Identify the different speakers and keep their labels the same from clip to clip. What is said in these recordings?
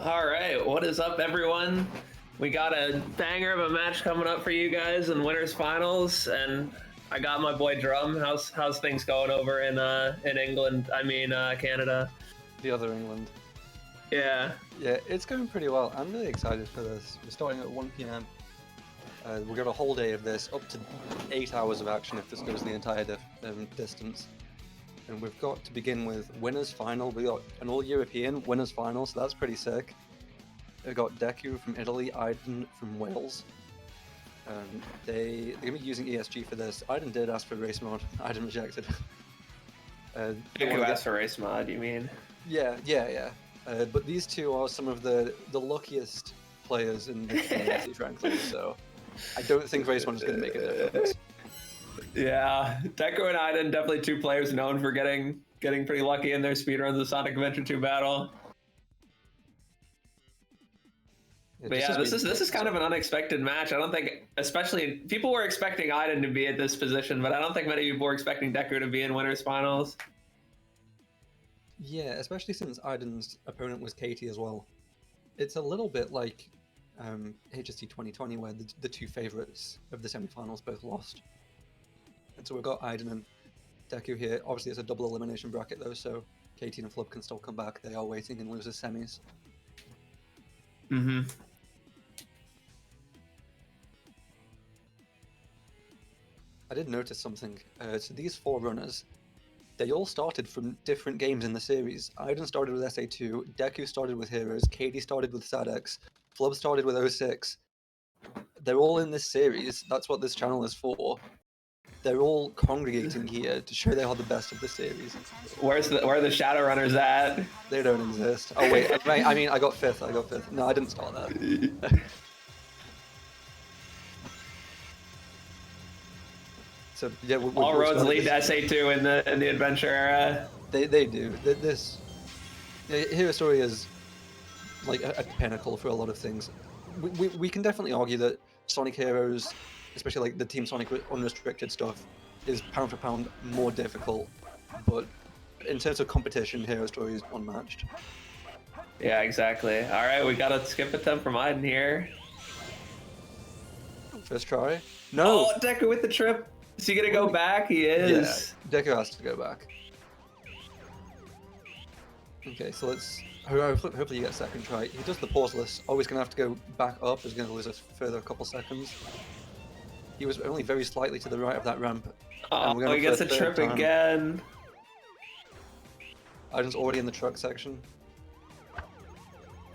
Speaker 1: All right, what is up, everyone? We got a banger of a match coming up for you guys in winners finals, and I got my boy Drum. How's things going over in England? I mean Canada.
Speaker 2: The other England.
Speaker 1: Yeah.
Speaker 2: Yeah, it's going pretty well. I'm really excited for this. We're starting at 1 p.m. We've got a whole day of this, up to 8 hours of action if this goes the entire distance. And we've got to begin with winners final. We got an all-European winners final, so that's pretty sick. We've got Deku from Italy, Aiden from Wales. They're going to be using ESG for this. Aiden did ask for race mod. Aiden rejected.
Speaker 1: Deku asked for race mod, you mean?
Speaker 2: Yeah. But these two are some of the luckiest players in the community, frankly, so I don't think race mod is going to make a difference.
Speaker 1: Yeah, Deku and Aiden, definitely two players known for getting pretty lucky in their speedruns of Sonic Adventure 2 battle. But yeah, this is kind of an unexpected match. I don't think, especially people were expecting Aiden to be at this position, but I don't think many people were expecting Deku to be in winners finals.
Speaker 2: Yeah, especially since Aiden's opponent was Katie as well. It's a little bit like HST23, where the two favorites of the semifinals both lost. And so we've got Aiden and Deku here. Obviously, it's a double elimination bracket though, so Katie and Flub can still come back. They are waiting in losers semis.
Speaker 1: Mm-hmm.
Speaker 2: I did notice something. So these four runners, they all started from different games in the series. Aiden started with SA2, Deku started with Heroes, Katie started with SADX, Flub started with 06. They're all in this series. That's what this channel is for. They're all congregating here to show they are the best of the series.
Speaker 1: Where are the Shadowrunners at?
Speaker 2: They don't exist. Oh wait, I mean I got fifth. No, I didn't start that. So yeah,
Speaker 1: all roads lead to SA2 in the adventure era.
Speaker 2: They do. Hero Story is like a pinnacle for a lot of things. We can definitely argue that Sonic Heroes, especially like the Team Sonic unrestricted stuff, is pound for pound more difficult. But in terms of competition, Hero Story is unmatched.
Speaker 1: Yeah, exactly. All right, we got a skip attempt from Aiden here.
Speaker 2: First try. No.
Speaker 1: Oh, Deku with the trip. Is he gonna go back? He is.
Speaker 2: Yeah, Deku has to go back. Okay, so let's hopefully you get a second try. He does the pauseless. Always gonna have to go back up. He's gonna lose a further couple seconds. He was only very slightly to the right of that ramp.
Speaker 1: Oh, he gets a trip again.
Speaker 2: Aiden's already in the truck section.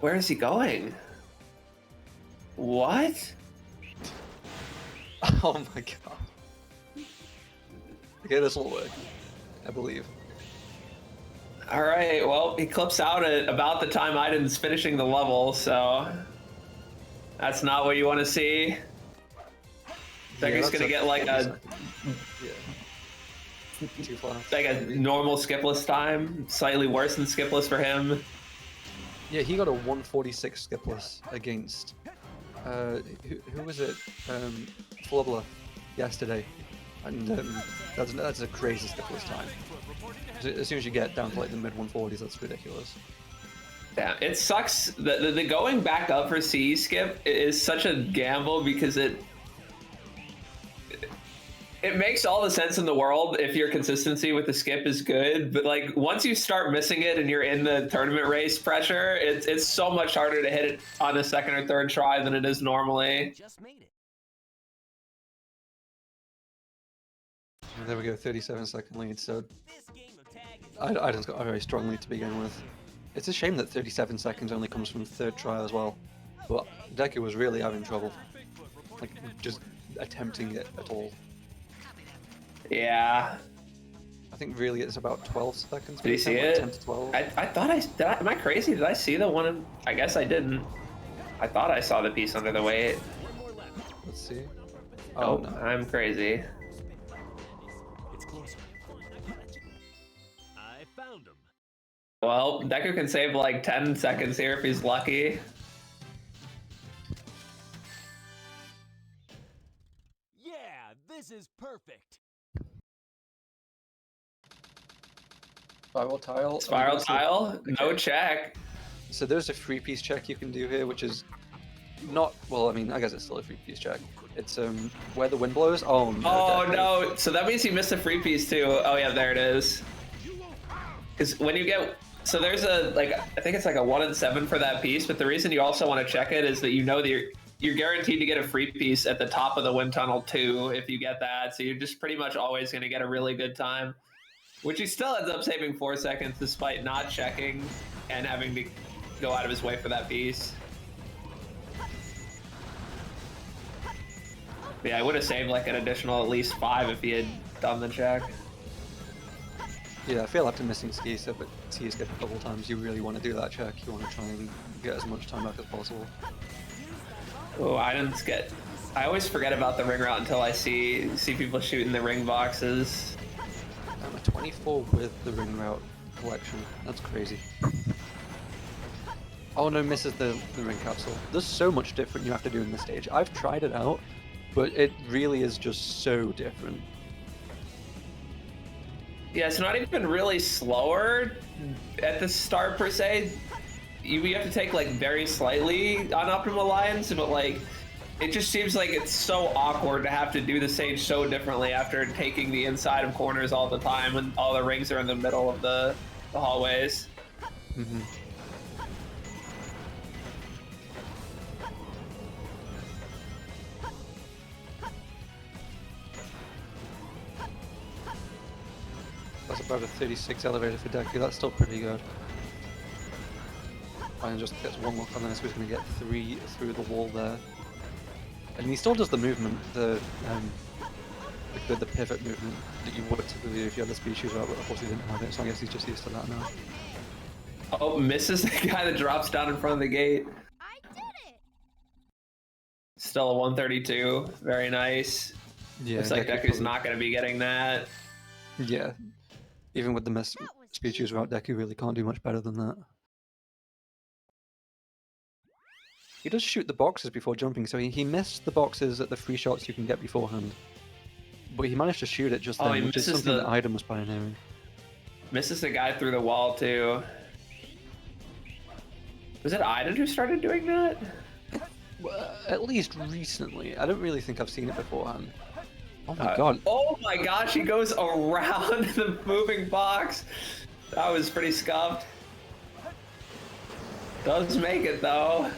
Speaker 1: Where is he going? What?
Speaker 2: Oh my god. Okay, this will work, I believe.
Speaker 1: All right, well, he clips out at about the time Aiden's finishing the level, so that's not what you want to see. Deku's gonna get like
Speaker 2: too fast.
Speaker 1: Like a normal skipless time, slightly worse than skipless for him.
Speaker 2: Yeah, he got a 146 skipless against who was it? Flubla yesterday, and that's a crazy skipless time. As soon as you get down to like the mid 140s, that's ridiculous.
Speaker 1: Yeah, it sucks. The going back up for CE skip is such a gamble because it makes all the sense in the world if your consistency with the skip is good, but like once you start missing it and you're in the tournament race pressure, it's so much harder to hit it on a second or third try than it is normally.
Speaker 3: Just made it.
Speaker 2: There we go, 37-second lead. So Aiden's got a very strong lead to begin with. It's a shame that 37 seconds only comes from third try as well. But Deku was really having trouble, like just attempting it at all.
Speaker 1: Yeah.
Speaker 2: I think really it's about 12 seconds.
Speaker 1: Did you see it?
Speaker 2: 10 to 12.
Speaker 1: I thought am I crazy? Did I see the one? I guess I didn't. I thought I saw the piece under the weight.
Speaker 2: Let's see.
Speaker 1: Oh, no. I'm crazy.
Speaker 3: It's closer. I found him.
Speaker 1: Well, Deku can save like 10 seconds here if he's lucky.
Speaker 3: Yeah, this is perfect.
Speaker 2: Spiral tile.
Speaker 1: Spiral tile, no check.
Speaker 2: So there's a 3-piece check you can do here, which is not, well, I mean, I guess it's still a 3-piece check. It's where the wind blows. Oh no.
Speaker 1: Oh
Speaker 2: Deku.
Speaker 1: no! So that means you missed a free piece too. Oh yeah, there it is. Because when you get, so there's a I think it's like a 1 in 7 for that piece. But the reason you also want to check it is that you know that you're guaranteed to get a free piece at the top of the wind tunnel too if you get that. So you're just pretty much always going to get a really good time, which he still ends up saving 4 seconds despite not checking and having to go out of his way for that piece. Yeah, I would have saved like an additional at least 5 if he had done the check.
Speaker 2: Yeah, I feel after missing Skisa, but Skisa a couple times, you really want to do that check. You want to try and get as much time back as possible.
Speaker 1: Oh, items get. I always forget about the ring route until I see people shooting the ring boxes.
Speaker 2: I'm a 24 with the ring route collection. That's crazy. Oh no, misses the ring capsule. There's so much different you have to do in this stage. I've tried it out, but it really is just so different.
Speaker 1: Yeah, it's not even really slower at the start per se. You have to take like very slightly on optimal lines, but like it just seems like it's so awkward to have to do the stage so differently after taking the inside of corners all the time when all the rings are in the middle of the hallways.
Speaker 2: Mm-hmm. That's about a 36 elevator for Deku. That's still pretty good. And just gets one look on this, we're going to get 3 through the wall there. And he still does the movement, the pivot movement that you would typically do if you had the speed shooter out, but of course he didn't have it, so I guess he's just used to that now.
Speaker 1: Oh, misses the guy that drops down in front of the gate.
Speaker 4: I did it!
Speaker 1: Still a 132. Very nice.
Speaker 2: Yeah,
Speaker 1: Looks like
Speaker 2: Deku
Speaker 1: Deku's
Speaker 2: probably-
Speaker 1: not going to be getting that.
Speaker 2: Yeah. Even with the speed shooter out, Deku really can't do much better than that. He does shoot the boxes before jumping, so he missed the boxes at the 3 shots you can get beforehand. But he managed to shoot it just
Speaker 1: Oh,
Speaker 2: then,
Speaker 1: he
Speaker 2: which is
Speaker 1: misses
Speaker 2: something
Speaker 1: the-
Speaker 2: that Iden was pioneering.
Speaker 1: Misses the guy through the wall too. Was it Iden who started doing that?
Speaker 2: Well, at least recently. I don't really think I've seen it beforehand. Oh my god.
Speaker 1: Oh my gosh, he goes around the moving box. That was pretty scuffed. Does make it though.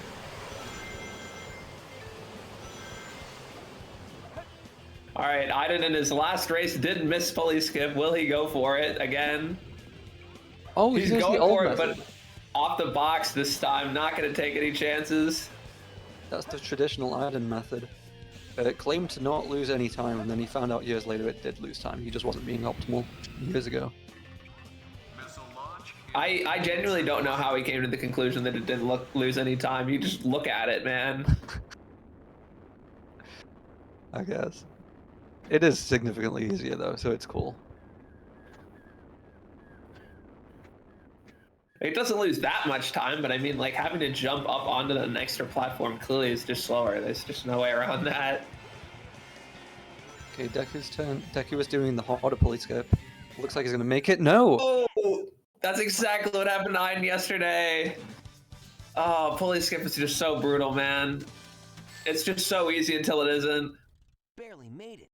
Speaker 1: All right, Iden in his last race did miss fully skip. Will he go for it again?
Speaker 2: Oh,
Speaker 1: He's
Speaker 2: here's
Speaker 1: going
Speaker 2: the old
Speaker 1: for it,
Speaker 2: method.
Speaker 1: but off the box this time. Not going to take any chances.
Speaker 2: That's the traditional Iden method. It claimed to not lose any time, and then he found out years later it did lose time. He just wasn't being optimal years ago.
Speaker 1: I genuinely don't know how he came to the conclusion that it didn't lose any time. You just look at it, man.
Speaker 2: I guess. It is significantly easier though, so it's cool.
Speaker 1: It doesn't lose that much time, but I mean, like, having to jump up onto the extra platform clearly is just slower. There's just no way around that.
Speaker 2: Okay, Deku's turn. Deku was doing the harder pulley skip. Looks like he's gonna make it. No!
Speaker 1: Oh, that's exactly what happened to Iden yesterday. Oh, pulley skip is just so brutal, man. It's just so easy until it isn't.
Speaker 3: Barely made it.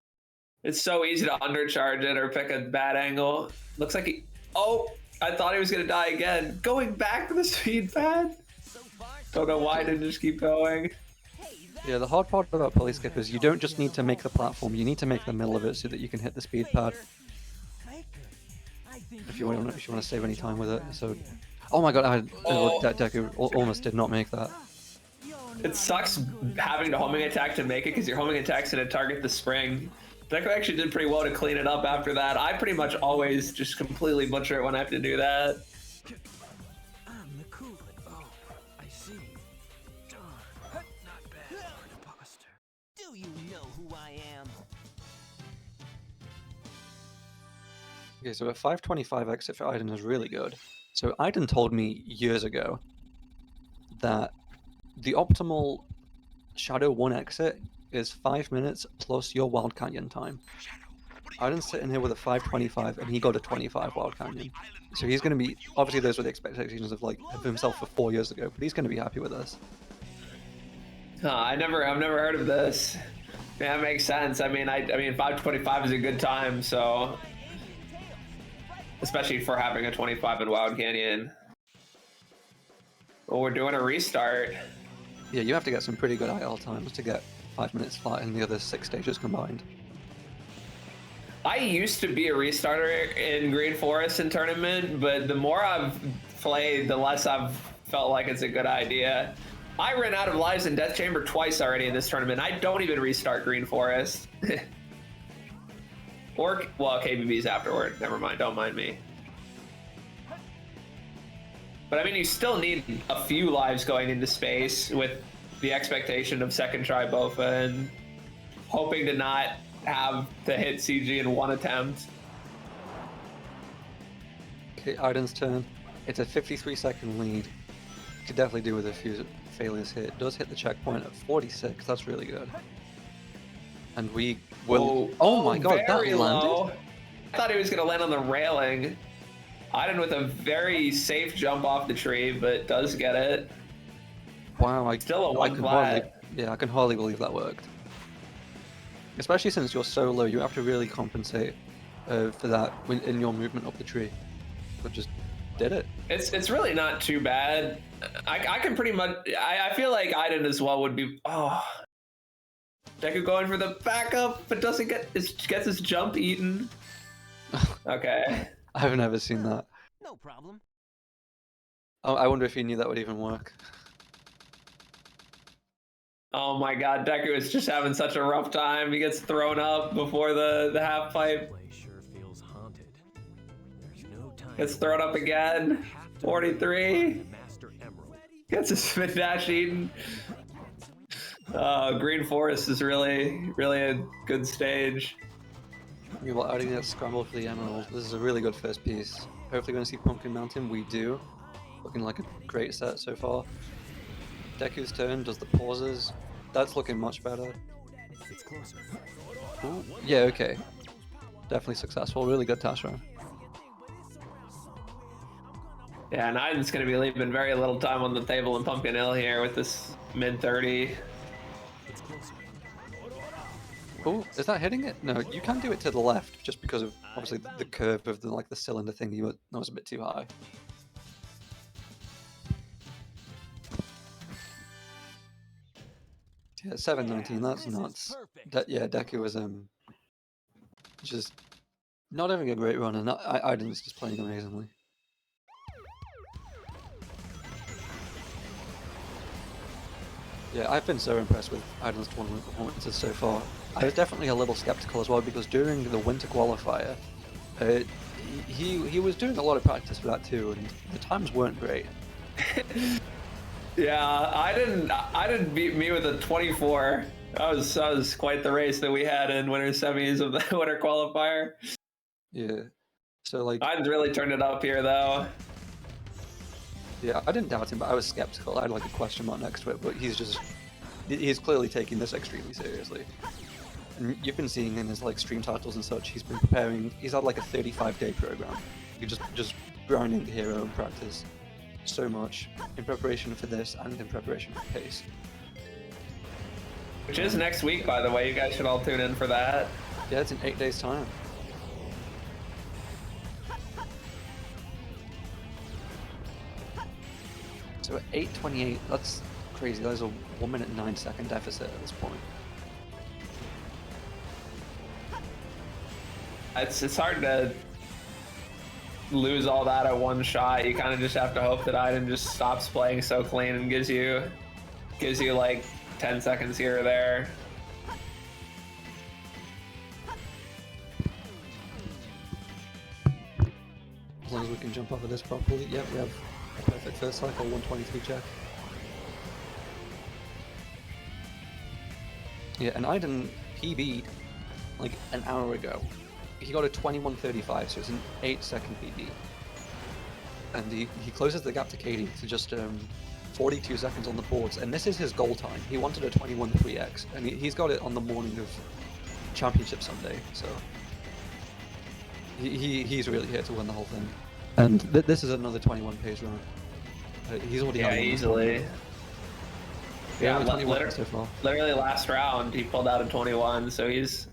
Speaker 1: It's so easy to undercharge it or pick a bad angle. Looks like he... Oh, I thought he was going to die again. Going back to the speed pad?
Speaker 3: So far,
Speaker 1: Don't know why I didn't just keep going.
Speaker 3: hey,
Speaker 2: Yeah, the hard part about pulley skip is you don't just need to make the platform, you need to make the middle of it so that you can hit the speed pad if you want to save any time with it. So, oh my god, Deku almost did not make that.
Speaker 1: It sucks having to homing attack to make it because your homing attack's going to target the spring. Deku actually did pretty well to clean it up after that. I pretty much always just completely butcher it when I have to do that.
Speaker 3: I'm the cool one. Oh, I see. Darn, not bad for an imposter. Do you know who I am?
Speaker 2: Okay, so a 525 exit for Iden is really good. So Iden told me years ago that the optimal Shadow 1 exit is 5 minutes plus your Wild Canyon time. Aiden's sitting here with a 525, and he got a 25 Wild Canyon. So he's going to be, obviously those were the expectations of of himself for 4 years ago, but he's going to be happy with this.
Speaker 1: Huh, I've never heard of this. Yeah, that makes sense. I mean, I mean, 525 is a good time, so especially for having a 25 in Wild Canyon. Well, we're doing a restart.
Speaker 2: Yeah, you have to get some pretty good IL times to get 5 minutes flat in the other 6 stages combined.
Speaker 1: I used to be a restarter in Green Forest in tournament, but the more I've played, the less I've felt like it's a good idea. I ran out of lives in Death Chamber twice already in this tournament. I don't even restart Green Forest. Or, well, KBB's afterward. Never mind, don't mind me. But I mean, you still need a few lives going into space with the expectation of second try Bofa and hoping to not have to hit CG in one attempt.
Speaker 2: Okay, Aiden's turn. It's a 53-second lead. Could definitely do with a few failures here. It does hit the checkpoint at 46. That's really good. And we will. Oh my god, that landed!
Speaker 1: Low. I thought he was going to land on the railing. Aiden with a very safe jump off the tree, but does get it.
Speaker 2: Wow,
Speaker 1: Still a one flat.
Speaker 2: Yeah, I can hardly believe that worked. Especially since you're so low, you have to really compensate for that in your movement up the tree. But just did it.
Speaker 1: It's really not too bad. I can pretty much. I feel like Aiden as well would be. Oh, Deku going for the backup, but doesn't gets his jump eaten. Okay.
Speaker 2: I've never seen that.
Speaker 3: No problem.
Speaker 2: Oh, I wonder if he knew that would even work.
Speaker 1: Oh my god, Deku is just having such a rough time. He gets thrown up before the half pipe.
Speaker 3: Play sure feels haunted. There's no time.
Speaker 1: Gets thrown up again. 43.
Speaker 3: Master Emerald.
Speaker 1: Gets his spin dash eaten. Green Forest is really a good stage.
Speaker 2: Meanwhile, Aiden gets scrambled for the emerald. This is a really good first piece. Hopefully we're going to see Pumpkin Mountain. We do. Looking like a great set so far. Deku's turn, does the pauses. That's looking much better.
Speaker 3: It's closer.
Speaker 2: Ooh, yeah, okay. Definitely successful. Really good task run.
Speaker 1: Yeah, and Aiden's going to be leaving very little time on the table in Pumpkin Hill here with this mid-30.
Speaker 3: It's closer.
Speaker 2: Oh, is that hitting it? No, you can do it to the left just because of obviously the curve of the cylinder thing. That was a bit too high. Yeah, 719. That's nuts. Yeah, Deku was just not having a great run, and Aiden's just playing amazingly. Yeah, I've been so impressed with Aiden's tournament performances so far. I was definitely a little skeptical as well because during the winter qualifier, he was doing a lot of practice for that too, and the times weren't great.
Speaker 1: Yeah, Aiden beat me with a 24. That was quite the race that we had in winter semis of the winter qualifier.
Speaker 2: Yeah, so like
Speaker 1: Aiden's really turned it up here though.
Speaker 2: Yeah, I didn't doubt him, but I was skeptical. I had like a question mark next to it, but he's clearly taking this extremely seriously. And you've been seeing in his like stream titles and such, he's been preparing. He's had like a 35-day program. He just grinding the hero and practice so much in preparation for this and in preparation for pace.
Speaker 1: Which is next week, by the way. You guys should all tune in for that.
Speaker 2: Yeah, it's in 8 days' time. So at 8:28, that's crazy. That is a 1 minute 9 second deficit at this point.
Speaker 1: It's hard to lose all that at one shot. You kind of just have to hope that Aiden just stops playing so clean and gives you like 10 seconds here or there.
Speaker 2: As long as we can jump over this properly. Yep, we have a perfect first cycle, 123 check. Yeah, and Aiden PB'd like an hour ago. He got a 21:35, so it's an 8-second PB. And he closes the gap to Katie to just 42 seconds on the boards, and this is his goal time. He wanted a 21.3x, and he's got it on the morning of Championship Sunday, so He's really here to win the whole thing. And this is another 21 pace run. He's already
Speaker 1: Yeah,
Speaker 2: had one.
Speaker 1: easily. Yeah,
Speaker 2: only 21 so far.
Speaker 1: literally last round he pulled out a 21, so he's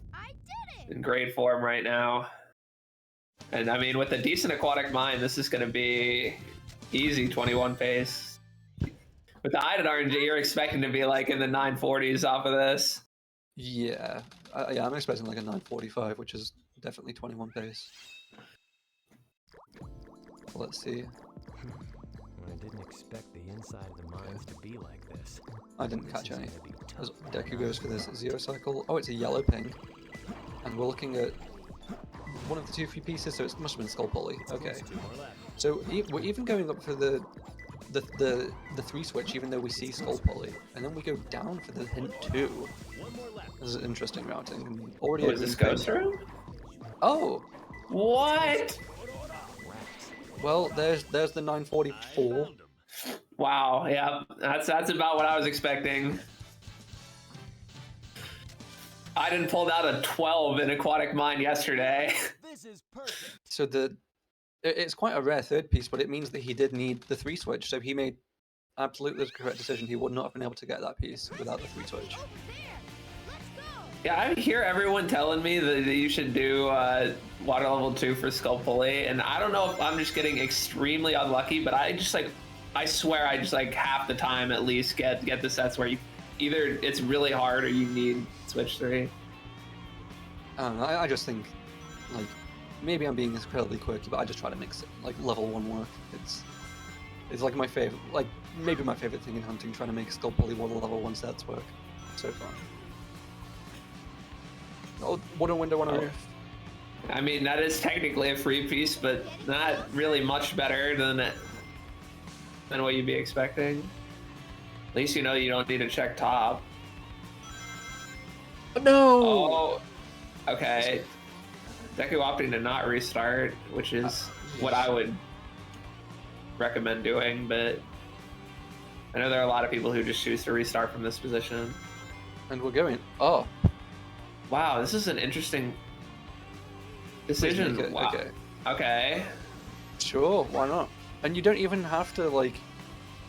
Speaker 1: in great form right now. And I mean, with a decent aquatic mind, this is going to be easy 21 pace. With the Ided RNG, you're expecting to be like in the 940s off of this.
Speaker 2: Yeah, yeah, I'm expecting like a 945, which is definitely 21 pace. Let's see.
Speaker 3: I didn't expect the inside of the mines to be like this.
Speaker 2: I didn't
Speaker 3: This
Speaker 2: catch
Speaker 3: is
Speaker 2: any.
Speaker 3: gonna be
Speaker 2: As
Speaker 3: tough.
Speaker 2: Deku goes for this zero cycle. Oh, it's a yellow ping. And we're looking at one of the 2 free pieces, so it must have been Skull Pulley. Okay. So we're even going up for the 3 switch, even though we see Skull Pulley. And then we go down for the hint 2. This is interesting routing. And already
Speaker 1: Is this Ghost Room?
Speaker 2: Oh!
Speaker 1: What?
Speaker 2: Well, there's the 944.
Speaker 1: Wow, yeah, that's about what I was expecting. I didn't pull out a 12 in Aquatic Mind yesterday.
Speaker 3: This is perfect.
Speaker 2: So it's quite a rare third piece, but it means that he did need the 3 switch, so he made absolutely the correct decision. He would not have been able to get that piece without the 3 switch.
Speaker 1: Yeah, I hear everyone telling me that you should do water level 2 for Skull Pulley, and I don't know if I'm just getting extremely unlucky, but I swear I just like half the time at least get the sets where you either it's really hard or you need switch 3.
Speaker 2: I don't know, I just think, like, maybe I'm being incredibly quirky, but I just try to mix it, like, level 1 work. It's like my favorite, like, maybe my favorite thing in hunting, trying to make Skull Pulley water level 1 sets work so far. Oh, Water Window on Earth.
Speaker 1: I mean, that is technically a free piece, but not really much better than what you'd be expecting. At least you know you don't need to check top.
Speaker 2: No!
Speaker 1: Oh, okay. Deku opting to not restart, which is what I would recommend doing, but I know there are a lot of people who just choose to restart from this position.
Speaker 2: And we're going. Oh.
Speaker 1: Wow, this is an interesting decision.
Speaker 2: Okay.
Speaker 1: Wow. Okay.
Speaker 2: Sure, why not? And you don't even have to, like,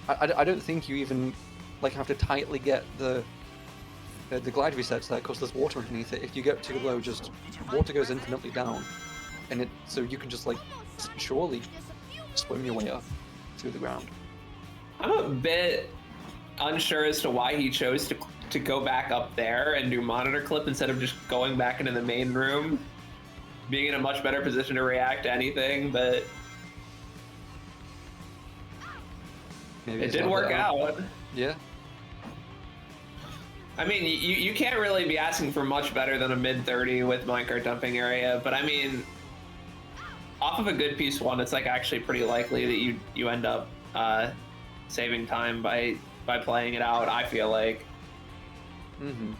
Speaker 2: I don't think you even, like, have to tightly get the glide resets there, because there's water underneath it. If you get too low, just water goes infinitely down, and so you can just, like, surely swim your way up through the ground.
Speaker 1: I'm a bit unsure as to why he chose to go back up there and do monitor clip instead of just going back into the main room, being in a much better position to react to anything, but
Speaker 2: Maybe
Speaker 1: it did work out.
Speaker 2: Yeah.
Speaker 1: I mean, you can't really be asking for much better than a mid-30 with minecart dumping area, but I mean, off of a good piece 1, it's like actually pretty likely that you end up saving time by playing it out, I feel like.
Speaker 2: Mm-hmm.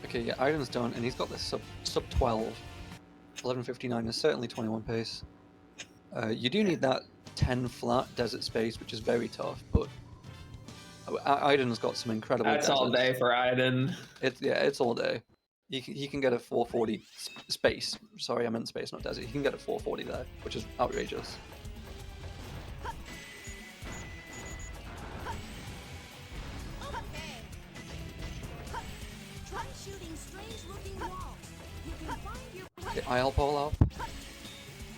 Speaker 2: Okay, yeah, Iron's done, and he's got this sub 12. 11:59 is certainly 21 pace. You do need that 10 flat desert space, which is very tough, but Iden's got some incredible
Speaker 1: That's
Speaker 2: deserts.
Speaker 1: all day for Iden.
Speaker 2: It's all day. He can get a 440 space. Sorry, I meant space, not desert. He can get a 440 there, which is outrageous. Okay, I'll pull up.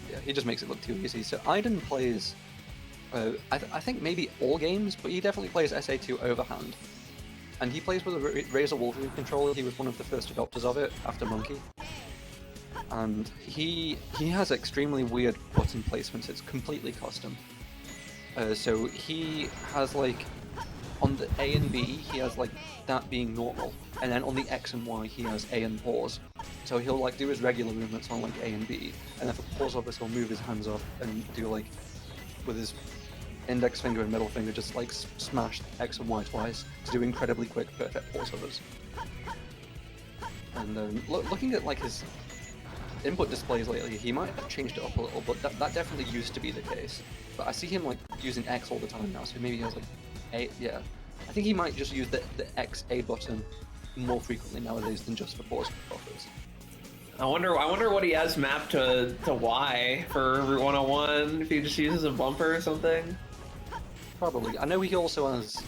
Speaker 2: Yeah, he just makes it look too easy. So Iden plays, I think maybe all games, but he definitely plays SA2 Overhand. And he plays with a Razor Wolverine controller. He was one of the first adopters of it after Monkey. And he has extremely weird button placements. It's completely custom. So he has, like, on the A and B, he has, like, that being normal. And then on the X and Y, he has A and pause. So he'll, like, do his regular movements on, like, A and B. And then for pause overs, he'll move his hands up and do, like, with his index finger and middle finger, just, like, smash X and Y twice to do incredibly quick, perfect pause overs. And looking at, like, his input displays lately, he might have changed it up a little, but that definitely used to be the case. But I see him like using X all the time now, so maybe he has like A. Yeah, I think he might just use the X A button more frequently nowadays than just for pause buffers.
Speaker 1: I wonder what he has mapped to Y for Route 101. If he just uses a bumper or something.
Speaker 2: Probably. I know he also has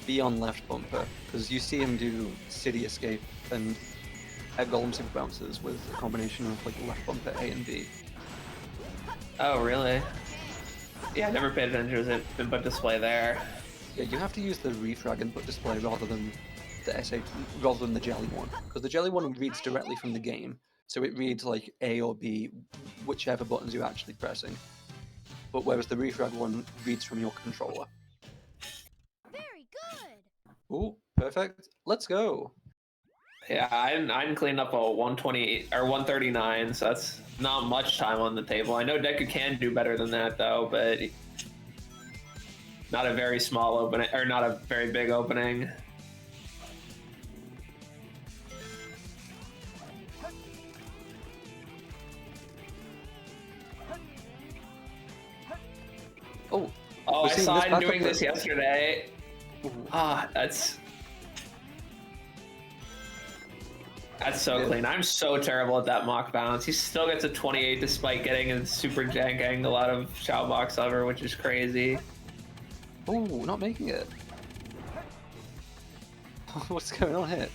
Speaker 2: B on left bumper because you see him do City Escape and Golem Super Bounces with a combination of like left bumper A and B.
Speaker 1: Oh really? Yeah, I never paid attention to his input display there.
Speaker 2: Yeah, you have to use the refrag input display rather than the rather than the jelly one, because the jelly one reads directly from the game, so it reads like A or B, whichever buttons you're actually pressing. But whereas the refrag one reads from your controller.
Speaker 4: Very good.
Speaker 2: Ooh, perfect. Let's go.
Speaker 1: Yeah, I didn't clean up a 128 or 139, so that's not much time on the table. I know Deku can do better than that though, but not a very small opening or not a very big opening.
Speaker 2: Oh,
Speaker 1: I
Speaker 2: seeing
Speaker 1: saw
Speaker 2: this
Speaker 1: him
Speaker 2: back
Speaker 1: doing
Speaker 2: up
Speaker 1: this yesterday. That's so
Speaker 2: Yeah.
Speaker 1: clean. I'm so terrible at that mock bounce. He still gets a 28 despite getting a super jank angle out of Shoutbox Hover, which is crazy.
Speaker 2: Oh, not making it. What's going on here?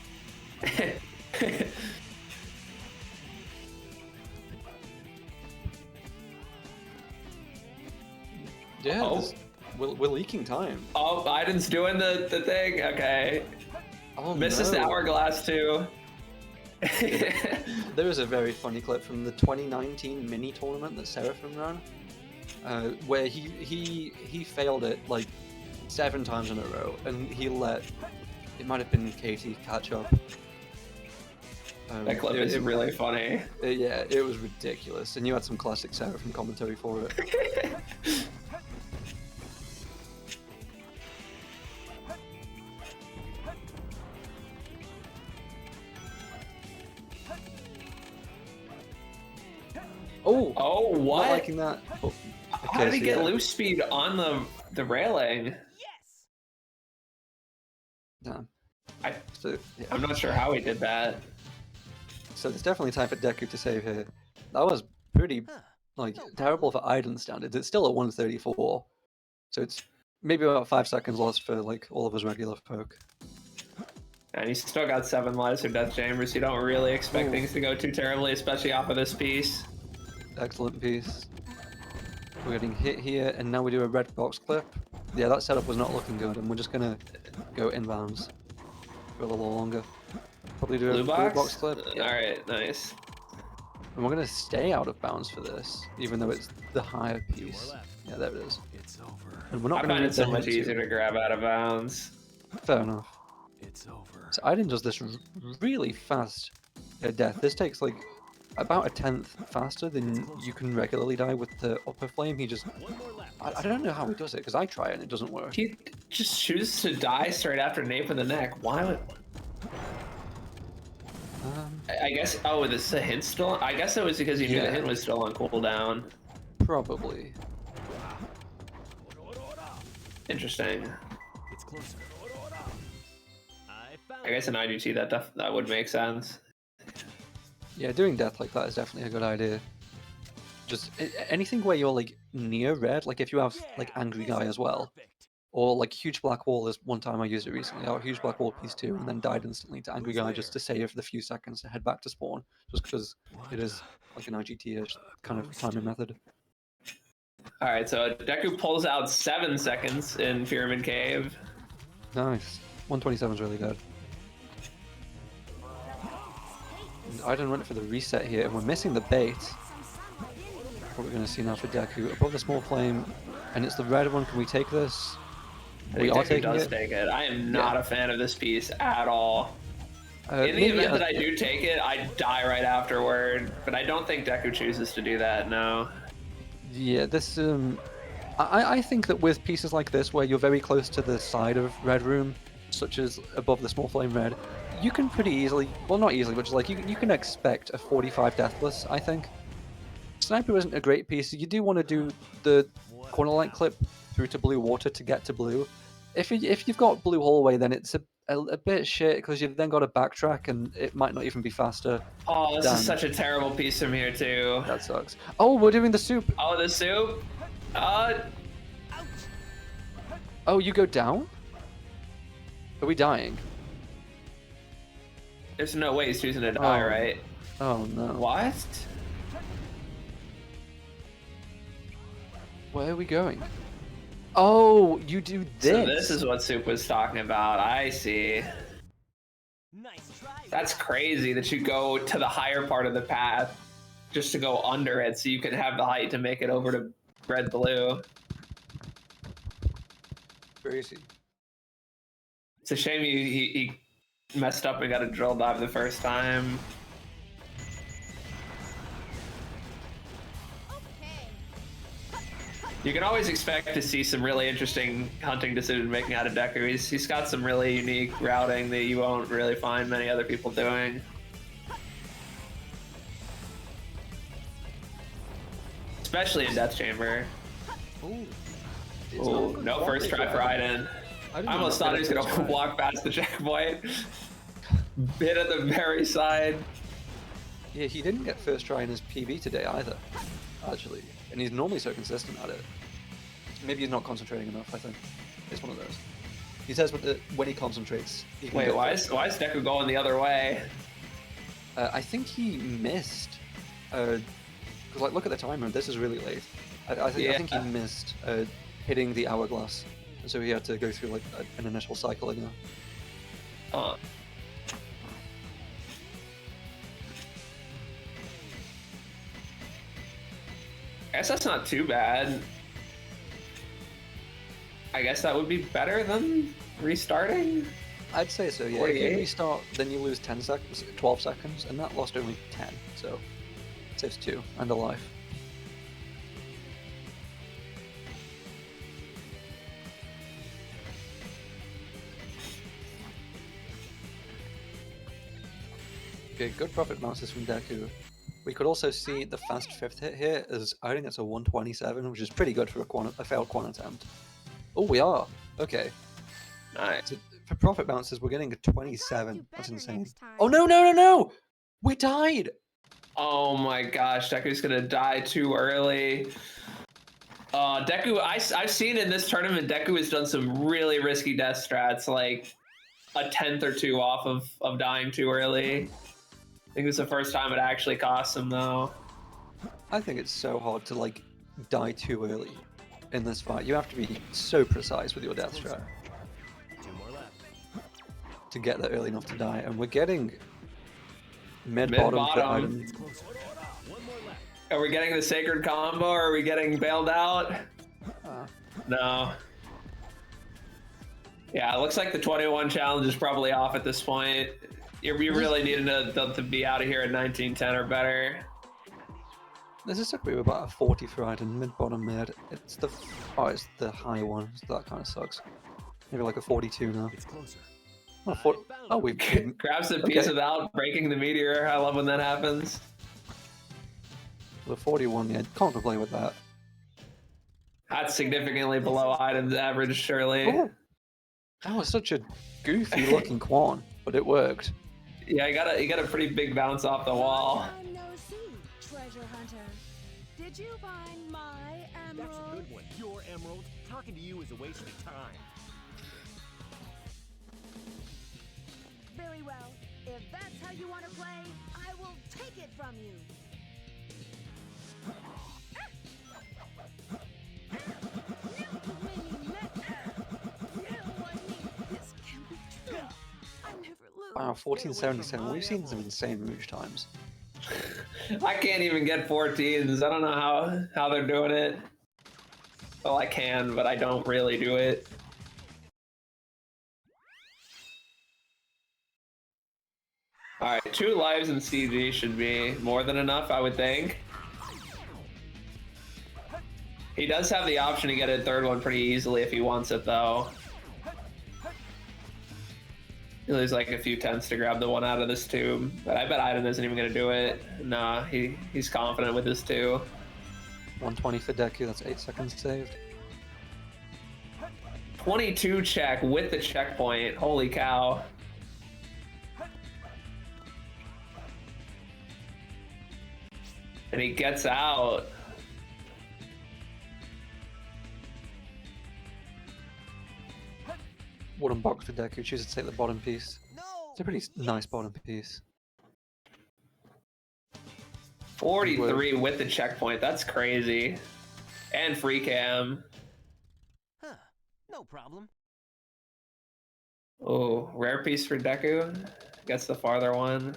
Speaker 2: Yeah,
Speaker 1: Oh.
Speaker 2: we're leaking time.
Speaker 1: Oh, Biden's doing the thing. Okay.
Speaker 2: Oh,
Speaker 1: Misses the
Speaker 2: no.
Speaker 1: hourglass too.
Speaker 2: There is a very funny clip from the 2019 mini tournament that Seraphim ran, where he failed it like 7 times in a row, and he let it might have been Katie catch up.
Speaker 1: That clip is really funny.
Speaker 2: Yeah, it was ridiculous, and you had some classic Seraphim commentary for it.
Speaker 1: Oh, what?
Speaker 2: Not liking that. Oh,
Speaker 1: How did he
Speaker 2: so
Speaker 1: get
Speaker 2: yeah.
Speaker 1: loose speed on the railing?
Speaker 3: Yes!
Speaker 2: Damn.
Speaker 1: I,
Speaker 2: So, yeah.
Speaker 1: I'm not sure how he did that.
Speaker 2: So there's definitely time for Deku to save here. That was pretty like terrible for Aiden standards. It's still at 134, so it's maybe about 5 seconds lost for like all of his regular folk.
Speaker 1: And he's still got 7 lives for Death Chambers. You don't really expect
Speaker 2: Ooh.
Speaker 1: things to go too terribly, especially off of this piece.
Speaker 2: Excellent piece. We're getting hit here, and now we do a red box clip. Yeah, that setup was not looking good, and we're just gonna go inbounds for a little longer. Probably do
Speaker 1: Blue
Speaker 2: a
Speaker 1: box?
Speaker 2: blue box clip. Yeah.
Speaker 1: Alright, nice.
Speaker 2: And we're gonna stay out of bounds for this, even though it's the higher piece. Yeah, there it is.
Speaker 3: It's over.
Speaker 2: And we're not
Speaker 1: I
Speaker 2: gonna
Speaker 1: find
Speaker 2: need
Speaker 1: it so
Speaker 2: to
Speaker 1: much
Speaker 2: hit
Speaker 1: easier
Speaker 2: two.
Speaker 1: to grab out of bounds.
Speaker 2: Fair enough.
Speaker 3: It's over.
Speaker 2: So Aiden does this really fast death. This takes like about a 10th faster than you can regularly die with the upper flame. He just, I don't know how he does it, because I try it and it doesn't work.
Speaker 1: He just chooses to die straight after Nape in the neck. Why would... I guess, oh, this is a hint still? I guess it was because he knew the
Speaker 2: Yeah.
Speaker 1: hint was still on cooldown.
Speaker 2: Probably.
Speaker 1: Interesting.
Speaker 3: It's closer. I found
Speaker 1: I guess in IGT that would make sense.
Speaker 2: Yeah, doing death like that is definitely a good idea. Just anything where you're like near red, like if you have like Angry Guy as well, or like Huge Black Wall is one time I used it recently. I got Huge Black Wall piece 2 and then died instantly to Angry Guy just to save the few seconds to head back to spawn, just because it is like an IGT-ish kind of timing method.
Speaker 1: Alright, so Deku pulls out 7 seconds in Pyramid Cave.
Speaker 2: Nice. 127 is really good. And I didn't run it for the reset here, and we're missing the bait. What we're going to see now for Deku. Above the small flame, and it's the red one. Can we take this?
Speaker 1: I think Deku does take it. I am not a fan of this piece at all. In the event that I do take it, I die right afterward, but I don't think Deku chooses to do that, no.
Speaker 2: Yeah, this, I think that with pieces like this, where you're very close to the side of Red Room, such as above the small flame red, you can pretty easily, well not easily, but just like you can expect a 45 deathless, I think. Sniper isn't a great piece. You do want to do the corner light clip through to blue water to get to blue. If you've got blue hallway, then it's a bit shit because you've then got to backtrack and it might not even be faster.
Speaker 1: Oh, this is such a terrible piece from here too.
Speaker 2: That sucks. Oh, we're doing the soup.
Speaker 1: Oh, the soup.
Speaker 2: Oh, you go down? Are we dying?
Speaker 1: There's no way he's choosing to die, right?
Speaker 2: Oh no.
Speaker 1: What?
Speaker 2: Where are we going? Oh, you do this.
Speaker 1: So this is what Soup was talking about. I see.
Speaker 3: Nice try.
Speaker 1: That's crazy that you go to the higher part of the path just to go under it so you can have the height to make it over to red-blue.
Speaker 2: Crazy.
Speaker 1: It's a shame he messed up and got a drill dive the first time. You can always expect to see some really interesting hunting decision making out of Deku. He's got some really unique routing that you won't really find many other people doing. Especially in Death Chamber.
Speaker 2: Ooh.
Speaker 1: Ooh, no first try for Aiden. I almost thought he was going to walk past the checkpoint. Hit at the very side.
Speaker 2: Yeah, he didn't get first try in his PB today either, actually. And he's normally so consistent at it. Maybe he's not concentrating enough, I think. It's one of those. He says when he concentrates... He can
Speaker 1: Wait, why is Deku going the other way?
Speaker 2: I think he missed... Because, like, look at the timer. This is really late. I think he missed hitting the hourglass. And so he had to go through, like, an initial cycle again.
Speaker 1: I guess that's not too bad. I guess that would be better than restarting?
Speaker 2: I'd say so, yeah.
Speaker 1: 48?
Speaker 2: If you restart, then you lose 10 seconds, 12 seconds, and that lost only 10, so it saves 2 and a life. Okay, good profit bounces from Deku. We could also see the fast 5th hit here, as I think it's a 127, which is pretty good for a failed quant attempt. Oh, we are. Okay.
Speaker 1: Nice.
Speaker 2: So for profit bounces, we're getting a 27. That's insane. Oh, no! We died!
Speaker 1: Oh my gosh, Deku's gonna die too early. Deku, I've seen in this tournament, Deku has done some really risky death strats, like a 10th or 2 off of dying too early. I think it's the first time it actually costs him, though.
Speaker 2: I think it's so hard to, like, die too early in this fight. You have to be so precise with your death strat to get there early enough to die. And we're getting mid-bottom for Aiden.
Speaker 1: Are we getting the sacred combo, or are we getting bailed out? No. Yeah, it looks like the 21 challenge is probably off at this point. You really needed to be out of here at 1910 or better.
Speaker 2: This is supposed to be about a 40 for Aiden, mid-bottom mid. It's the high one, so that kind of sucks. Maybe like a 42 now.
Speaker 3: It's closer.
Speaker 2: Oh, we
Speaker 1: grabs the piece without breaking the meteor. I love when that happens.
Speaker 2: The 41, yeah, can't complain with that.
Speaker 1: That's significantly below Aiden's average, surely.
Speaker 2: Oh. That was such a goofy looking Quan, but it worked.
Speaker 1: Yeah, you got a pretty big bounce off the wall.
Speaker 4: Treasure hunter. Did you find my emerald?
Speaker 3: That's a good one. Your emerald. Talking to you is a waste of time.
Speaker 4: Very well. If that's how you want to play, I will take it from you.
Speaker 2: Wow, 1477. We've seen some insane mooch times.
Speaker 1: I can't even get 14s. I don't know how they're doing it. Well, I can, but I don't really do it. Alright, 2 lives in CG should be more than enough, I would think. He does have the option to get a 3rd one pretty easily if he wants it, though. You lose like a few tenths to grab the one out of this tube, but I bet Iden isn't even gonna do it. Nah, he's confident with his 2.
Speaker 2: 120 for Deku, that's 8 seconds saved.
Speaker 1: 22 check with the checkpoint. Holy cow. And he gets out.
Speaker 2: Wooden box for Deku, chooses to take the bottom piece. It's a pretty nice bottom piece.
Speaker 1: 43 with the checkpoint. That's crazy. And free cam.
Speaker 3: Huh. No problem.
Speaker 1: Oh, rare piece for Deku. Gets the farther one.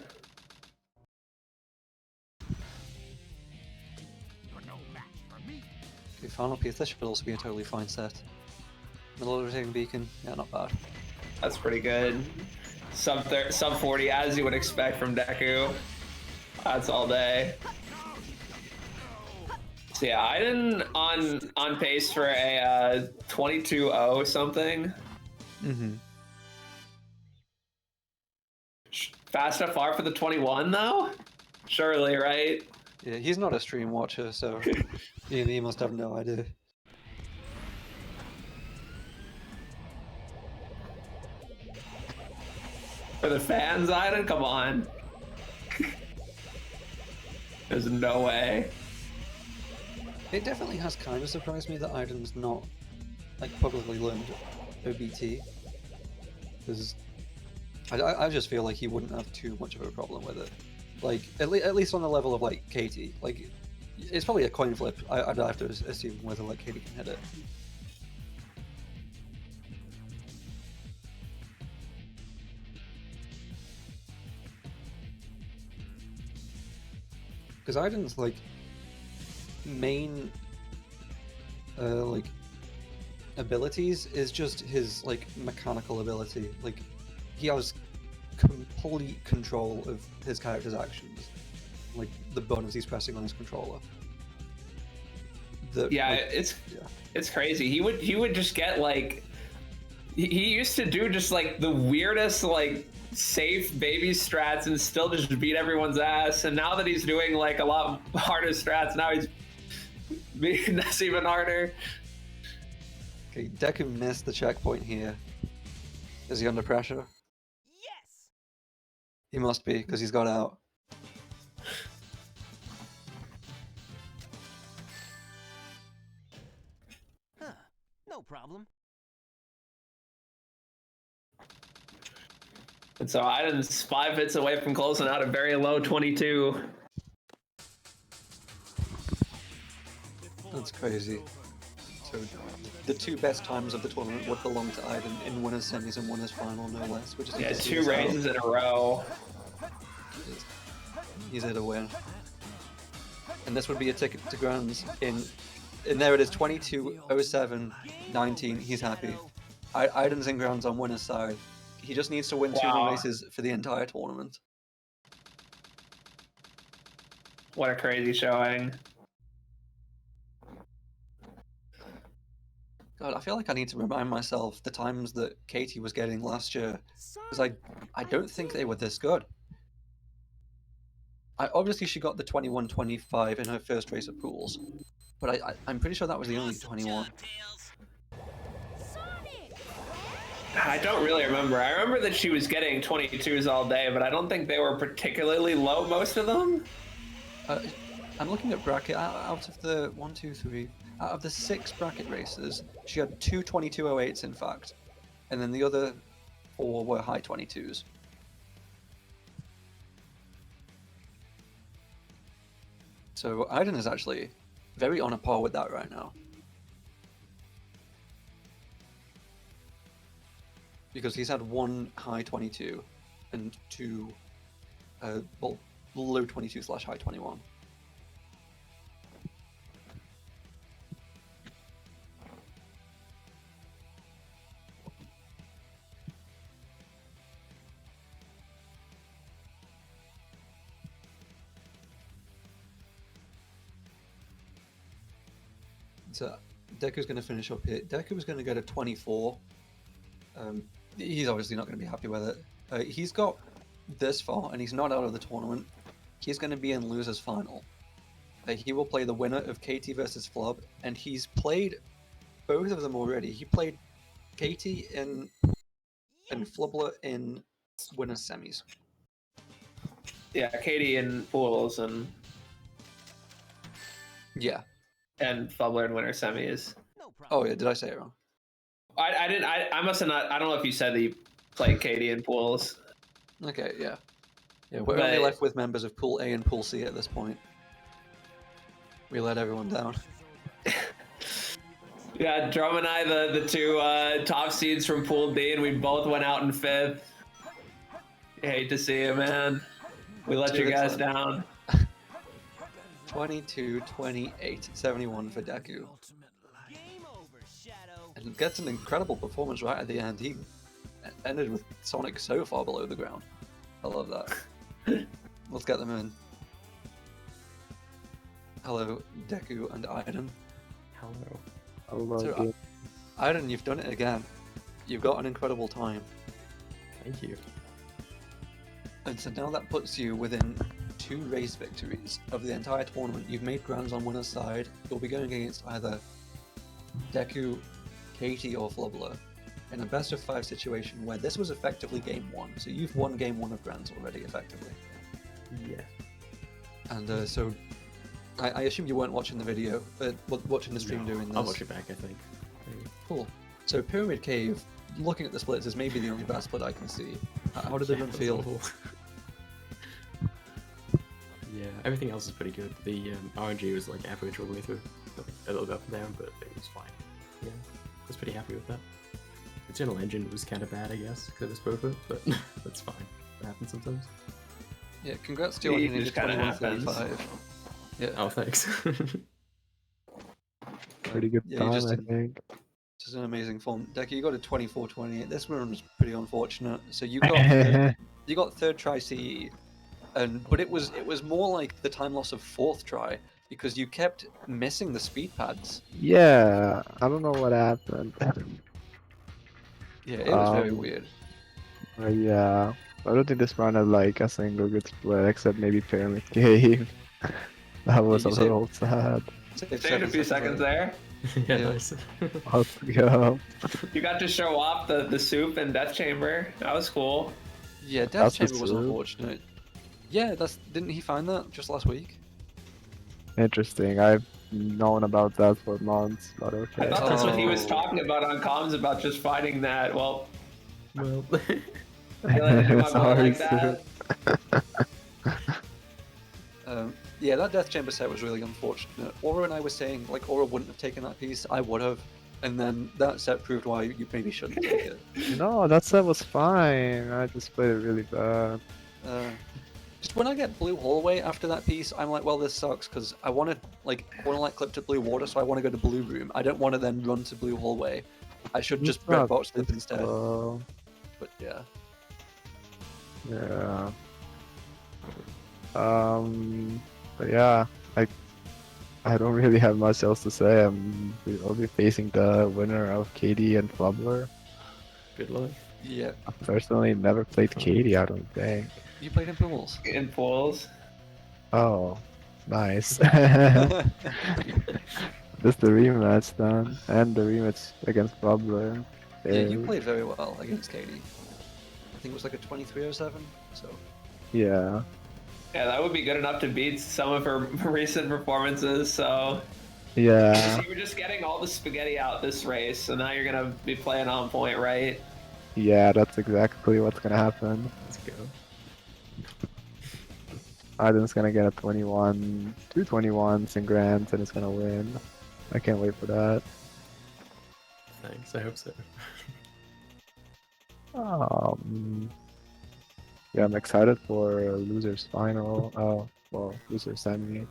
Speaker 2: Okay, final piece. This should also be a totally fine set. Middle rotating beacon. Yeah, not bad.
Speaker 1: That's pretty good. Sub 40 as you would expect from Deku. That's all day. So yeah, Iden on pace for a 22-0 something.
Speaker 2: Mm-hmm.
Speaker 1: Fast enough far for the 21 though? Surely, right?
Speaker 2: Yeah, he's not a stream watcher, so he must have no idea.
Speaker 1: For the fans, Iden, come on. There's no way.
Speaker 2: It definitely has kind of surprised me that Iden's not like publicly learned OBT, because I just feel like he wouldn't have too much of a problem with it. Like at least on the level of like Katie, like it's probably a coin flip. I'd have to assume whether like Katie can hit it. Because Iden's like main like abilities is just his like mechanical ability. Like he has complete control of his character's actions, like the buttons he's pressing on his controller.
Speaker 1: It's crazy. He would just get like he used to do just like the weirdest like safe baby strats and still just beat everyone's ass, and now that he's doing like a lot harder strats, now he's beating this even harder.
Speaker 2: Okay, Deku missed the checkpoint here. Is he under pressure?
Speaker 3: Yes.
Speaker 2: He must be, because he's got out.
Speaker 3: Huh. No problem.
Speaker 1: And so Iden's 5 hits away from closing out a very low 22.
Speaker 2: That's crazy. So the 2 best times of the tournament would belong to Iden in winners semis and winners final, no less. We just need
Speaker 1: Yeah,
Speaker 2: to see
Speaker 1: 2
Speaker 2: this out.
Speaker 1: races in a row.
Speaker 2: He's here to win. And this would be a ticket to Grands in, and there it is, 22:07:19. He's happy. Iden's in Grands on winner's side. He just needs to win 2 more races for the entire tournament.
Speaker 1: What a crazy showing.
Speaker 2: God, I feel like I need to remind myself the times that Katie was getting last year, because I don't think they were this good. Obviously she got the 21-25 in her first race of pools, but I'm pretty sure that was the only 21.
Speaker 1: I don't really remember. I remember that she was getting 22s all day, but I don't think they were particularly low, most of them.
Speaker 2: I'm looking at bracket. Out of the 1, 2, 3, out of the 6 bracket races, she had 2 22:08s in fact, and then the other 4 were high 22s. So Iden is actually very on a par with that right now. Because he's had 1 high 22 and 2 low 22/high 21. So Deku's going to finish up here. Deku was going to go to 24. he's obviously not going to be happy with it. He's got this far, and he's not out of the tournament. He's going to be in losers final. He will play the winner of KT versus Flub, and he's played both of them already. He played KT and Flubler in winners semis.
Speaker 1: Yeah, Katie and Pools and
Speaker 2: Yeah.
Speaker 1: Fubbler and winner semis.
Speaker 3: No problem.
Speaker 2: Oh yeah, did I say it wrong?
Speaker 1: I didn't. I must have not. I don't know if you said that you played Katie and Pools.
Speaker 2: Okay, yeah. Yeah, we're only
Speaker 1: But-
Speaker 2: left with members of Pool A and Pool C at this point. We let everyone down.
Speaker 1: Yeah, Drum and I, the two top seeds from Pool D, and we both went out in 5th. I hate to see it, man. We let you guys down.
Speaker 2: 22, 28, 71 for Deku.
Speaker 3: Game over, Shadow.
Speaker 2: And gets an incredible performance right at the end. He ended with Sonic so far below the ground. I love that. Let's get them in. Hello, Deku and Aiden.
Speaker 5: Hello. Hello.
Speaker 2: So,
Speaker 5: again.
Speaker 2: Aiden, you've done it again. You've got an incredible time.
Speaker 5: Thank you.
Speaker 2: And so now that puts you within 2 race victories of the entire tournament. You've made grands on winner's side. You'll be going against either Deku, Katie, or Flubler in a best of 5 situation where this was effectively game 1. So you've won game 1 of grands already, effectively.
Speaker 5: Yeah.
Speaker 2: And so I assume you weren't watching the video, but watching the stream doing this.
Speaker 5: I'll watch it back, I think. Maybe.
Speaker 2: Cool. So Pyramid Cave, looking at the splits, is maybe the only bad split I can see. How did the run feel?
Speaker 5: Yeah, everything else is pretty good. The RNG was like average all the way through. Like, a little bit up and down, but it was fine. Yeah, I was pretty happy with that. The Eternal Engine was kind of bad, I guess, because it was perfect, but that's fine. It happens sometimes.
Speaker 2: Yeah, congrats to you on
Speaker 1: It
Speaker 2: hitting
Speaker 1: just kinda
Speaker 2: 21:35. Yeah.
Speaker 5: Oh, thanks.
Speaker 6: Pretty good
Speaker 2: Yeah, you
Speaker 6: time,
Speaker 2: just
Speaker 6: I
Speaker 2: did.
Speaker 6: think.
Speaker 2: Just an amazing form. Decky, you got a 24-28. This one was pretty unfortunate. So you got you got 3rd try CE, but it was more like the time loss of 4th try because you kept missing the speed pads.
Speaker 6: Yeah, I don't know what happened.
Speaker 2: Yeah, it was very
Speaker 6: Um,
Speaker 2: weird.
Speaker 6: Yeah, I don't think this round had like a single good split except maybe Pyramid Cave. That was a
Speaker 2: you saved-
Speaker 6: little sad.
Speaker 1: Saved a few seconds there.
Speaker 5: Yeah,
Speaker 2: Yeah.
Speaker 5: nice.
Speaker 6: Let's go.
Speaker 1: You got to show off the soup and Death Chamber. That was cool.
Speaker 2: Yeah, Death
Speaker 6: That's
Speaker 2: Chamber was
Speaker 6: true.
Speaker 2: unfortunate. Yeah, didn't he find that just last week?
Speaker 6: Interesting. I've known about that for months, but
Speaker 1: I
Speaker 6: okay.
Speaker 1: thought that's what he was
Speaker 2: Oh.
Speaker 1: talking about on comms about just finding that. Well,
Speaker 5: Well,
Speaker 1: you let me do my boy
Speaker 6: Sorry,
Speaker 1: like that.
Speaker 2: Yeah, that Death Chamber set was really unfortunate. Aura and I were saying, like, Aura wouldn't have taken that piece, I would have. And then that set proved why you maybe shouldn't take it.
Speaker 6: No, that set was fine. I just played it really bad.
Speaker 2: Just when I get Blue Hallway after that piece, I'm like, well, this sucks, because I want to clip to Blue Water, so I want to go to Blue Room. I don't want to then run to Blue Hallway. I should just Red Box clip instead. But yeah.
Speaker 6: Yeah. But yeah, I don't really have much else to say. I'll be facing the winner of Katie and Flubber.
Speaker 5: good luck.
Speaker 2: Yeah.
Speaker 6: I personally never played Katie, I don't think.
Speaker 2: You played in pools.
Speaker 1: In pools.
Speaker 6: Oh, nice. Just the rematch then, and the rematch against Flubber.
Speaker 2: Yeah, you played very well against Katie. I think it was like a 23-07, so...
Speaker 6: Yeah.
Speaker 1: Yeah, that would be good enough to beat some of her recent performances. So
Speaker 6: Yeah.
Speaker 1: you were just getting all the spaghetti out this race, so now you're gonna be playing on point, right?
Speaker 6: Yeah, that's exactly what's gonna happen.
Speaker 5: Let's go.
Speaker 6: Aiden's gonna get a 21, 221s in Grants, and it's gonna win. I can't wait for that.
Speaker 5: Thanks, I hope so.
Speaker 6: Yeah, I'm excited for losers final. Oh, well, losers semi.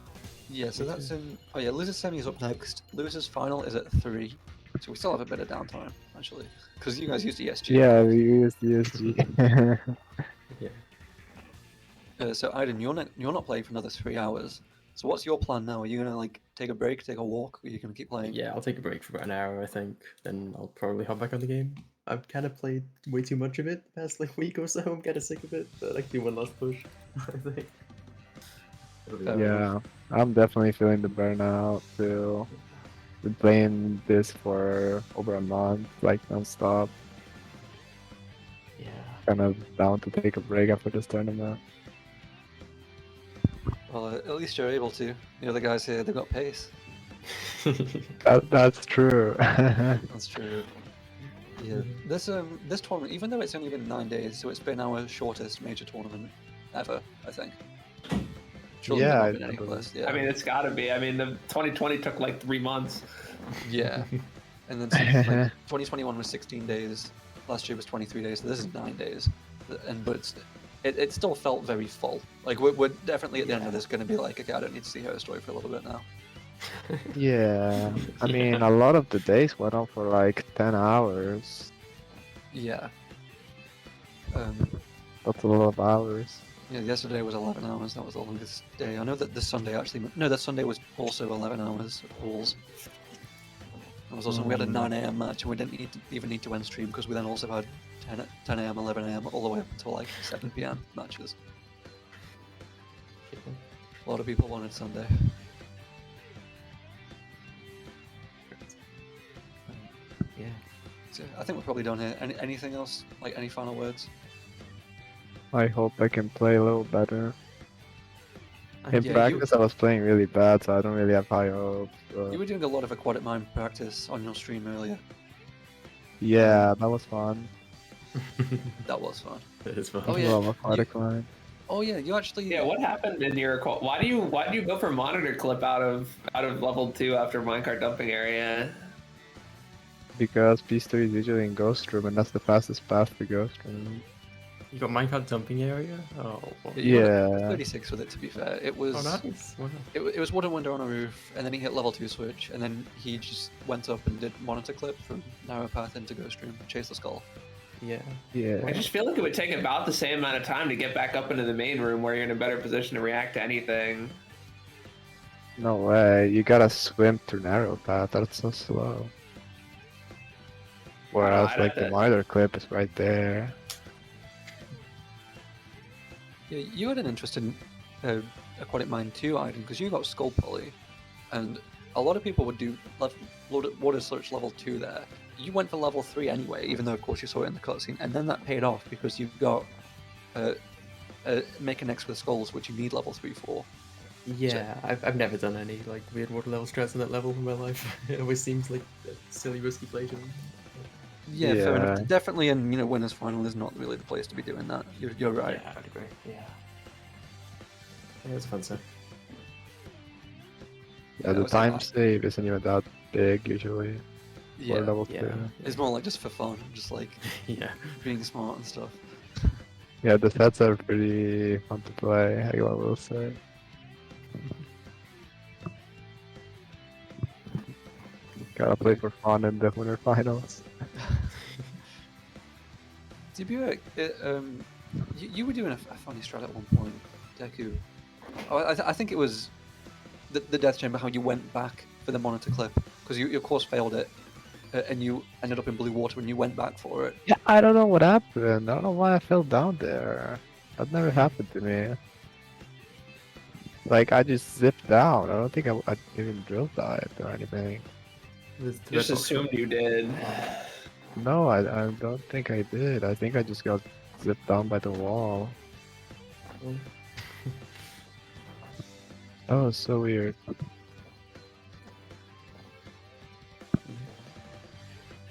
Speaker 2: Yeah, so that's in... Oh yeah, Losers Semi is up next. Losers Final is at 3. So we still have a bit of downtime, actually. Because you guys used ESG.
Speaker 6: Yeah, we used ESG.
Speaker 5: Yeah.
Speaker 2: So Aiden, you're not playing for another 3 hours. So what's your plan now? Are you gonna like take a break, take a walk, or are you gonna keep playing?
Speaker 5: Yeah, I'll take a break for about an hour, I think. Then I'll probably hop back on the game. I've kind of played way too much of it the past like week or so. I'm kind of sick of it, but I can do one last push. I think.
Speaker 2: Fair
Speaker 6: Yeah, I'm definitely feeling the burnout too. Been playing this for over a month, like non-stop.
Speaker 5: Yeah.
Speaker 6: Kind of down to take a break after this tournament.
Speaker 2: Well, at least you're able to. The other guys here, they've got pace.
Speaker 6: That's true.
Speaker 2: That's true. Yeah, this tournament, even though it's only been 9 days, so it's been our shortest major tournament ever, I think. Surely
Speaker 6: Yeah,
Speaker 2: there
Speaker 6: I
Speaker 2: not been any
Speaker 6: believe-
Speaker 2: less. Yeah.
Speaker 1: I mean, it's got to be. I mean, the 2020 took like 3 months.
Speaker 2: Yeah. And then like 2021 was 16 days. Last year was 23 days. So this is 9 days. But it still felt very full. Like we're definitely at the end of this going to be like, okay, I don't need to see her story for a little bit now.
Speaker 6: Yeah, I mean, a lot of the days went on for like 10 hours.
Speaker 2: Yeah.
Speaker 6: That's a lot of hours.
Speaker 2: Yeah. Yesterday was 11 hours. That was the longest day. I know that this Sunday actually. No, this Sunday was also 11 hours of pools. It was also we had a 9 a.m. match and we didn't even need to end stream because we then also had 10 a.m., 11 a.m. all the way up until like 7 p.m. matches. A lot of people wanted Sunday.
Speaker 5: Yeah.
Speaker 2: So I think we're probably done here. Anything else? Like any final words?
Speaker 6: I hope I can play a little better. In
Speaker 2: Yeah,
Speaker 6: practice, I was playing really bad, so I don't really have high hopes. But
Speaker 2: You were doing a lot of aquatic mind practice on your stream earlier.
Speaker 6: yeah, that was fun.
Speaker 2: That was fun.
Speaker 5: That is fun.
Speaker 2: Oh, yeah.
Speaker 6: Love aquatic mind.
Speaker 2: Oh yeah, you actually.
Speaker 1: Yeah, what happened in your why do you go for monitor clip out of level 2 after minecart dumping area?
Speaker 6: Because P3 is usually in Ghost Room, and that's the fastest path to Ghost Room.
Speaker 5: You got minecart dumping area? Oh. Well.
Speaker 2: You were
Speaker 6: Yeah.
Speaker 2: 36 with it. To be fair, it was.
Speaker 5: Oh, nice. Wow.
Speaker 2: It was Water Wonder on a roof, and then he hit level 2 switch, and then he just went up and did monitor clip from narrow path into Ghost Room, chase the skull.
Speaker 5: Yeah.
Speaker 6: Yeah.
Speaker 1: I just feel like it would take about the same amount of time to get back up into the main room where you're in a better position to react to anything.
Speaker 6: No way. You gotta swim through narrow path. That's so slow. Whereas,
Speaker 1: I'd
Speaker 6: like,
Speaker 1: have
Speaker 6: the
Speaker 1: to-
Speaker 6: monitor clip is right there.
Speaker 2: Yeah, you had an interest in aquatic mind too, Aiden, because you got skull poly, and a lot of people would do water search level 2 there. You went for level 3 anyway, even though of course you saw it in the cutscene, and then that paid off because you got make an X with skulls, which you need level 3 for.
Speaker 5: Yeah, I've never done any like weird water level strats on that level in my life. It always seems like a silly risky play to me.
Speaker 2: Yeah, fair enough.
Speaker 6: Yeah.
Speaker 2: Definitely, and winners final is not really the place to be doing that. You're right.
Speaker 5: Yeah, I'd agree. Yeah. Yeah, it's a fun set.
Speaker 6: Yeah,
Speaker 2: Yeah,
Speaker 6: the
Speaker 2: it was
Speaker 6: time
Speaker 2: like-
Speaker 6: save isn't even that big usually. For
Speaker 2: Yeah,
Speaker 6: level
Speaker 5: Yeah.
Speaker 6: 2.
Speaker 2: it's more like just for fun, just like
Speaker 5: Yeah.
Speaker 2: being smart and stuff.
Speaker 6: Yeah, the sets are pretty fun to play, I will say. Gotta play for fun in the winter finals.
Speaker 2: Debu, you were doing a funny strat at one point, Deku. Oh, I think it was the death chamber. How you went back for the monitor clip because you of course failed it, and you ended up in blue water and you went back for it.
Speaker 6: Yeah, I don't know what happened. I don't know why I fell down there. That never happened to me. Like, I just zipped down. I don't think I even drill dived or anything.
Speaker 1: Just assumed you did.
Speaker 6: No, I don't think I did. I think I just got zipped down by the wall. Oh, it's so weird.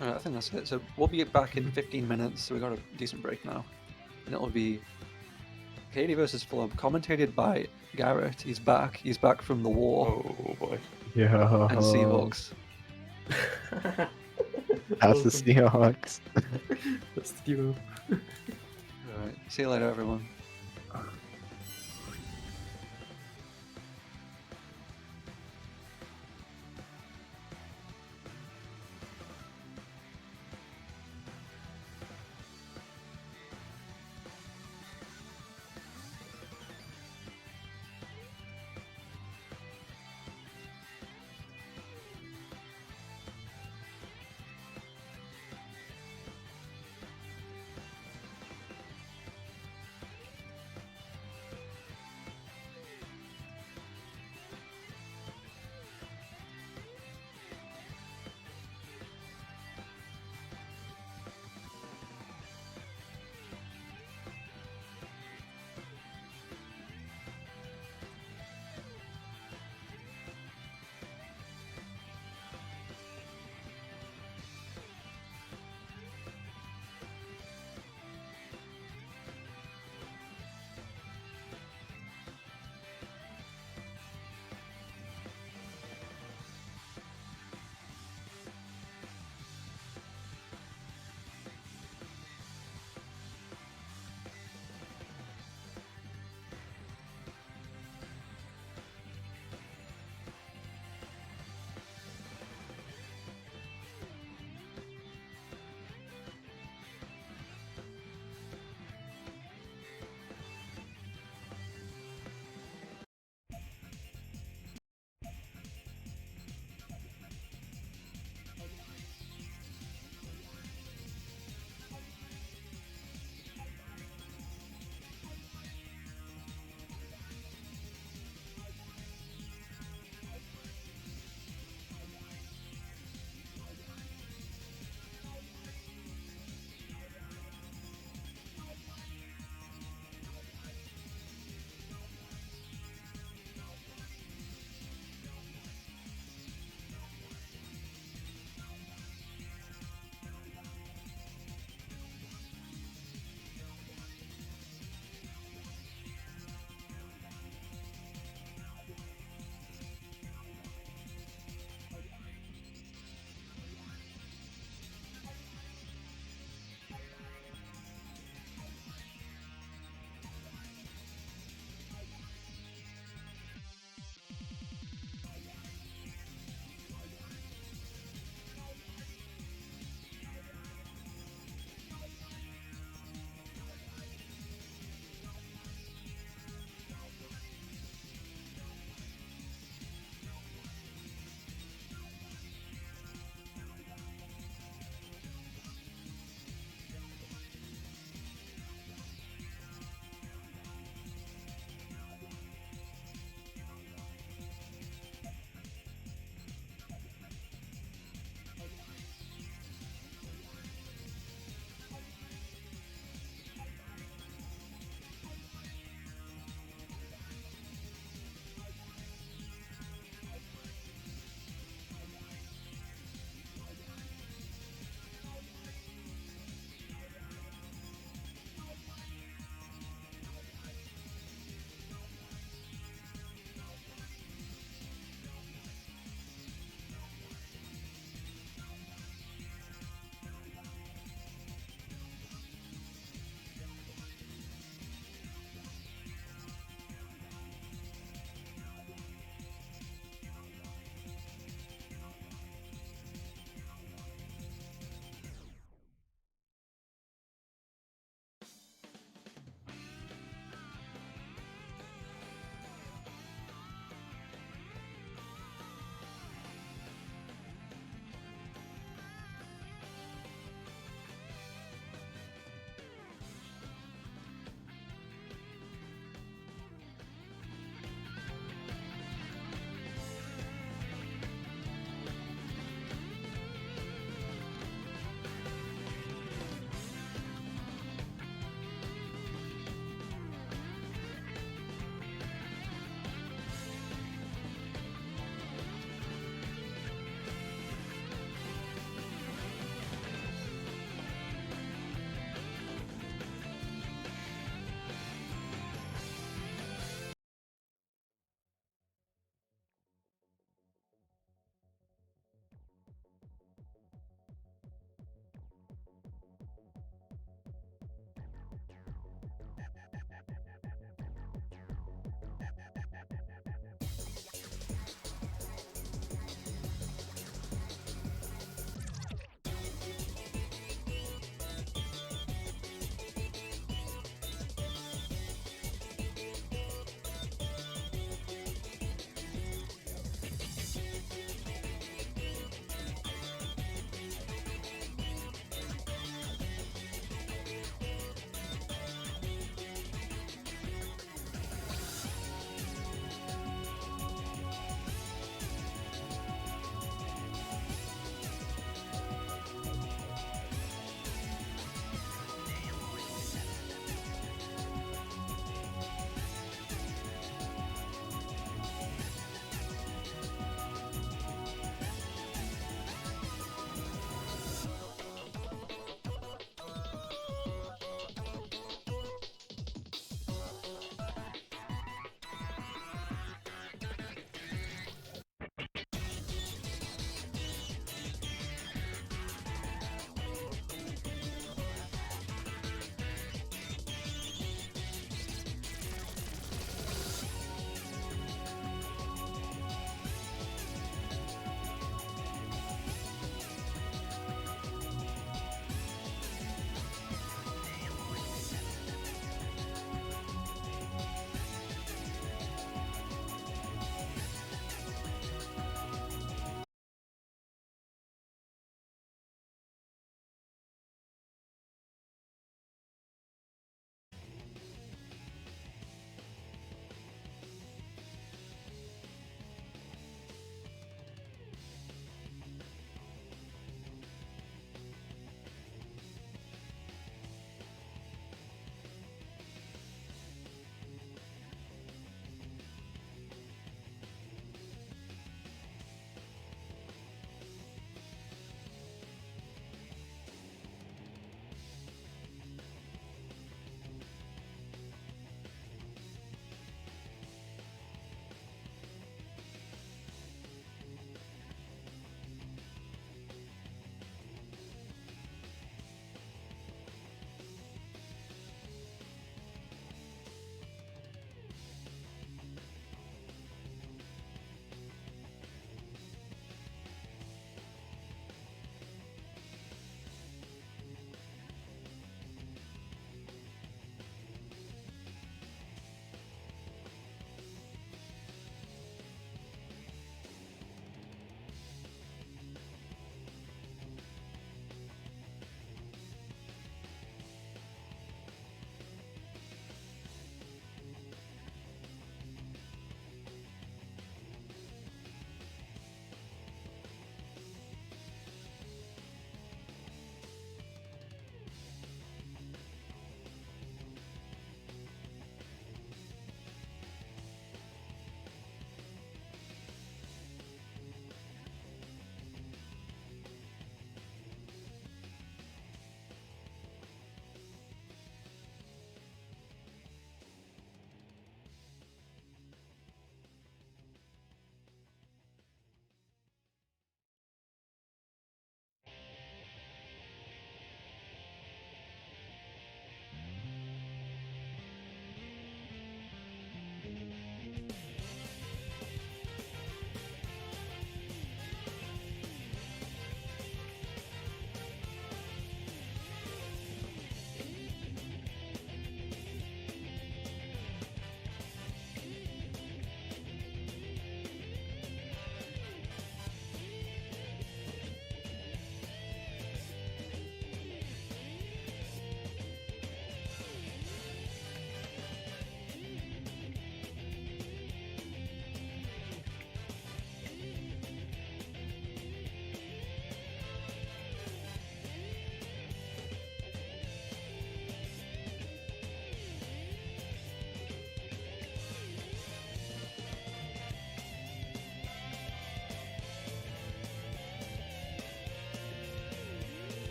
Speaker 2: Alright, I think that's it. So we'll be back in 15 minutes. So we got a decent break now, and it'll be Katie versus Flub, commentated by Garrett. He's back. He's back from the war
Speaker 5: Oh boy.
Speaker 6: Yeah.
Speaker 2: and Seahawks.
Speaker 6: That's the Seahawks.
Speaker 5: That's the duo.
Speaker 2: Alright, see you later, everyone.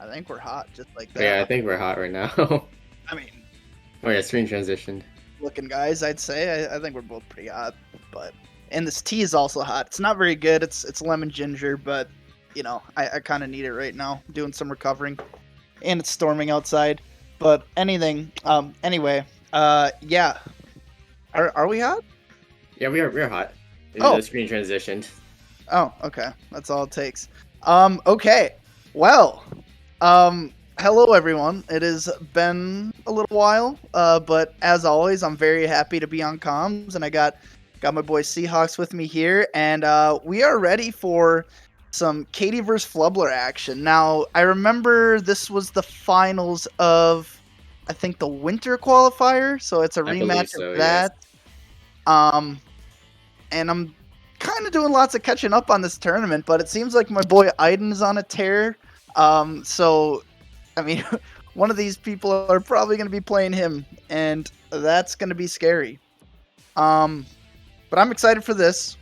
Speaker 7: I think we're hot, just like that.
Speaker 5: Yeah, I think we're hot right now.
Speaker 7: I mean,
Speaker 5: Oh yeah, screen transitioned.
Speaker 7: looking guys, I'd say. I think we're both pretty hot, but and this tea is also hot. It's not very good. It's lemon ginger, but you know, I kind of need it right now. Doing some recovering, and it's storming outside. But anyway, yeah. Are we hot?
Speaker 5: Yeah, we're hot.
Speaker 7: Oh.
Speaker 5: The screen transitioned.
Speaker 7: Oh, okay. That's all it takes. Okay. Well, hello everyone. It has been a little while, but as always, I'm very happy to be on comms, and I got my boy Seahawks with me here, and we are ready for some Katie versus Flubler action. Now, I remember this was the finals of, I think, the winter qualifier, so it's a
Speaker 5: I believe
Speaker 7: rematch
Speaker 5: so,
Speaker 7: of
Speaker 5: yes.
Speaker 7: that. And I'm kind of doing lots of catching up on this tournament, but it seems like my boy Aiden is on a tear. So, I mean, one of these people are probably going to be playing him, and that's going to be scary. But I'm excited for this.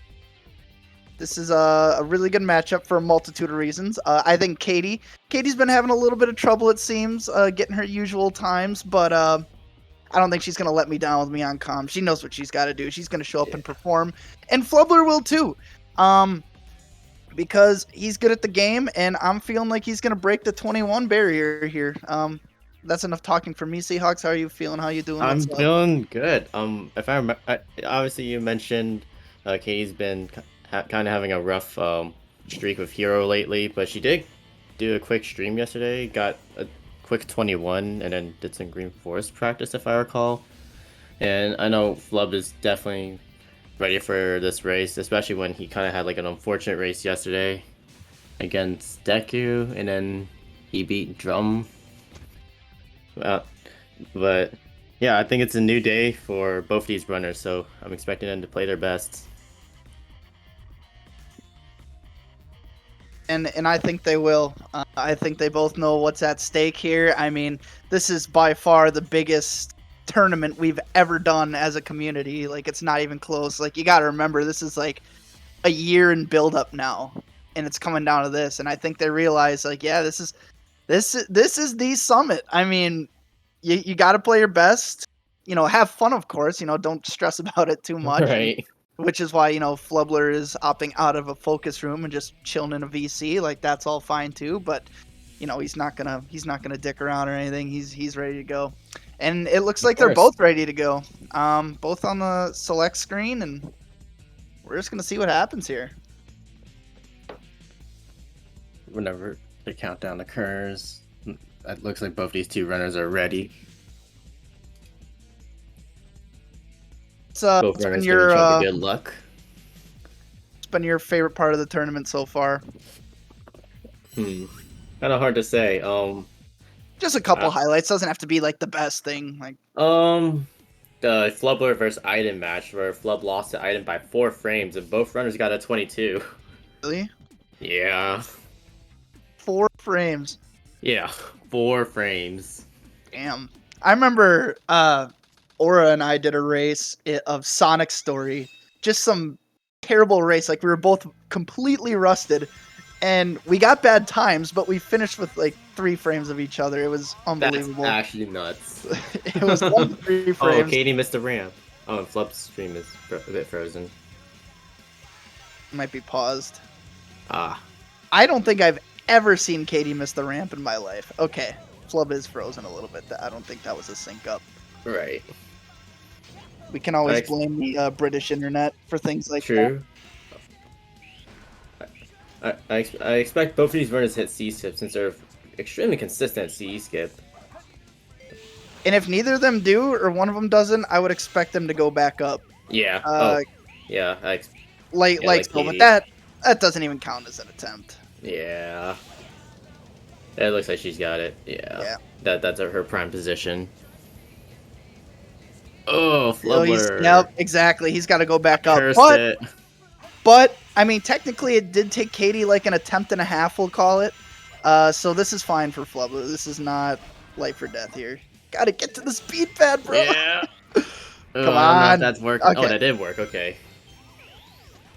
Speaker 7: This is a really good matchup for a multitude of reasons. I think Katie's been having a little bit of trouble, it seems, getting her usual times, but I don't think she's going to let me down with me on comm. She knows what she's got to do. She's going to show up and perform. And Flubler will too. Because he's good at the game, and I'm feeling like he's going to break the 21 barrier here. That's enough talking for me. Seahawks, how are you feeling? How you doing?
Speaker 5: I'm
Speaker 7: What's up?
Speaker 5: feeling good. If I remember, obviously you mentioned Katie's been kind of having a rough streak with Hero lately, but she did do a quick stream yesterday. Got a quick 21, and then did some Green Forest practice, if I recall. And I know Flub is definitely ready for this race, especially when he kind of had like an unfortunate race yesterday against Deku, and then he beat Drum. But yeah, I think it's a new day for both these runners, so I'm expecting them to play their best.
Speaker 7: And I think they will. I think they both know what's at stake here. I mean, this is by far the biggest tournament we've ever done as a community. Like, it's not even close. Like, you got to remember, this is like a year in build up now, and it's coming down to this. And I think they realize, like, yeah, this is the summit. I mean, you got to play your best. You know, have fun, of course. You know, don't stress about it too much.
Speaker 5: Right.
Speaker 7: Which is why, you know, Flubler is opting out of a focus room and just chilling in a VC. Like, that's all fine too. But, you know, he's not gonna dick around or anything. He's ready to go. And it looks like they're both ready to go. Both on the select screen, and we're just gonna see what happens here.
Speaker 5: Whenever the countdown occurs, it looks like both these two runners are ready. Both runners giving each other good luck.
Speaker 7: It's been your favorite part of the tournament so far?
Speaker 5: Kind of hard to say.
Speaker 7: Just a couple highlights. Doesn't have to be like the best thing. Like
Speaker 5: the Flubler versus Aiden match where Flub lost to Aiden by 4 frames and both runners got a 22.
Speaker 7: Really?
Speaker 5: Yeah.
Speaker 7: 4 frames.
Speaker 5: Yeah, 4 frames.
Speaker 7: Damn. I remember Aura and I did a race of Sonic Story. Just some terrible race. Like, we were both completely rusted. And we got bad times, but we finished with like 3 frames of each other. It was unbelievable.
Speaker 5: That's actually nuts.
Speaker 7: It was 3 frames.
Speaker 5: Oh, Katie missed the ramp. Oh, and Flub's stream is a bit frozen.
Speaker 7: Might be paused.
Speaker 5: Ah.
Speaker 7: I don't think I've ever seen Katie miss the ramp in my life. Okay, Flub is frozen a little bit. I don't think that was a sync up.
Speaker 5: Right.
Speaker 7: We can always blame the British internet for things like
Speaker 5: True. that. I expect both of these runners to hit C-skip since they're extremely consistent at C-skip.
Speaker 7: And if neither of them do, or one of them doesn't, I would expect them to go back up.
Speaker 5: Yeah. Yeah.
Speaker 7: But that doesn't even count as an attempt.
Speaker 5: Yeah. It looks like she's got it. Yeah. That's her prime position. Oh, Flubber.
Speaker 7: Yep, exactly. He's got to go back up. But, I mean, technically it did take Katie like an attempt and a half, we'll call it. So this is fine for Flubber. This is not life or death here. Got to get to the speed pad, bro.
Speaker 5: Yeah.
Speaker 7: Come on.
Speaker 5: That's working. Okay. Oh, that did work. Okay.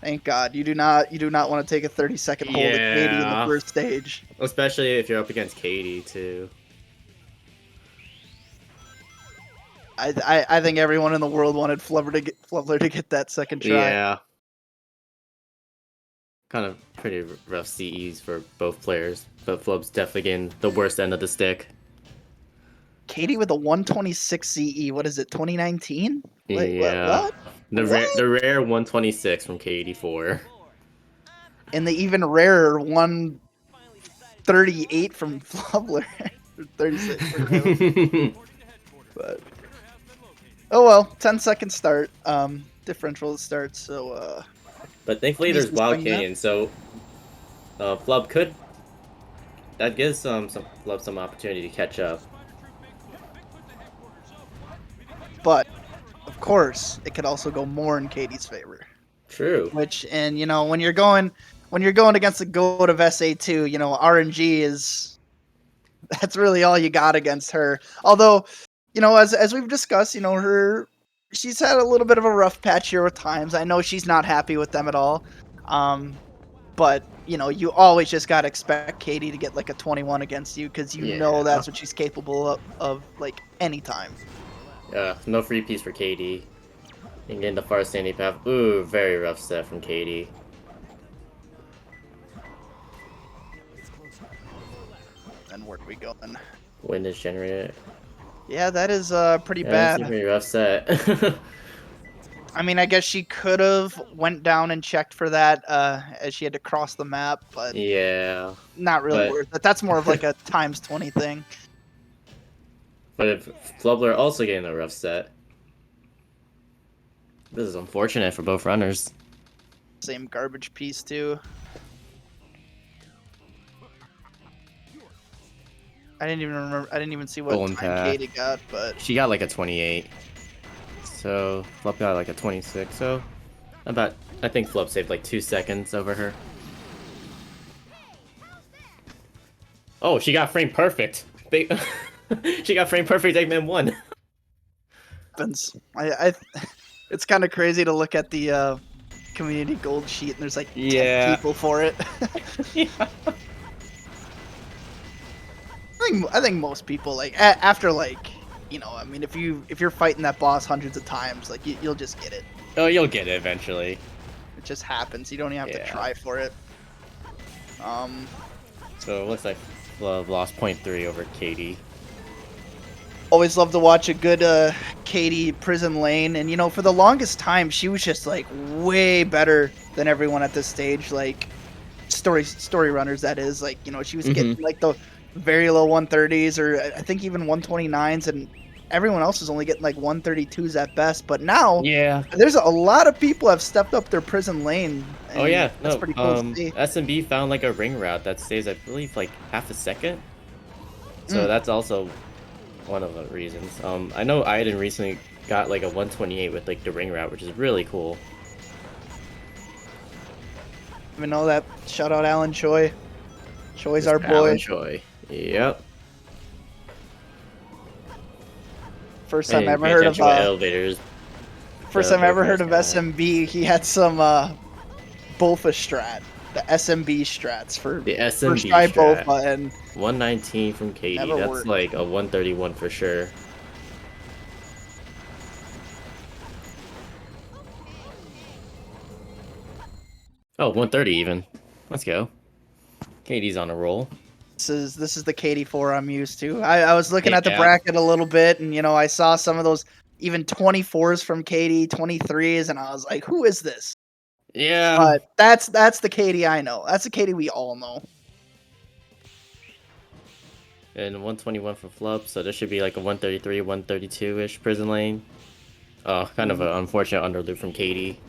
Speaker 7: Thank God. You do not want to take a 30-second hold of Katie in the
Speaker 5: Yeah.
Speaker 7: first stage.
Speaker 5: Especially if you're up against Katie too.
Speaker 7: I think everyone in the world wanted Flubler to get that second try.
Speaker 5: Yeah. Kind of pretty rough CEs for both players, but Flub's definitely getting the worst end of the stick.
Speaker 7: Katie with a 126 CE. What is it? 2019? Wait,
Speaker 5: Yeah.
Speaker 7: what?
Speaker 5: The rare 126 from K84.
Speaker 7: And the even rarer 138 from Flubler. 36. But oh well, 10-second start. Differential start. So
Speaker 5: But thankfully
Speaker 7: Easy
Speaker 5: there's Wild
Speaker 7: swing that.
Speaker 5: Canyon, so Flub could. That gives some Flub some opportunity to catch up.
Speaker 7: but of course, it could also go more in Katie's favor.
Speaker 5: True.
Speaker 7: Which, and you know, when you're going against the goat of SA2, you know, RNG is that's really all you got against her. Although, you know, as we've discussed, you know, she's had a little bit of a rough patch here with times. I know she's not happy with them at all. But you know, you always just gotta expect Katie to get like a 21 against you because you know that's what she's capable of like anytime.
Speaker 5: No free piece for Katie. And getting the far standing path. Ooh, very rough set from Katie.
Speaker 7: And where do we go then?
Speaker 5: Wind is generated.
Speaker 7: Yeah, that is pretty
Speaker 5: Yeah, that's
Speaker 7: bad.
Speaker 5: a pretty rough set.
Speaker 7: I mean, I guess she could have went down and checked for that as she had to cross the map, but
Speaker 5: Yeah.
Speaker 7: not really
Speaker 5: But-
Speaker 7: worth it. That's more of like a times 20 thing.
Speaker 5: But if Flubler also getting a rough set. This is unfortunate for both runners.
Speaker 7: Same garbage piece too. I didn't even remember. I didn't even see what
Speaker 5: Golden
Speaker 7: time
Speaker 5: path.
Speaker 7: Katie got, but
Speaker 5: She got like a 28. So Flub got like a 26. So I think Flub saved like 2 seconds over her. Oh, she got frame perfect. She got frame perfect Eggman 1.
Speaker 7: happens. It's kind of crazy to look at the community gold sheet and there's like 10 people for it. I think most people like after like, you know, I mean, if you're fighting that boss hundreds of times, like you'll just get it.
Speaker 5: Oh, you'll get it eventually.
Speaker 7: It just happens. You don't even have to try for it.
Speaker 5: So it looks like Flub lost 0.3 over Katie.
Speaker 7: Always love to watch a good Katie Prison Lane, and you know, for the longest time, she was just like way better than everyone at this stage. Like story runners, that is. Like, you know, she was getting like the very low 130s, or I think even 129s, and everyone else is only getting like 132s at best. But now, there's a lot of people have stepped up their Prison Lane.
Speaker 5: Oh yeah,
Speaker 7: that's pretty cool to see.
Speaker 5: SMB found like a ring route that stays, I believe, like half a second. So that's also one of the reasons. I know Aiden recently got like a 128 with like the ring route, which is really cool.
Speaker 7: Even know that. Shout out Alan Choi. Choi's our boy.
Speaker 5: Alan Choi. Yep.
Speaker 7: First time I ever heard of
Speaker 5: elevators.
Speaker 7: First time I ever heard of SMB. He had some Bofa strat, the SMB strats for
Speaker 5: the SMB
Speaker 7: first try
Speaker 5: strat.
Speaker 7: Bofa, and
Speaker 5: 119 from Katie. That's
Speaker 7: worked.
Speaker 5: like a 131 for sure. Oh, 130 even. Let's go. Katie's on a roll.
Speaker 7: This is the Katie 4 I'm used to. I was looking at the bracket a little bit, and you know, I saw some of those even 24s from Katie, 23s, and I was like, who is this?
Speaker 5: Yeah.
Speaker 7: But that's the Katie I know. That's the Katie we all know.
Speaker 5: And 121 for Flub, so there should be like a 133, 132-ish Prison Lane. Oh, kind of an unfortunate underloop from Katie.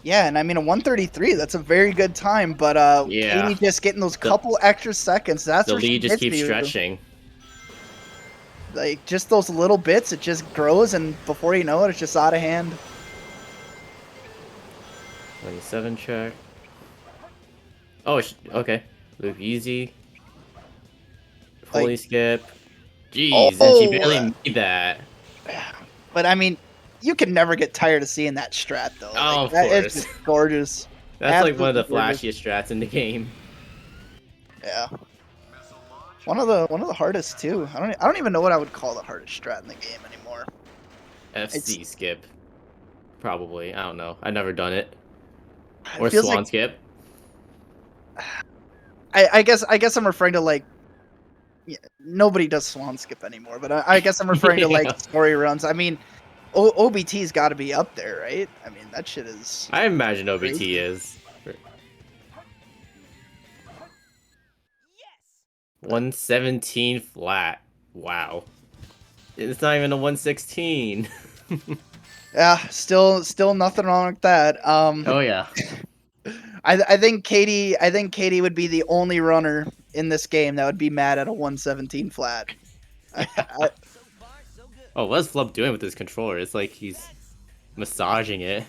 Speaker 7: Yeah, and I mean, a 133, that's a very good time, but Katie just getting those couple extra seconds, that's
Speaker 5: the
Speaker 7: where she
Speaker 5: lead just
Speaker 7: gets
Speaker 5: keeps
Speaker 7: you.
Speaker 5: stretching.
Speaker 7: Like, just those little bits, it just grows, and before you know it, it's just out of hand.
Speaker 5: 27 check. Oh, okay. Loop easy. Fully skip. Jeez, and she barely made that.
Speaker 7: But I mean, you can never get tired of seeing that strat though.
Speaker 5: Oh, of
Speaker 7: It's
Speaker 5: course.
Speaker 7: just gorgeous.
Speaker 5: That's like one of the
Speaker 7: Absolutely gorgeous.
Speaker 5: flashiest strats in the game.
Speaker 7: Yeah. One of the hardest too. I don't even know what I would call the hardest strat in the game anymore.
Speaker 5: FC skip. Probably. I don't know. I've never done it.
Speaker 7: It
Speaker 5: Or
Speaker 7: feels
Speaker 5: swan
Speaker 7: like
Speaker 5: skip.
Speaker 7: I guess I'm referring to like nobody does swan skip anymore, but I guess I'm referring to like
Speaker 5: Yeah.
Speaker 7: story runs. I mean, OBT's got to be up there, right? I mean, that shit is.
Speaker 5: I imagine OBT
Speaker 7: Crazy.
Speaker 5: is. 117 flat. Wow. It's not even a 116.
Speaker 7: Yeah, still nothing wrong with that.
Speaker 5: Oh yeah.
Speaker 7: I think Katie would be the only runner in this game that would be mad at a 117 flat.
Speaker 5: Oh, what's Flub doing with his controller? It's like he's massaging it.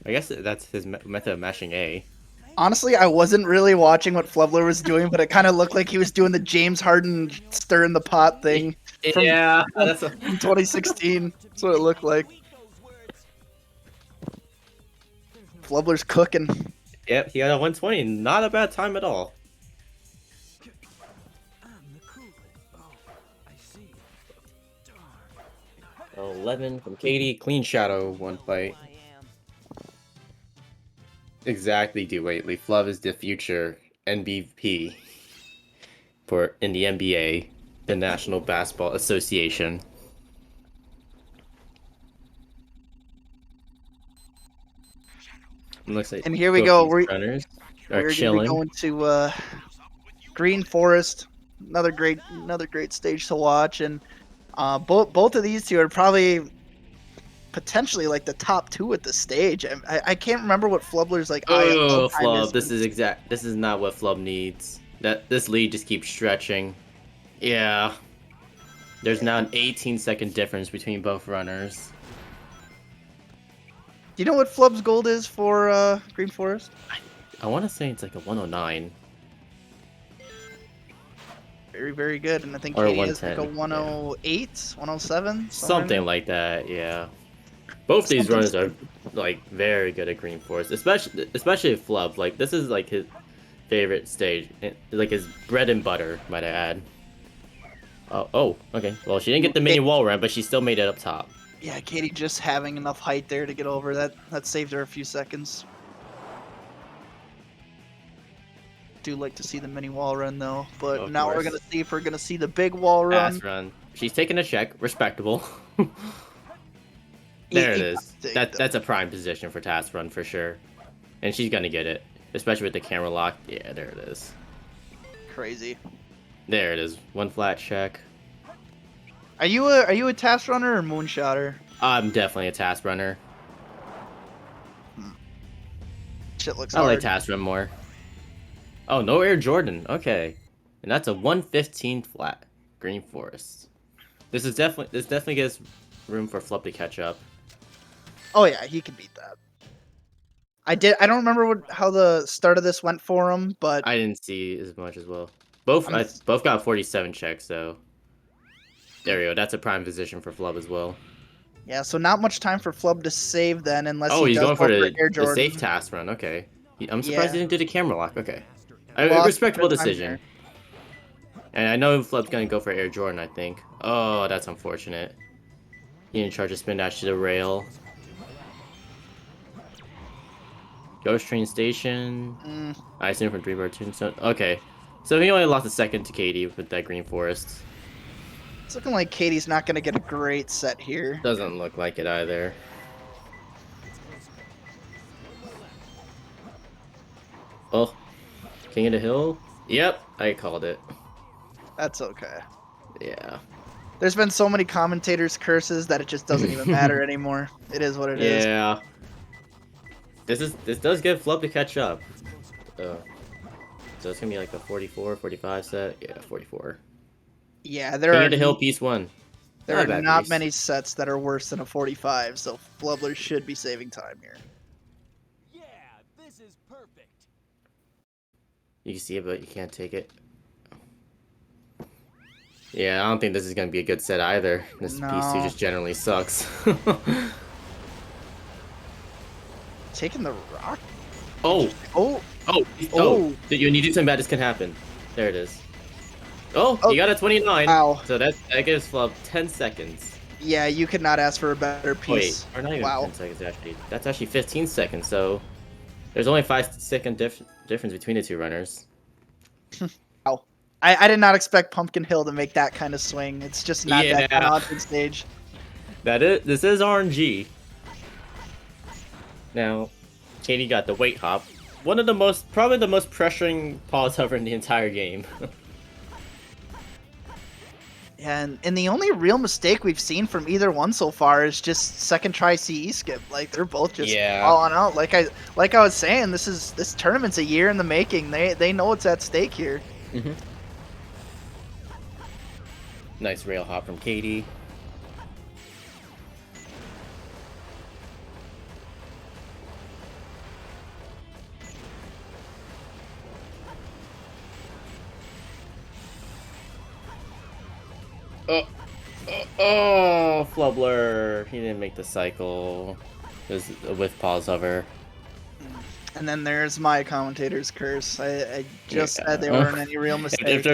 Speaker 5: I guess that's his method of mashing A.
Speaker 7: Honestly, I wasn't really watching what Flubler was doing, but it kind of looked like he was doing the James Harden stirring the pot thing from,
Speaker 5: Yeah,
Speaker 7: from
Speaker 5: that's a...
Speaker 7: 2016. That's what it looked like. Flubler's cooking.
Speaker 5: Yep, he had a 120. Not a bad time at all.
Speaker 3: I'm the coolant. Oh, I see. Darn.
Speaker 5: 11 from Katie. Clean shadow, one fight. Exactly, D. Waitley. Flub is the future MVP in the NBA, the National Basketball Association. Looks like
Speaker 7: And here we go.
Speaker 5: both these runners are
Speaker 7: We're gonna be
Speaker 5: chilling.
Speaker 7: going to Green Forest. Another great stage to watch, and both of these two are probably potentially like the top two at the stage. I can't remember what Flubler's like.
Speaker 5: Oh,
Speaker 7: ISO time
Speaker 5: Flub!
Speaker 7: is.
Speaker 5: This is not what Flub needs. This lead just keeps stretching. Yeah. There's now an 18-second difference between both runners.
Speaker 7: Do you know what Flub's gold is for Green Forest?
Speaker 5: I want to say it's like a 109.
Speaker 7: Very, very good. And I think
Speaker 5: Or
Speaker 7: Katie has like a
Speaker 5: 110,
Speaker 7: 108, 107.
Speaker 5: Something like that, yeah. Both these
Speaker 7: Something
Speaker 5: runners are like very good at Green Forest, especially Flub. Like this is like his favorite stage, like his bread and butter, might I add. Oh, okay. Well, she didn't get the mini wall run, but she still made it up top.
Speaker 7: Yeah, Katie just having enough height there to get over that saved her a few seconds. Do like to see the mini wall run though, but
Speaker 5: Of
Speaker 7: now we're
Speaker 5: course.
Speaker 7: gonna see if we're gonna see the big wall run.
Speaker 5: Pass run. She's taking a check. Respectable. There it is. That's a prime position for task run for sure, and she's gonna get it, especially with the camera lock. Yeah, there it is.
Speaker 7: Crazy.
Speaker 5: There it is. One flat check.
Speaker 7: Are you a task runner or moonshotter?
Speaker 5: I'm definitely a task runner.
Speaker 7: Shit looks
Speaker 5: I
Speaker 7: hard.
Speaker 5: like task run more. Oh, no Air Jordan. Okay, and that's a 115 flat. Green Forest. This definitely gives room for Flub to catch up.
Speaker 7: Oh yeah, he can beat that. I don't remember how the start of this went for him, but
Speaker 5: I didn't see as much as well. Both got 47 checks, so there we go. That's a prime position for Flub as well.
Speaker 7: yeah, so not much time for Flub to save then, unless
Speaker 5: Oh,
Speaker 7: he
Speaker 5: he's
Speaker 7: does
Speaker 5: going for
Speaker 7: Air
Speaker 5: the
Speaker 7: Jordan.
Speaker 5: safe task run. Okay, I'm surprised he
Speaker 7: Yeah.
Speaker 5: didn't do the camera lock. Okay, a
Speaker 7: Lost
Speaker 5: respectable
Speaker 7: the time
Speaker 5: decision. And I know Flub's gonna go for Air Jordan. I think. Oh, that's unfortunate. He didn't charge a spin dash to the rail. Ghost Train Station. I assume from 3-bar Tombstone. Okay, so he only lost a second to Katie with that Green Forest.
Speaker 7: It's looking like Katie's not going to get a great set here.
Speaker 5: Doesn't look like it either. Oh, King of the Hill? Yep, I called it.
Speaker 7: That's okay.
Speaker 5: Yeah.
Speaker 7: There's been so many commentators' curses that it just doesn't even matter anymore. It is what it is.
Speaker 5: Yeah. This does get Flub to catch up. So it's gonna be like a 44, 45 set. Yeah, 44.
Speaker 7: Yeah, there
Speaker 5: King
Speaker 7: are
Speaker 5: of the Hill, piece 1.
Speaker 7: there
Speaker 5: Not a
Speaker 7: are
Speaker 5: bad
Speaker 7: not
Speaker 5: piece.
Speaker 7: many sets that are worse than a 45, so Flubler should be saving time here.
Speaker 3: Yeah, this is perfect.
Speaker 5: You can see it, but you can't take it. Yeah, I don't think this is gonna be a good set either. This
Speaker 7: No.
Speaker 5: piece 2 just generally sucks.
Speaker 7: Taking the rock.
Speaker 5: Oh,
Speaker 7: Oh,
Speaker 5: oh,
Speaker 7: Oh.
Speaker 5: You need to do something bad. This can happen. There it is. Oh,
Speaker 7: Oh.
Speaker 5: you got a 29.
Speaker 7: Ow.
Speaker 5: So that gives Flub 10 seconds.
Speaker 7: Yeah, you could not ask for a better
Speaker 5: Oh, wait,
Speaker 7: piece.
Speaker 5: or not even
Speaker 7: Wow.
Speaker 5: 10 seconds actually. That's actually 15 seconds. So there's only 5-second difference between the two runners.
Speaker 7: Wow. I did not expect Pumpkin Hill to make that kind of swing. It's just not that kind
Speaker 5: Yeah.
Speaker 7: of haunted stage.
Speaker 5: This is RNG. Now, Katie got the weight hop. Probably the most pressuring pause hover in the entire game.
Speaker 7: And the only real mistake we've seen from either one so far is just second try CE skip. Like they're both just falling out. Like I was saying, this tournament's a year in the making. They know what's at stake here.
Speaker 5: Mm-hmm. Nice rail hop from Katie. Oh, Flubler. He didn't make the cycle. It was a with pause hover.
Speaker 7: And then there's my commentator's curse. I just said there weren't any real mistakes.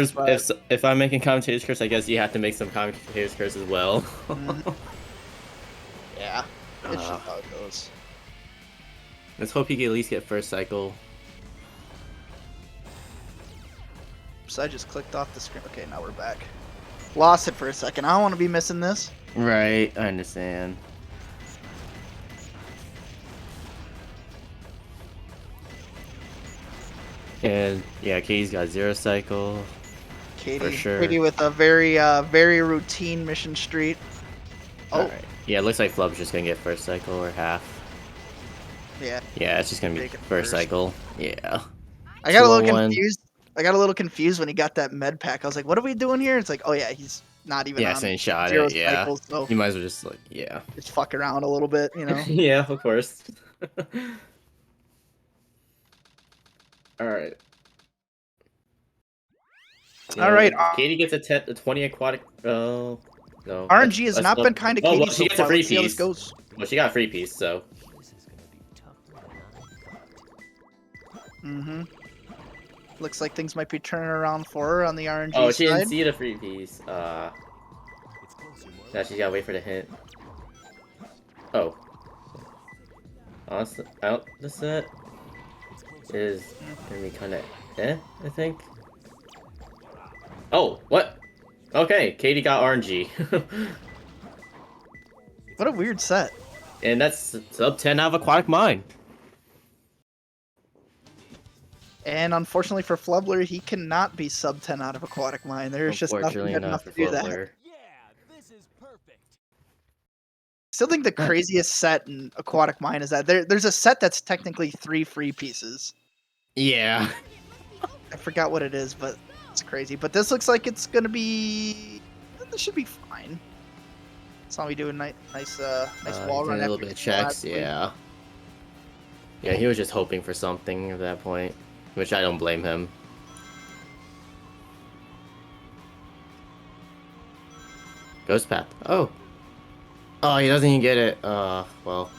Speaker 5: If I'm making commentator's curse, I guess you have to make some commentator's curse as well.
Speaker 7: Yeah, it's just how it goes.
Speaker 5: Let's hope he can at least get first cycle.
Speaker 7: So I just clicked off the screen. Okay, now we're back. Lost it for a second. I don't want to be missing this.
Speaker 5: Right, I understand. And yeah, Katie's got 0 cycle.
Speaker 7: Katie,
Speaker 5: for sure.
Speaker 7: Katie with a very routine mission street. Oh,
Speaker 5: Alright. Yeah, it looks like Flub's just gonna get first cycle or half.
Speaker 7: yeah.
Speaker 5: Yeah, it's just gonna be
Speaker 7: Take it
Speaker 5: first
Speaker 7: first.
Speaker 5: cycle. Yeah.
Speaker 7: I got a little
Speaker 5: 201.
Speaker 7: confused. I got a little confused when he got that med pack. I was like, "What are we doing here?" It's like, "Oh yeah, he's not even
Speaker 5: Yeah,
Speaker 7: on
Speaker 5: same shot.
Speaker 7: 0
Speaker 5: Yeah.
Speaker 7: cycles, so
Speaker 5: You might as well just like, yeah.
Speaker 7: just fuck around a little bit, you know."
Speaker 5: Yeah, of course. Alright.
Speaker 7: All right,
Speaker 5: Katie gets a 20 aquatic. No.
Speaker 7: RNG has not been kind of
Speaker 5: Oh,
Speaker 7: Katie
Speaker 5: well, she
Speaker 7: so
Speaker 5: gets a
Speaker 7: far.
Speaker 5: free
Speaker 7: Let's see how this
Speaker 5: piece.
Speaker 7: goes.
Speaker 5: Well, she got a free piece, so.
Speaker 7: Mm-hmm. Looks like things might be turning around for her on the RNG
Speaker 5: Oh, she
Speaker 7: side.
Speaker 5: didn't see the free piece. Now she's gotta wait for the hint. Oh. Honestly, out the set is gonna be kind of I think. Oh, what? Okay, Katie got RNG.
Speaker 7: What a weird set.
Speaker 5: And that's sub 10 out of Aquatic Mine.
Speaker 7: And unfortunately for Flubler, he cannot be sub 10 out of Aquatic Mine. There's just nothing
Speaker 5: Unfortunately
Speaker 7: good enough to do that.
Speaker 5: Flubler.
Speaker 7: Still think the craziest set in Aquatic Mine is that there's a set that's technically 3 free pieces.
Speaker 5: Yeah.
Speaker 7: I forgot what it is, but it's crazy. But this looks like it's gonna be. This should be fine. Saw me do a nice wall run.
Speaker 5: A little bit of checks, yeah. Yeah, he was just hoping for something at that point, which I don't blame him. Ghost Path. Oh, he doesn't even get it. Well,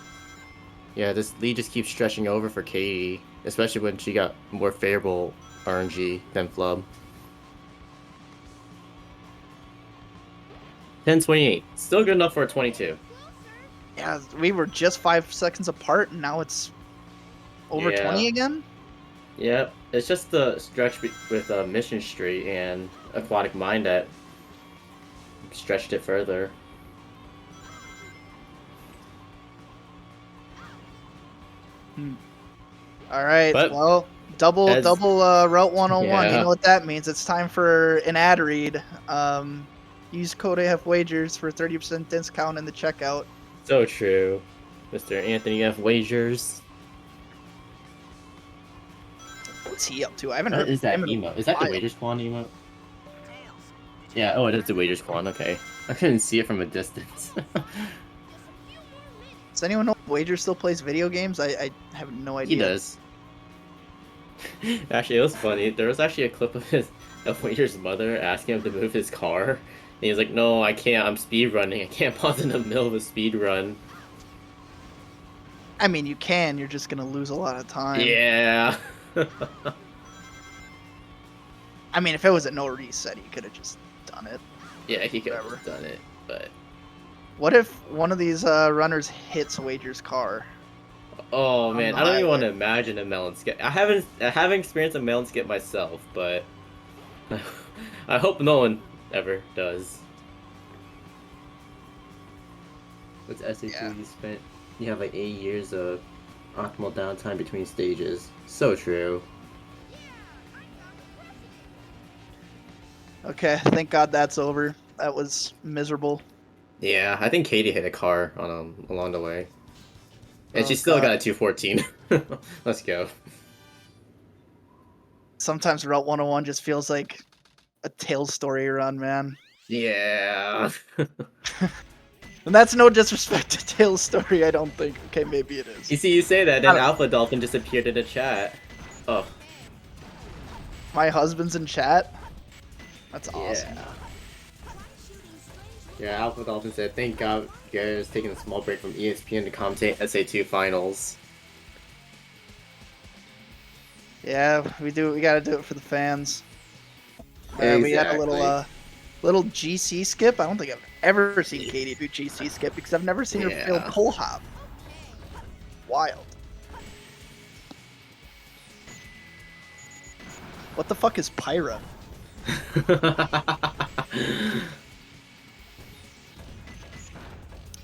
Speaker 5: yeah. This lead just keeps stretching over for Katie, especially when she got more favorable RNG than Flub. 10:28. Still good enough for a 22.
Speaker 7: Yeah, we were just 5 seconds apart, and now it's over 20 again.
Speaker 5: Yep, it's just the stretch with Mission Street and Aquatic Mine that stretched it further.
Speaker 7: All right,
Speaker 5: But
Speaker 7: well, double Route 101. You
Speaker 5: Yeah.
Speaker 7: know what that means? It's time for an ad read. Use code AF Wagers for 30% discount in the checkout.
Speaker 5: So true. Mr. Anthony F. Wagers.
Speaker 7: What's he up to? I haven't
Speaker 5: What
Speaker 7: heard
Speaker 5: is that
Speaker 7: him in a
Speaker 5: emote? Is that the
Speaker 7: while.
Speaker 5: Wagers Quan emote? Yeah, oh, it is the Wagers Quan, okay. I couldn't see it from a distance.
Speaker 7: Does anyone know if Wager still plays video games? I have no idea.
Speaker 5: He does. Actually, it was funny. There was actually a clip of Waiter's mother asking him to move his car. And he was like, "No, I can't. I'm speed running. I can't pause in the middle of a speed run."
Speaker 7: I mean, you can. You're just gonna lose a lot of time.
Speaker 5: Yeah.
Speaker 7: I mean, if it was a no reset, he could have just done it.
Speaker 5: Yeah, he could have
Speaker 7: Whatever.
Speaker 5: done it, but
Speaker 7: What if one of these runners hits Wager's car?
Speaker 5: oh
Speaker 7: On
Speaker 5: man,
Speaker 7: the
Speaker 5: I don't even want to
Speaker 7: highway.
Speaker 5: imagine a melon skip. I haven't experienced a melon skip myself, but I hope no one ever does. With SA2,
Speaker 7: Yeah.
Speaker 5: you have like 8 years of optimal downtime between stages. So true.
Speaker 7: Okay, thank God that's over. That was miserable.
Speaker 5: Yeah, I think Katie hit a car on along the way, and
Speaker 7: Oh,
Speaker 5: she still
Speaker 7: God.
Speaker 5: got a 214. Let's go.
Speaker 7: Sometimes Route 101 just feels like a Tales story run, man.
Speaker 5: Yeah.
Speaker 7: And that's no disrespect to Tales story, I don't think. Okay, maybe it is.
Speaker 5: You see, you say that,
Speaker 7: I
Speaker 5: then
Speaker 7: don't-
Speaker 5: Alpha Dolphin just appeared in the chat. Oh,
Speaker 7: My husband's in chat. That's awesome.
Speaker 5: yeah. Yeah, Alpha Dolphin said, "Thank God Garrett's taking a small break from ESPN to commentate SA2 finals."
Speaker 7: Yeah, we gotta do it for the fans. We had a little GC skip. I don't think I've ever seen Katie do GC skip because I've never seen her fail
Speaker 5: Yeah.
Speaker 7: pull hop. Wild. What the fuck is Pyra?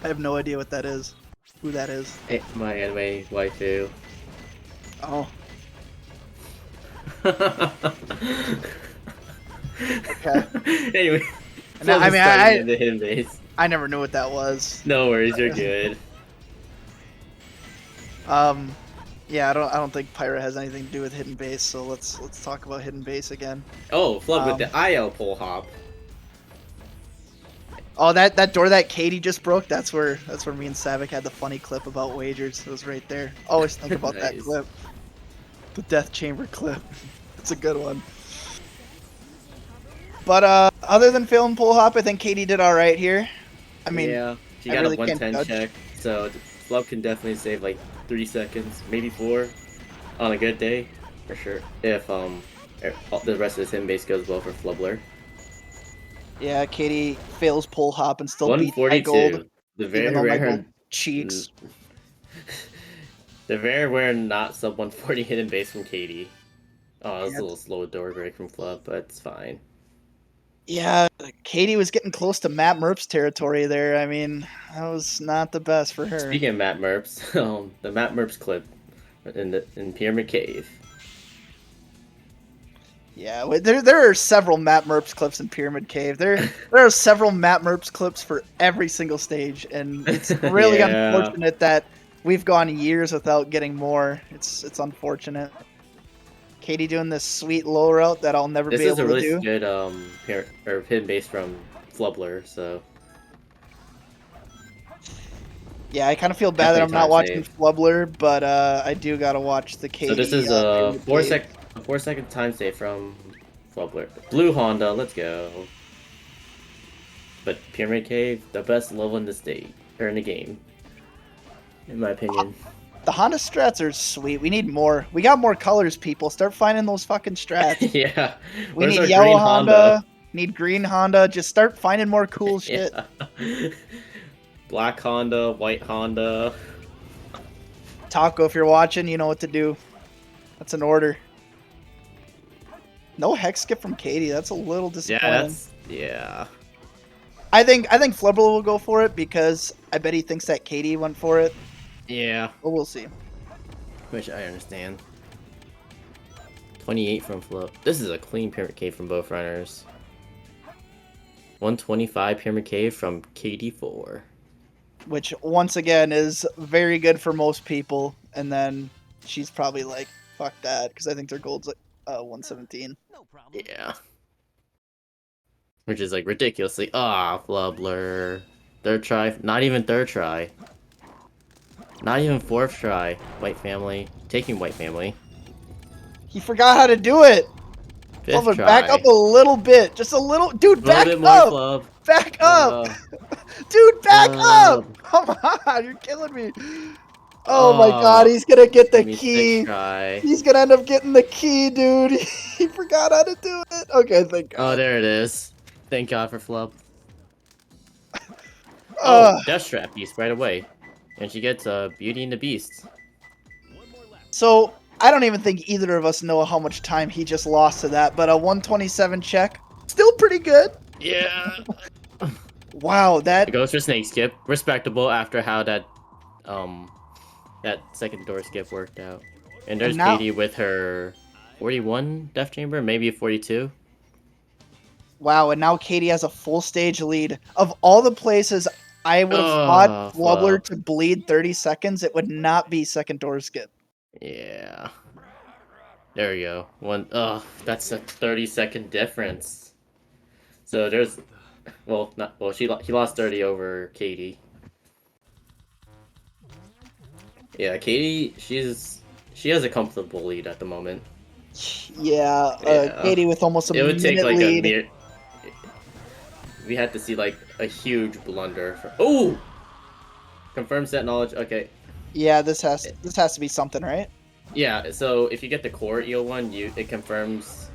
Speaker 7: I have no idea what that is. Who that is.
Speaker 5: Hey, my anime waifu.
Speaker 7: Oh, okay.
Speaker 5: Anyway,
Speaker 7: And I mean,
Speaker 5: in the hidden base.
Speaker 7: I never knew what that was.
Speaker 5: No worries, you're good.
Speaker 7: Yeah, I don't think Pyra has anything to do with hidden base. So let's talk about hidden base again.
Speaker 5: Oh, Flood with the IL pull hop.
Speaker 7: Oh, that door that Katie just broke. That's where me and Savick had the funny clip about wagers. It was right there. Always think about that
Speaker 5: Nice.
Speaker 7: clip. The death chamber clip. It's a good one. But other than fail and pull hop, I think Katie did all right here. I mean,
Speaker 5: yeah, she
Speaker 7: I
Speaker 5: got
Speaker 7: really
Speaker 5: a
Speaker 7: can't
Speaker 5: 110
Speaker 7: judge.
Speaker 5: check, so Flub can definitely save like 3 seconds, maybe 4, on a good day, for sure. If the rest of his hidden base goes well for Flubler.
Speaker 7: Yeah, Katie fails pull hop and still beats my gold,
Speaker 5: 142. The
Speaker 7: even
Speaker 5: very
Speaker 7: though my
Speaker 5: rare.
Speaker 7: gold cheeks.
Speaker 5: The very rare not sub 140 hidden base from Katie. Oh, that's
Speaker 7: Yeah.
Speaker 5: a little slow door break from Flub, but it's fine.
Speaker 7: Yeah, Katie was getting close to Matt Merp's territory there. I mean, that was not the best for her.
Speaker 5: Speaking of Matt Merps, the Matt Merps clip in Pyramid Cave.
Speaker 7: Yeah, there are several Matt Merps clips in Pyramid Cave. There are several Matt Merps clips for every single stage, and it's really
Speaker 5: Yeah.
Speaker 7: unfortunate that we've gone years without getting more. It's unfortunate. Katie doing this sweet low route that I'll never
Speaker 5: This
Speaker 7: be
Speaker 5: is a
Speaker 7: able to
Speaker 5: really
Speaker 7: do.
Speaker 5: good hidden base from Flubler, so
Speaker 7: Yeah, I kind of feel bad that I'm
Speaker 5: Definitely
Speaker 7: not
Speaker 5: time
Speaker 7: watching
Speaker 5: save.
Speaker 7: Flubler, but I do gotta watch the Katie.
Speaker 5: so this is
Speaker 7: Pyramid Cave.
Speaker 5: a 4-second time save from Flubler. Blue Honda, let's go. But Pyramid Cave, the best level in the state or in the game, in my opinion.
Speaker 7: The Honda strats are sweet. We need more. We got more colors, people. Start finding those fucking strats.
Speaker 5: Yeah.
Speaker 7: We
Speaker 5: Where's
Speaker 7: need
Speaker 5: our
Speaker 7: yellow
Speaker 5: green
Speaker 7: Honda. Need green Honda. Just start finding more cool shit.
Speaker 5: Yeah. Black Honda, white Honda.
Speaker 7: Taco, if you're watching, you know what to do. That's an order. No hex skip from Katie. That's a little disappointing.
Speaker 5: Yeah.
Speaker 7: I think Flubber will go for it because I bet he thinks that Katie went for it.
Speaker 5: Yeah.
Speaker 7: But we'll see.
Speaker 5: Which I understand. 28 from Flip. This is a clean Pyramid Cave from both runners. 125 Pyramid Cave from KD4.
Speaker 7: Which, once again, is very good for most people. And then she's probably like, fuck that. Because I think their gold's like 117.
Speaker 3: No problem.
Speaker 5: Yeah. Which is like ridiculously. Flubler. Third try. Not even third try. Not even fourth try. White family. Taking white family.
Speaker 7: He forgot how to do it.
Speaker 8: Fifth
Speaker 7: Flubber,
Speaker 8: try.
Speaker 7: back up a little bit. Just a little. Dude,
Speaker 8: A little
Speaker 7: back
Speaker 8: bit more
Speaker 7: up.
Speaker 8: flub.
Speaker 7: Back up.
Speaker 8: Uh,
Speaker 7: Dude, back up.
Speaker 8: flub.
Speaker 7: Come on. You're killing me. Oh my god,
Speaker 8: Oh,
Speaker 7: he's gonna get the
Speaker 8: give me sixth
Speaker 7: key.
Speaker 8: try.
Speaker 7: He's gonna end up getting the key, dude. He forgot how to do it. Okay, thank
Speaker 8: Oh,
Speaker 7: god.
Speaker 8: there it is. Thank God for flub.
Speaker 7: Uh,
Speaker 8: Oh, Death Trap Beast right away. And she gets Beauty and the Beast.
Speaker 7: so, I don't even think either of us know how much time he just lost to that, but a 127 check, still pretty good.
Speaker 8: Yeah.
Speaker 7: Wow,
Speaker 8: It
Speaker 7: that
Speaker 8: goes for Snake Skip. Respectable after how that second door skip worked out. And there's
Speaker 7: now-
Speaker 8: Katie with her 41 Death Chamber, maybe a 42.
Speaker 7: wow, and now Katie has a full stage lead. Of all the places I would have thought Flubber
Speaker 8: Flub.
Speaker 7: to bleed 30 seconds, it would not be second door skip.
Speaker 8: Yeah. There we go. That's a 30-second difference. So there's, well, not well. He lost 30 over Katie. Yeah, Katie, she has a comfortable lead at the moment.
Speaker 7: Yeah,
Speaker 8: Yeah.
Speaker 7: Katie with almost a
Speaker 8: It would take
Speaker 7: minute
Speaker 8: like
Speaker 7: lead.
Speaker 8: a mere. We had to see like a huge blunder. Oh, confirm set knowledge. Okay.
Speaker 7: Yeah, this has to be something, right?
Speaker 8: Yeah. So if you get the core EO1, it confirms,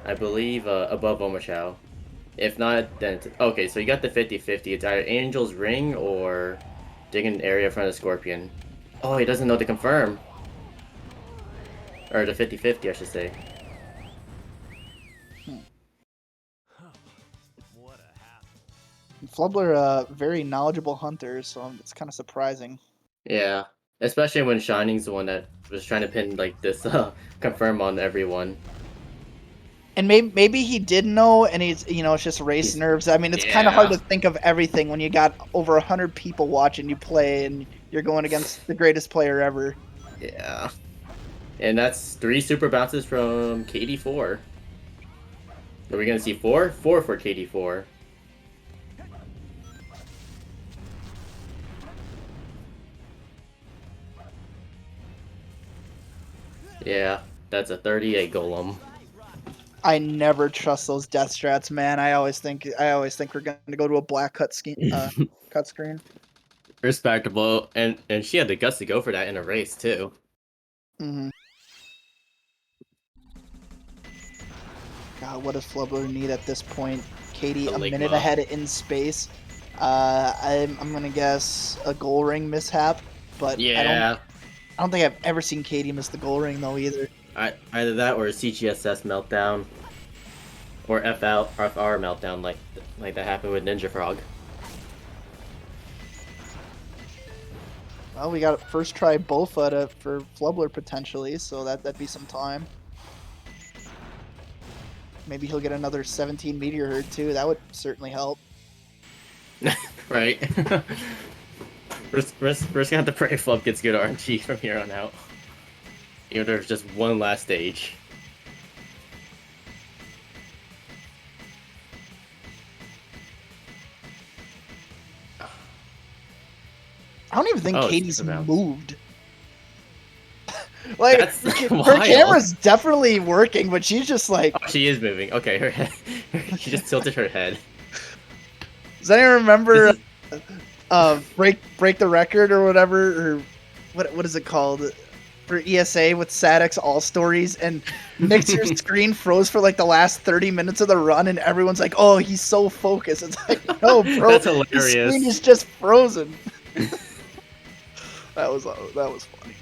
Speaker 8: I believe, above Omochao. If not, then okay. So you got the 50-50. It's either Angel's Ring or digging an area in front of Scorpion. Oh, he doesn't know to confirm. Or the 50-50, I should say.
Speaker 7: Flubber, a very knowledgeable hunter, so it's kind of surprising.
Speaker 8: Yeah, especially when Shining's the one that was trying to pin like this confirm on everyone.
Speaker 7: And maybe he did know, and he's it's just race nerves. I mean, it's kind of hard to think of everything when you got over 100 people watching you play, and you're going against the greatest player ever.
Speaker 8: Yeah, and that's 3 super bounces from KD4. Are we gonna see 4? 4 for KD4. Yeah, that's a 38 golem.
Speaker 7: I never trust those death strats, man. I always think we're gonna go to a black cut cut screen.
Speaker 8: Respectable, and she had the guts to go for that in a race too.
Speaker 7: Mm-hmm. God, what does Flubber need at this point? Katie a minute
Speaker 8: Ligma.
Speaker 7: ahead in space. I'm gonna guess a goal ring mishap, but
Speaker 8: Yeah,
Speaker 7: I don't think I've ever seen Katie miss the goal ring though either.
Speaker 8: either that or a CGSS meltdown, or FR meltdown like that happened with Ninja Frog.
Speaker 7: Well, we got first try Bofa for Flubber potentially, so that'd be some time. Maybe he'll get another 17 meteor herd too. That would certainly help.
Speaker 8: Right. We're gonna have to pray Flub gets good RNG from here on out. Even though there's just one last stage.
Speaker 7: I don't even think
Speaker 8: Oh,
Speaker 7: Katie's
Speaker 8: super bounce.
Speaker 7: moved. Like
Speaker 8: That's
Speaker 7: her
Speaker 8: wild.
Speaker 7: camera's definitely working, but she's just like.
Speaker 8: Oh, she is moving. Okay, her head. She just tilted her head.
Speaker 7: Does anyone remember
Speaker 8: This is-
Speaker 7: break the record or whatever, or what is it called for ESA with Sadix All Stories, and Mixer's screen froze for like the last 30 minutes of the run, and everyone's like, "Oh, he's so focused." It's like, no, bro,
Speaker 8: That's
Speaker 7: his
Speaker 8: hilarious.
Speaker 7: screen is just frozen. that was funny.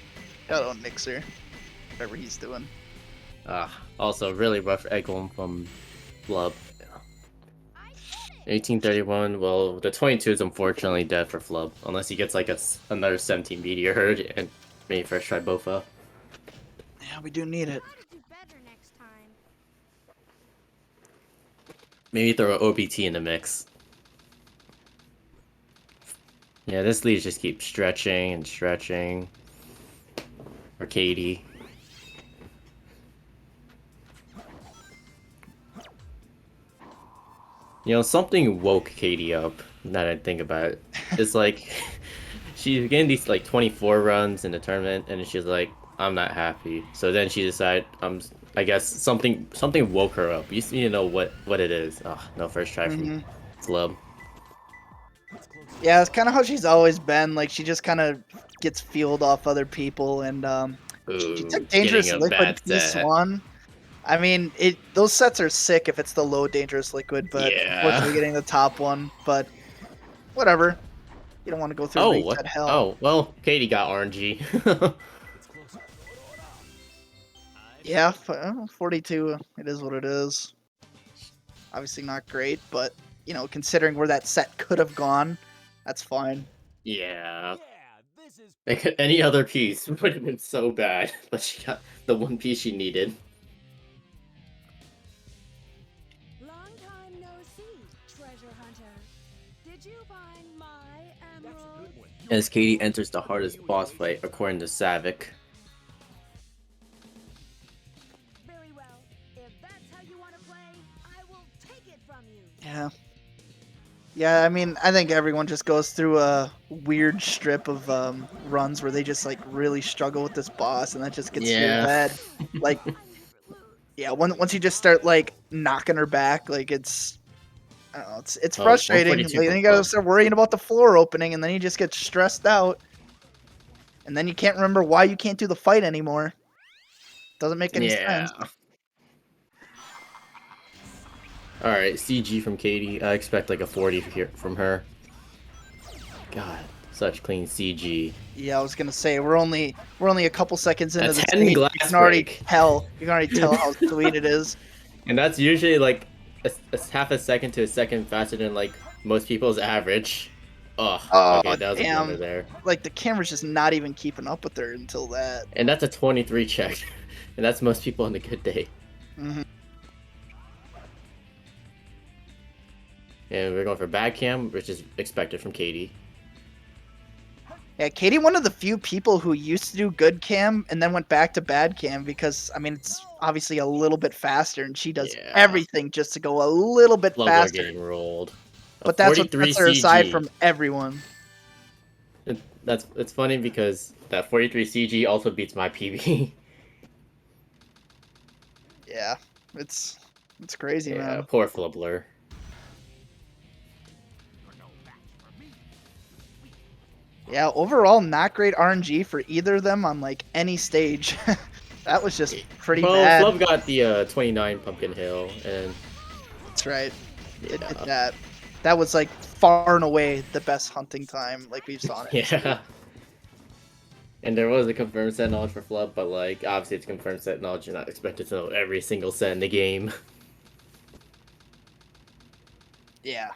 Speaker 7: Shout out Mixer, whatever he's doing.
Speaker 8: Also, really rough egg golem from Flub. 1831. Well, the 22 is unfortunately dead for Flub, unless he gets like another 17 meteor herd and maybe first try Bofa.
Speaker 7: Yeah, we do need it.
Speaker 4: Do better next time.
Speaker 8: Maybe throw an OBT in the mix. Yeah, this lead just keeps stretching and stretching. Or Katie. You know, something woke Katie up, now that I think about it. It's like, she's getting these like 24 runs in the tournament, and she's like, I'm not happy. So then she decided, I guess something woke her up. You just need to know what it is. Oh, no, first try from Flub.
Speaker 7: Yeah, it's kind of how she's always been. Like she just kind of gets fueled off other people, and she
Speaker 8: Ooh,
Speaker 7: took
Speaker 8: getting
Speaker 7: Dangerous
Speaker 8: a
Speaker 7: Liquid
Speaker 8: bad
Speaker 7: piece
Speaker 8: set.
Speaker 7: one. I mean, those sets are sick if it's the low Dangerous Liquid, but unfortunately
Speaker 8: Yeah.
Speaker 7: getting the top one. But whatever, you don't want to go through
Speaker 8: Oh, what?
Speaker 7: reset hell.
Speaker 8: Oh, well, Katie got RNG.
Speaker 7: Yeah, 42. It is what it is. Obviously not great, but you know, considering where that set could have gone, that's fine.
Speaker 8: Yeah.
Speaker 3: Yeah, this is
Speaker 8: Like, any other piece would have been so bad, but she got the one piece she needed.
Speaker 4: Long time no see, treasure hunter. Did you find my
Speaker 3: that's a
Speaker 4: emerald?
Speaker 3: good one.
Speaker 8: As Katie enters the hardest boss fight, according to Savick.
Speaker 4: Very well. If that's how you want to play, I will take it from you.
Speaker 7: Yeah. Yeah, I mean, I think everyone just goes through a weird strip of runs where they just like really struggle with this boss, and that just gets to your
Speaker 8: Yeah.
Speaker 7: head. Like, yeah, once you just start like knocking her back, like I don't know, it's
Speaker 8: Oh,
Speaker 7: frustrating.
Speaker 8: 142
Speaker 7: Like, then
Speaker 8: from
Speaker 7: you gotta
Speaker 8: Flub.
Speaker 7: start worrying about the floor opening, and then you just get stressed out, and then you can't remember why you can't do the fight anymore. Doesn't make any
Speaker 8: Yeah.
Speaker 7: sense.
Speaker 8: Alright, CG from Katie. I expect like a 40 here from her. God, such clean CG.
Speaker 7: Yeah, I was gonna say we're only a couple seconds into
Speaker 8: A
Speaker 7: the
Speaker 8: 10
Speaker 7: stage.
Speaker 8: glass break.
Speaker 7: You can already tell how sweet it is.
Speaker 8: And that's usually like a half a second to a second faster than like most people's average. Oh,
Speaker 7: Oh
Speaker 8: okay, that was a blunder
Speaker 7: damn!
Speaker 8: there.
Speaker 7: Like the camera's just not even keeping up with her until that.
Speaker 8: And that's a 23 check. And that's most people on a good day.
Speaker 7: Hmm.
Speaker 8: And we're going for bad cam, which is expected from Katie.
Speaker 7: Yeah, Katie, one of the few people who used to do good cam and then went back to bad cam because I mean it's obviously a little bit faster, and she does
Speaker 8: Yeah.
Speaker 7: everything just to go a little bit
Speaker 8: Flubs are
Speaker 7: faster.
Speaker 8: getting rolled. A
Speaker 7: But that's what
Speaker 8: 43
Speaker 7: sets her aside
Speaker 8: CG.
Speaker 7: from everyone.
Speaker 8: It's funny because that 43 CG also beats my PB.
Speaker 7: Yeah, it's crazy,
Speaker 8: Yeah,
Speaker 7: man.
Speaker 8: poor Flubler.
Speaker 7: Yeah, overall, not great RNG for either of them on like any stage. That was just pretty
Speaker 8: Well,
Speaker 7: bad.
Speaker 8: Flub got the 29 Pumpkin Hill, and
Speaker 7: That's right. It did
Speaker 8: yeah.
Speaker 7: that. That was like far and away the best hunting time like we've saw it.
Speaker 8: Yeah. And there was a confirmed set knowledge for Flub, but like obviously it's confirmed set knowledge. You're not expected to know every single set in the game.
Speaker 7: Yeah.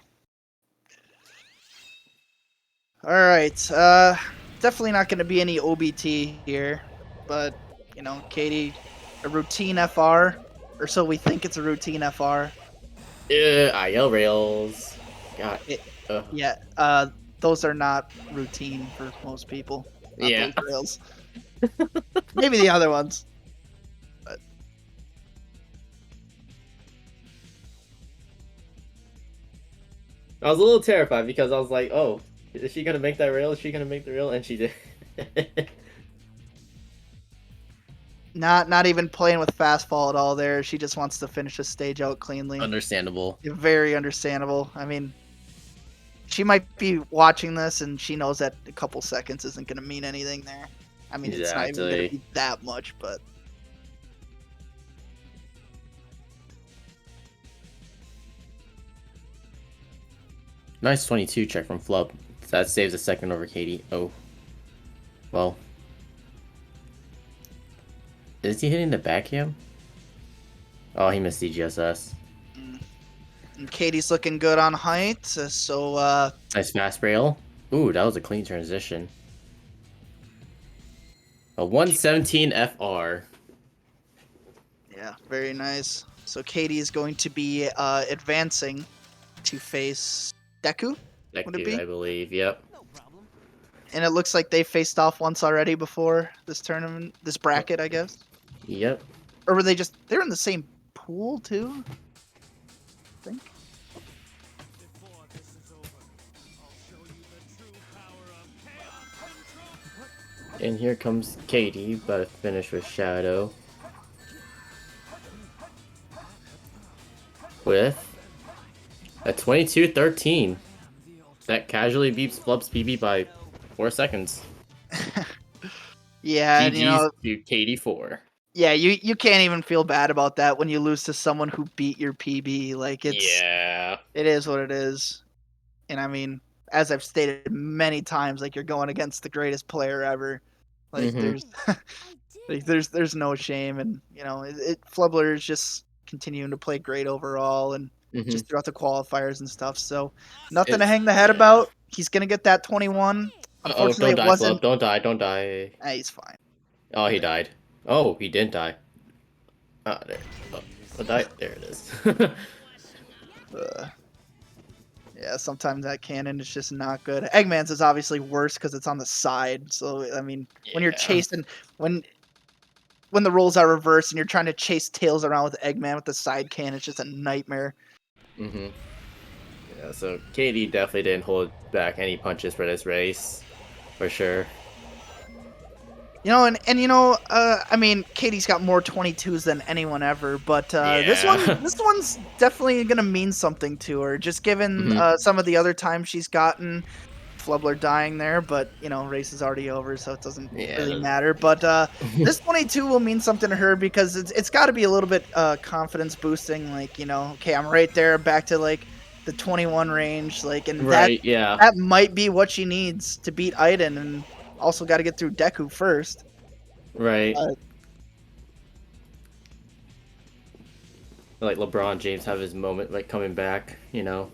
Speaker 7: All right. Definitely not going to be any OBT here, but you know, Katie, a routine FR, or so we think it's a routine FR.
Speaker 8: IL rails. God.
Speaker 7: It,
Speaker 8: Ugh.
Speaker 7: yeah. Those are not routine for most people. Not
Speaker 8: Yeah.
Speaker 7: those rails. Maybe the other ones. But
Speaker 8: I was a little terrified because I was like, oh, is she gonna make that rail? Is she gonna make the rail? And she did.
Speaker 7: not even playing with fastfall at all there. She just wants to finish the stage out cleanly.
Speaker 8: Understandable.
Speaker 7: Very understandable. I mean, she might be watching this and she knows that a couple seconds isn't going to mean anything there. I mean, it's not even going to
Speaker 8: Exactly.
Speaker 7: be that much, but
Speaker 8: Nice 22 check from Flub. That saves a second over Katie. Oh. Well. Is he hitting the backhand? Oh, he missed DGSS.
Speaker 7: and Katie's looking good on height. So
Speaker 8: Nice fast rail. Ooh, that was a clean transition. A 117 FR.
Speaker 7: yeah, very nice. So Katie is going to be advancing to face Deku,
Speaker 8: That
Speaker 7: would it
Speaker 8: dude,
Speaker 7: be?
Speaker 8: I believe. Yep.
Speaker 7: And it looks like they faced off once already before this tournament, this bracket, I guess.
Speaker 8: Yep.
Speaker 7: Or were they're in the same pool too? I think.
Speaker 3: before this is over. I'll show you the true power of chaos control.
Speaker 8: And here comes Katie, about to finish with Shadow. With a 22-13. That casually beats Flub's PB by 4 seconds.
Speaker 7: Yeah, and, you
Speaker 8: GG's
Speaker 7: know,
Speaker 8: to Katie 4.
Speaker 7: yeah, you can't even feel bad about that when you lose to someone who beat your PB. Like it is what it is. And I mean, as I've stated many times, like you're going against the greatest player ever. Like
Speaker 8: Mhm.
Speaker 7: there's no shame, and you know, Flubler is just continuing to play great overall, and just throughout the qualifiers and stuff. So nothing to hang the head about. He's gonna get that 21. Unfortunately,
Speaker 8: don't
Speaker 7: it
Speaker 8: die,
Speaker 7: wasn't.
Speaker 8: Flub. Don't die, don't die.
Speaker 7: He's fine.
Speaker 8: Oh, he died. Oh, he didn't die. Ah, there. Oh, died. There it is.
Speaker 7: Yeah, sometimes that cannon is just not good. Eggman's is obviously worse because it's on the side. So I mean, when you're chasing, when the roles are reversed and you're trying to chase Tails around with Eggman with the side cannon, it's just a nightmare.
Speaker 8: Yeah, so Katie definitely didn't hold back any punches for this race, for sure.
Speaker 7: You know, and you know, I mean, Katie's got more 22s than anyone ever, but this one's definitely gonna mean something to her, just given some of the other times she's gotten Flubler dying there. But you know, race is already over, so it doesn't really matter. But this 22 will mean something to her because it's got to be a little bit confidence boosting. Like, you know, okay, I'm right there, back to like the 21 range, like, and that might be what she needs to beat Aiden, and also got to get through Deku first.
Speaker 8: Right. Like LeBron James have his moment, like coming back, you know.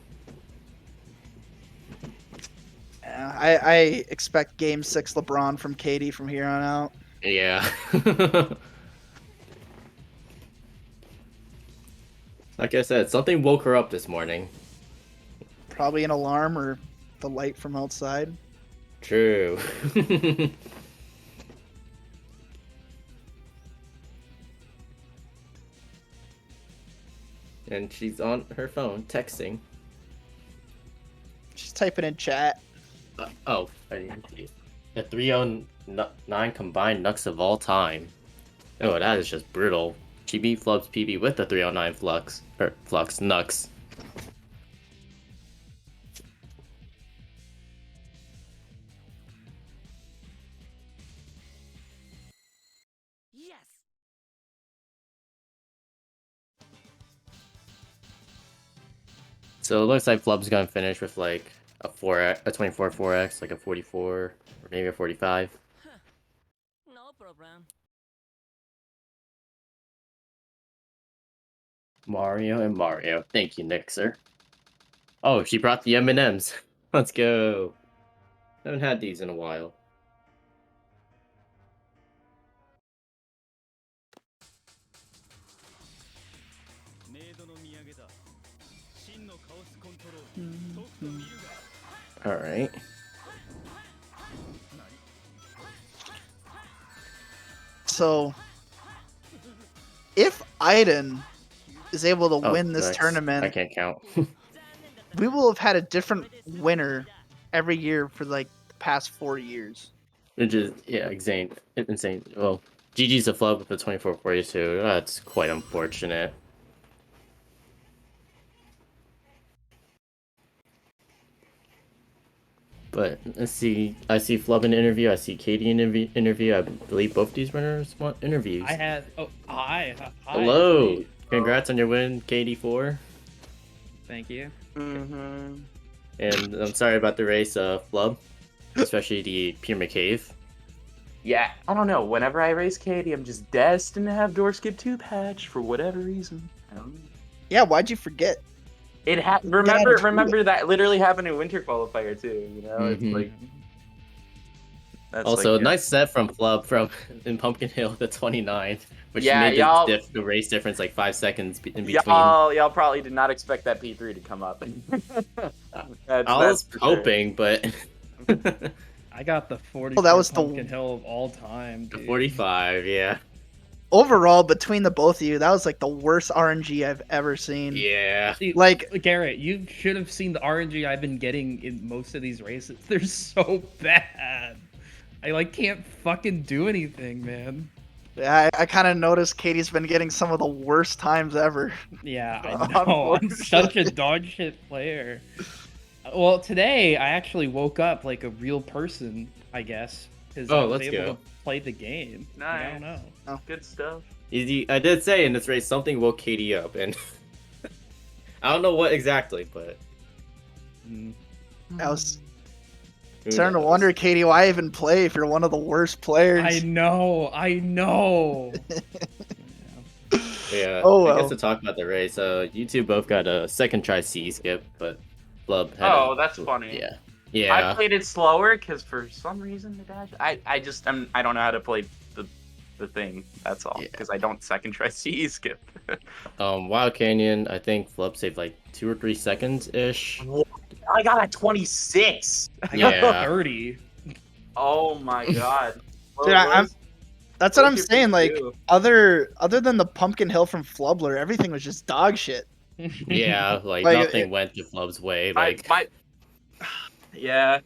Speaker 7: I expect Game 6 LeBron from Katie from here on out.
Speaker 8: Yeah. Like I said, something woke her up this morning.
Speaker 7: Probably an alarm or the light from outside.
Speaker 8: True. And she's on her phone texting.
Speaker 7: She's typing in chat.
Speaker 8: I didn't see it. The 309 combined Nux of all time. Oh, that is just brutal. She beat Flub's PB with the 309 Flux Nux.
Speaker 4: Yes.
Speaker 8: So it looks like Flub's gonna finish with like a 24 4x, like a 44 or maybe a 45.
Speaker 4: No problem.
Speaker 8: Mario and Mario. Thank you, Nixer. Oh, she brought the M&Ms. Let's go. Haven't had these in a while. Alright.
Speaker 7: So, if Aiden is able to win this
Speaker 8: nice.
Speaker 7: tournament,
Speaker 8: I can't count.
Speaker 7: we will have had a different winner every year for like the past 4 years.
Speaker 8: Which is, yeah, insane. Well, GG's a flub with the 24-42. That's quite unfortunate. But let's see. I see Flub in interview. I see Katie in interview. I believe both these winners want interviews.
Speaker 9: I had. Oh, hi.
Speaker 8: Hello. Congrats on your win, KD4.
Speaker 9: Thank you.
Speaker 8: And I'm sorry about the race, Flub. Especially the Pyramid Cave.
Speaker 10: Yeah, I don't know. Whenever I race Katie, I'm just destined to have door skip 2 patch for whatever reason. I don't know.
Speaker 7: Yeah, why'd you forget?
Speaker 10: Remember that literally happened in Winter Qualifier too. You know, it's like.
Speaker 8: That's also, like, nice set from Flub in Pumpkin Hill, the 29, which made the race difference like 5 seconds in between.
Speaker 10: Y'all probably did not expect that P3 to come up.
Speaker 8: I was hoping, but.
Speaker 9: I got the 40
Speaker 7: that was
Speaker 9: Pumpkin Hill of all time, dude.
Speaker 8: The 45, yeah.
Speaker 7: Overall, between the both of you, that was like the worst RNG I've ever seen.
Speaker 8: Yeah.
Speaker 7: Like,
Speaker 9: Garrett, you should have seen the RNG I've been getting in most of these races. They're so bad. I like can't fucking do anything, man.
Speaker 7: Yeah, I kind of noticed Katie's been getting some of the worst times ever.
Speaker 9: Yeah, I know. I'm such a dog shit player. Well, today I actually woke up like a real person, I guess, because I was
Speaker 8: let's
Speaker 9: able
Speaker 8: go.
Speaker 9: to play the game.
Speaker 10: Nice.
Speaker 9: I don't know.
Speaker 10: Good stuff.
Speaker 8: I did say in this race something woke Katie up, and I don't know what exactly, but
Speaker 7: I was
Speaker 8: who
Speaker 7: starting to
Speaker 8: knows?
Speaker 7: wonder, Katie, why even play if you're one of the worst players?
Speaker 9: I know.
Speaker 8: Yeah,
Speaker 7: Oh,
Speaker 8: I
Speaker 7: well.
Speaker 8: guess to talk about the race, you two both got a second try C skip, but Flub had
Speaker 10: Oh, that's funny.
Speaker 8: Yeah.
Speaker 10: I
Speaker 8: Yeah.
Speaker 10: played it slower because for some reason the dash. I don't know how to play the thing. That's all.
Speaker 8: Yeah.
Speaker 10: Because I don't second try CE skip.
Speaker 8: Wild Canyon, I think Flub saved like 2 or 3 seconds ish.
Speaker 10: I got a 26.
Speaker 9: I got
Speaker 8: Yeah.
Speaker 9: 30.
Speaker 10: Oh my god.
Speaker 7: Dude, that's what I'm
Speaker 10: What's your
Speaker 7: saying. Like,
Speaker 10: P2?
Speaker 7: other than the Pumpkin Hill from Flubler, everything was just dog shit.
Speaker 8: Yeah, like
Speaker 7: Like,
Speaker 8: nothing went to Flub's way. Like
Speaker 10: Yeah.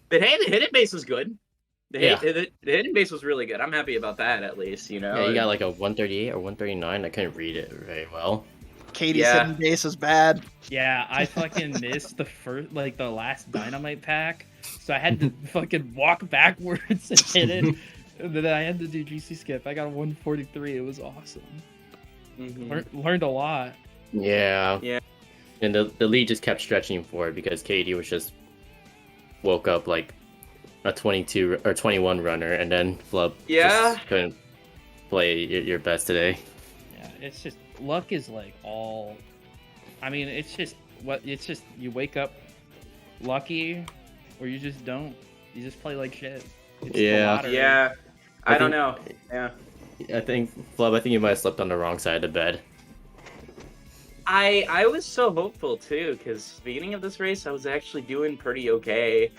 Speaker 10: The hidden base was good.
Speaker 8: Yeah.
Speaker 10: The hidden base was really good. I'm happy about that, at least, you know?
Speaker 8: yeah, you got like a 138 or 139. I couldn't read it very well.
Speaker 7: Katie's
Speaker 10: Yeah.
Speaker 7: hidden base was bad.
Speaker 9: Yeah, I fucking missed the last dynamite pack, so I had to fucking walk backwards and hit it. And then I had to do GC skip. I got a 143. It was awesome. Learned a lot.
Speaker 8: Yeah.
Speaker 10: Yeah.
Speaker 8: And the lead just kept stretching for it because Katie was just woke up like a 22 or 21 runner, and then Flub just couldn't play your best today.
Speaker 9: Yeah, it's just luck is like all. I mean, it's just you wake up lucky, or you just don't. You just play like shit. It's the
Speaker 8: Yeah.
Speaker 9: lottery.
Speaker 10: Yeah. I don't know.
Speaker 8: think-
Speaker 10: Yeah.
Speaker 8: I think Flub, I think you might have slept on the wrong side of the bed.
Speaker 10: I was so hopeful too, because beginning of this race I was actually doing pretty okay.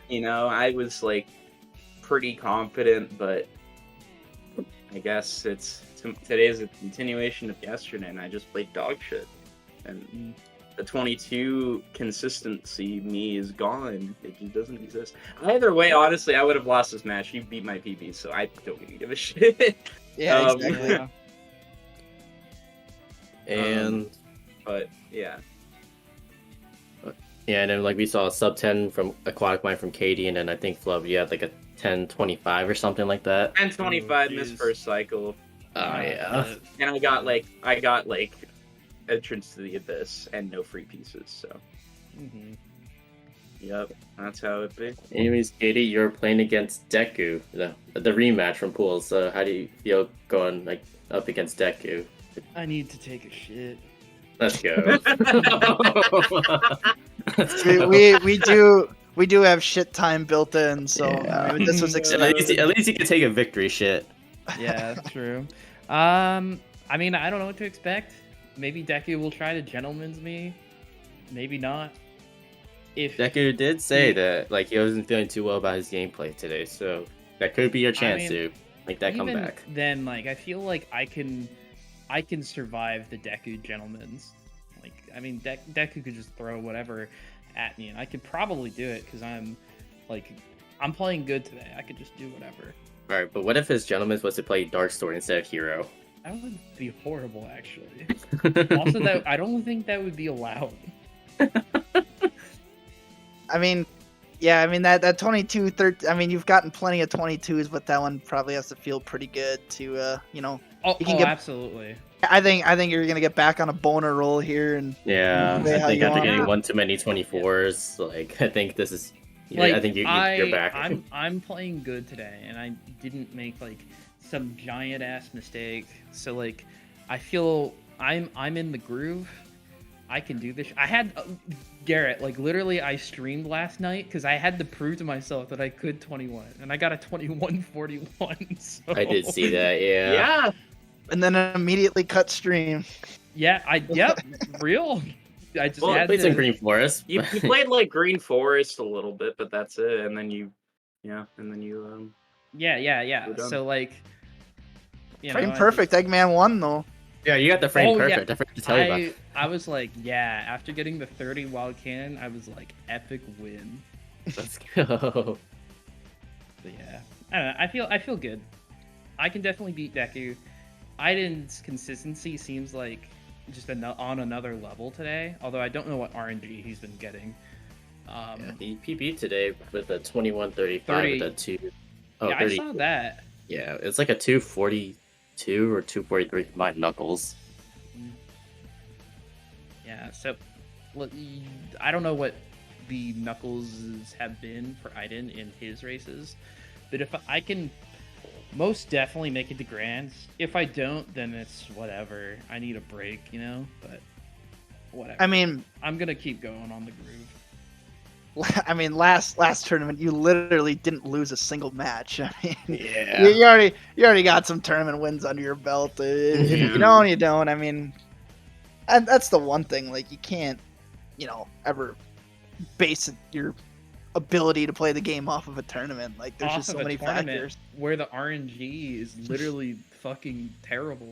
Speaker 10: You know, I was like pretty confident, but I guess today's a continuation of yesterday, and I just played dog shit. And the 22 consistency me is gone. It just doesn't exist. Either way, honestly, I would have lost this match. You beat my PB, so I don't even give a shit.
Speaker 7: Yeah, exactly.
Speaker 9: Yeah.
Speaker 8: And
Speaker 10: But yeah.
Speaker 8: yeah, and then like we saw a sub 10 from Aquatic Mind from Katie, and then I think Flub, you had like a 10-25 or something like that.
Speaker 10: And 25
Speaker 9: Oh,
Speaker 10: missed
Speaker 9: jeez.
Speaker 10: first cycle.
Speaker 8: Yeah.
Speaker 10: And I got like entrance to the abyss and no free pieces, so yep, that's how it be.
Speaker 8: Anyways, Katie, you're playing against Deku, the rematch from Pools. So how do you feel going like up against Deku?
Speaker 9: I need to take a shit.
Speaker 8: Let's go.
Speaker 7: We do have shit time built in, so I mean, this was
Speaker 8: at
Speaker 7: expected.
Speaker 8: least you can take a victory shit.
Speaker 9: Yeah, that's true. I mean, I don't know what to expect. Maybe Deku will try to gentleman's me. Maybe not. If
Speaker 8: Deku did say that like he wasn't feeling too well about his gameplay today, so that could be your chance to make that
Speaker 9: even
Speaker 8: comeback.
Speaker 9: then, like I feel like I can survive the Deku gentleman's. Like, I mean, Deku could just throw whatever at me, and I could probably do it because I'm playing good today. I could just do whatever.
Speaker 8: All right, but what if his gentleman's was to play Dark Sword instead of Hero?
Speaker 9: That would be horrible, actually. Also, that I don't think that would be allowed.
Speaker 7: I mean, yeah, I mean that 22, 13, I mean, you've gotten plenty of 22s, but that one probably has to feel pretty good to, you know.
Speaker 9: Oh,
Speaker 7: You can get-
Speaker 9: absolutely.
Speaker 7: I think you're gonna get back on a boner roll here, and
Speaker 8: Yeah,
Speaker 7: play how
Speaker 8: I think
Speaker 7: you
Speaker 8: after
Speaker 7: want.
Speaker 8: getting one too many 24s, like I think this is.
Speaker 9: Like,
Speaker 8: I think you're back.
Speaker 9: I'm playing good today, and I didn't make like some giant ass mistake. So like, I feel I'm in the groove. I can do this. I had Garrett, like literally, I streamed last night because I had to prove to myself that I could 21, and I got a 21:41. So.
Speaker 8: I did see that. Yeah.
Speaker 10: Yeah.
Speaker 7: and then immediately cut stream.
Speaker 9: Yeah, real. I just
Speaker 10: Well,
Speaker 9: had
Speaker 8: Played
Speaker 9: to.
Speaker 8: some Green Forest.
Speaker 10: You played like Green Forest a little bit, but that's it. And then you
Speaker 9: Yeah.
Speaker 10: We're done.
Speaker 9: So like,
Speaker 7: Frame perfect. Eggman won though.
Speaker 8: Yeah, you got the frame
Speaker 9: Oh, yeah.
Speaker 8: perfect. I forgot to tell you about.
Speaker 9: I was like, yeah. After getting the 30 wild cannon, I was like, epic win.
Speaker 8: Let's go.
Speaker 9: But yeah, I don't know. I feel good. I can definitely beat Deku. Aiden's consistency seems like just on another level today. Although I don't know what RNG he's been getting.
Speaker 8: Yeah, he beat today with a 21:35
Speaker 9: 30.
Speaker 8: with a 2. Oh,
Speaker 9: Yeah,
Speaker 8: 30.
Speaker 9: I saw that.
Speaker 8: Yeah, it's like a 242 or 243 combined knuckles.
Speaker 9: Yeah, so I don't know what the knuckles have been for Aiden in his races, but if I can most definitely make it to Grands. If I don't, then it's whatever. I need a break, you know, but whatever.
Speaker 7: I mean,
Speaker 9: I'm gonna keep going on the groove.
Speaker 7: I mean, last tournament you literally didn't lose a single match. I mean,
Speaker 8: Yeah.
Speaker 7: you already got some tournament wins under your belt. If you don't, you don't. I mean, and that's the one thing. Like, you can't, ever base your ability to play the game off of a tournament. Like, there's just so many factors.
Speaker 9: Where the RNG is literally fucking terrible.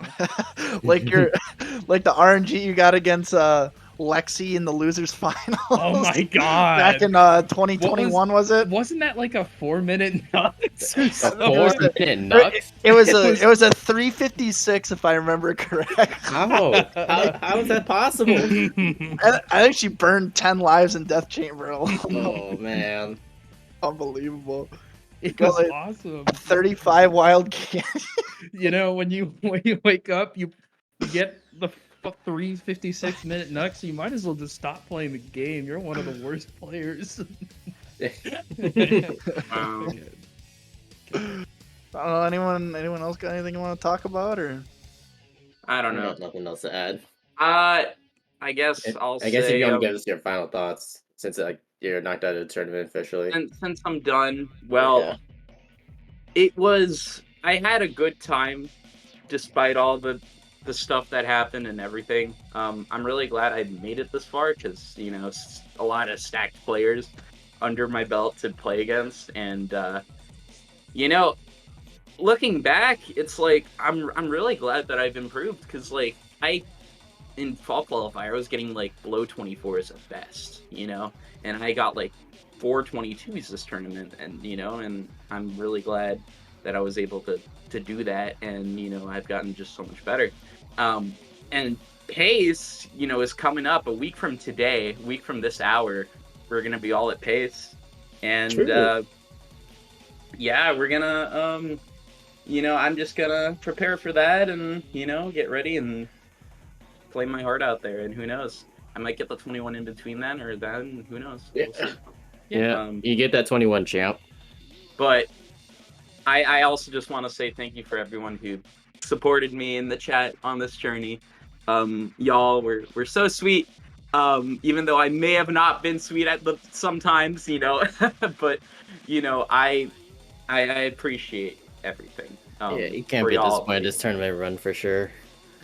Speaker 7: like the RNG you got against Lexi in the losers finals.
Speaker 9: Oh my god!
Speaker 7: Back in 2021, was it?
Speaker 9: Wasn't that like a 4-minute nuts?
Speaker 8: A 4-minute nuts?
Speaker 7: It was a 3:56 if I remember correct.
Speaker 8: How is that possible?
Speaker 7: I think she burned 10 lives in Death Chamber alone.
Speaker 8: Oh man,
Speaker 7: unbelievable!
Speaker 9: It was awesome.
Speaker 7: 35 wild game.
Speaker 9: When you wake up, you get the 3:56-minute nuts. You might as well just stop playing the game. You're one of the worst players.
Speaker 7: Anyone else got anything you want to talk about, or?
Speaker 10: I don't know.
Speaker 8: Nothing else to add.
Speaker 10: I guess
Speaker 8: if you want to give us your final thoughts, since you're knocked out of the tournament officially.
Speaker 10: And since I'm done, I had a good time, despite all the stuff that happened and everything. I'm really glad I made it this far because a lot of stacked players under my belt to play against, and looking back, it's like I'm really glad that I've improved because in fall qualifier I was getting below 24s at best, and I got 422s this tournament, and and I'm really glad that I was able to do that, and I've gotten just so much better. And PACE, is coming up a week from today, a week from this hour. We're gonna be all at PACE, and we're gonna, I'm just gonna prepare for that, and get ready and play my heart out there. And who knows, I might get the 21 in between then, or then who knows? We'll see.
Speaker 8: Yeah, you get that 21 champ.
Speaker 10: But I also just want to say thank you for everyone who supported me in the chat on this journey. Y'all were so sweet. Even though I may have not been sweet at sometimes, but I appreciate everything.
Speaker 8: You can't be disappointed this tournament run for sure.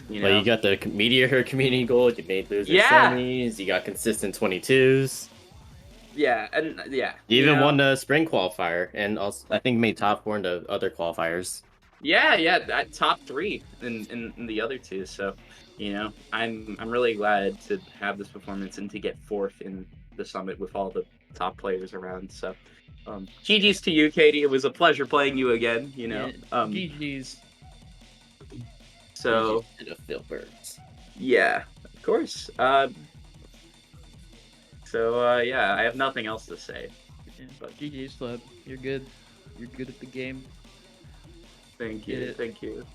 Speaker 8: You got the Meteor community gold, you made losers semis, you got consistent 22s.
Speaker 10: Yeah, and
Speaker 8: You even won the spring qualifier, and also I think made top 4 in the other qualifiers.
Speaker 10: Yeah, top 3 in the other 2. So, I'm really glad to have this performance and to get 4th in the summit with all the top players around. So, GG's to you, Katie. It was a pleasure playing you again.
Speaker 9: GG's.
Speaker 10: So,
Speaker 8: GG's to the Filberts.
Speaker 10: Yeah, of course. I have nothing else to say.
Speaker 9: Yeah, but GG's, Flip. You're good. You're good at the game.
Speaker 10: Thank you.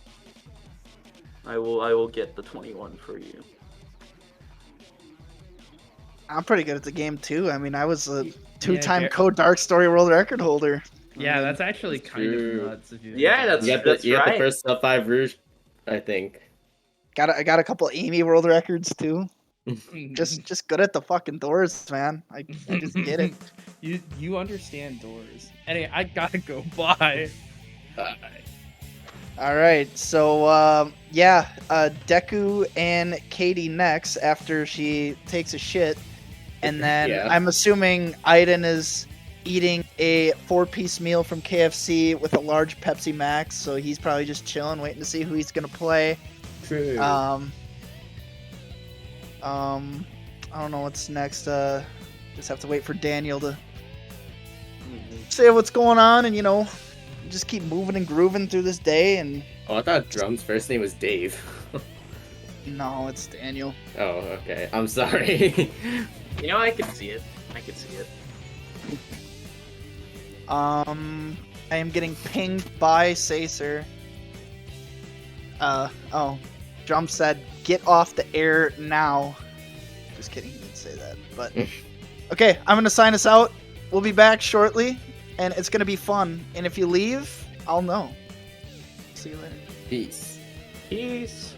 Speaker 10: I will get the 21 for you.
Speaker 7: I'm pretty good at the game too. I mean, I was a 2-time Code Dark Story world record holder.
Speaker 9: Yeah, that's actually kind of nuts.
Speaker 10: If you that's
Speaker 8: you got the first top 5 Rouge, I think.
Speaker 7: I got a couple Amy world records too. just good at the fucking doors, man. I just get it.
Speaker 9: You understand doors. Anyway, I gotta go. Bye.
Speaker 7: All right, so Deku and Katie next after she takes a shit, and then I'm assuming Aiden is eating a 4-piece meal from KFC with a large Pepsi Max, so he's probably just chilling, waiting to see who he's gonna play.
Speaker 8: True.
Speaker 7: I don't know what's next. Just have to wait for Daniel to say what's going on, and just keep moving and grooving through this day. And
Speaker 8: Oh, I thought Drum's first name was Dave.
Speaker 7: no, it's Daniel.
Speaker 8: Oh, okay. I'm sorry.
Speaker 10: I could see it. I could see it.
Speaker 7: I am getting pinged by Sacer. Drum said, "Get off the air now." Just kidding, he didn't say that. But okay, I'm gonna sign us out. We'll be back shortly, and it's gonna be fun. And if you leave, I'll know. See you later.
Speaker 8: Peace.
Speaker 10: Peace.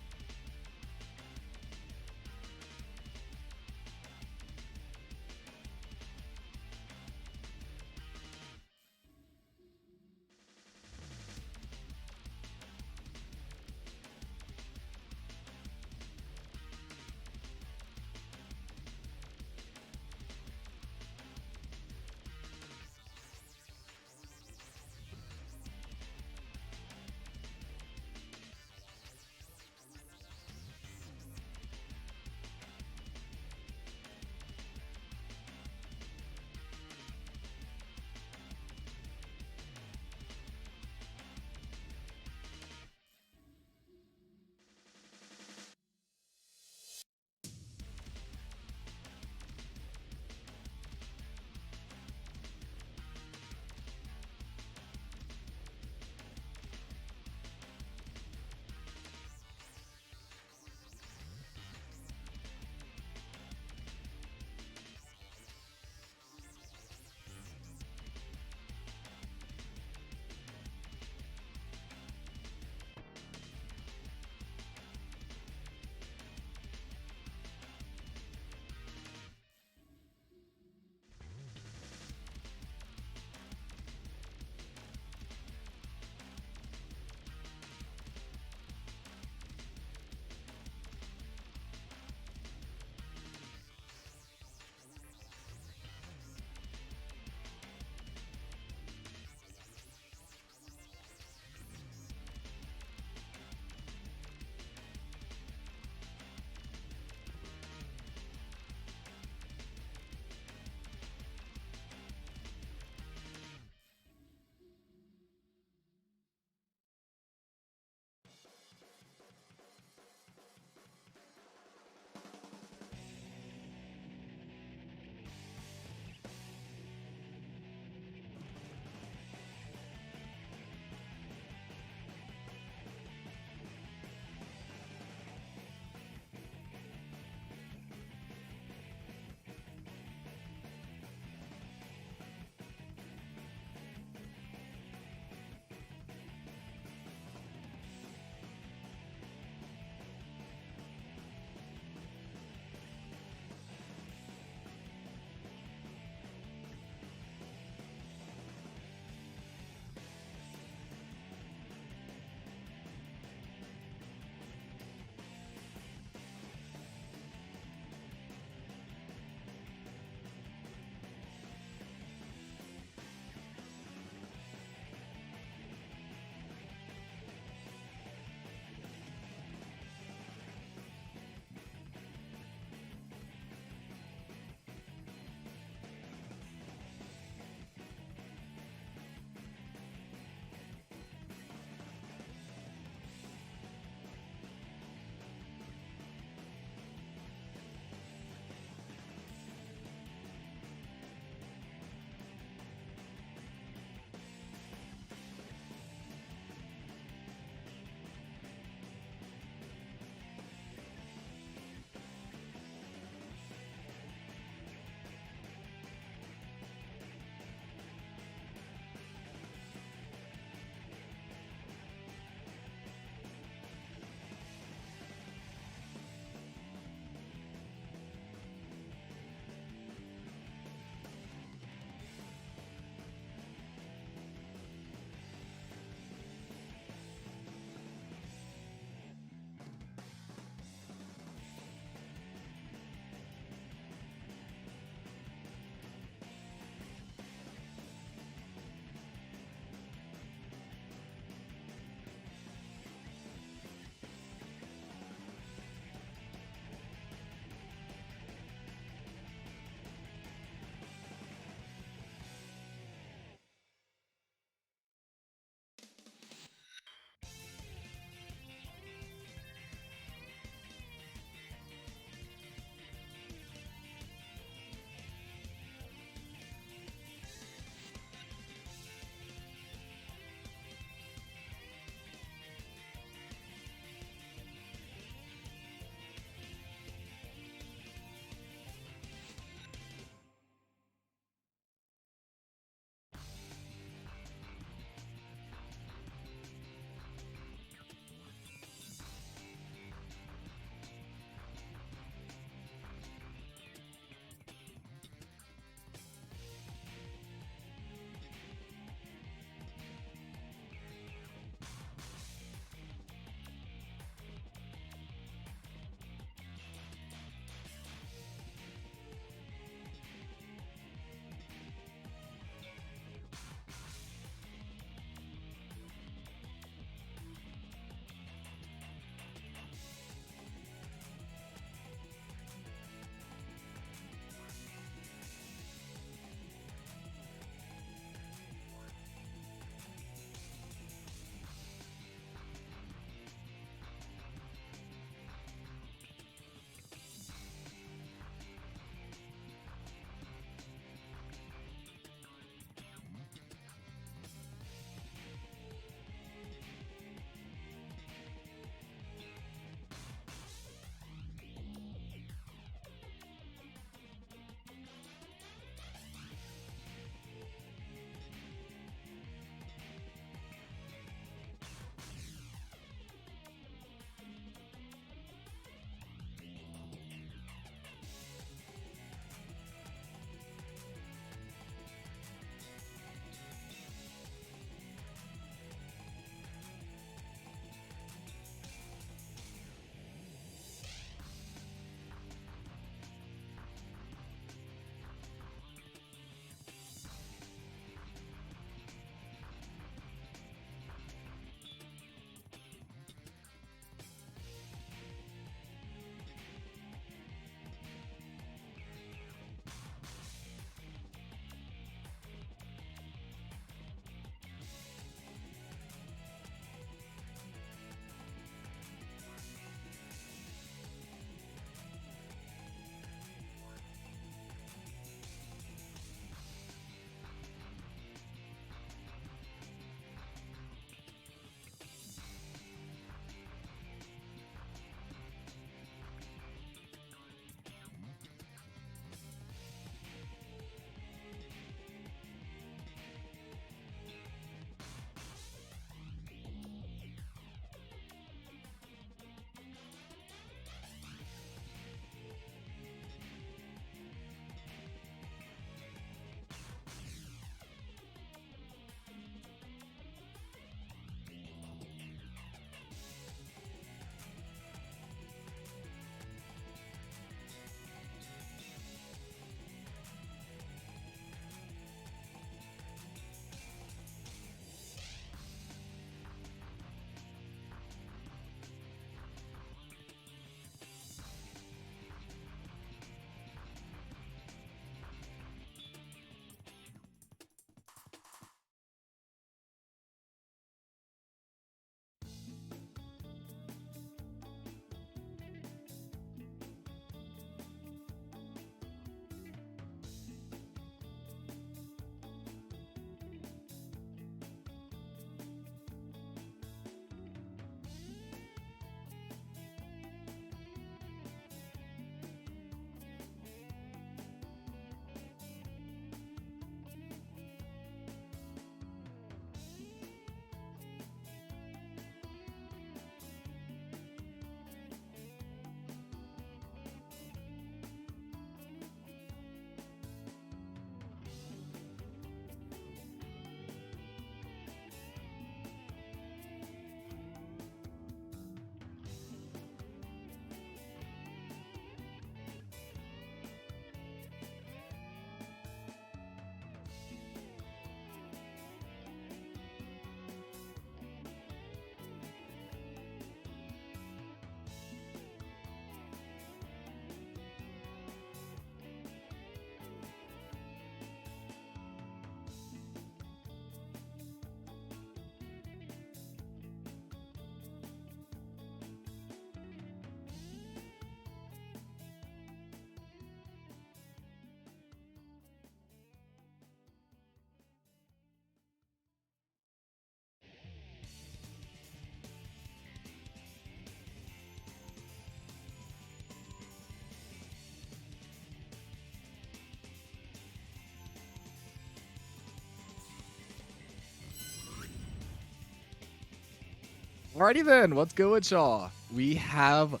Speaker 11: Alrighty then, what's good, y'all? We have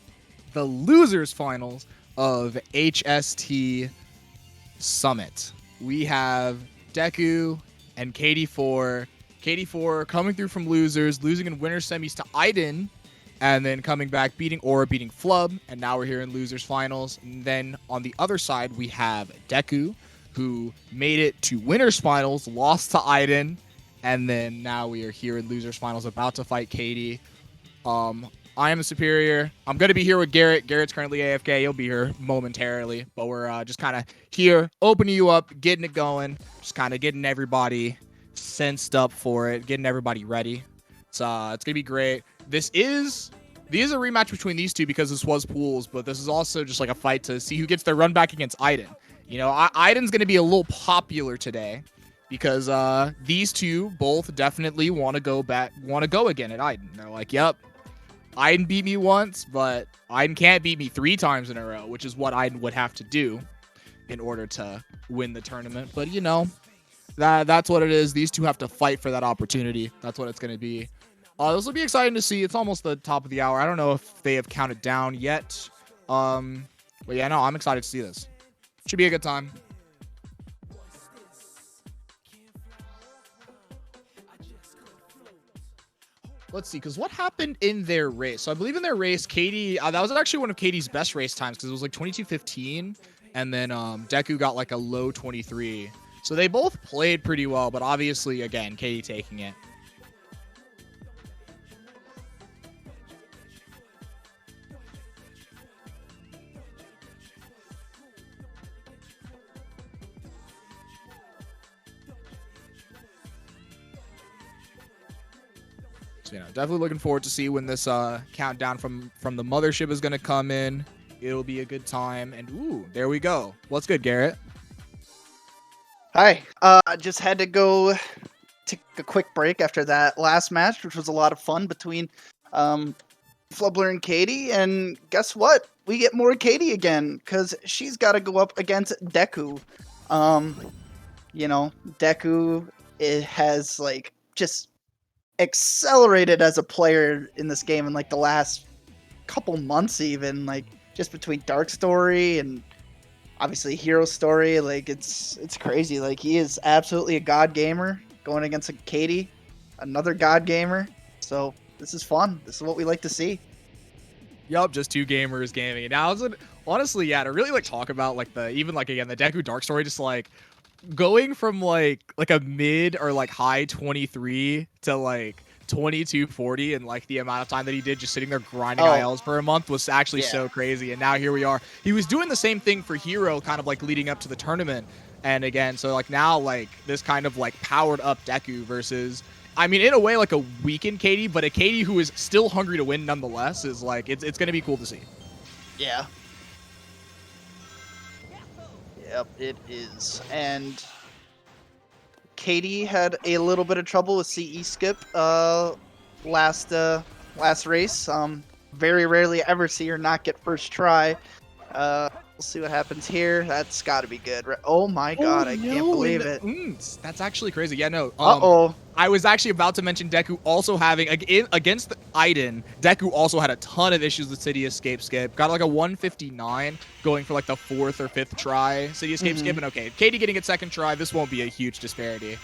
Speaker 11: the losers finals of HST Summit. We have Deku and KD4. KD4 coming through from losers, losing in winner semis to Aiden, and then coming back, beating Aura, beating Flub, and now we're here in losers finals. And then on the other side, we have Deku, who made it to winners finals, lost to Aiden, and then now we are here in losers finals, about to fight Katie. I am the superior. I'm going to be here with Garrett. Garrett's currently AFK. He'll be here momentarily, but we're just kind of here, opening you up, getting it going, just kind of getting everybody sensed up for it, getting everybody ready. It's going to be great. This is a rematch between these two because this was pools, but this is also just like a fight to see who gets their run back against Aiden. You know, Aiden's going to be a little popular today because these two both definitely want to go again at Aiden. They're like, yep, Aiden beat me once, but Aiden can't beat me 3 times in a row, which is what Aiden would have to do in order to win the tournament. But, you know, that's what it is. These two have to fight for that opportunity. That's what it's going to be. This will be exciting to see. It's almost the top of the hour. I don't know if they have counted down yet. But yeah, no, I'm excited to see this. Should be a good time. Let's see, because what happened in their race? So I believe in their race, Katie, that was actually one of Katie's best race times because it was like 22:15, and then Deku got like a low 23. So they both played pretty well, but obviously, again, Katie taking it. So, you know, definitely looking forward to see when this countdown from the mothership is going to come in. It'll be a good time. And, ooh, there we go. What's good, Garrett?
Speaker 7: Hi. I just had to go take a quick break after that last match, which was a lot of fun between Flubler and Katie. And guess what? We get more Katie again because she's got to go up against Deku. You know, Deku, it has, like, just accelerated as a player in this game in like the last couple months, even like just between Dark Story and obviously Hero Story. Like it's crazy. Like he is absolutely a god gamer going against a Katie, another god gamer. So this is fun. This is what we like to see.
Speaker 11: Yup, just 2 gamers gaming. And now, honestly, yeah, to really like talk about like the Deku Dark Story, just like going from like a mid or like high 23 to like 2240 and like the amount of time that he did just sitting there grinding ILs for a month was actually so crazy. And now here we are. He was doing the same thing for Hero kind of like leading up to the tournament. And again, so like now like this kind of like powered up Deku versus, I mean, in a way like a weakened Katie, but a Katie who is still hungry to win nonetheless is like, it's going to be cool to see.
Speaker 7: Yeah. Yep, it is. And Katie had a little bit of trouble with CE skip last race. Very rarely ever see her not get first try. We'll see what happens here. That's got to be good. Oh my god, I can't believe it.
Speaker 11: That's actually crazy. Yeah, no.
Speaker 7: Uh-oh.
Speaker 11: I was actually about to mention Deku also having, against Aiden, Deku also had a ton of issues with City Escape skip. Got like a 159 going for like the 4th or 5th try City Escape skip. And okay, Katie getting it 2nd try, this won't be a huge disparity.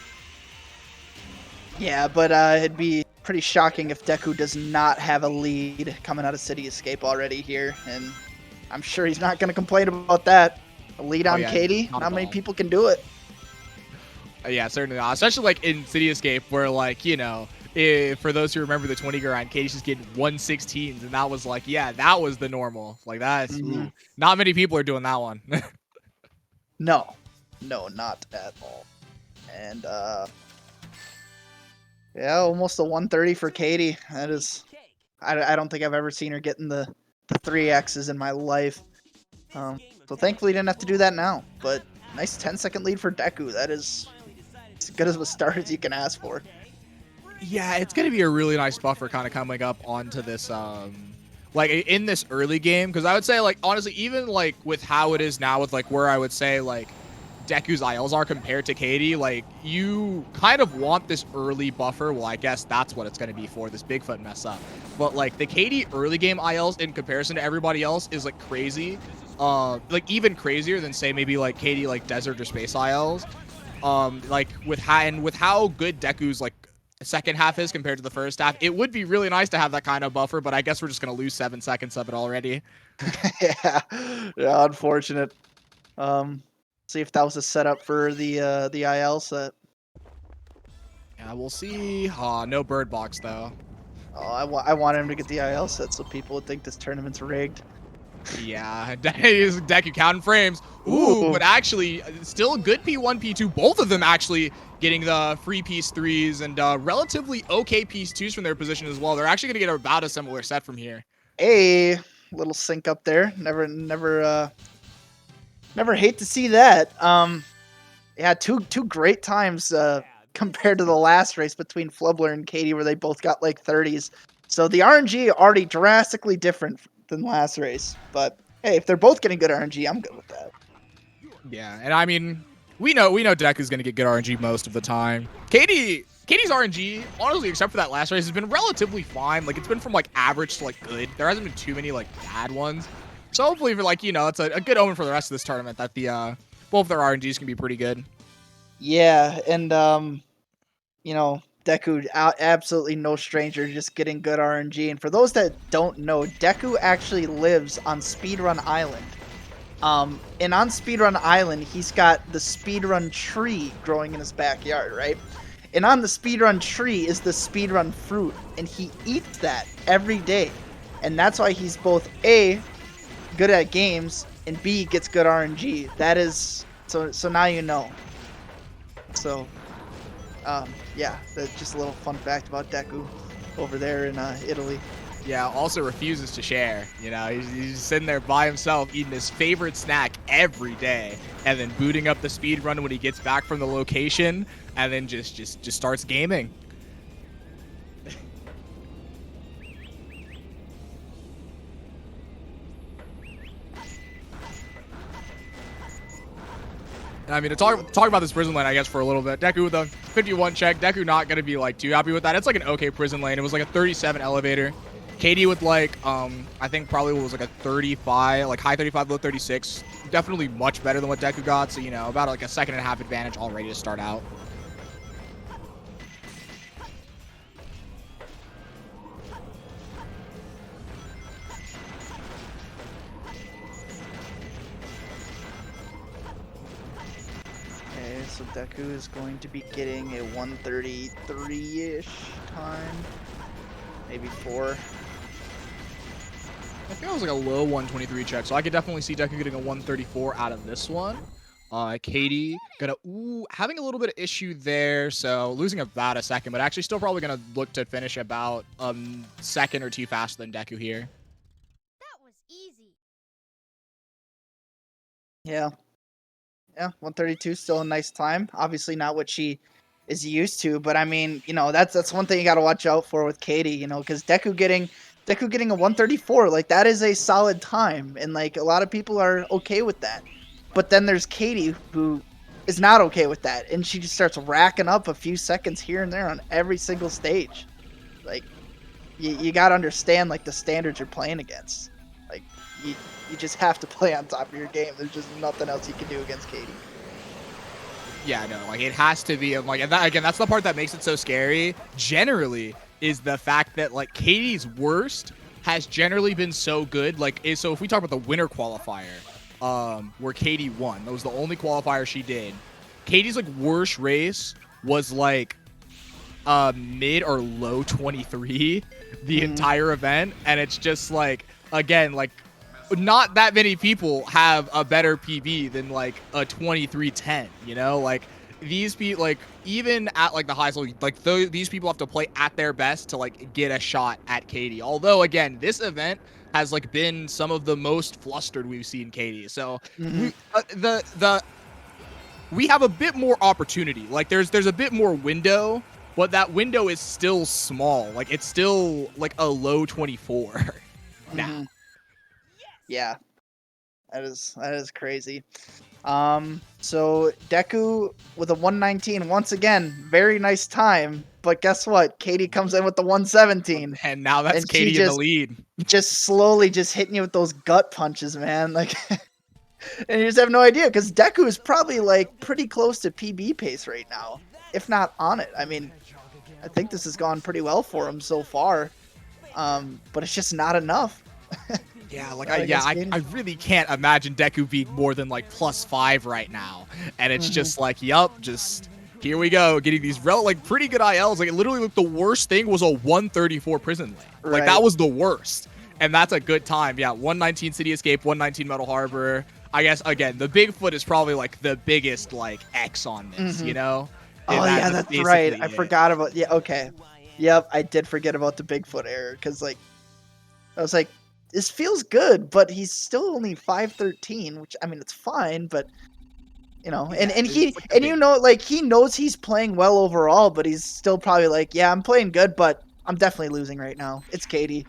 Speaker 7: Yeah, but it'd be pretty shocking if Deku does not have a lead coming out of City Escape already here. And I'm sure he's not going to complain about that. A lead on Katie, not many people can do it.
Speaker 11: Yeah, certainly not. Especially like in City Escape where like, you know, for those who remember the 20 grind, Katie's just getting 116s. And that was like, yeah, that was the normal. Like that's, not many people are doing that one.
Speaker 7: No, not at all. And, yeah, almost a 130 for Katie. That is, I don't think I've ever seen her getting the 3Xs in my life. So thankfully didn't have to do that now. But nice 10-second lead for Deku. That is as good as a start as you can ask for.
Speaker 11: Yeah, it's going to be a really nice buffer kind of coming up onto this, like in this early game. Because I would say like, honestly, even like with how it is now with like where I would say like Deku's ILs are compared to Katie, like, you kind of want this early buffer. Well, I guess that's what it's going to be for this Bigfoot mess up. But, like, the Katie early game ILs in comparison to everybody else is, like, crazy. Like, even crazier than, say, maybe, like, Katie, like, Desert or Space ILs. Like, with how good Deku's, like, second half is compared to the first half, it would be really nice to have that kind of buffer, but I guess we're just going to lose 7 seconds of it already.
Speaker 7: Yeah, unfortunate. See if that was a setup for the IL set.
Speaker 11: Yeah, we'll see. No bird box though.
Speaker 7: Oh, I want him to get the IL set so people would think this tournament's rigged.
Speaker 11: Yeah, Deku counting frames. Ooh, but actually, still a good P1, P2. Both of them actually getting the free piece 3s and relatively okay piece 2s from their position as well. They're actually going to get about a similar set from here.
Speaker 7: Hey, little sync up there. Never hate to see that. Yeah, two great times compared to the last race between Flubler and Katie, where they both got like 30s. So the RNG already drastically different than last race. But hey, if they're both getting good RNG, I'm good with that.
Speaker 11: Yeah, and I mean, we know Deku's going to get good RNG most of the time. Katie's RNG, honestly, except for that last race, has been relatively fine. Like, it's been from, like, average to, like, good. There hasn't been too many, like, bad ones. So hopefully, for, like, it's a good omen for the rest of this tournament that the both their RNGs can be pretty good.
Speaker 7: Yeah, and, Deku, absolutely no stranger, just getting good RNG. And for those that don't know, Deku actually lives on Speedrun Island. And on Speedrun Island, he's got the Speedrun tree growing in his backyard, right? And on the Speedrun tree is the Speedrun fruit, and he eats that every day. And that's why he's both A, good at games, and B, gets good RNG. That is, so now you know. So, yeah, that's just a little fun fact about Deku over there in Italy.
Speaker 11: Yeah, also refuses to share. He's sitting there by himself eating his favorite snack every day, and then booting up the speed run when he gets back from the location, and then just starts gaming. And I mean, to talk about this prison lane, I guess, for a little bit. Deku with a 51 check. Deku not going to be, like, too happy with that. It's, like, an okay prison lane. It was, like, a 37 elevator. Katie with, like, I think probably was, like, a 35, like, high 35, low 36. Definitely much better than what Deku got. So, about, like, a second and a half advantage already to start out.
Speaker 7: So Deku is going to be getting a 133-ish time, maybe 4.
Speaker 11: I think it was like a low 123 check, so I could definitely see Deku getting a 134 out of this one. Katie having a little bit of issue there, so losing about a second, but actually still probably gonna look to finish about second or two faster than Deku here.
Speaker 4: That was easy.
Speaker 7: Yeah. Yeah, 132 still a nice time. Obviously not what she is used to, but I mean, that's one thing you got to watch out for with Katie, because Deku getting a 134, like, that is a solid time, and, like, a lot of people are okay with that. But then there's Katie, who is not okay with that, and she just starts racking up a few seconds here and there on every single stage. Like, you got to understand, like, the standards you're playing against. Like, you just have to play on top of your game. There's just nothing else you can do against Katie.
Speaker 11: Yeah, no, like, it has to be, like, and that, again, that's the part that makes it so scary, generally, is the fact that, like, Katie's worst has generally been so good. Like, so if we talk about the winter qualifier, where Katie won, that was the only qualifier she did. Katie's, like, worst race was, like, mid or low 23 the entire event, and it's just, like, again, like, not that many people have a better PB than, like, a 23-10, like, these people, like, even at, like, the highest level, like, these people have to play at their best to, like, get a shot at Katie. Although, again, this event has, like, been some of the most flustered we've seen Katie. So we have a bit more opportunity. Like, there's a bit more window, but that window is still small. Like, it's still, like, a low 24 now.
Speaker 7: Yeah, that is crazy. So Deku with a 119 once again, very nice time. But guess what? Katie comes in with the 117,
Speaker 11: And now that's
Speaker 7: and she
Speaker 11: Katie in the lead.
Speaker 7: just slowly just hitting you with those gut punches, man. Like, and you just have no idea because Deku is probably like pretty close to PB pace right now, if not on it. I mean, I think this has gone pretty well for him so far, but it's just not enough.
Speaker 11: Yeah, like
Speaker 7: against
Speaker 11: I really can't imagine Deku being more than like +5 right now, and it's just like, yup, just here we go, getting these like pretty good ILs. Like literally, like the worst thing was a 134 prison lane. Like
Speaker 7: Right.
Speaker 11: that was the worst, and that's a good time. Yeah, 119 City Escape, 119 Metal Harbor. I guess again, the Bigfoot is probably like the biggest like X on this, you know?
Speaker 7: Oh
Speaker 11: And
Speaker 7: yeah,
Speaker 11: that's
Speaker 7: that's right.
Speaker 11: basically
Speaker 7: I
Speaker 11: it.
Speaker 7: forgot about. Yeah, okay. Yep, I did forget about the Bigfoot error because like I was like, this feels good, but he's still only 513, which I mean it's fine, but you know, and
Speaker 11: it's
Speaker 7: he
Speaker 11: like a
Speaker 7: and
Speaker 11: big-
Speaker 7: you know, like he knows he's playing well overall, but he's still probably like, yeah, I'm playing good, but I'm definitely losing right now. It's Katie.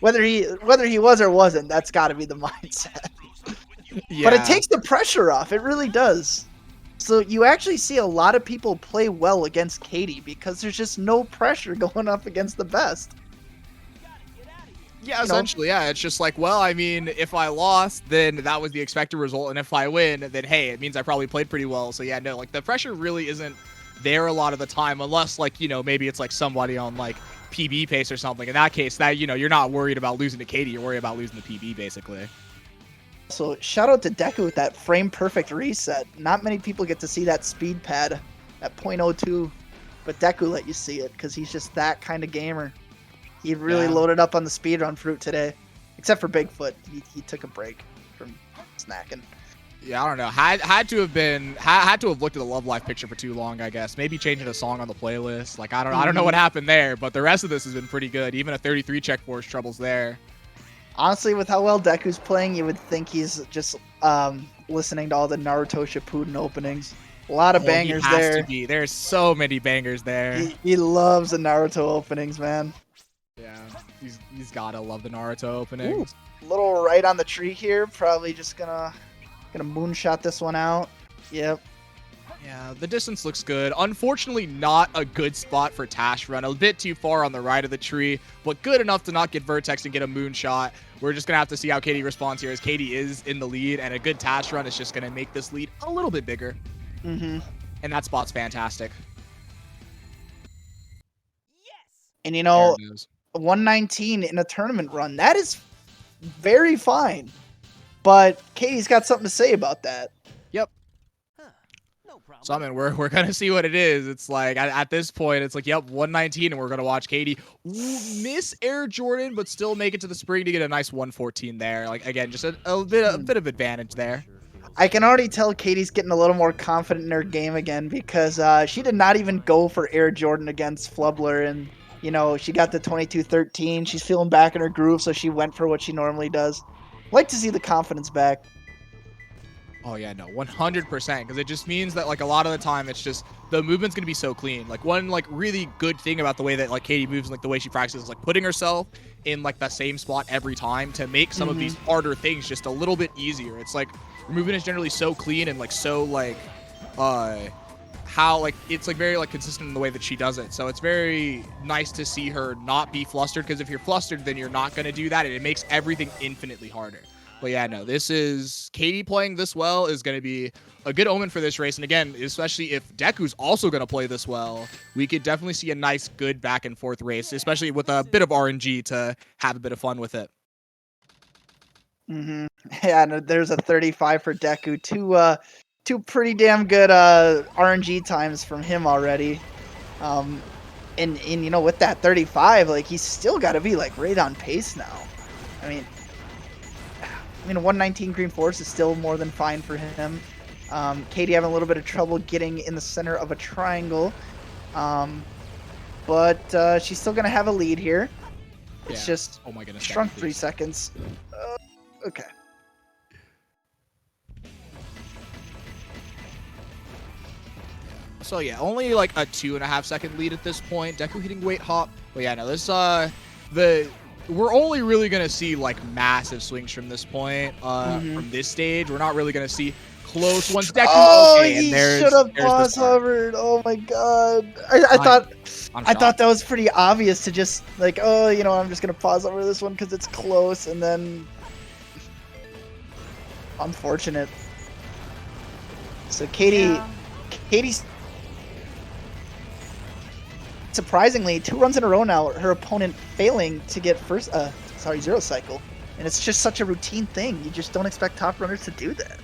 Speaker 7: Whether he was or wasn't, that's got to be the mindset.
Speaker 11: Yeah.
Speaker 7: But it takes the pressure off. It really does. So you actually see a lot of people play well against Katie because there's just no pressure going up against the best.
Speaker 11: Yeah,
Speaker 7: know?
Speaker 11: essentially, yeah. It's just like, well, I mean, if I lost, then that was the expected result, and if I win, then hey, it means I probably played pretty well. So yeah, no, like the pressure really isn't there a lot of the time, unless like, you know, maybe it's like somebody on like PB pace or something. In that case, that, you know, you're not worried about losing to Katie, you're worried about losing the PB basically.
Speaker 7: So shout out to Deku with that frame perfect reset. Not many people get to see that speed pad at 0.02, but Deku let you see it because he's just that kind of gamer. He really
Speaker 11: Yeah.
Speaker 7: loaded up on the speedrun fruit today, except for Bigfoot. He took a break from snacking.
Speaker 11: Yeah, I don't know. Had to have looked at the Love Life picture for too long, I guess. Maybe changing a song on the playlist. Like I don't know what happened there, but the rest of this has been pretty good. Even a 33 check force troubles there.
Speaker 7: Honestly, with how well Deku's playing, you would think he's just listening to all the Naruto Shippuden openings. A lot of bangers
Speaker 11: he has
Speaker 7: there.
Speaker 11: to be. There's so many bangers there.
Speaker 7: He loves the Naruto openings, man.
Speaker 11: Yeah, he's gotta love the Naruto openings.
Speaker 7: Little right on the tree here. Probably just gonna moonshot this one out. Yep.
Speaker 11: Yeah, the distance looks good. Unfortunately, not a good spot for Tash Run. A bit too far on the right of the tree, but good enough to not get Vertex and get a moonshot. We're just going to have to see how Katie responds here, as Katie is in the lead, and a good Tash Run is just going to make this lead a little bit bigger.
Speaker 7: Mm-hmm.
Speaker 11: And that spot's fantastic.
Speaker 7: And you know,
Speaker 11: There it is.
Speaker 7: 119 in a tournament run, that is very fine. But Katie's got something to say about that.
Speaker 11: Yep. So I mean, we're gonna see what it is. It's like at this point, it's like, yep, 119, and we're gonna watch Katie miss Air Jordan, but still make it to the spring to get a nice 114 there. Like again, just a bit of advantage there.
Speaker 7: I can already tell Katie's getting a little more confident in her game again because she did not even go for Air Jordan against Flubler, and you know she got the 22-13. She's feeling back in her groove, so she went for what she normally does. Like to see the confidence back.
Speaker 11: Oh yeah, no, 100%, because it just means that like a lot of the time it's just the movement's gonna be so clean. Like one like really good thing about the way that like Katie moves and like the way she practices is like putting herself in like the same spot every time to make some of these harder things just a little bit easier. It's like her movement is generally so clean and like so like how like it's like very like consistent in the way that she does it. So it's very nice to see her not be flustered, because if you're flustered then you're not gonna do that, and it makes everything infinitely harder. But yeah, no, this is Katie playing this well is going to be a good omen for this race. And again, especially if Deku's also going to play this well, we could definitely see a nice, good back and forth race, especially with a bit of RNG to have a bit of fun with it.
Speaker 7: Yeah, no, there's a 35 for Deku. Two pretty damn good RNG times from him already. And you know, with that 35, like he's still got to be like right on pace now. I mean, 119 Green Force is still more than fine for him. Katie having a little bit of trouble getting in the center of a triangle. But she's still going to have a lead here. It's just
Speaker 11: oh my goodness,
Speaker 7: shrunk 3 seconds. Okay.
Speaker 11: So yeah, only like a 2.5 second lead at this point. Deku hitting weight hop. But yeah, no, this we're only really gonna see like massive swings from this point, from this stage. We're not really gonna see close ones. Deku,
Speaker 7: Oh,
Speaker 11: okay, and
Speaker 7: he
Speaker 11: there's
Speaker 7: should have
Speaker 11: the
Speaker 7: pause
Speaker 11: start.
Speaker 7: hovered. Oh my god. I
Speaker 11: I'm
Speaker 7: thought
Speaker 11: shocked.
Speaker 7: that was pretty obvious to just like, oh, you know, I'm just gonna pause over this one because it's close, and then unfortunate. So Katie's surprisingly 2 runs in a row now. Her opponent failing to get zero cycle, and it's just such a routine thing. You just don't expect top runners to do that.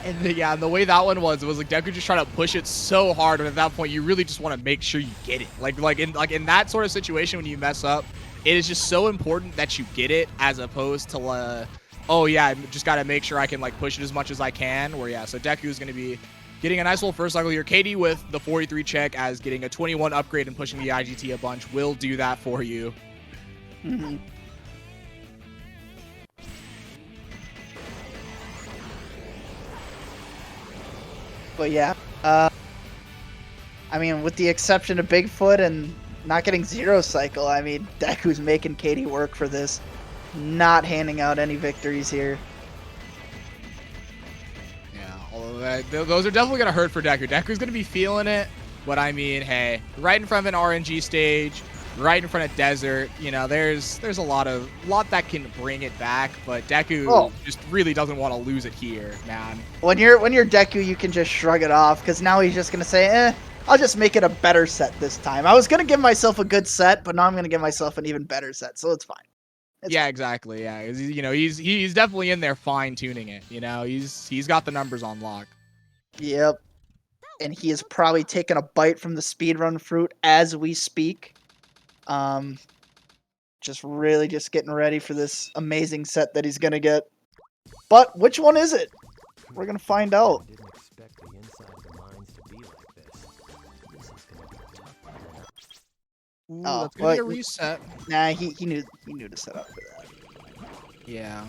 Speaker 11: And the way that one was, it was like Deku just trying to push it so hard, and at that point, you really just want to make sure you get it. Like in that sort of situation, when you mess up, it is just so important that you get it, as opposed to oh yeah, I just got to make sure I can like push it as much as I can. Where yeah, so Deku is going to be getting a nice little first cycle here. Katie with the 43 check, as getting a 21 upgrade and pushing the IGT a bunch will do that for you.
Speaker 7: Mm-hmm. But yeah, I mean, with the exception of Bigfoot and not getting zero cycle, I mean, Deku's making Katie work for this, not handing out any victories here.
Speaker 11: Yeah, although those are definitely going to hurt for Deku. Deku's going to be feeling it, but I mean, hey, right in front of an RNG stage, right in front of desert, you know, there's a lot that can bring it back, but Deku just really doesn't want to lose it here, man.
Speaker 7: When you're Deku, you can just shrug it off, because now he's just gonna say, I'll just make it a better set this time. I was gonna give myself a good set, but now I'm gonna give myself an even better set, so it's fine.
Speaker 11: Yeah, exactly. Yeah, you know, he's definitely in there fine tuning it. You know, he's got the numbers on lock.
Speaker 7: Yep, and he is probably taking a bite from the speedrun fruit as we speak. Just really just getting ready for this amazing set that he's gonna get. But which one is it? We're gonna find out.
Speaker 3: Didn't expect the inside of the mines to be like this. This is gonna be a tough one.
Speaker 11: Ooh, that's gonna be a reset.
Speaker 7: Nah, he knew to set up for that.
Speaker 11: Yeah.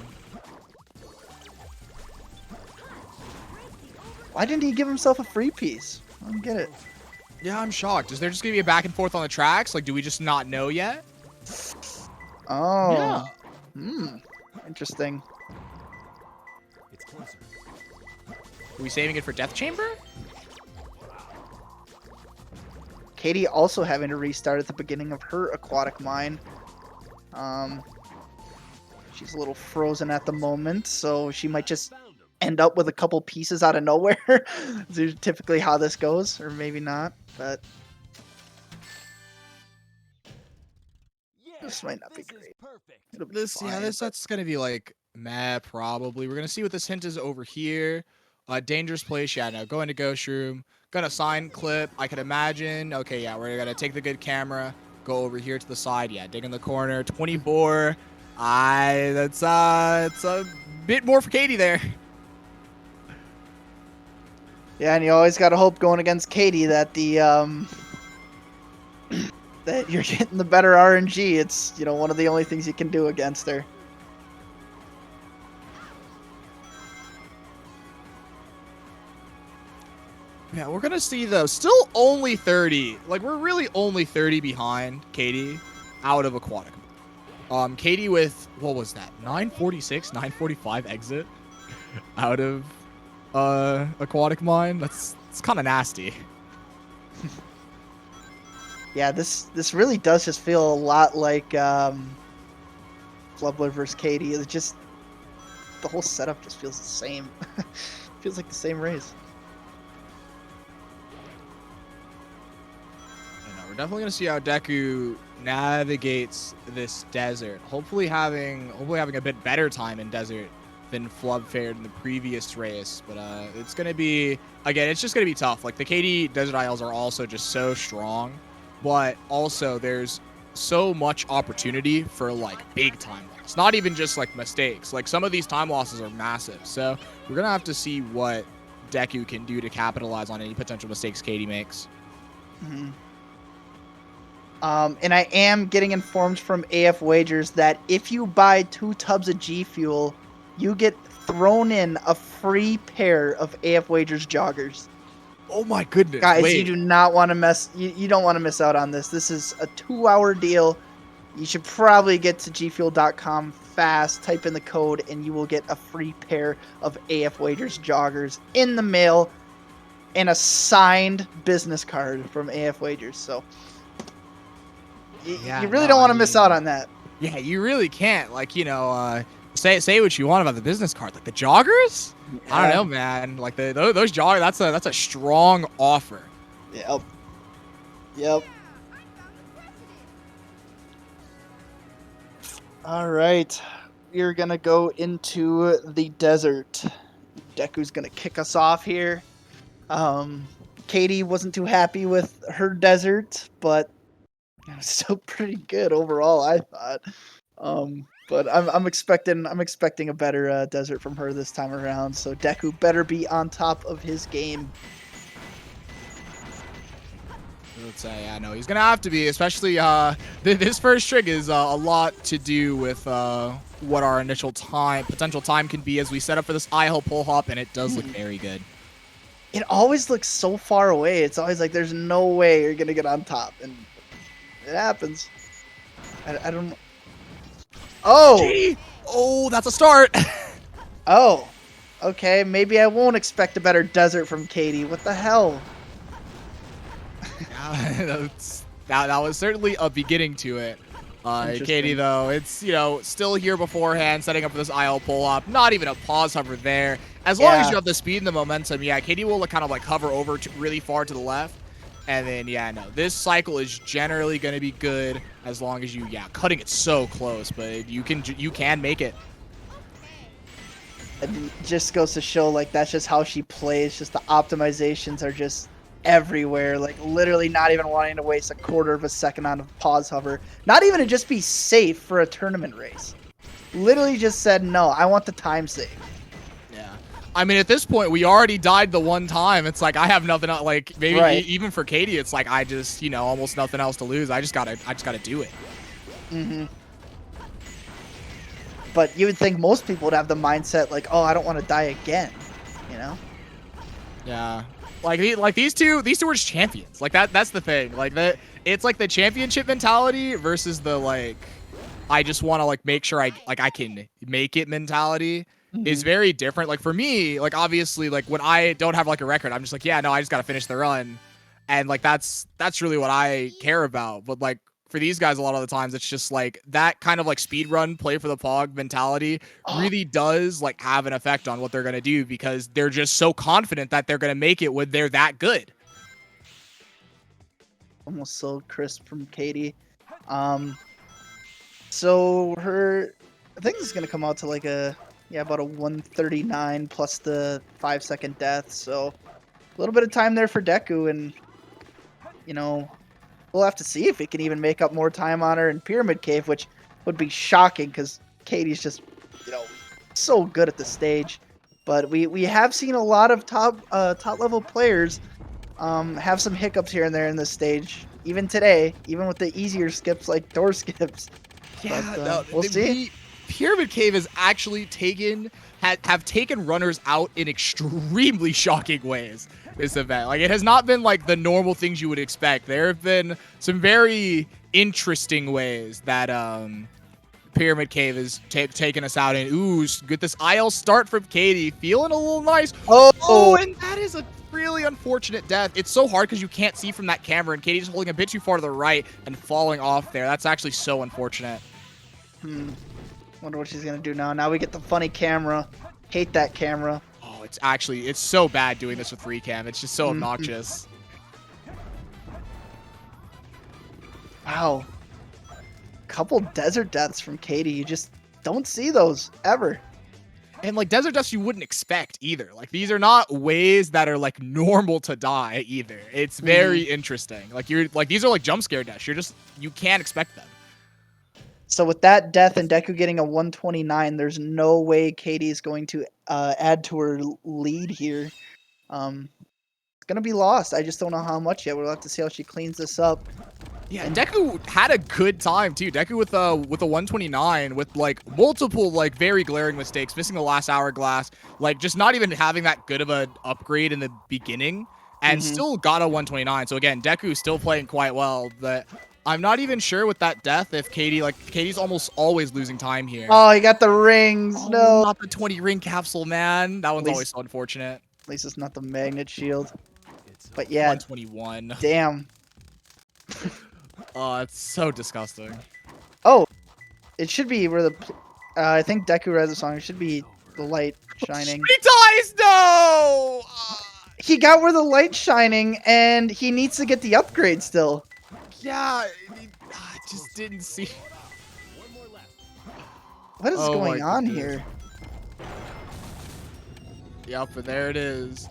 Speaker 7: Why didn't he give himself a free piece? I don't get it.
Speaker 11: Yeah, I'm shocked. Is there just gonna be a back and forth on the tracks? Like, do we just not know yet?
Speaker 7: Oh.
Speaker 11: Yeah.
Speaker 7: Interesting.
Speaker 3: It's closer.
Speaker 11: Are we saving it for Death Chamber?
Speaker 7: Katie also having to restart at the beginning of her aquatic mine. She's a little frozen at the moment, so she might just end up with a couple pieces out of nowhere. That's typically how this goes, or maybe not, but this might not be great. It'll be fine,
Speaker 11: this set's gonna be like meh, probably. We're gonna see what this hint is over here. Dangerous place, yeah, no, going to Ghost Room. Gonna sign clip, I could imagine. Okay, yeah, we're gonna take the good camera, go over here to the side, yeah, dig in the corner, 24. That's it's a bit more for Katie there.
Speaker 7: Yeah, and you always gotta hope going against Katie that the that you're getting the better RNG. It's, you know, one of the only things you can do against her.
Speaker 11: Yeah, we're gonna see though. Still only 30. Like, we're really only 30 behind Katie out of aquatic. Katie with, what was that? 946, 945 exit out of aquatic mine. It's kind of nasty.
Speaker 7: Yeah, this really does just feel a lot like Flubler versus Katie. It's just the whole setup just feels the same. Feels like the same race.
Speaker 11: We're definitely gonna see how Deku navigates this desert. Hopefully having a bit better time in desert than Flub fared in the previous race. But it's gonna be, again, it's just gonna be tough. Like, the KD Desert Isles are also just so strong, but also there's so much opportunity for like big time loss. Not even just like mistakes. Like, some of these time losses are massive. So we're gonna have to see what Deku can do to capitalize on any potential mistakes Katie makes.
Speaker 7: Mm-hmm. And I am getting informed from AF Wagers that if you buy 2 tubs of G Fuel, you get thrown in a free pair of AF Wagers joggers.
Speaker 11: Oh my goodness.
Speaker 7: Guys,
Speaker 11: wait.
Speaker 7: you do not want to you don't want to miss out on this. This is a 2-hour deal. you should probably get to gfuel.com fast, type in the code, and you will get a free pair of AF Wagers joggers in the mail and a signed business card from AF Wagers. So you really don't want to miss out on that.
Speaker 11: Yeah, you really can't. Like, say what you want about the business card. Like the joggers? I don't know, man. Like those joggers, that's a strong offer.
Speaker 7: Yep. All right, we're gonna go into the desert. Deku's gonna kick us off here. Katie wasn't too happy with her desert, but it was still pretty good overall, I thought. But I'm expecting a better desert from her this time around. So Deku better be on top of his game.
Speaker 11: Let's say, yeah, no, he's gonna have to be, especially this first trig is a lot to do with what our initial potential time can be as we set up for this eye-hole pull hop, and it does look very good.
Speaker 7: It always looks so far away. It's always like there's no way you're gonna get on top, and it happens. I don't know.
Speaker 11: Oh, that's a start.
Speaker 7: Oh, okay. Maybe I won't expect a better desert from Katie. What the hell?
Speaker 11: That was certainly a beginning to it. Katie, though, it's, still here beforehand, setting up for this IL pull-up. Not even a pause hover there. As long as you have the speed and the momentum, Katie will kind of hover over really far to the left. And then, this cycle is generally going to be good as long as you, cutting it so close, but you can make it.
Speaker 7: It just goes to show, that's just how she plays. Just the optimizations are just everywhere. Literally not even wanting to waste a quarter of a second on a pause hover. Not even to just be safe for a tournament race. Literally just said, no, I want the time save.
Speaker 11: Yeah. I mean, at this point, we already died the one time. It's I have nothing else. Maybe even for Katie, it's I just, almost nothing else to lose. I just gotta do it.
Speaker 7: Mm-hmm. But you would think most people would have the mindset oh, I don't want to die again,
Speaker 11: Yeah. These two are just champions. That's the thing. It's the championship mentality versus the I just want to make sure I can make it mentality is very different. For me, obviously when I don't have a record, I'm just yeah, no, I just got to finish the run. And that's really what I care about. But for these guys, a lot of the times it's just that kind of speed run, play for the pog mentality really does have an effect on what they're going to do because they're just so confident that they're going to make it when they're that good.
Speaker 7: Almost so crisp from Katie. So her, I think this is going to come out to about a 139 plus the 5-second death. So a little bit of time there for Deku, and we'll have to see if he can even make up more time on her in Pyramid Cave, which would be shocking because Katie's just, so good at the stage. But we have seen a lot of top level players have some hiccups here and there in this stage. Even today, even with the easier skips like door skips.
Speaker 11: Yeah,
Speaker 7: but, we'll see.
Speaker 11: Pyramid Cave has actually have taken runners out in extremely shocking ways this event. It has not been the normal things you would expect. There have been some very interesting ways that Pyramid Cave has taken us out in. Ooh, get this IL start from Katie. Feeling a little nice. Oh, and that is a really unfortunate death. It's so hard because you can't see from that camera, and Katie's holding a bit too far to the right and falling off there. That's actually so unfortunate.
Speaker 7: Wonder what she's gonna do now. Now we get the funny camera. Hate that camera.
Speaker 11: Oh, it's so bad doing this with Recam. It's just so obnoxious.
Speaker 7: Wow. Couple desert deaths from Katie. You just don't see those ever.
Speaker 11: And desert deaths you wouldn't expect either. These are not ways that are normal to die either. It's very interesting. These are jump scare deaths. You can't expect them.
Speaker 7: So with that death and Deku getting a 129, there's no way Katie's going to add to her lead here. It's gonna be lost. I just don't know how much yet. We'll have to see how she cleans this up.
Speaker 11: Yeah, and Deku had a good time too. Deku with a 129 with multiple very glaring mistakes, missing the last hourglass, just not even having that good of an upgrade in the beginning, and still got a 129. So again, Deku still playing quite well. But I'm not even sure with that death if Katie, like, Katie's almost always losing time here.
Speaker 7: Oh, he got the rings.
Speaker 11: Oh,
Speaker 7: No.
Speaker 11: not the 20 ring capsule, man. That one's
Speaker 7: least-
Speaker 11: always so unfortunate.
Speaker 7: At least it's not the magnet shield. But yeah,
Speaker 11: 121.
Speaker 7: damn.
Speaker 11: Oh, it's so disgusting.
Speaker 7: Oh, it should be where the. I think Deku has a song. It should be the light shining.
Speaker 11: He dies! No!
Speaker 7: He got where the light's shining, and he needs to get the upgrade still.
Speaker 11: Yeah, I just didn't see.
Speaker 7: What is
Speaker 11: Oh
Speaker 7: going
Speaker 11: my
Speaker 7: on
Speaker 11: goodness.
Speaker 7: here?
Speaker 11: Yep, and there it is.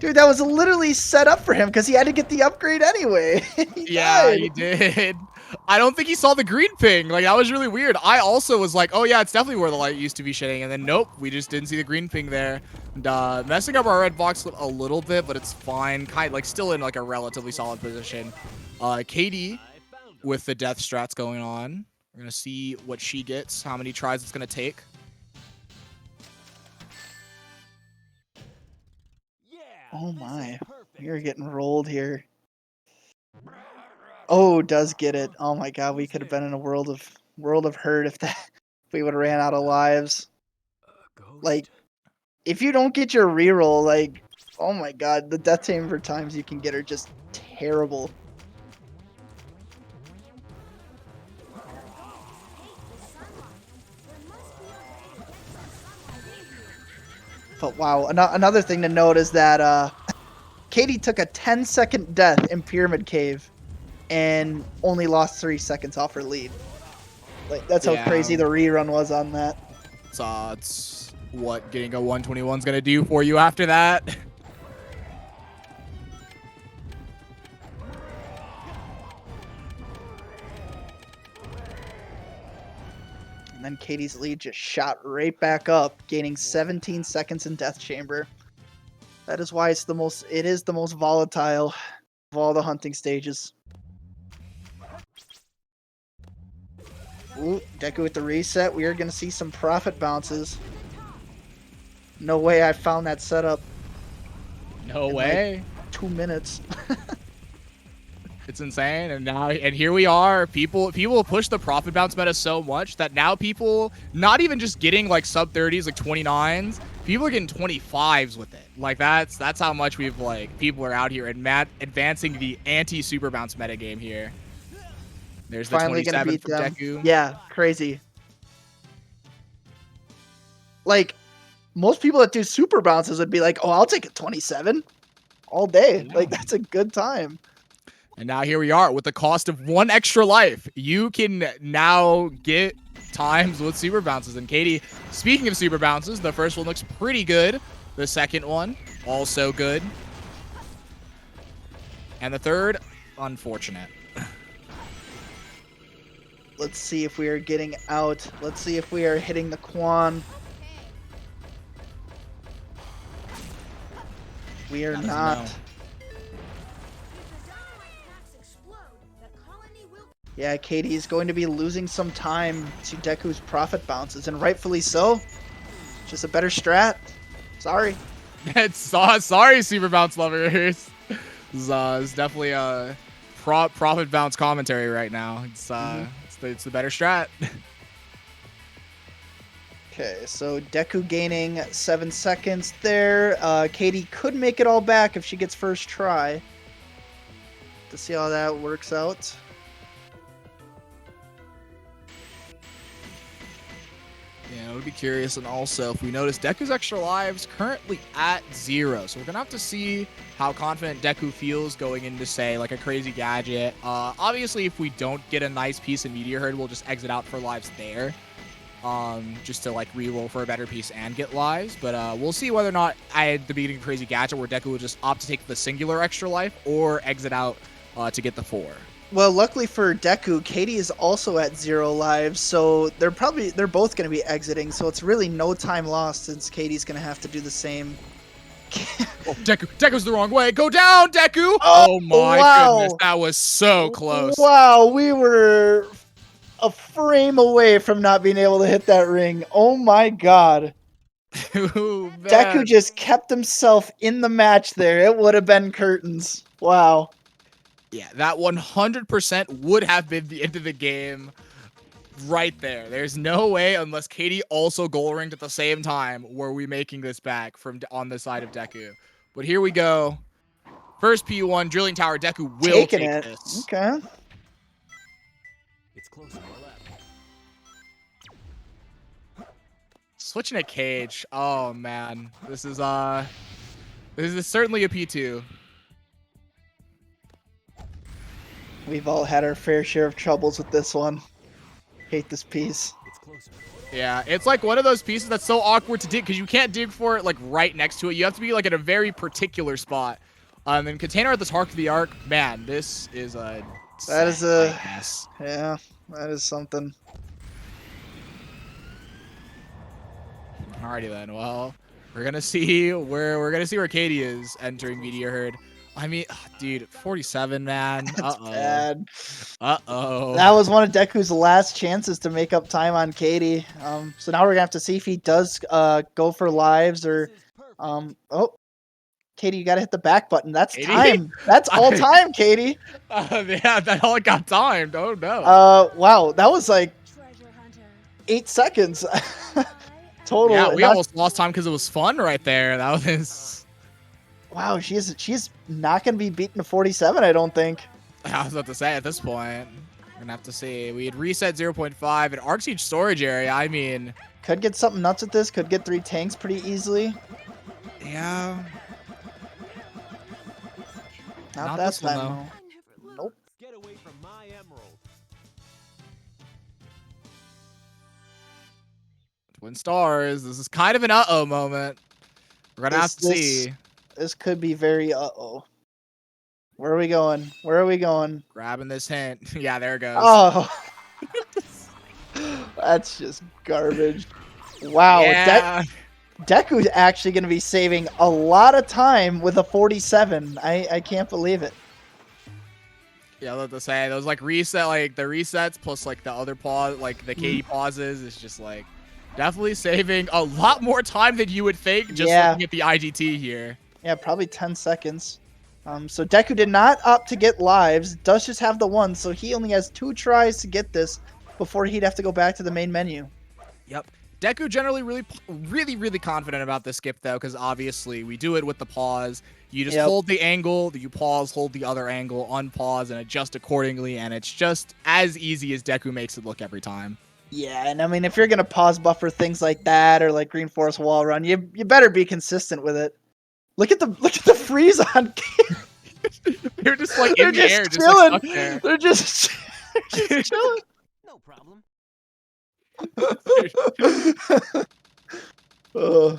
Speaker 7: Dude, that was literally set up for him because he had to get the upgrade anyway.
Speaker 11: Yeah,
Speaker 7: died.
Speaker 11: he did. I don't think he saw the green ping. Like, that was really weird. I also was like, oh yeah, it's definitely where the light used to be shitting. And then nope, we just didn't see the green ping there. And messing up our red box a little bit, but it's fine. Kind of like still in like a relatively solid position. Katie with the death strats going on. We're gonna see what she gets, how many tries it's gonna take.
Speaker 7: Oh my, we are getting rolled here. Oh, does get it. Oh my god, we could have been in a world of hurt if we would have ran out of lives. Like, if you don't get your reroll, like, oh my god, the death chamber times you can get are just terrible. But wow, another thing to note is that Katie took a 10-second death in Pyramid Cave and only lost 3 seconds off her lead. Like, that's how crazy the rerun was on that.
Speaker 11: It's what getting a 121 is gonna do for you after that.
Speaker 7: And then Katie's lead just shot right back up, gaining 17 seconds in Death Chamber. That is why it is the most volatile of all the hunting stages. Ooh, Deku with the reset. We are going to see some profit bounces. No way I found that setup.
Speaker 11: No way.
Speaker 7: Like 2 minutes.
Speaker 11: It's insane, and here we are. People push the profit bounce meta so much that now people not even just getting like sub 30s, like 29s. People are getting 25s with it. Like that's how much we've like people are out here and advancing the anti super bounce meta game here. There's the
Speaker 7: Finally
Speaker 11: 27
Speaker 7: gonna beat
Speaker 11: from
Speaker 7: them.
Speaker 11: Deku.
Speaker 7: Yeah, crazy. Like most people that do super bounces would be like, "Oh, I'll take a 27 all day." Like that's a good time.
Speaker 11: And now here we are with the cost of 1 extra life. You can now get times with super bounces. And Katie, speaking of super bounces, the first one looks pretty good. The second one, also good. And the third, unfortunate.
Speaker 7: Let's see if we are getting out. Let's see if we are hitting the Quan. We are not. Yeah, Katie is going to be losing some time to Deku's profit bounces, and rightfully so. Just a better strat. Sorry.
Speaker 11: It's sorry, super bounce lovers. It's definitely a profit bounce commentary right now. It's the better strat.
Speaker 7: Okay, so Deku gaining 7 seconds there. Katie could make it all back if she gets first try. To see how that works out.
Speaker 11: Yeah, I would be curious, and also if we notice Deku's extra lives currently at 0, so we're gonna have to see how confident Deku feels going into, say, like a crazy gadget. Obviously, if we don't get a nice piece of Meteor Herd, we'll just exit out for lives there, just to like re-roll for a better piece and get lives. But we'll see whether or not at the beginning of crazy gadget where Deku will just opt to take the singular extra life or exit out to get the 4.
Speaker 7: Well, luckily for Deku, Katie is also at 0 lives, so they're both going to be exiting, so it's really no time lost since Katie's going to have to do the same.
Speaker 11: Oh, Deku's the wrong way. Go down, Deku!
Speaker 7: Oh,
Speaker 11: my
Speaker 7: wow.
Speaker 11: goodness, that was so close.
Speaker 7: Wow, we were a frame away from not being able to hit that ring. Oh my god.
Speaker 11: Ooh,
Speaker 7: Deku just kept himself in the match there. It would have been curtains. Wow.
Speaker 11: Yeah, that 100% would have been the end of the game right there. There's no way, unless Katie also goal ringed at the same time, were we making this back from on the side of Deku. But here we go. First P1, Drilling Tower. Deku will
Speaker 7: Taking
Speaker 11: take
Speaker 7: it.
Speaker 11: this.
Speaker 7: Okay.
Speaker 3: It's close to our left.
Speaker 11: Switching to Cage. Oh man, this is certainly a P2.
Speaker 7: We've all had our fair share of troubles with this one. Hate this piece.
Speaker 3: It's closer.
Speaker 11: Yeah, it's like one of those pieces that's so awkward to dig because you can't dig for it like right next to it. You have to be like in a very particular spot. And then Container at the Tark of the Arc. Man, this is a
Speaker 7: That is a
Speaker 11: mess.
Speaker 7: yeah. That is something.
Speaker 11: Alrighty then. Well, we're gonna see where Katie is entering Meteor Herd. I mean, dude, 47, man.
Speaker 7: That's bad.
Speaker 11: Uh-oh.
Speaker 7: That was one of Deku's last chances to make up time on Katie. So now we're gonna have to see if he does go for lives or oh, Katie, you gotta hit the back button. That's
Speaker 11: Katie?
Speaker 7: time. That's all time, Katie.
Speaker 11: Yeah, that all got timed. Oh no.
Speaker 7: Wow, that was like 8 seconds total.
Speaker 11: Yeah,
Speaker 7: and
Speaker 11: we
Speaker 7: that's-
Speaker 11: almost lost time because it was fun right there. That was.
Speaker 7: Wow, she's not gonna be beaten to 47. I don't think.
Speaker 11: I was about to say at this point. We're gonna have to see. We had reset 0.5 and Arc Siege storage area. I mean,
Speaker 7: Could get something nuts with this. Could get 3 tanks pretty easily.
Speaker 11: yeah.
Speaker 7: Not
Speaker 11: Not
Speaker 7: that
Speaker 11: this one,
Speaker 7: time.
Speaker 11: though.
Speaker 7: Nope.
Speaker 3: Get away from my emerald.
Speaker 11: Twin Stars. This is kind of an uh-oh moment. We're gonna have to see.
Speaker 7: This could be very uh-oh. Where are we going? Where are we going?
Speaker 11: Grabbing this hint. Yeah, there it goes.
Speaker 7: Oh. That's just garbage. Wow.
Speaker 11: Yeah.
Speaker 7: Deku's actually going to be saving a lot of time with a 47. I can't believe it.
Speaker 11: Yeah, I was about to say those like reset, like the resets plus like the other pause, like the Katie pauses is just like definitely saving a lot more time than you would think just
Speaker 7: Yeah.
Speaker 11: looking at the IGT here.
Speaker 7: Yeah, probably 10 seconds. So Deku did not opt to get lives. Does just have the one, so he only has 2 tries to get this before he'd have to go back to the main menu.
Speaker 11: Yep. Deku generally really confident about this skip though, because obviously we do it with the pause. You just hold the angle, you pause, hold the other angle, unpause, and adjust accordingly, and it's just as easy as Deku makes it look every time.
Speaker 7: Yeah, and I mean, if you're gonna pause buffer things like that or like Green Forest Wall Run, you better be consistent with it. Look at the freeze on.
Speaker 11: They're just like
Speaker 7: They're
Speaker 11: in the
Speaker 7: just
Speaker 11: air, just
Speaker 7: chilling.
Speaker 11: like stuck there.
Speaker 7: They're just chilling.
Speaker 3: No problem.
Speaker 7: Oh,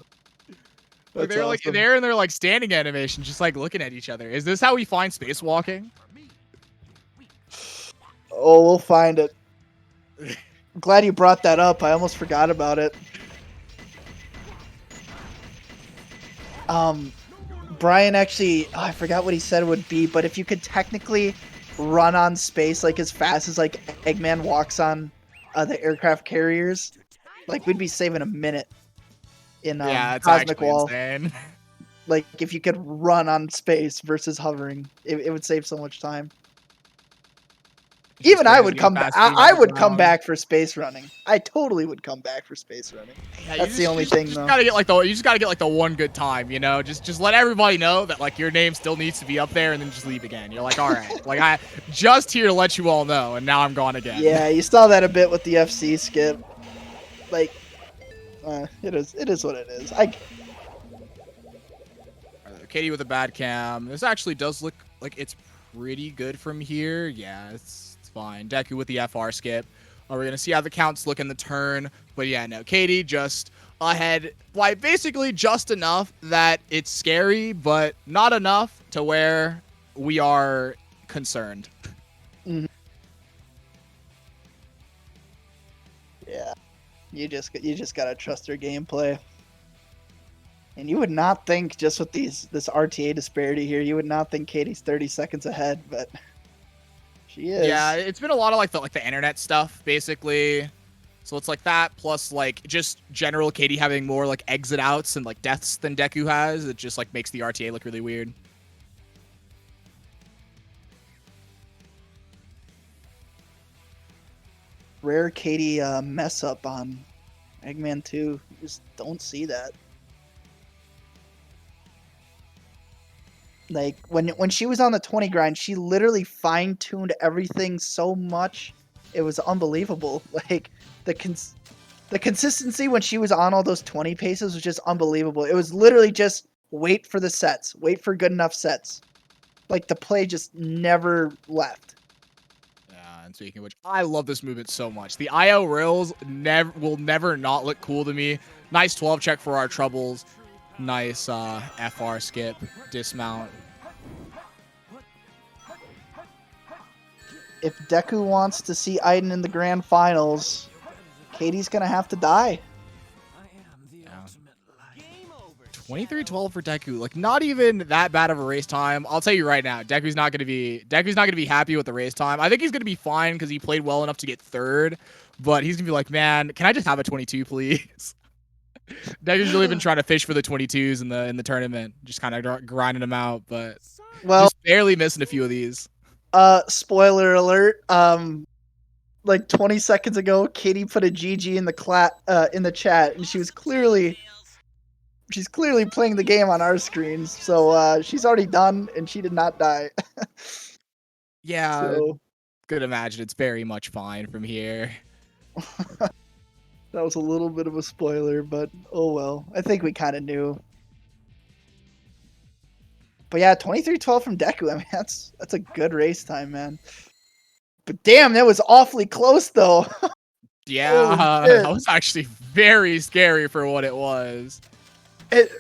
Speaker 11: Like,
Speaker 7: that's
Speaker 11: they're like
Speaker 7: awesome.
Speaker 11: they're in their like standing animation, just like looking at each other. Is this how we find spacewalking?
Speaker 7: Oh, we'll find it. I'm glad you brought that up. I almost forgot about it. Brian actually, I forgot what he said it would be, but if you could technically run on space like as fast as like Eggman walks on the aircraft carriers, like we'd be saving a minute in
Speaker 11: Yeah, it's
Speaker 7: Cosmic
Speaker 11: actually
Speaker 7: Wall.
Speaker 11: insane.
Speaker 7: Like if you could run on space versus hovering, it would save so much time.
Speaker 11: It's
Speaker 7: Even
Speaker 11: just
Speaker 7: I would
Speaker 11: crazy how
Speaker 7: come back.
Speaker 11: fast we
Speaker 7: I
Speaker 11: move
Speaker 7: would come
Speaker 11: around.
Speaker 7: back for space running. I totally would come back for space running.
Speaker 11: Yeah,
Speaker 7: That's the only thing,
Speaker 11: you
Speaker 7: though.
Speaker 11: Gotta get like you just gotta get like the one good time, you know. Just let everybody know that like your name still needs to be up there, and then just leave again. You're like, all right, like I just here to let you all know, and now I'm gone again.
Speaker 7: Yeah, you saw that a bit with the FC skip. Like, it is what it is.
Speaker 11: Katie with a bad cam. This actually does look like it's pretty good from here. Yeah, it's fine. Deku with the FR skip. We're gonna see how the counts look in the turn. But yeah, no, Katie just ahead by basically just enough that it's scary, but not enough to where we are concerned.
Speaker 7: Yeah, you just gotta trust her gameplay. And you would not think, just with this RTA disparity here, you would not think Katie's 30 seconds ahead, but she is.
Speaker 11: Yeah, it's been a lot of like the internet stuff basically. So it's like that plus like just general Katie having more like exit outs and like deaths than Deku has. It just like makes the RTA look really weird.
Speaker 7: rare Katie mess up on Eggman 2. You just don't see that. Like when she was on the 20 grind, she literally fine-tuned everything so much. It was unbelievable. Like the consistency when she was on all those 20 paces was just unbelievable. It was literally just wait for the sets, wait for good enough sets. Like the play just never left.
Speaker 11: And speaking of which, I love this movement so much. The IO rails will never not look cool to me. Nice 12 check for our troubles. Nice FR skip, dismount.
Speaker 7: If Deku wants to see Aiden in the grand finals, Katie's gonna have to die.
Speaker 11: 23-12 for Deku. Like, not even that bad of a race time. I'll tell you right now, Deku's not gonna be happy with the race time. I think he's gonna be fine because he played well enough to get third, but he's gonna be like, man, can I just have a 22, please? Deku's really been trying to fish for the 22s in the tournament, just kind of grinding them out, but just barely missing a few of these.
Speaker 7: Spoiler alert. Like 20 seconds ago, Katie put a GG in the chat, and she's clearly playing the game on our screens. So she's already done, and she did not die.
Speaker 11: Yeah,
Speaker 7: so,
Speaker 11: could imagine it's very much fine from here.
Speaker 7: That was a little bit of a spoiler, but oh well. I think we kind of knew. But yeah, 23-12 from Deku. I mean, that's a good race time, man. But damn, that was awfully close, though.
Speaker 11: Yeah, that was actually very scary for what it was.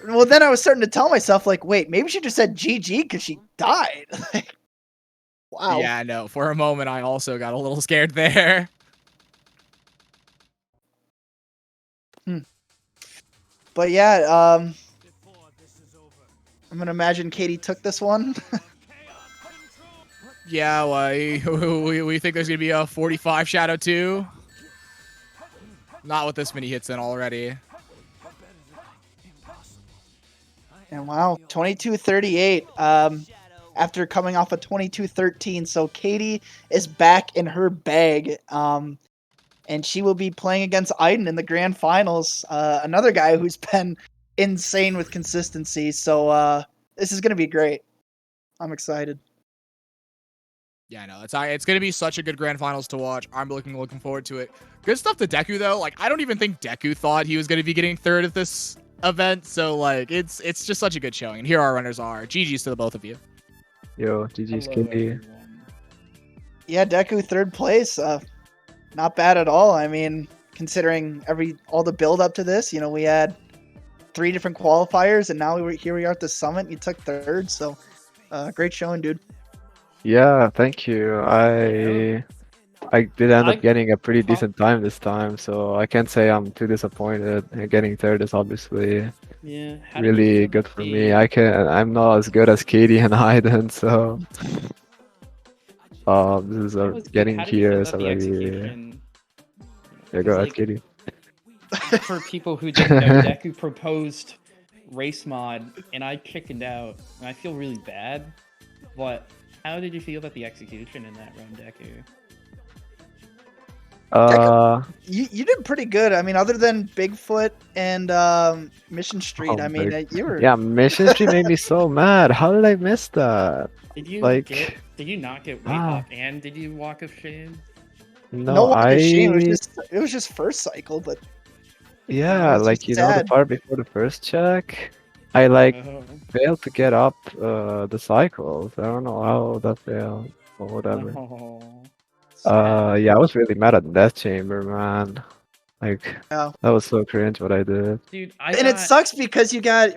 Speaker 7: Well, then I was starting to tell myself, like, wait, maybe she just said GG because she died. Wow.
Speaker 11: Yeah, no. For a moment, I also got a little scared there.
Speaker 7: But yeah, I'm gonna imagine Katie took this one.
Speaker 11: Yeah, well, we think there's gonna be a 45 Shadow 2. Not with this many hits in already.
Speaker 7: And wow, 22-38. After coming off a 22-13, so Katie is back in her bag. And she will be playing against Aiden in the grand finals. Another guy who's been insane with consistency. So this is gonna be great. I'm excited.
Speaker 11: Yeah, I know. It's gonna be such a good grand finals to watch. I'm looking forward to it. Good stuff to Deku though. Like, I don't even think Deku thought he was gonna be getting third at this event. So like, it's just such a good showing. And here our runners are. GG's to the both of you.
Speaker 6: Yo, GG's Katie.
Speaker 7: Yeah, Deku third place. Not bad at all. I mean, considering all the build up to this, you know, we had 3 different qualifiers, and now here we are at the summit. And you took third, so great showing, dude.
Speaker 6: Yeah, thank you. I did end up getting a pretty decent time this time, so I can't say I'm too disappointed. Getting third is obviously really good for me. I'm not as good as Katie and Aiden, so this is getting here is already. Yeah, go ahead, Katie.
Speaker 9: For people who didn't know, Deku proposed race mod, and I chickened out, and I feel really bad. But how did you feel about the execution in that run, Deku?
Speaker 7: You did pretty good. I mean, other than Bigfoot and Mission Street, I mean, you were.
Speaker 6: Yeah, Mission Street made me so mad. How did I miss that?
Speaker 9: Did you did you not get weight up, and did you walk of shame?
Speaker 6: No,
Speaker 7: it was just first cycle, but
Speaker 6: yeah, like you know the part before the first check, I failed to get up the cycles. I don't know how that failed or whatever. Yeah, I was really mad at Death Chamber, man. Like that was so cringe what I did.
Speaker 9: Dude,
Speaker 7: it sucks because you got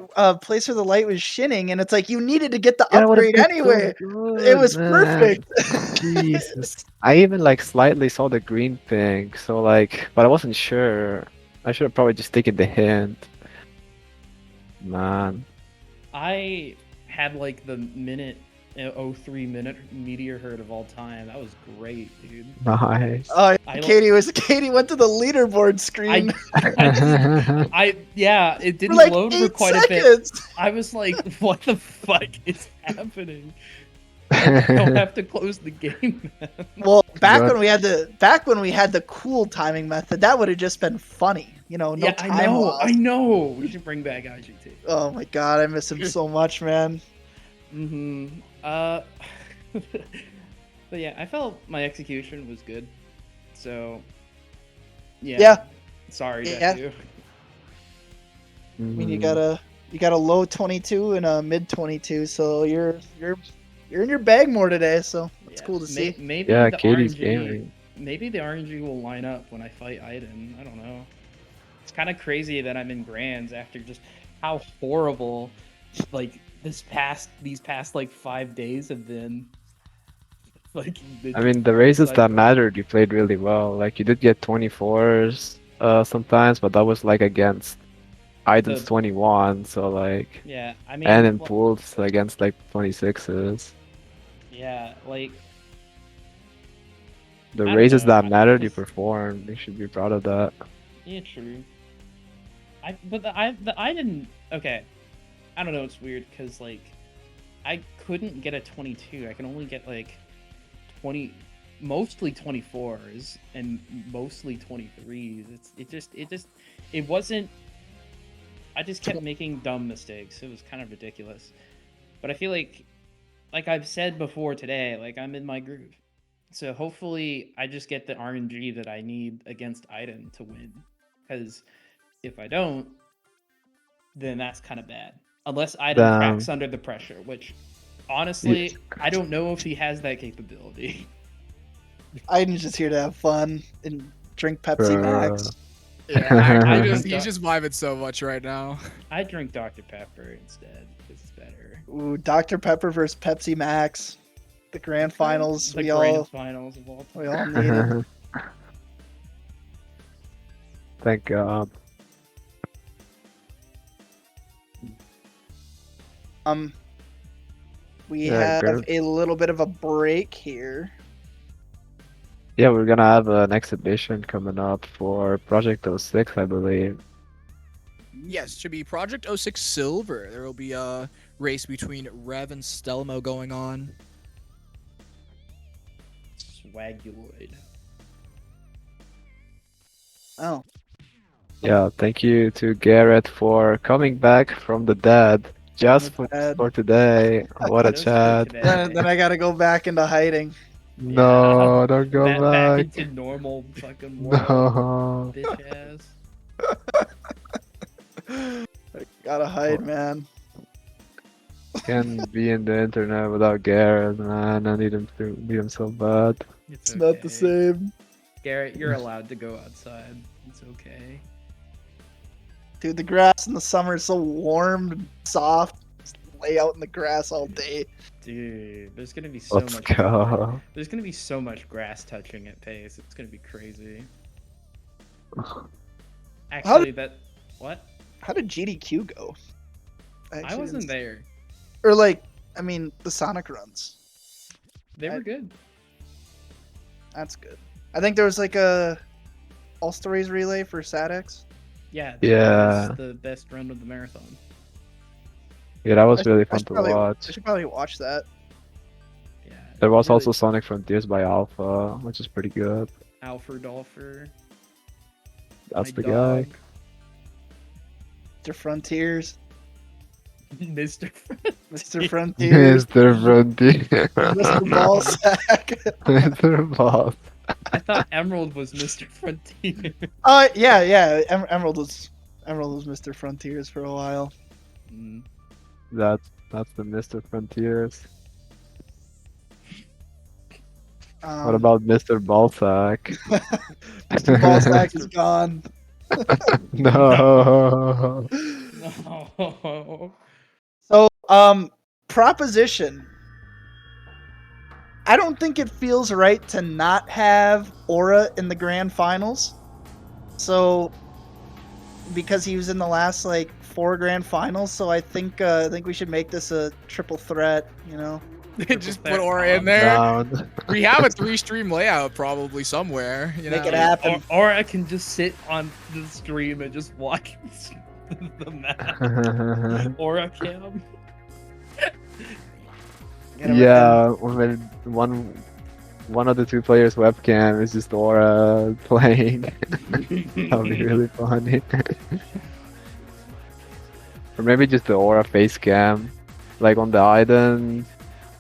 Speaker 7: Place Where the Light was shinning, and it's like you needed to get the upgrade anyway. It was perfect.
Speaker 6: Jesus. I even slightly saw the green ping, so but I wasn't sure. I should have probably just taken the hint. Man.
Speaker 9: I had the minute 03 minute meteor herd of all time. That was great, dude.
Speaker 6: Nice.
Speaker 7: Katie went to the leaderboard screen.
Speaker 9: It didn't load for quite a bit. I was like, what the fuck is happening? I'll have to close the game. Man.
Speaker 7: Well, back
Speaker 6: Good.
Speaker 7: when we had the cool timing method, that would have just been funny. You know, no
Speaker 9: Yeah,
Speaker 7: time
Speaker 9: I know.
Speaker 7: lost.
Speaker 9: I know. We should bring back IGT.
Speaker 7: Oh my god, I miss him so much, man.
Speaker 9: But yeah, I felt my execution was good. So yeah. Sorry,
Speaker 7: Yeah.
Speaker 9: Deku.
Speaker 7: I mean, you got a low 22 and a mid 22, so you're in your bag more today. So it's cool to see.
Speaker 9: Maybe
Speaker 6: Yeah,
Speaker 9: the
Speaker 6: Katie's
Speaker 9: RNG.
Speaker 6: gaming.
Speaker 9: Maybe the RNG will line up when I fight Aiden. I don't know. It's kind of crazy that I'm in Grands after just how horrible, like these past like 5 days have been. Like
Speaker 6: I mean, the races that
Speaker 9: side-by-side.
Speaker 6: mattered, you played really well. Like you did get 24s sometimes, but that was like against Aiden's
Speaker 9: The-
Speaker 6: 21, so like,
Speaker 9: Yeah, I mean,
Speaker 6: and in
Speaker 9: well,
Speaker 6: pools against like 26s.
Speaker 9: yeah, like
Speaker 6: The
Speaker 9: I don't
Speaker 6: races
Speaker 9: know,
Speaker 6: that mattered, you
Speaker 9: just-
Speaker 6: performed. You should be proud of that.
Speaker 9: yeah, true. I didn't. Okay, I don't know. It's weird because like I couldn't get a 22. I can only get like 20, mostly 24s and mostly 23s. It wasn't. I just kept making dumb mistakes. It was kind of ridiculous. But I feel like I've said before today, like I'm in my groove. So hopefully I just get the RNG that I need against Aiden to win. Because if I don't, then that's kind of bad. Unless Aiden cracks under the pressure, which honestly, I don't know if he has that capability.
Speaker 7: Aiden's just here to have fun and drink Pepsi Max.
Speaker 11: Yeah, he's just vibing so much right now.
Speaker 9: I drink Dr. Pepper instead. This is better.
Speaker 7: Ooh, Dr. Pepper versus Pepsi Max. The grand finals.
Speaker 9: The grand finals of all time.
Speaker 7: We all needed.
Speaker 6: Thank God.
Speaker 7: We
Speaker 6: Yeah,
Speaker 7: have
Speaker 6: good.
Speaker 7: a little bit of a break here.
Speaker 6: Yeah, we're gonna have an exhibition coming up for Project 06, I believe.
Speaker 11: Yes, should be Project 06 Silver. There will be a race between Rev and Stelmo going on.
Speaker 9: Swaguloid.
Speaker 7: Oh.
Speaker 6: Yeah, thank you to Garrett for coming back from the dead just for today. What a
Speaker 9: Just for
Speaker 6: chat.
Speaker 9: today.
Speaker 7: Then I gotta go back into hiding.
Speaker 6: No, don't go
Speaker 9: Back
Speaker 6: back.
Speaker 9: into normal fucking world.
Speaker 6: No.
Speaker 9: Bitch ass.
Speaker 7: I gotta hide, man.
Speaker 6: Can't be in the internet without Garrett, man. I need him so bad.
Speaker 7: It's not the same.
Speaker 9: Garrett, you're allowed to go outside. It's okay.
Speaker 7: Dude, the grass in the summer is so warm and soft. Just lay out in the grass all day.
Speaker 9: Dude, there's gonna be so
Speaker 6: Let's
Speaker 9: much.
Speaker 6: go.
Speaker 9: There's gonna be so much grass touching at pace. It's gonna be crazy. Actually, what?
Speaker 7: How did GDQ go?
Speaker 9: I wasn't there.
Speaker 7: Or like, I mean, the Sonic runs.
Speaker 9: They were good.
Speaker 7: That's good. I think there was like a All Stories relay for SADX.
Speaker 9: Yeah.
Speaker 6: Yeah.
Speaker 9: Was the best run of the marathon.
Speaker 6: Yeah, that was
Speaker 7: I
Speaker 6: really
Speaker 7: should
Speaker 6: fun to
Speaker 7: probably-
Speaker 6: watch.
Speaker 7: I should probably watch that.
Speaker 9: Yeah.
Speaker 6: There was
Speaker 9: really-
Speaker 6: also Sonic Frontiers by Alpha, which is pretty good.
Speaker 9: Alfred Dolfer.
Speaker 6: That's
Speaker 9: my
Speaker 6: the guy.
Speaker 9: dog.
Speaker 7: Mr. Frontiers.
Speaker 9: Mr.
Speaker 7: Mr. Frontiers.
Speaker 6: Mr. Frontier.
Speaker 7: Mr. Ballsack.
Speaker 6: Mr. Boss.
Speaker 9: I thought Emerald was Mr. Frontier.
Speaker 7: Yeah. Emerald was Mr. Frontiers for a while.
Speaker 6: That's the Mr. Frontiers. What about Mr. Ballsack?
Speaker 7: Mr. Ballsack is gone.
Speaker 6: No.
Speaker 9: No.
Speaker 7: So, proposition. I don't think it feels right to not have Aura in the grand finals. So, because he was in the last like 4 grand finals, so I think we should make this a triple threat. You know,
Speaker 11: Just put Aura in there. We have a 3-stream layout probably somewhere. You
Speaker 7: Make
Speaker 11: know?
Speaker 7: it happen.
Speaker 9: Or I can just sit on the stream and just watch the map. Aura cam.
Speaker 7: Get a
Speaker 6: Yeah, when one of the two players' webcam is just Aura playing. That'll be really funny. Or maybe just the Aura face cam. Like on the Aiden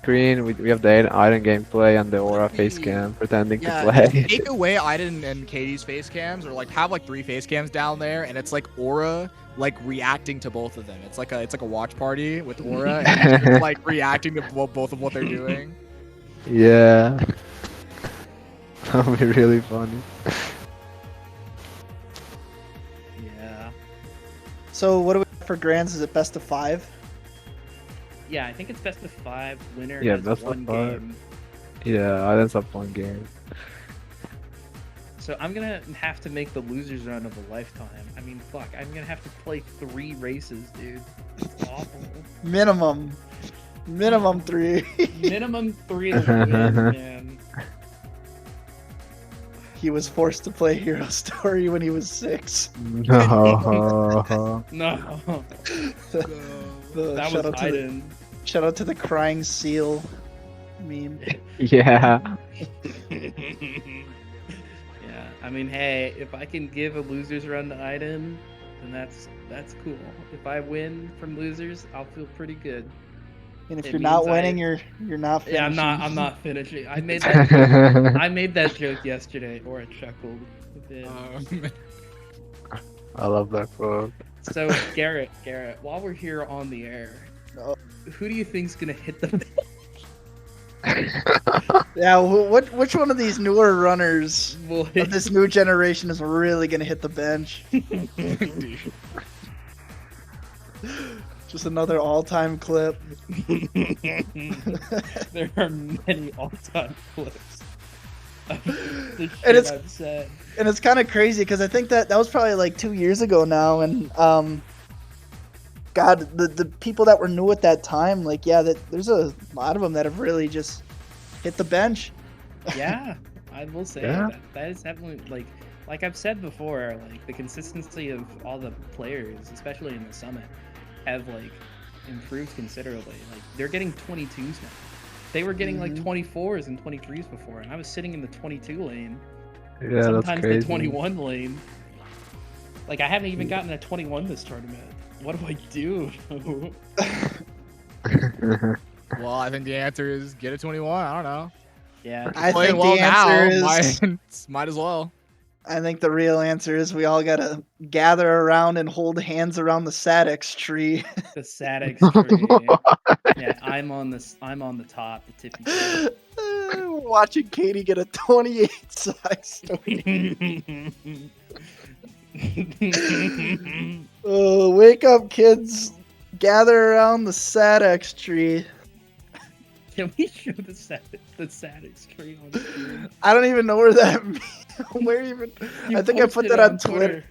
Speaker 6: screen, we have the Aiden gameplay and the Aura face cam pretending to play.
Speaker 11: Take away Aiden and Katie's face cams, or like have like 3 face cams down there, and it's like Aura like reacting to both of them. It's like a watch party with Aura, and he's just, like reacting to both of what they're doing.
Speaker 6: Yeah. That'll be really funny.
Speaker 9: Yeah.
Speaker 7: So what do we have for grands? Is it best of 5?
Speaker 9: Yeah, I think it's best of 5. Winner
Speaker 6: Yeah,
Speaker 9: has
Speaker 6: best of
Speaker 9: 1
Speaker 6: 5.
Speaker 9: game.
Speaker 6: Yeah, Aiden's up 1 game.
Speaker 9: So I'm gonna have to make the losers run of a lifetime. I mean, fuck, I'm gonna have to play 3 races, dude. It's awful.
Speaker 7: Minimum 3.
Speaker 9: Minimum 3 to win, man.
Speaker 7: He was forced to play Hero Story when he was 6.
Speaker 6: No.
Speaker 9: No. That
Speaker 7: shout
Speaker 9: was
Speaker 7: out to
Speaker 9: Aiden.
Speaker 7: Shout out to the crying seal meme.
Speaker 6: Yeah.
Speaker 9: Yeah, I mean, hey, if I can give a losers run to Aiden, then that's cool. If I win from losers, I'll feel pretty good.
Speaker 7: And if
Speaker 9: It
Speaker 7: you're not
Speaker 9: means
Speaker 7: winning, you're not finishing.
Speaker 9: Yeah, I'm not finishing. I made that joke. I made that joke yesterday, or I chuckled a bit.
Speaker 6: I love that quote.
Speaker 9: So Garrett, while we're here on the air, who do you think's gonna hit the?
Speaker 7: Yeah, which one of these newer runners of this new generation is really gonna hit the bench? Just another all-time clip.
Speaker 9: There are many all-time clips. Of the shit
Speaker 7: And it's
Speaker 9: I've said.
Speaker 7: And it's kind of crazy because I think that was probably like 2 years ago now, and God, the people that were new at that time, like, yeah, there's a lot of them that have really just hit the bench.
Speaker 9: Yeah, I will say
Speaker 6: Yeah.
Speaker 9: that is definitely like I've said before, like the consistency of all the players, especially in the summit, have like improved considerably. Like they're getting 22s now. They were getting like 24s and 23s before, and I was sitting in the 22 lane.
Speaker 6: Yeah,
Speaker 9: Sometimes
Speaker 6: that's crazy.
Speaker 9: the 21 lane. Like I haven't even gotten a 21 this tournament. What do I do?
Speaker 11: Well, I think the answer is get a 21. I don't know.
Speaker 9: Yeah,
Speaker 7: I
Speaker 11: Playing
Speaker 7: think
Speaker 11: well
Speaker 7: the answer
Speaker 11: now,
Speaker 7: is
Speaker 11: might as well.
Speaker 7: I think the real answer is we all gotta gather around and hold hands around the Sadex tree.
Speaker 9: the Sadex tree. Yeah, I'm on the top, the tippy top.
Speaker 7: We're watching Katie get a 28 size story. Wake up, kids! Gather around the Sadex tree.
Speaker 9: Can we show the Sadex tree on screen?
Speaker 7: I don't even know where that. Where even? I think I put
Speaker 9: posted
Speaker 7: that
Speaker 9: it
Speaker 7: on
Speaker 9: on
Speaker 7: Twitter.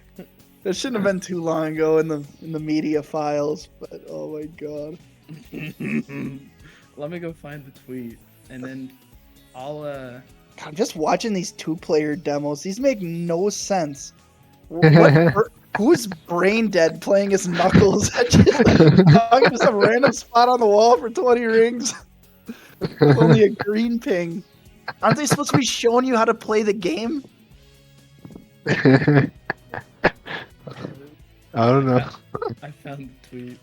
Speaker 7: That shouldn't have been too long ago in the media files, but oh my god.
Speaker 9: Let me go find the tweet, and then I'll
Speaker 7: I'm just watching these 2-player demos. These make no sense. Who's brain dead playing his Knuckles? Talking to some random spot on the wall for 20 rings. With only a green ping. Aren't they supposed to be showing you how to play the game?
Speaker 6: I don't know.
Speaker 9: I found the tweet.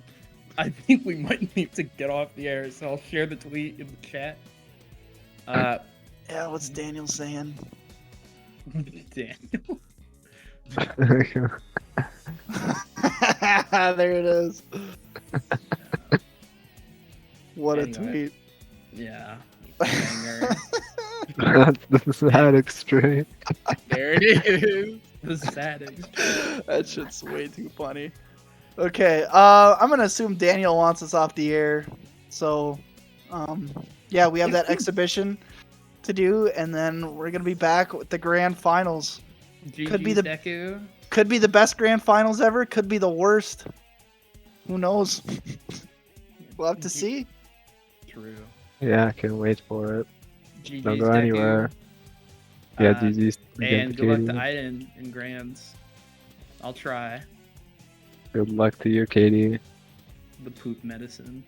Speaker 9: I think we might need to get off the air, so I'll share the tweet in the chat.
Speaker 7: Yeah, what's Daniel saying?
Speaker 9: Daniel.
Speaker 7: There it is. What a
Speaker 9: Anyway.
Speaker 7: tweet.
Speaker 9: Yeah. Banger.
Speaker 6: That's the Sadex tree.
Speaker 11: There it is.
Speaker 9: The Sadex.
Speaker 7: That shit's way too funny. Okay, I'm gonna assume Daniel wants us off the air. So, yeah, we have that exhibition to do, and then we're gonna be back with the grand finals. Could be the
Speaker 9: Deku.
Speaker 7: Could be the best grand finals ever. Could be the worst. Who knows? We'll have to see.
Speaker 9: True.
Speaker 6: Yeah, I can't wait for it.
Speaker 9: GG's
Speaker 6: Don't go
Speaker 9: Deku.
Speaker 6: anywhere. Yeah, GG's.
Speaker 9: And good luck to
Speaker 6: Katie.
Speaker 9: Aiden in grands. I'll try.
Speaker 6: Good luck to you, Katie.
Speaker 9: The poop medicine.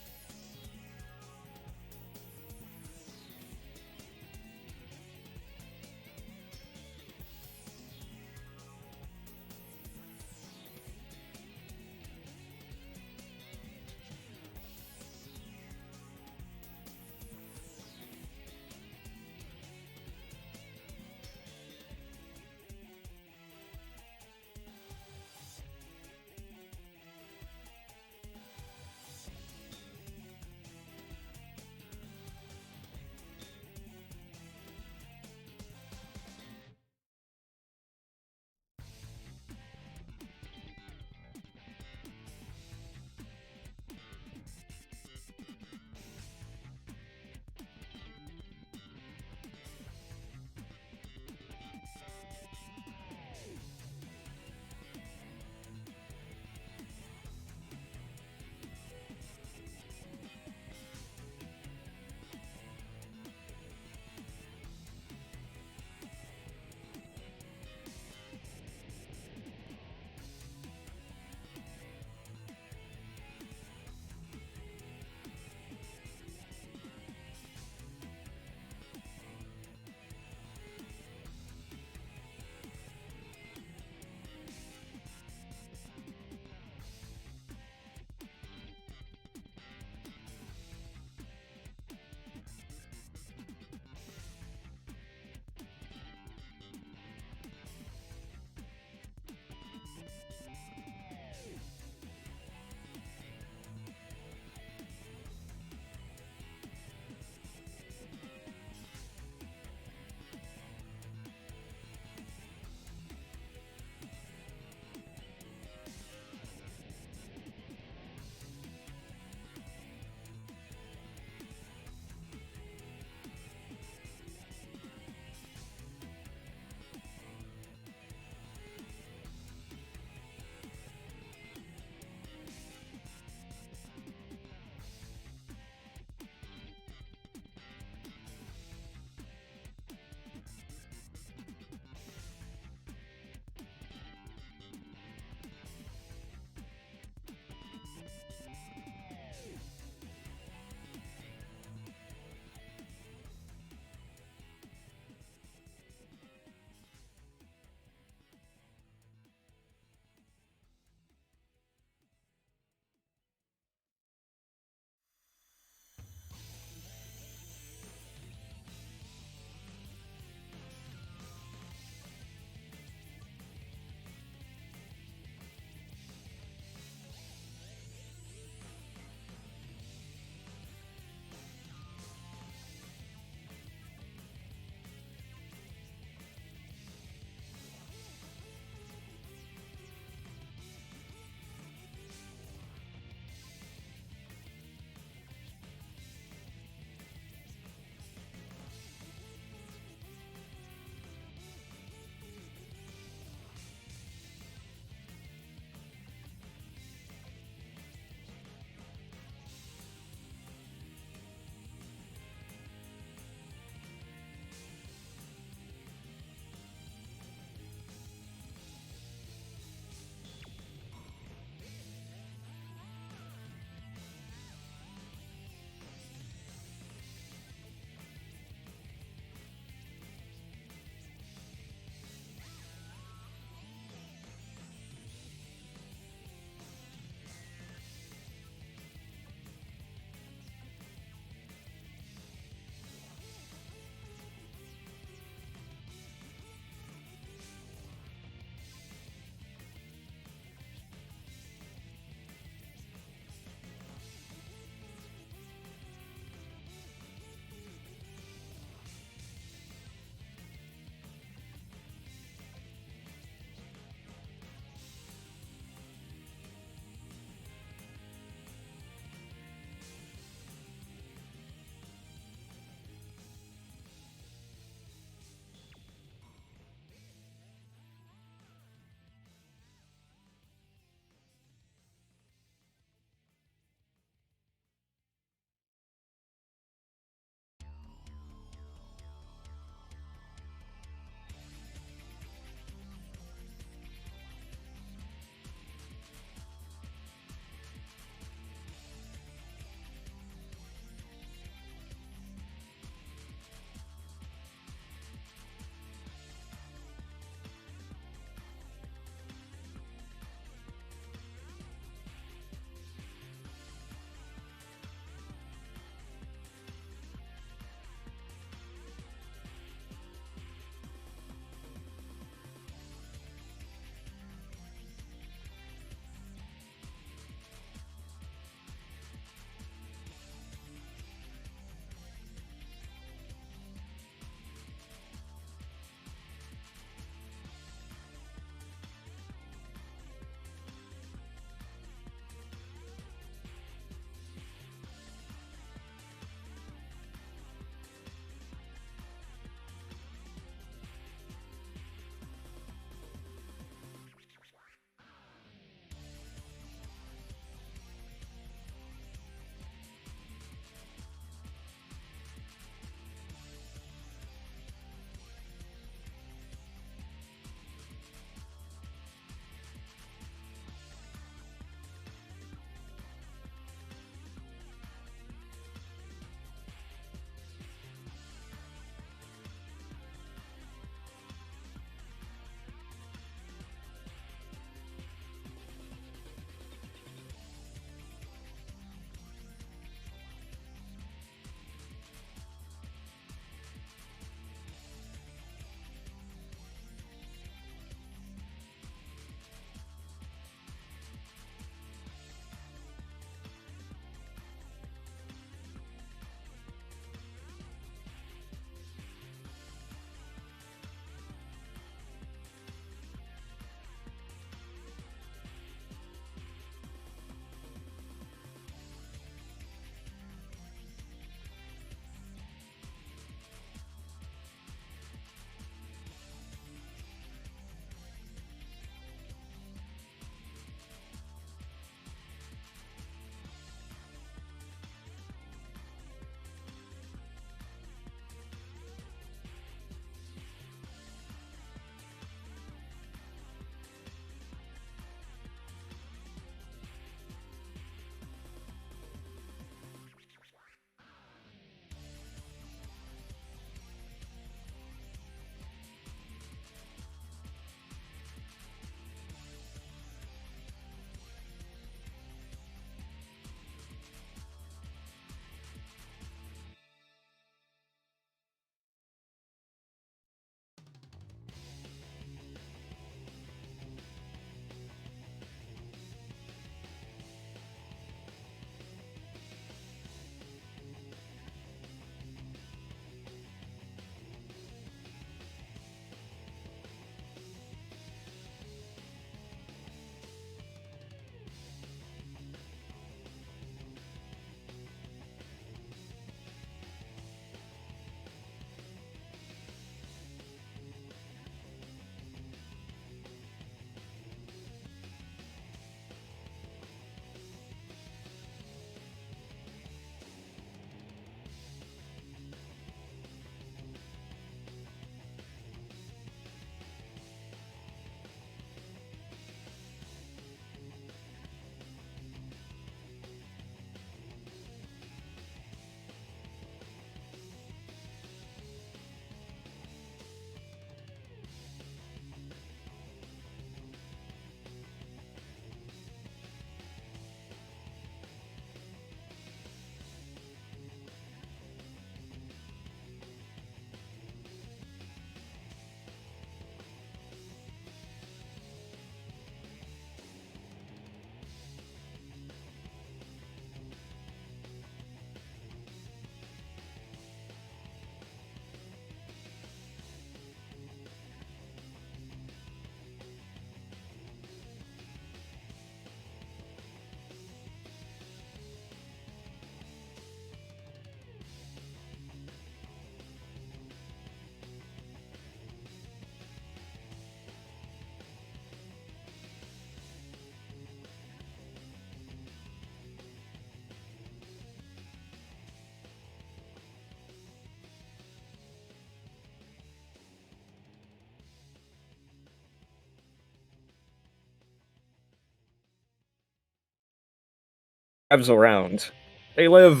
Speaker 12: Abs around. They live.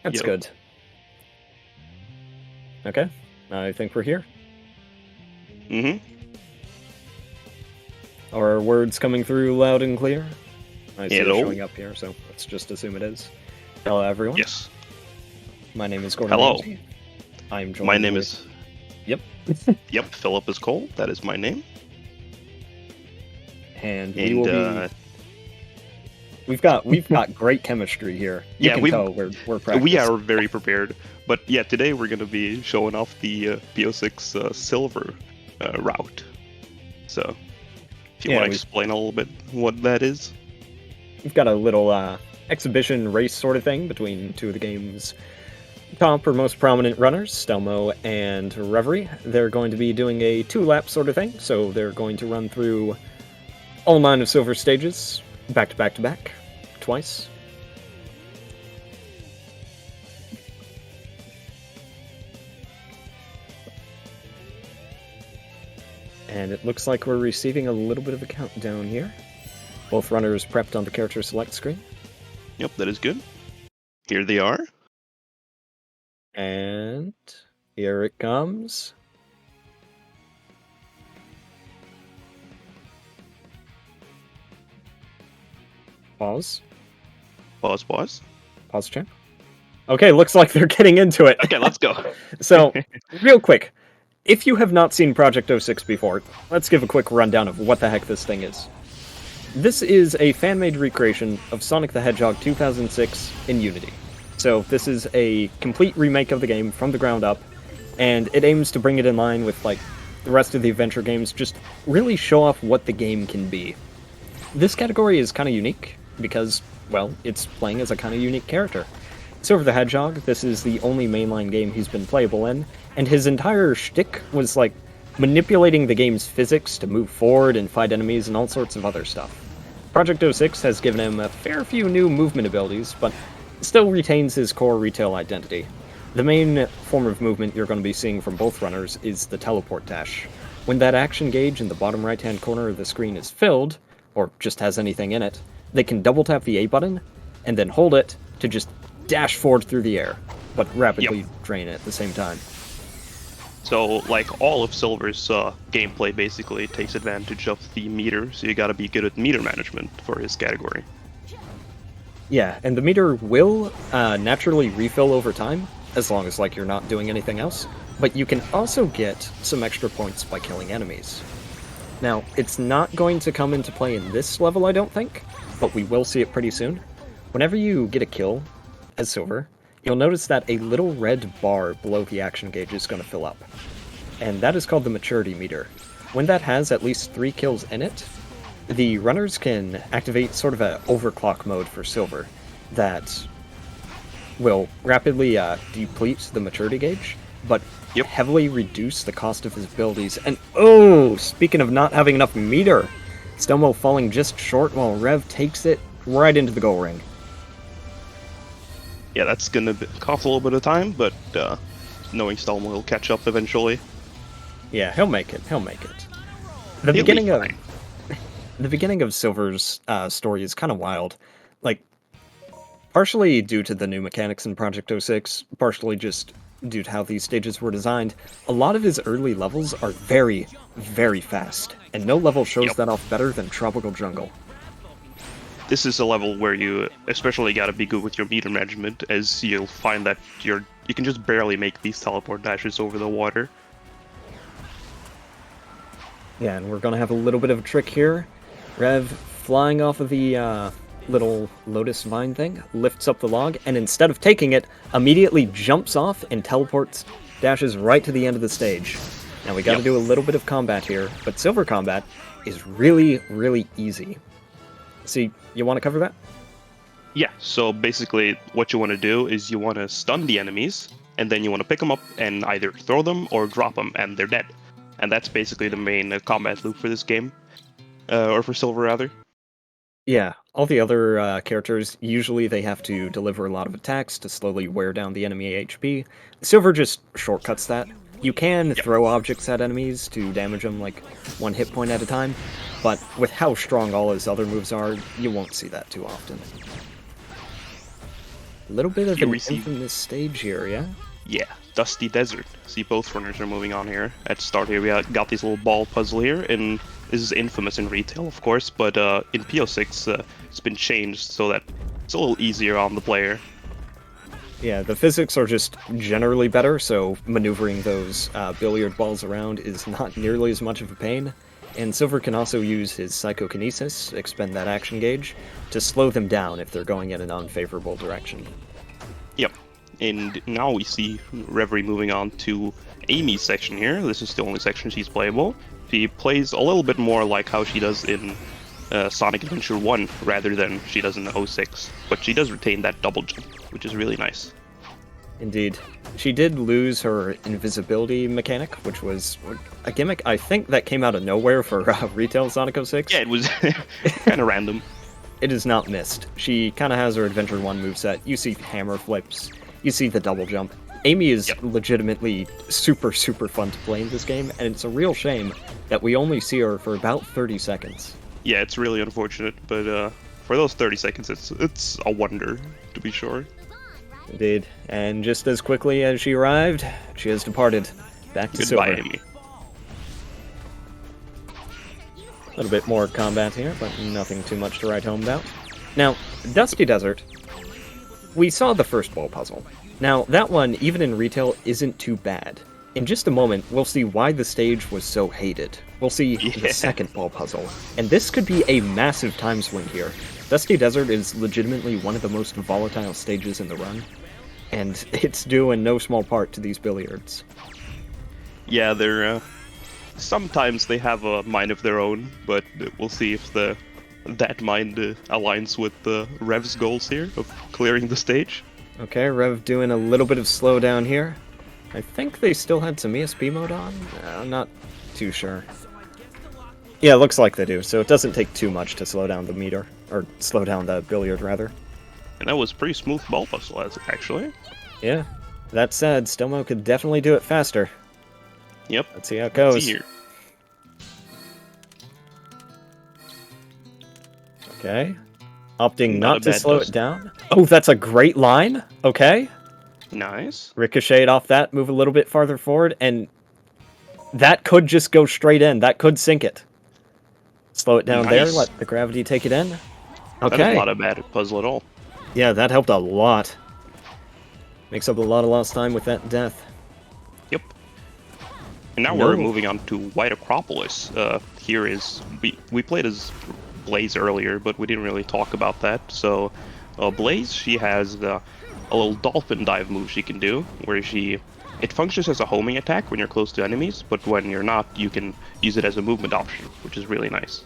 Speaker 12: That's
Speaker 13: Yep.
Speaker 12: good. Okay, I think we're here.
Speaker 13: Mm-hmm.
Speaker 12: Are words coming through loud and clear? I see it
Speaker 13: Hello.
Speaker 12: showing up here, so let's just assume it is. Hello, everyone.
Speaker 13: Yes.
Speaker 12: My name is Gordon.
Speaker 13: Hello.
Speaker 12: Ramsay. I'm joined
Speaker 13: My name
Speaker 12: with-
Speaker 13: is.
Speaker 12: Yep.
Speaker 13: Yep. Philip is Cole. That is my name.
Speaker 12: And we will be. We've got great chemistry here. You can tell we're practiced.
Speaker 13: We are very prepared. But yeah, today we're going to be showing off the PO6 silver route. So, if you
Speaker 12: Yeah,
Speaker 13: want to explain a little bit what that is.
Speaker 12: We've got a little exhibition race sort of thing between two of the game's top or most prominent runners, Stelmo and Reverie. They're going to be doing a 2-lap sort of thing, so they're going to run through all 9 of Silver stages, back to back to back, twice. And it looks like we're receiving a little bit of a countdown here. Both runners prepped on the character select screen.
Speaker 13: Yep, that is good. Here they are.
Speaker 12: And here it comes. Pause.
Speaker 13: Pause, pause.
Speaker 12: Pause, champ. Okay, looks like they're getting into it.
Speaker 13: Okay, let's go.
Speaker 12: So, real quick, if you have not seen Project 06 before, let's give a quick rundown of what the heck this thing is. This is a fan-made recreation of Sonic the Hedgehog 2006 in Unity. So this is a complete remake of the game from the ground up, and it aims to bring it in line with like the rest of the adventure games, just really show off what the game can be. This category is kind of unique because, well, it's playing as a kind of unique character. Silver the Hedgehog, this is the only mainline game he's been playable in, and his entire shtick was like manipulating the game's physics to move forward and fight enemies and all sorts of other stuff. Project 06 has given him a fair few new movement abilities, but still retains his core retail identity. The main form of movement you're going to be seeing from both runners is the teleport dash. When that action gauge in the bottom right-hand corner of the screen is filled, or just has anything in it, they can double tap the A button, and then hold it to just dash forward through the air, but rapidly drain it at the same time.
Speaker 13: So, like, all of Silver's gameplay basically takes advantage of the meter, so you gotta be good at meter management for his category.
Speaker 12: Yeah, and the meter will naturally refill over time, as long as like you're not doing anything else, but you can also get some extra points by killing enemies. Now, it's not going to come into play in this level, I don't think, but we will see it pretty soon. Whenever you get a kill as Silver, you'll notice that a little red bar below the action gauge is going to fill up, and that is called the maturity meter. When that has at least 3 kills in it, the runners can activate sort of an overclock mode for Silver that will rapidly deplete the maturity gauge, but heavily reduce the cost of his abilities. And oh, speaking of not having enough meter, Stelmo falling just short while Rev takes it right into the goal ring.
Speaker 13: Yeah, that's gonna cost a little bit of time, but knowing Stelmo will catch up eventually.
Speaker 12: Yeah, he'll make it. He'll make it. The beginning of Silver's story is kind of wild. Like, partially due to the new mechanics in Project 06, partially just due to how these stages were designed, a lot of his early levels are very, very fast, and no level shows that off better than Tropical Jungle.
Speaker 13: This is a level where you especially gotta be good with your meter management, as you'll find that you can just barely make these teleport dashes over the water.
Speaker 12: Yeah, and we're gonna have a little bit of a trick here. Rev, flying off of the little lotus vine thing, lifts up the log, and instead of taking it, immediately jumps off and teleports, dashes right to the end of the stage. Now we gotta do a little bit of combat here, but Silver combat is really, really easy. See, you want to cover that?
Speaker 13: Yeah, so basically what you want to do is you want to stun the enemies, and then you want to pick them up and either throw them or drop them, and they're dead. And that's basically the main combat loop for this game. Or for Silver, rather.
Speaker 12: Yeah, all the other characters, usually they have to deliver a lot of attacks to slowly wear down the enemy HP. Silver just shortcuts that. You can throw objects at enemies to damage them like 1 hit point at a time, but with how strong all his other moves are, you won't see that too often. A little bit of
Speaker 13: Here
Speaker 12: an
Speaker 13: we see-
Speaker 12: infamous stage here, yeah?
Speaker 13: Yeah, Dusty Desert. See, both runners are moving on here. At the start here, we got this little ball puzzle here, and this is infamous in retail, of course, but in PO6, it's been changed so that it's a little easier on the player.
Speaker 12: Yeah, the physics are just generally better, so maneuvering those billiard balls around is not nearly as much of a pain. And Silver can also use his Psychokinesis, expend that action gauge, to slow them down if they're going in an unfavorable direction.
Speaker 13: Yep. And now we see Reverie moving on to Amy's section here. This is the only section she's playable. She plays a little bit more like how she does in Sonic Adventure 1 rather than she does in the 06. But she does retain that double jump, which is really nice.
Speaker 12: Indeed. She did lose her invisibility mechanic, which was a gimmick I think that came out of nowhere for retail Sonic 06.
Speaker 13: Yeah, it was kind of random.
Speaker 12: It is not missed. She kind of has her Adventure 1 moveset. You see hammer flips, you see the double jump. Amy is legitimately super, super fun to play in this game, and it's a real shame that we only see her for about 30 seconds.
Speaker 13: Yeah, it's really unfortunate, but for those 30 seconds, it's a wonder, to be sure.
Speaker 12: Indeed. And just as quickly as she arrived, she has departed. Back to
Speaker 13: Goodbye,
Speaker 12: Silver.
Speaker 13: Amy.
Speaker 12: A little bit more combat here, but nothing too much to write home about. Now, Dusty Desert, we saw the first ball puzzle. Now, that one, even in retail, isn't too bad. In just a moment, we'll see why the stage was so hated. We'll see the second ball puzzle. And this could be a massive time swing here. Dusty Desert is legitimately one of the most volatile stages in the run. And it's due in no small part to these billiards.
Speaker 13: Yeah, they're sometimes they have a mind of their own, but we'll see if that mind aligns with Rev's goals here of clearing the stage.
Speaker 12: Okay, Rev doing a little bit of slowdown here. I think they still had some ESP mode on? I'm not too sure. Yeah, it looks like they do, so it doesn't take too much to slow down the meter. Or slow down the billiard, rather.
Speaker 13: And that was pretty smooth ball puzzle, actually.
Speaker 12: Yeah. That said, Stelmo could definitely do it faster.
Speaker 13: Yep.
Speaker 12: Let's see how it goes.
Speaker 13: Let's see here.
Speaker 12: Okay. Opting
Speaker 13: Not
Speaker 12: not
Speaker 13: a
Speaker 12: to
Speaker 13: bad
Speaker 12: slow
Speaker 13: dust.
Speaker 12: it down. Oh, that's a great line. Okay.
Speaker 13: Nice.
Speaker 12: Ricochet off that, move a little bit farther forward, and that could just go straight in. That could sink it. Slow it down there,
Speaker 13: Nice.
Speaker 12: let the gravity take it in.
Speaker 13: That
Speaker 12: Okay.
Speaker 13: is not a bad puzzle at all.
Speaker 12: Yeah, that helped a lot. Makes up a lot of lost time with that death.
Speaker 13: Yep. And now
Speaker 12: No.
Speaker 13: we're moving on to White Acropolis. Here is we played as Blaze earlier, but we didn't really talk about that. So Blaze, she has a little dolphin dive move she can do, where it functions as a homing attack when you're close to enemies, but when you're not, you can use it as a movement option, which is really nice.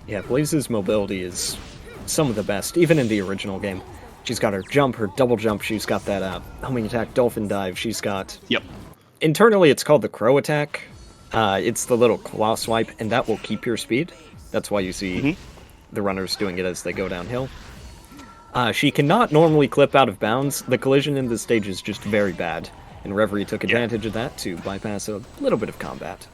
Speaker 12: Yeah, Blaze's mobility is some of the best, even in the original game. She's got her jump, her double jump, she's got that homing attack, dolphin dive, she's got...
Speaker 13: Yep.
Speaker 12: Internally, it's called the crow attack. It's the little claw swipe, and that will keep your speed. That's why you see the runners doing it as they go downhill. She cannot normally clip out of bounds. The collision in this stage is just very bad, and Reverie took advantage of that to bypass a little bit of combat.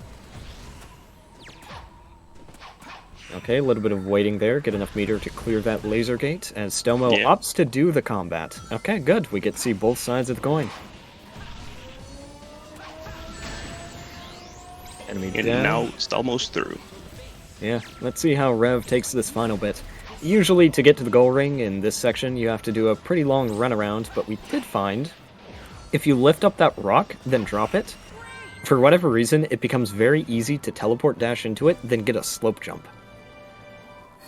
Speaker 12: Okay, a little bit of waiting there, get enough meter to clear that laser gate, as Stelmo opts to do the combat. Okay, good, we get to see both sides of the coin. Enemy
Speaker 13: And
Speaker 12: down.
Speaker 13: now Stelmo's through.
Speaker 12: Yeah, let's see how Rev takes this final bit. Usually to get to the goal ring in this section, you have to do a pretty long runaround, but we did find if you lift up that rock, then drop it, for whatever reason, it becomes very easy to teleport dash into it, then get a slope jump.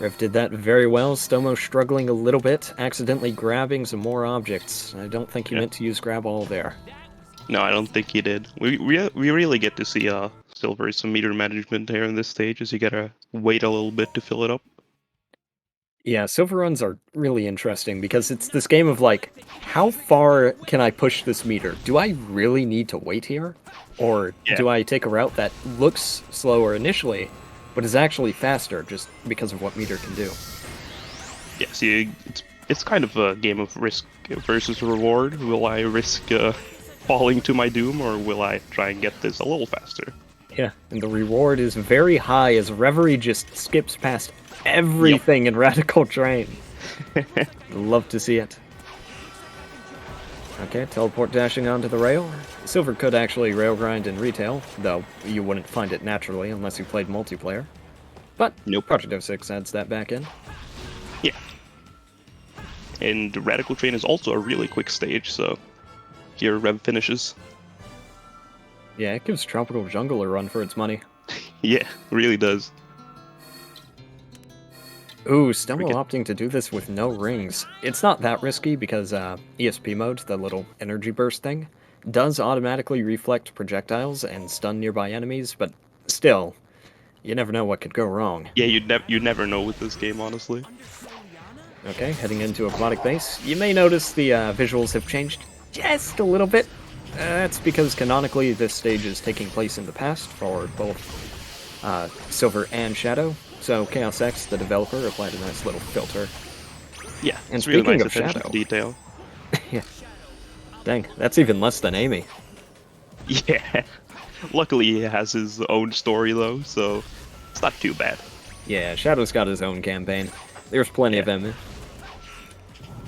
Speaker 12: Rev did that very well. Stomo struggling a little bit, accidentally grabbing some more objects. I don't think he meant to use grab all there.
Speaker 13: No, I don't think he did. We really get to see Silver's meter management here in this stage, as you gotta wait a little bit to fill it up.
Speaker 12: Yeah, Silver runs are really interesting because it's this game of like, how far can I push this meter? Do I really need to wait here? Or do I take a route that looks slower initially, but is actually faster just because of what meter can do?
Speaker 13: Yeah, see, it's kind of a game of risk versus reward. Will I risk falling to my doom, or will I try and get this a little faster?
Speaker 12: Yeah, and the reward is very high as Reverie just skips past everything in Radical Train. Love to see it. Okay, teleport dashing onto the rail. Silver could actually rail grind in retail, though you wouldn't find it naturally unless you played multiplayer. But
Speaker 13: nope.
Speaker 12: Project 06 adds that back in.
Speaker 13: Yeah. And Radical Train is also a really quick stage, so here Rev finishes.
Speaker 12: Yeah, it gives Tropical Jungle a run for its money.
Speaker 13: Yeah, really does.
Speaker 12: Ooh, Stemmo opting to do this with no rings. It's not that risky because ESP mode, the little energy burst thing, does automatically reflect projectiles and stun nearby enemies, but still, you never know what could go wrong.
Speaker 13: Yeah, you never know with this game, honestly.
Speaker 12: Okay, heading into Aquatic Base. You may notice the visuals have changed just a little bit. That's because canonically this stage is taking place in the past for both Silver and Shadow. So Chaos X, the developer, applied a nice little filter.
Speaker 13: Yeah,
Speaker 12: and
Speaker 13: it's really
Speaker 12: speaking
Speaker 13: nice
Speaker 12: of
Speaker 13: attention
Speaker 12: Shadow,
Speaker 13: to detail.
Speaker 12: Yeah. Dang, that's even less than Amy.
Speaker 13: Yeah. Luckily he has his own story though, so it's not too bad.
Speaker 12: Yeah, Shadow's got his own campaign. There's plenty of him.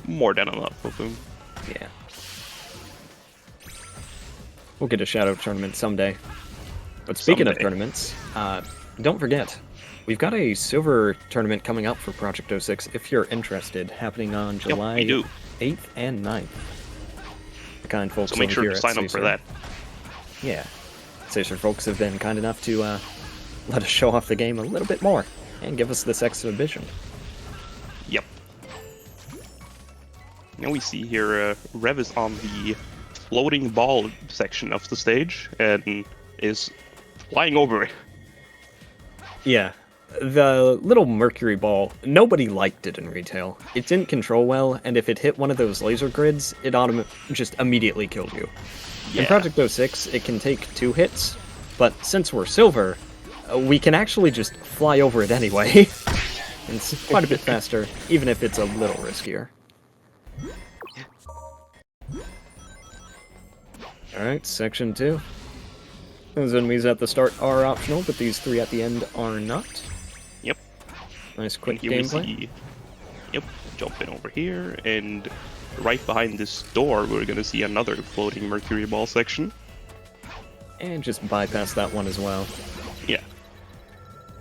Speaker 13: More than enough of him.
Speaker 12: Yeah. We'll get a Shadow tournament someday. But speaking of tournaments, don't forget, we've got a Silver tournament coming up for Project 06 if you're interested, happening on July 8th and 9th. The kind folks
Speaker 13: so make sure
Speaker 12: here
Speaker 13: to
Speaker 12: at
Speaker 13: sign up for
Speaker 12: Sacer.
Speaker 13: that.
Speaker 12: Yeah. Sacer folks have been kind enough to let us show off the game a little bit more and give us this exhibition.
Speaker 13: Yep. Now we see here Rev is on the floating ball section of the stage and is flying over it.
Speaker 12: Yeah. The little mercury ball, nobody liked it in retail. It didn't control well, and if it hit one of those laser grids, it just immediately killed you.
Speaker 13: Yeah.
Speaker 12: In Project 06, it can take 2 hits, but since we're Silver, we can actually just fly over it anyway. And it's quite a bit faster, even if it's a little riskier. Alright, Section 2. Those enemies at the start are optional, but these 3 at the end are not.
Speaker 13: Yep.
Speaker 12: Nice quick
Speaker 13: And here we
Speaker 12: gameplay.
Speaker 13: see, yep, jump in over here, and right behind this door we're gonna see another floating mercury ball section.
Speaker 12: And just bypass that one as well.
Speaker 13: Yeah.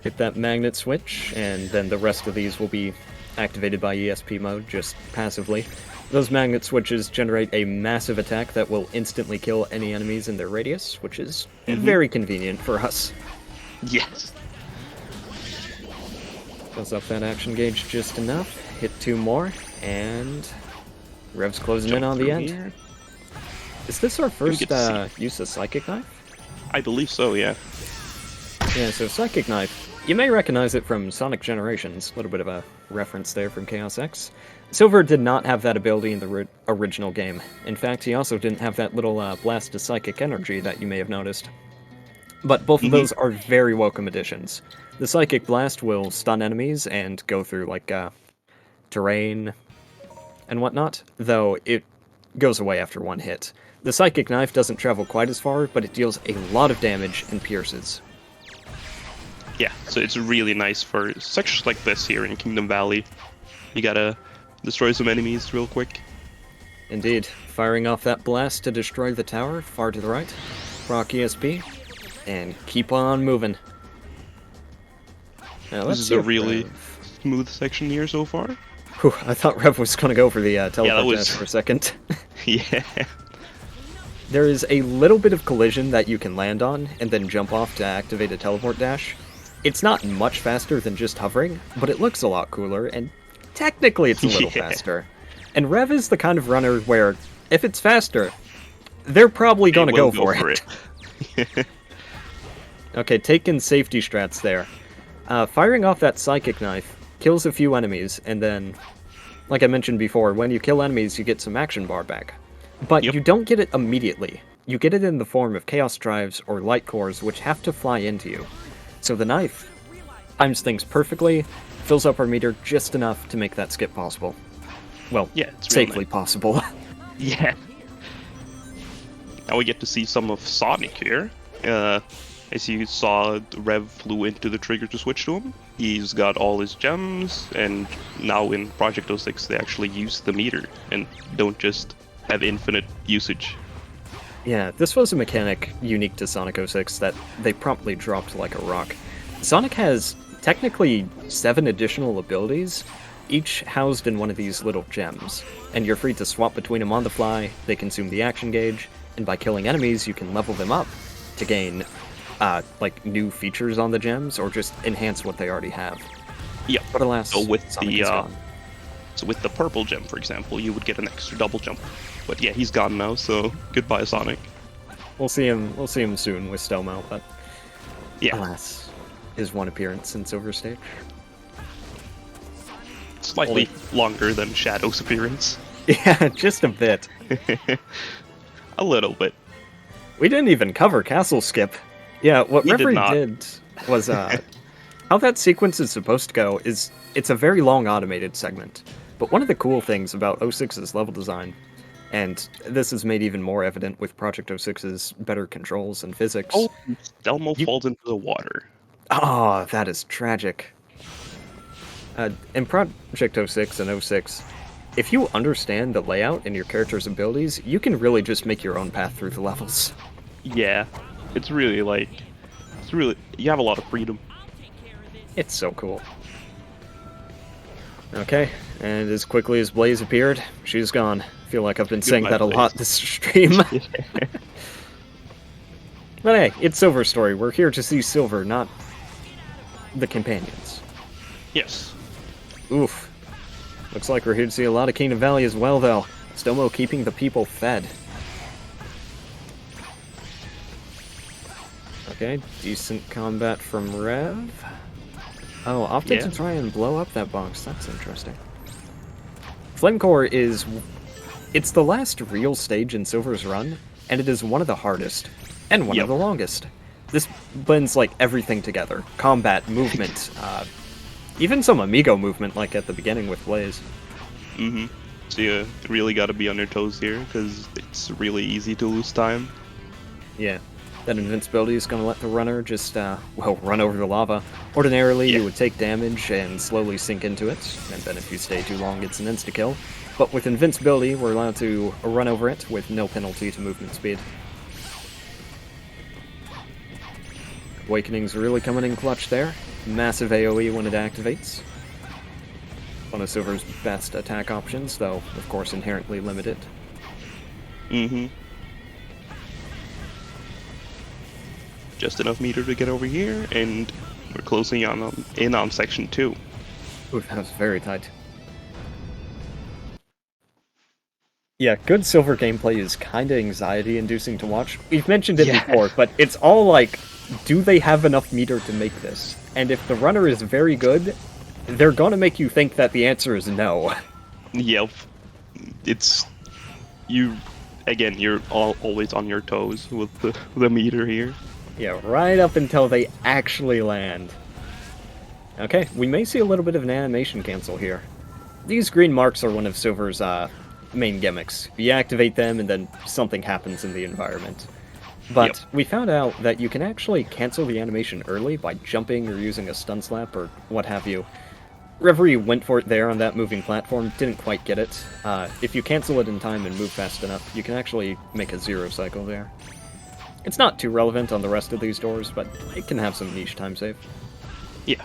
Speaker 12: Hit that magnet switch, and then the rest of these will be activated by ESP mode, just passively. Those magnet switches generate a massive attack that will instantly kill any enemies in their radius, which is very convenient for us.
Speaker 13: Yes.
Speaker 12: Fills up that action gauge just enough. Hit 2 more, and Rev's closing in on the end.
Speaker 13: Here.
Speaker 12: Is this our first
Speaker 13: get to
Speaker 12: use of Psychic Knife?
Speaker 13: I believe so, yeah.
Speaker 12: Yeah, so Psychic Knife, you may recognize it from Sonic Generations, a little bit of a reference there from Chaos X. Silver did not have that ability in the original game. In fact, he also didn't have that little blast of psychic energy that you may have noticed. But both of those are very welcome additions. The Psychic Blast will stun enemies and go through, like, terrain and whatnot, though it goes away after 1 hit. The Psychic Knife doesn't travel quite as far, but it deals a lot of damage and pierces.
Speaker 13: Yeah, so it's really nice for sections like this here in Kingdom Valley. You gotta destroy some enemies real quick.
Speaker 12: Indeed. Firing off that blast to destroy the tower, far to the right. Proc ESP, and keep on moving. Now,
Speaker 13: This is a really smooth section here so far.
Speaker 12: Whew, I thought Rev was going to go for the teleport dash for a second.
Speaker 13: Yeah.
Speaker 12: There is a little bit of collision that you can land on, and then jump off to activate a teleport dash. It's not much faster than just hovering, but it looks a lot cooler, and technically it's a little faster. And Rev is the kind of runner where, if it's faster, they're probably going to go for it. Okay, taking safety strats there. Firing off that Psychic Knife kills a few enemies, and then, like I mentioned before, when you kill enemies you get some action bar back. But you don't get it immediately. You get it in the form of Chaos Drives or Light Cores, which have to fly into you. So the knife times things perfectly, fills up our meter just enough to make that skip possible. Well,
Speaker 13: yeah, it's
Speaker 12: safely possible.
Speaker 13: Yeah. Now we get to see some of Sonic here. As you saw, Rev flew into the trigger to switch to him. He's got all his gems, and now in Project 06 they actually use the meter and don't just have infinite usage.
Speaker 12: Yeah, this was a mechanic unique to Sonic 06 that they promptly dropped like a rock. Sonic has technically 7 additional abilities, each housed in one of these little gems, and you're free to swap between them on the fly. They consume the action gauge, and by killing enemies you can level them up to gain like new features on the gems or just enhance what they already have.
Speaker 13: Yeah,
Speaker 12: but alas,
Speaker 13: so with
Speaker 12: Sonic
Speaker 13: the
Speaker 12: is gone.
Speaker 13: so with the purple gem, for example, you would get an extra double jump. But yeah, he's gone now, so goodbye, Sonic.
Speaker 12: We'll see him soon with Stomo, but
Speaker 13: yeah,
Speaker 12: alas, his one appearance in Silver Stage.
Speaker 13: Slightly longer than Shadow's appearance.
Speaker 12: Yeah, just a bit.
Speaker 13: A little bit.
Speaker 12: We didn't even cover Castle Skip. Yeah, what
Speaker 13: We did
Speaker 12: Reverie
Speaker 13: not.
Speaker 12: did was how that sequence is supposed to go is it's a very long automated segment. But one of the cool things about 06's level design, and this is made even more evident with Project 06's better controls and physics.
Speaker 13: Oh, Delmo falls into the water.
Speaker 12: Oh, that is tragic. In Project 06 and 06, if you understand the layout and your character's abilities, you can really just make your own path through the levels.
Speaker 13: Yeah, it's really you have a lot of freedom.
Speaker 12: It's so cool. Okay, and as quickly as Blaze appeared, she's gone. I feel like I've been saying that a lot this stream. But hey, it's Silver Story. We're here to see Silver, not the companions.
Speaker 13: Yes.
Speaker 12: Oof. Looks like we're here to see a lot of Kingdom Valley as well, though. Stomo keeping the people fed. Okay, decent combat from Rev. Oh, opted to try and blow up that box. That's interesting. Flame Core is... It's the last real stage in Silver's run, and it is one of the hardest, and one of the longest. This blends, like, everything together. Combat, movement, even some Amigo movement, like at the beginning with Blaze.
Speaker 13: Mm-hmm. So you really gotta be on your toes here, because it's really easy to lose time.
Speaker 12: Yeah. That invincibility is going to let the runner just, run over the lava. Ordinarily, you would take damage and slowly sink into it, and then if you stay too long, it's an insta-kill. But with invincibility, we're allowed to run over it with no penalty to movement speed. Awakening's really coming in clutch there. Massive AoE when it activates. One of Silver's best attack options, though, of course, inherently limited.
Speaker 13: Mm-hmm. Just enough meter to get over here, and we're closing in on section 2.
Speaker 12: Ooh, that was very tight. Yeah, good Silver gameplay is kinda anxiety-inducing to watch. We've mentioned it before, but it's all like, do they have enough meter to make this? And if the runner is very good, they're gonna make you think that the answer is no.
Speaker 13: Yep. It's... You're always on your toes with the meter here.
Speaker 12: Yeah, right up until they actually land. Okay, we may see a little bit of an animation cancel here. These green marks are one of Silver's main gimmicks. You activate them and then something happens in the environment. But we found out that you can actually cancel the animation early by jumping or using a stun slap or what have you. Reverie went for it there on that moving platform, didn't quite get it. If you cancel it in time and move fast enough, you can actually make a 0 cycle there. It's not too relevant on the rest of these doors, but it can have some niche time save.
Speaker 13: Yeah.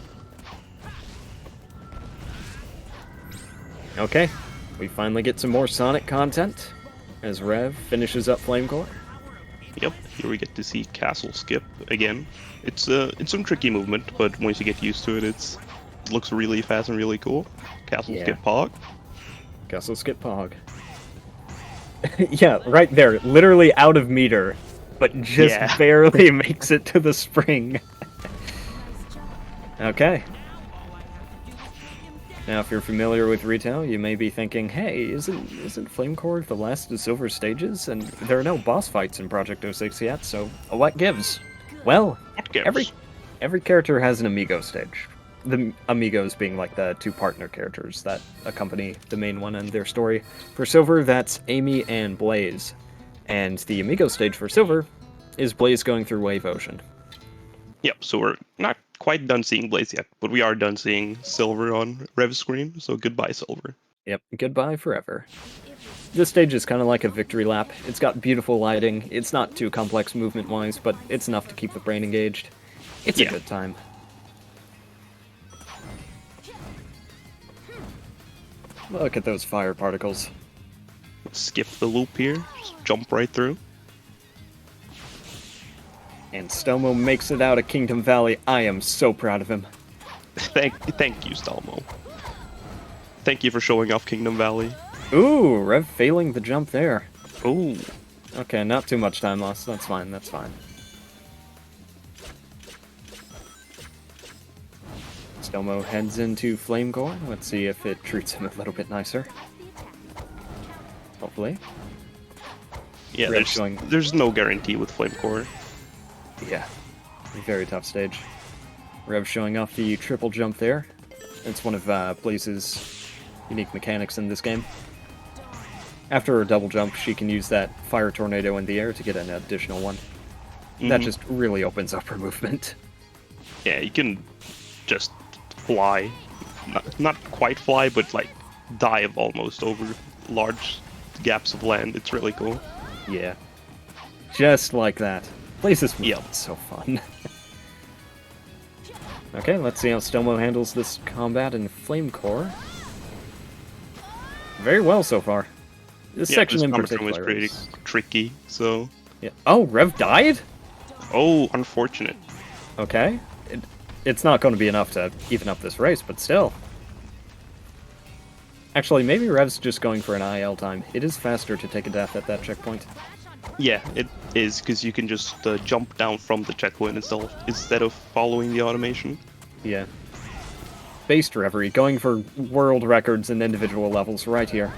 Speaker 12: Okay, we finally get some more Sonic content as Rev finishes up Flame Core.
Speaker 13: Yep, here we get to see Castle Skip again. It's some tricky movement, but once you get used to it, it looks really fast and really cool. Castle Skip Pog.
Speaker 12: Castle Skip Pog. Yeah, right there, literally out of meter, but just barely makes it to the spring. Okay. Now, if you're familiar with retail, you may be thinking, hey, isn't Flame Core the last of Silver stages? And there are no boss fights in Project 06 yet, so what gives? Well, every character has an Amigo stage. The Amigos being like the 2 partner characters that accompany the main one and their story. For Silver, that's Amy and Blaze. And the Amigo stage for Silver is Blaze going through Wave Ocean.
Speaker 13: Yep, so we're not quite done seeing Blaze yet, but we are done seeing Silver on Rev's screen, so goodbye, Silver.
Speaker 12: Yep, goodbye forever. This stage is kind of like a victory lap. It's got beautiful lighting, it's not too complex movement-wise, but it's enough to keep the brain engaged. It's a good time. Look at those fire particles.
Speaker 13: Skip the loop here, just jump right through.
Speaker 12: And Stelmo makes it out of Kingdom Valley. I am so proud of him.
Speaker 13: Thank you, Stelmo. Thank you for showing off Kingdom Valley.
Speaker 12: Ooh, Rev failing the jump there.
Speaker 13: Ooh.
Speaker 12: Okay, not too much time lost. That's fine, that's fine. Stelmo heads into Flame Core. Let's see if it treats him a little bit nicer. Hopefully.
Speaker 13: Yeah, there's no guarantee with Flame Core.
Speaker 12: Yeah, very tough stage. Rev showing off the triple jump there. It's one of Blaze's unique mechanics in this game. After her double jump, she can use that fire tornado in the air to get an additional one. That just really opens up her movement.
Speaker 13: Yeah, you can just fly. Not quite fly, but like dive almost over large gaps of land. It's really cool.
Speaker 12: Yeah. Just like that. Blaze's movement is so fun. Okay, let's see how Stelmo handles this combat in Flame Core. Very well so far. This section in particular
Speaker 13: was pretty tricky, so...
Speaker 12: Yeah. Oh, Rev died?
Speaker 13: Oh, unfortunate.
Speaker 12: Okay. It's not going to be enough to even up this race, but still. Actually, maybe Rev's just going for an IL time. It is faster to take a death at that checkpoint.
Speaker 13: Yeah, it is, because you can just jump down from the checkpoint itself, instead of following the automation.
Speaker 12: Yeah. Based Reverie, going for world records and individual levels right here.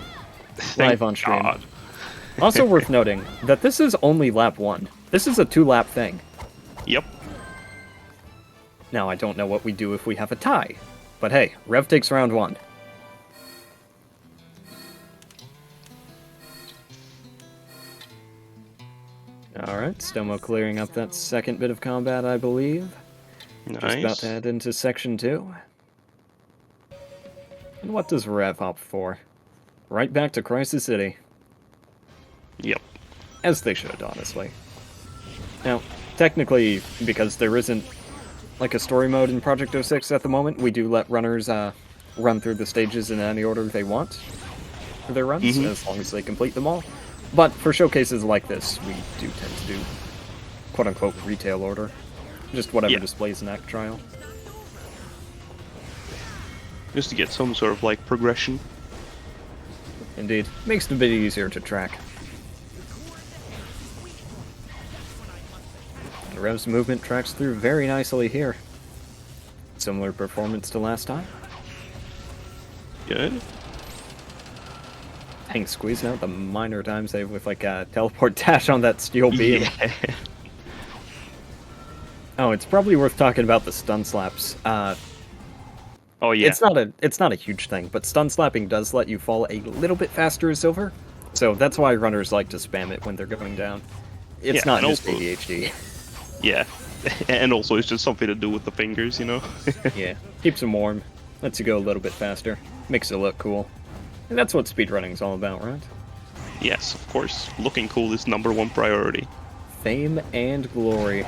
Speaker 12: Live on stream.
Speaker 13: God.
Speaker 12: Also worth noting that this is only lap 1. This is a 2-lap thing.
Speaker 13: Yep.
Speaker 12: Now, I don't know what we do if we have a tie. But hey, Rev takes round 1. Alright, Stelmo clearing up that second bit of combat, I believe.
Speaker 13: Nice.
Speaker 12: Just about to head into section 2. And what does Rev opt for? Right back to Crisis City.
Speaker 13: Yep.
Speaker 12: As they should, honestly. Now, technically, because there isn't like a story mode in Project 06 at the moment, we do let runners run through the stages in any order they want for their runs, as long as they complete them all. But for showcases like this, we do tend to do quote-unquote retail order. Just whatever displays an act trial.
Speaker 13: Just to get some sort of like progression.
Speaker 12: Indeed. Makes it a bit easier to track. The Rev's movement tracks through very nicely here. Similar performance to last time.
Speaker 13: Good.
Speaker 12: Dang, squeezing out the minor time save with like a teleport dash on that steel beam.
Speaker 13: Yeah.
Speaker 12: Oh, it's probably worth talking about the stun slaps.
Speaker 13: Oh yeah.
Speaker 12: It's not a huge thing, but stun slapping does let you fall a little bit faster as Silver. So that's why runners like to spam it when they're going down. It's not just
Speaker 13: also,
Speaker 12: ADHD.
Speaker 13: Yeah. And also it's just something to do with the fingers, you know?
Speaker 12: Yeah. Keeps them warm. Lets you go a little bit faster. Makes it look cool. And that's what speedrunning's all about, right?
Speaker 13: Yes, of course. Looking cool is #1 priority.
Speaker 12: Fame and glory.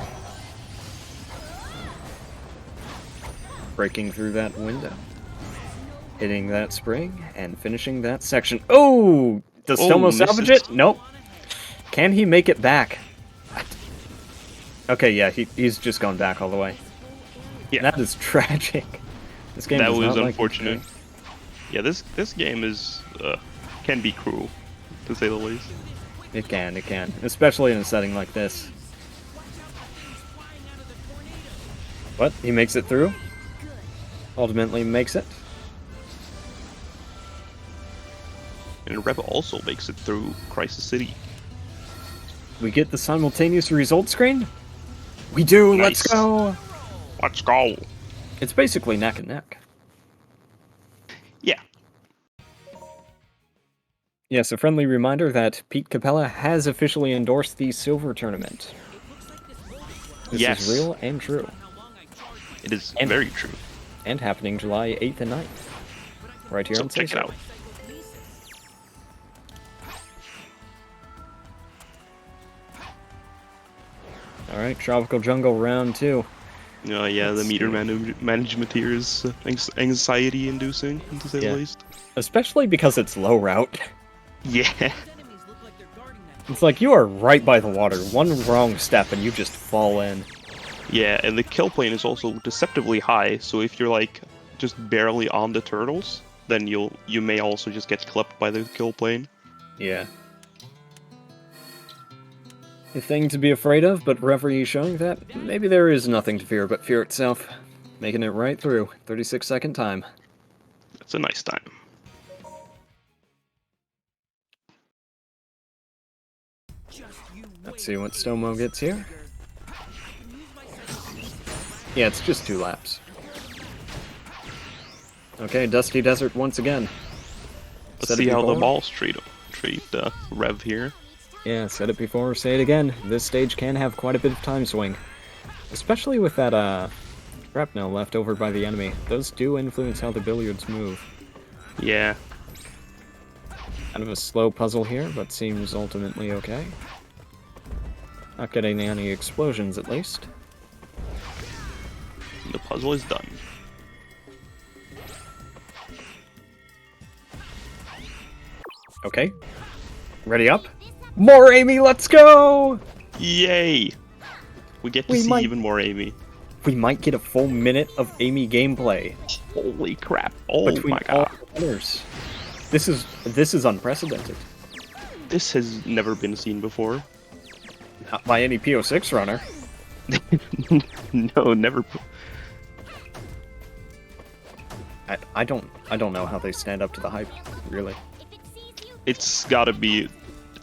Speaker 12: Breaking through that window. Hitting that spring, and finishing that section. Oh! Does Stelmo salvage it? Nope. Can he make it back? Okay, yeah, he's just gone back all the way.
Speaker 13: Yeah.
Speaker 12: That is tragic. This game
Speaker 13: that
Speaker 12: was
Speaker 13: was
Speaker 12: not
Speaker 13: unfortunate. Yeah, this game is can be cruel, to say the least.
Speaker 12: It can, especially in a setting like this. But he makes it through. Ultimately makes it.
Speaker 13: And Rev also makes it through Crisis City.
Speaker 12: We get the simultaneous result screen? We do!
Speaker 13: Nice.
Speaker 12: Let's go!
Speaker 13: Let's go!
Speaker 12: It's basically neck and neck.
Speaker 13: Yeah.
Speaker 12: Yes, a friendly reminder that Pete Capella has officially endorsed the Silver Tournament. This is real and true.
Speaker 13: It is very true.
Speaker 12: And happening July 8th and 9th. Right here
Speaker 13: So
Speaker 12: on
Speaker 13: check it out.
Speaker 12: Alright, Tropical Jungle round 2.
Speaker 13: Yeah, the meter management here is anxiety-inducing, to say the least.
Speaker 12: Especially because it's low route.
Speaker 13: Yeah.
Speaker 12: It's like you are right by the water. One wrong step and you just fall in.
Speaker 13: Yeah, and the kill plane is also deceptively high, so if you're like just barely on the turtles, then you may also just get clipped by the kill plane.
Speaker 12: Yeah. A thing to be afraid of, but referee showing that maybe there is nothing to fear but fear itself. Making it right through. 36-second time.
Speaker 13: That's a nice time.
Speaker 12: Let's see what Stomo gets here. Yeah, it's just 2 laps. Okay, Dusty Desert once again.
Speaker 13: Let's see how the balls treat Rev here.
Speaker 12: Yeah, said it before, say it again. This stage can have quite a bit of time swing. Especially with that shrapnel left over by the enemy. Those do influence how the billiards move.
Speaker 13: Yeah.
Speaker 12: Kind of a slow puzzle here, but seems ultimately okay. Not getting any explosions, at least.
Speaker 13: The puzzle is done.
Speaker 12: Okay. Ready up? More Amy, let's go!
Speaker 13: Yay! We get to see even more Amy.
Speaker 12: We might get a full minute of Amy gameplay.
Speaker 13: Holy crap. Oh my god.
Speaker 12: This is unprecedented.
Speaker 13: This has never been seen before.
Speaker 12: Not by any PO6 runner.
Speaker 13: No, never.
Speaker 12: I don't know how they stand up to the hype, really.
Speaker 13: It's gotta be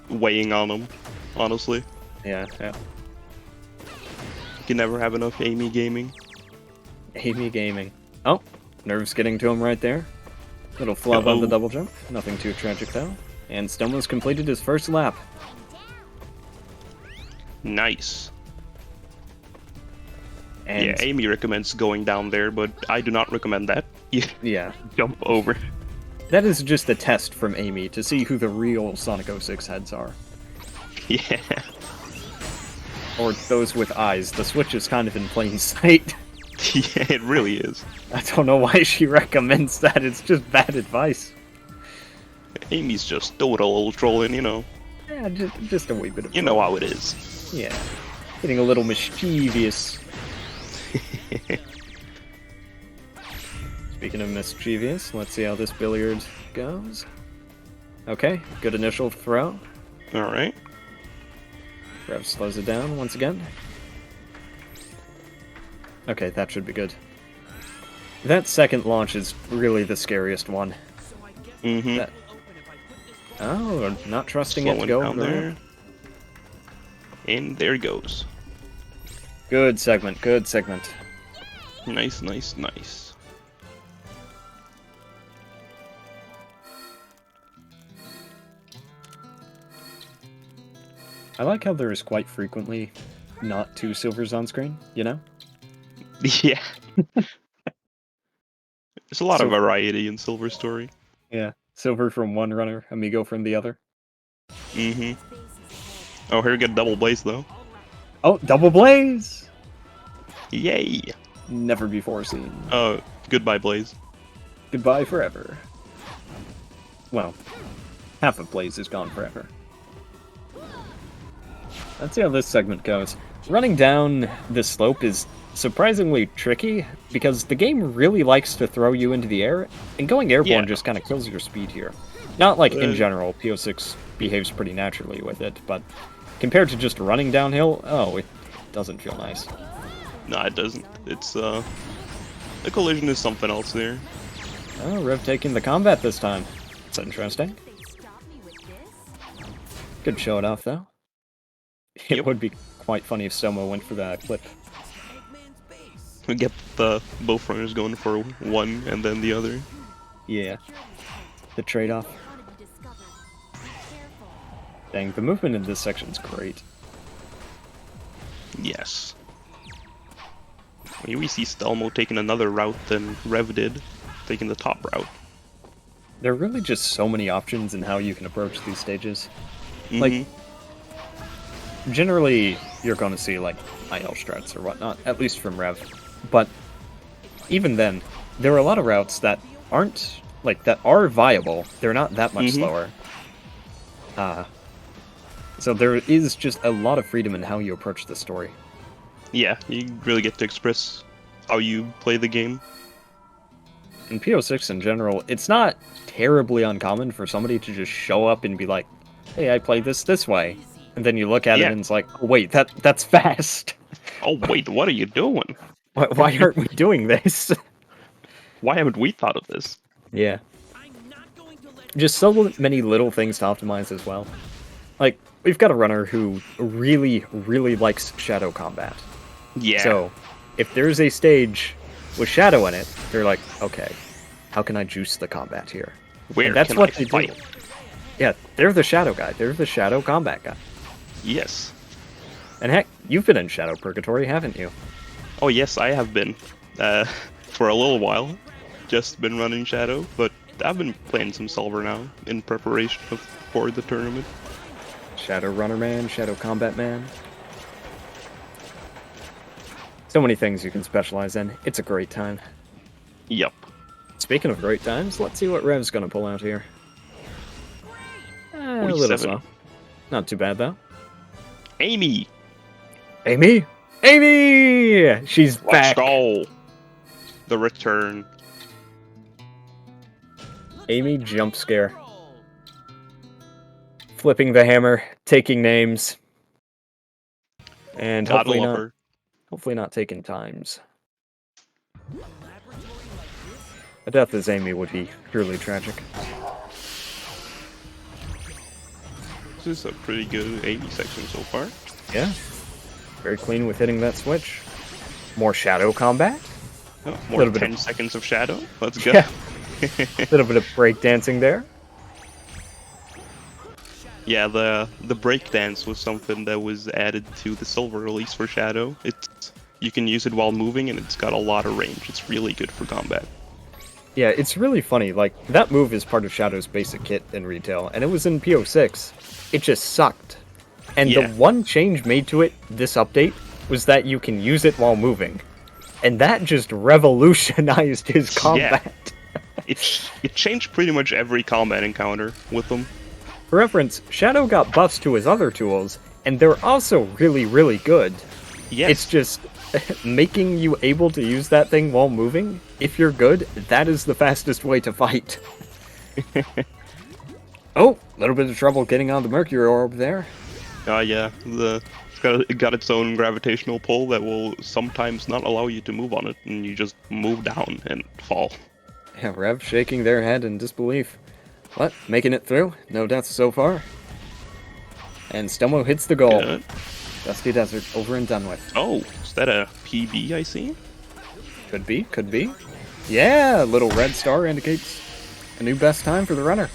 Speaker 13: weighing on them, honestly.
Speaker 12: Yeah.
Speaker 13: You can never have enough Amy gaming.
Speaker 12: Amy gaming. Oh, nerves getting to him right there. Little flub on the double jump. Nothing too tragic though. And Stomo's completed his first lap.
Speaker 13: Nice.
Speaker 12: And
Speaker 13: yeah, Amy recommends going down there, but I do not recommend that.
Speaker 12: Yeah.
Speaker 13: Jump over.
Speaker 12: That is just a test from Amy to see who the real Sonic 06 heads are.
Speaker 13: Yeah.
Speaker 12: Or those with eyes. The Switch is kind of in plain sight.
Speaker 13: Yeah, it really is.
Speaker 12: I don't know why she recommends that. It's just bad advice.
Speaker 13: Amy's just doing a little trolling, you know.
Speaker 12: Yeah, just a wee bit of.
Speaker 13: You know how it is.
Speaker 12: Yeah. Getting a little mischievous. Speaking of mischievous, let's see how this billiard goes. Okay, good initial throw.
Speaker 13: Alright.
Speaker 12: Rev slows it down once again. Okay, that should be good. That second launch is really the scariest one.
Speaker 13: Mm-hmm.
Speaker 12: Oh, not trusting
Speaker 13: Slowing
Speaker 12: it to go
Speaker 13: down there. And there it goes.
Speaker 12: Good segment, good segment.
Speaker 13: Nice, nice, nice.
Speaker 12: I like how there is quite frequently not 2 silvers on screen, you know?
Speaker 13: Yeah. There's a lot of variety in Silver Story.
Speaker 12: Yeah. Silver from one runner, Amigo from the other.
Speaker 13: Mm-hmm. Oh, here we get double blaze, though.
Speaker 12: Oh, double blaze!
Speaker 13: Yay!
Speaker 12: Never before seen.
Speaker 13: Oh, goodbye, Blaze.
Speaker 12: Goodbye forever. Well, half of Blaze is gone forever. Let's see how this segment goes. Running down this slope is surprisingly tricky, because the game really likes to throw you into the air, and going airborne just kind of kills your speed here. Not like in general, PO6 behaves pretty naturally with it, but compared to just running downhill, oh, it doesn't feel nice.
Speaker 13: No, it doesn't. It's, the collision is something else there.
Speaker 12: Oh, Rev taking the combat this time. That's interesting. Good show it off, though. It would be quite funny if Stomo went for that clip.
Speaker 13: We get both runners going for one and then the other.
Speaker 12: Yeah. The trade-off. Dang, the movement in this section is great.
Speaker 13: Yes. Here we see Stelmo taking another route than Rev did, taking the top route.
Speaker 12: There are really just so many options in how you can approach these stages.
Speaker 13: Mm-hmm.
Speaker 12: Like, generally, you're going to see, like, IL strats or whatnot, at least from Rev. But even then, there are a lot of routes that aren't, like, that are viable. They're not that much slower. So there is just a lot of freedom in how you approach the story.
Speaker 13: Yeah, you really get to express how you play the game.
Speaker 12: In PO6 in general, it's not terribly uncommon for somebody to just show up and be like, hey, I play this way. And then you look at it and it's like, oh, wait, that's fast.
Speaker 13: Oh, wait, what are you doing?
Speaker 12: Why aren't we doing this?
Speaker 13: Why haven't we thought of this?
Speaker 12: Yeah. Just so many little things to optimize as well. Like, we've got a runner who really, really likes shadow combat.
Speaker 13: Yeah.
Speaker 12: So, if there's a stage with shadow in it, they're like, okay, how can I juice the combat here?
Speaker 13: Where
Speaker 12: and that's
Speaker 13: can
Speaker 12: what
Speaker 13: I
Speaker 12: they
Speaker 13: fight?
Speaker 12: do. Yeah, they're the shadow guy. They're the shadow combat guy.
Speaker 13: Yes.
Speaker 12: And heck, you've been in Shadow Purgatory, haven't you?
Speaker 13: Oh yes, I have been. For a little while. Just been running Shadow, but I've been playing some Silver now, in preparation for the tournament.
Speaker 12: Shadow Runner Man, Shadow Combat Man. So many things you can specialize in. It's a great time.
Speaker 13: Yep.
Speaker 12: Speaking of great times, let's see what Rev's gonna pull out here. A little
Speaker 13: 47.
Speaker 12: slow. Not too bad, though.
Speaker 13: Amy!
Speaker 12: Amy! Amy! She's
Speaker 13: Let's
Speaker 12: back!
Speaker 13: go! The return.
Speaker 12: Amy jump scare. Flipping the hammer, taking names. And
Speaker 13: Gotta love her.
Speaker 12: hopefully not taking times. A death as Amy would be truly tragic.
Speaker 13: This is a pretty good Amy section so far.
Speaker 12: Yeah. Very clean with hitting that switch. More shadow combat.
Speaker 13: Oh, more 10 seconds of Shadow. Let's go.
Speaker 12: Yeah. A little bit of breakdancing there.
Speaker 13: Yeah, the breakdance was something that was added to the Silver release for Shadow. You can use it while moving, and it's got a lot of range. It's really good for combat.
Speaker 12: Yeah, it's really funny. Like, that move is part of Shadow's basic kit in retail, and it was in PO6. It just sucked. And the one change made to it, this update, was that you can use it while moving. And that just revolutionized his combat.
Speaker 13: Yeah. It changed pretty much every combat encounter with them.
Speaker 12: For reference, Shadow got buffs to his other tools, and they're also really, really good.
Speaker 13: Yes.
Speaker 12: It's just making you able to use that thing while moving. If you're good, that is the fastest way to fight. Oh, a little bit of trouble getting on the Mercury Orb there.
Speaker 13: Yeah, it got its own gravitational pull that will sometimes not allow you to move on it, and you just move down and fall.
Speaker 12: Yeah, Rev shaking their head in disbelief. What? Making it through? No deaths so far. And Stelmo hits the goal.
Speaker 13: Good.
Speaker 12: Dusty Desert over and done with.
Speaker 13: Oh, is that a PB I see?
Speaker 12: Could be, could be. Yeah, a little red star indicates a new best time for the runner.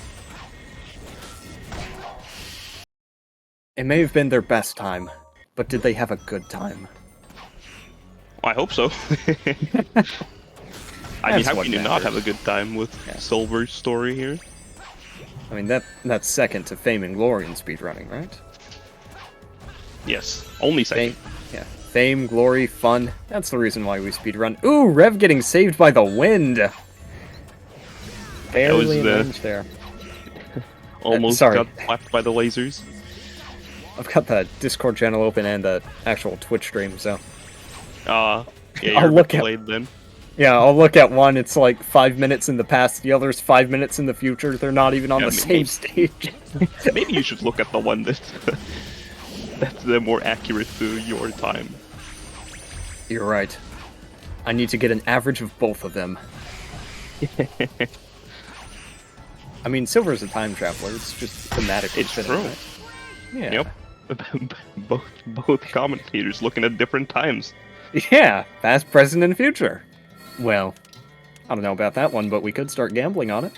Speaker 12: It may have been their best time, but did they have a good time?
Speaker 13: I hope so. I mean, how
Speaker 12: what
Speaker 13: can you not
Speaker 12: matters.
Speaker 13: have a good time with Silver's story here?
Speaker 12: I mean, that's second to fame and glory in speedrunning, right?
Speaker 13: Yes, only second.
Speaker 12: Fame, glory, fun. That's the reason why we speedrun. Ooh, Rev getting saved by the wind! Barely in range there.
Speaker 13: Almost
Speaker 12: sorry.
Speaker 13: got slapped by the lasers.
Speaker 12: I've got the Discord channel open and the actual Twitch stream, so...
Speaker 13: Yeah,
Speaker 12: I'll
Speaker 13: you're
Speaker 12: look at-
Speaker 13: delayed then.
Speaker 12: Yeah, I'll look at one, it's like 5 minutes in the past, the other's 5 minutes in the future, they're not even on the same stage.
Speaker 13: Maybe you should look at the one that's more accurate to your time.
Speaker 12: You're right. I need to get an average of both of them. I mean, Silver's a time traveler, it's just thematically
Speaker 13: It's
Speaker 12: fitting,
Speaker 13: true.
Speaker 12: right? Yeah.
Speaker 13: Yep. both commentators looking at different times.
Speaker 12: Yeah, past, present, and future. Well, I don't know about that one, but we could start gambling on it.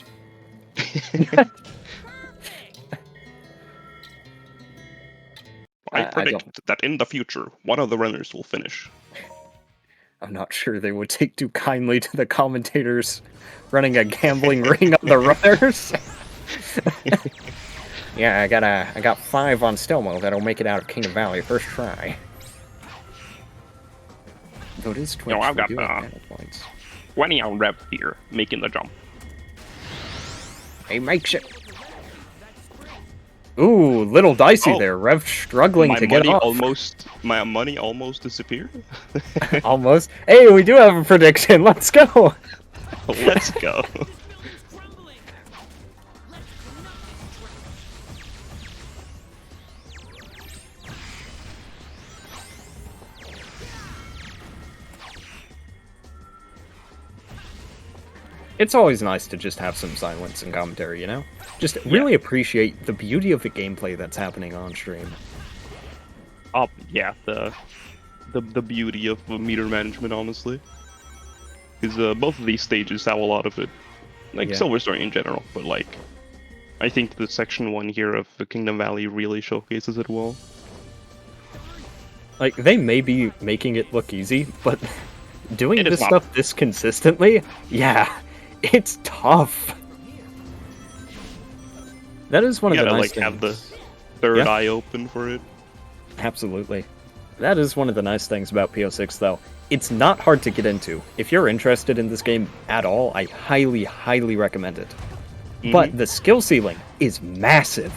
Speaker 13: I
Speaker 12: don't-
Speaker 13: predict that in the future, one of the runners will finish.
Speaker 12: I'm not sure they would take too kindly to the commentators running a gambling ring on the runners. Yeah, I got 5 on Stelmo that'll make it out of Kingdom Valley first try. Though it is Twitch,
Speaker 13: I've
Speaker 12: we
Speaker 13: got
Speaker 12: do have mana points.
Speaker 13: 20 on Rev here, making the jump.
Speaker 12: He makes it. Ooh, little dicey there. Rev struggling to get off.
Speaker 13: My money almost disappeared.
Speaker 12: Almost. Hey, we do have a prediction. Let's go.
Speaker 13: Let's go.
Speaker 12: It's always nice to just have some silence and commentary, you know? Just really appreciate the beauty of the gameplay that's happening on stream.
Speaker 13: Oh, yeah, the beauty of meter management, honestly. Because both of these stages have a lot of it. Like, Silver Story in general, but, like, I think the Section 1 here of the Kingdom Valley really showcases it well.
Speaker 12: Like, they may be making it look easy, but doing this stuff this consistently, yeah, it's tough. That is one of the nice things.
Speaker 13: Have the third eye open for it.
Speaker 12: Absolutely. That is one of the nice things about PO6, though. It's not hard to get into. If you're interested in this game at all, I highly, highly recommend it. But the skill ceiling is massive.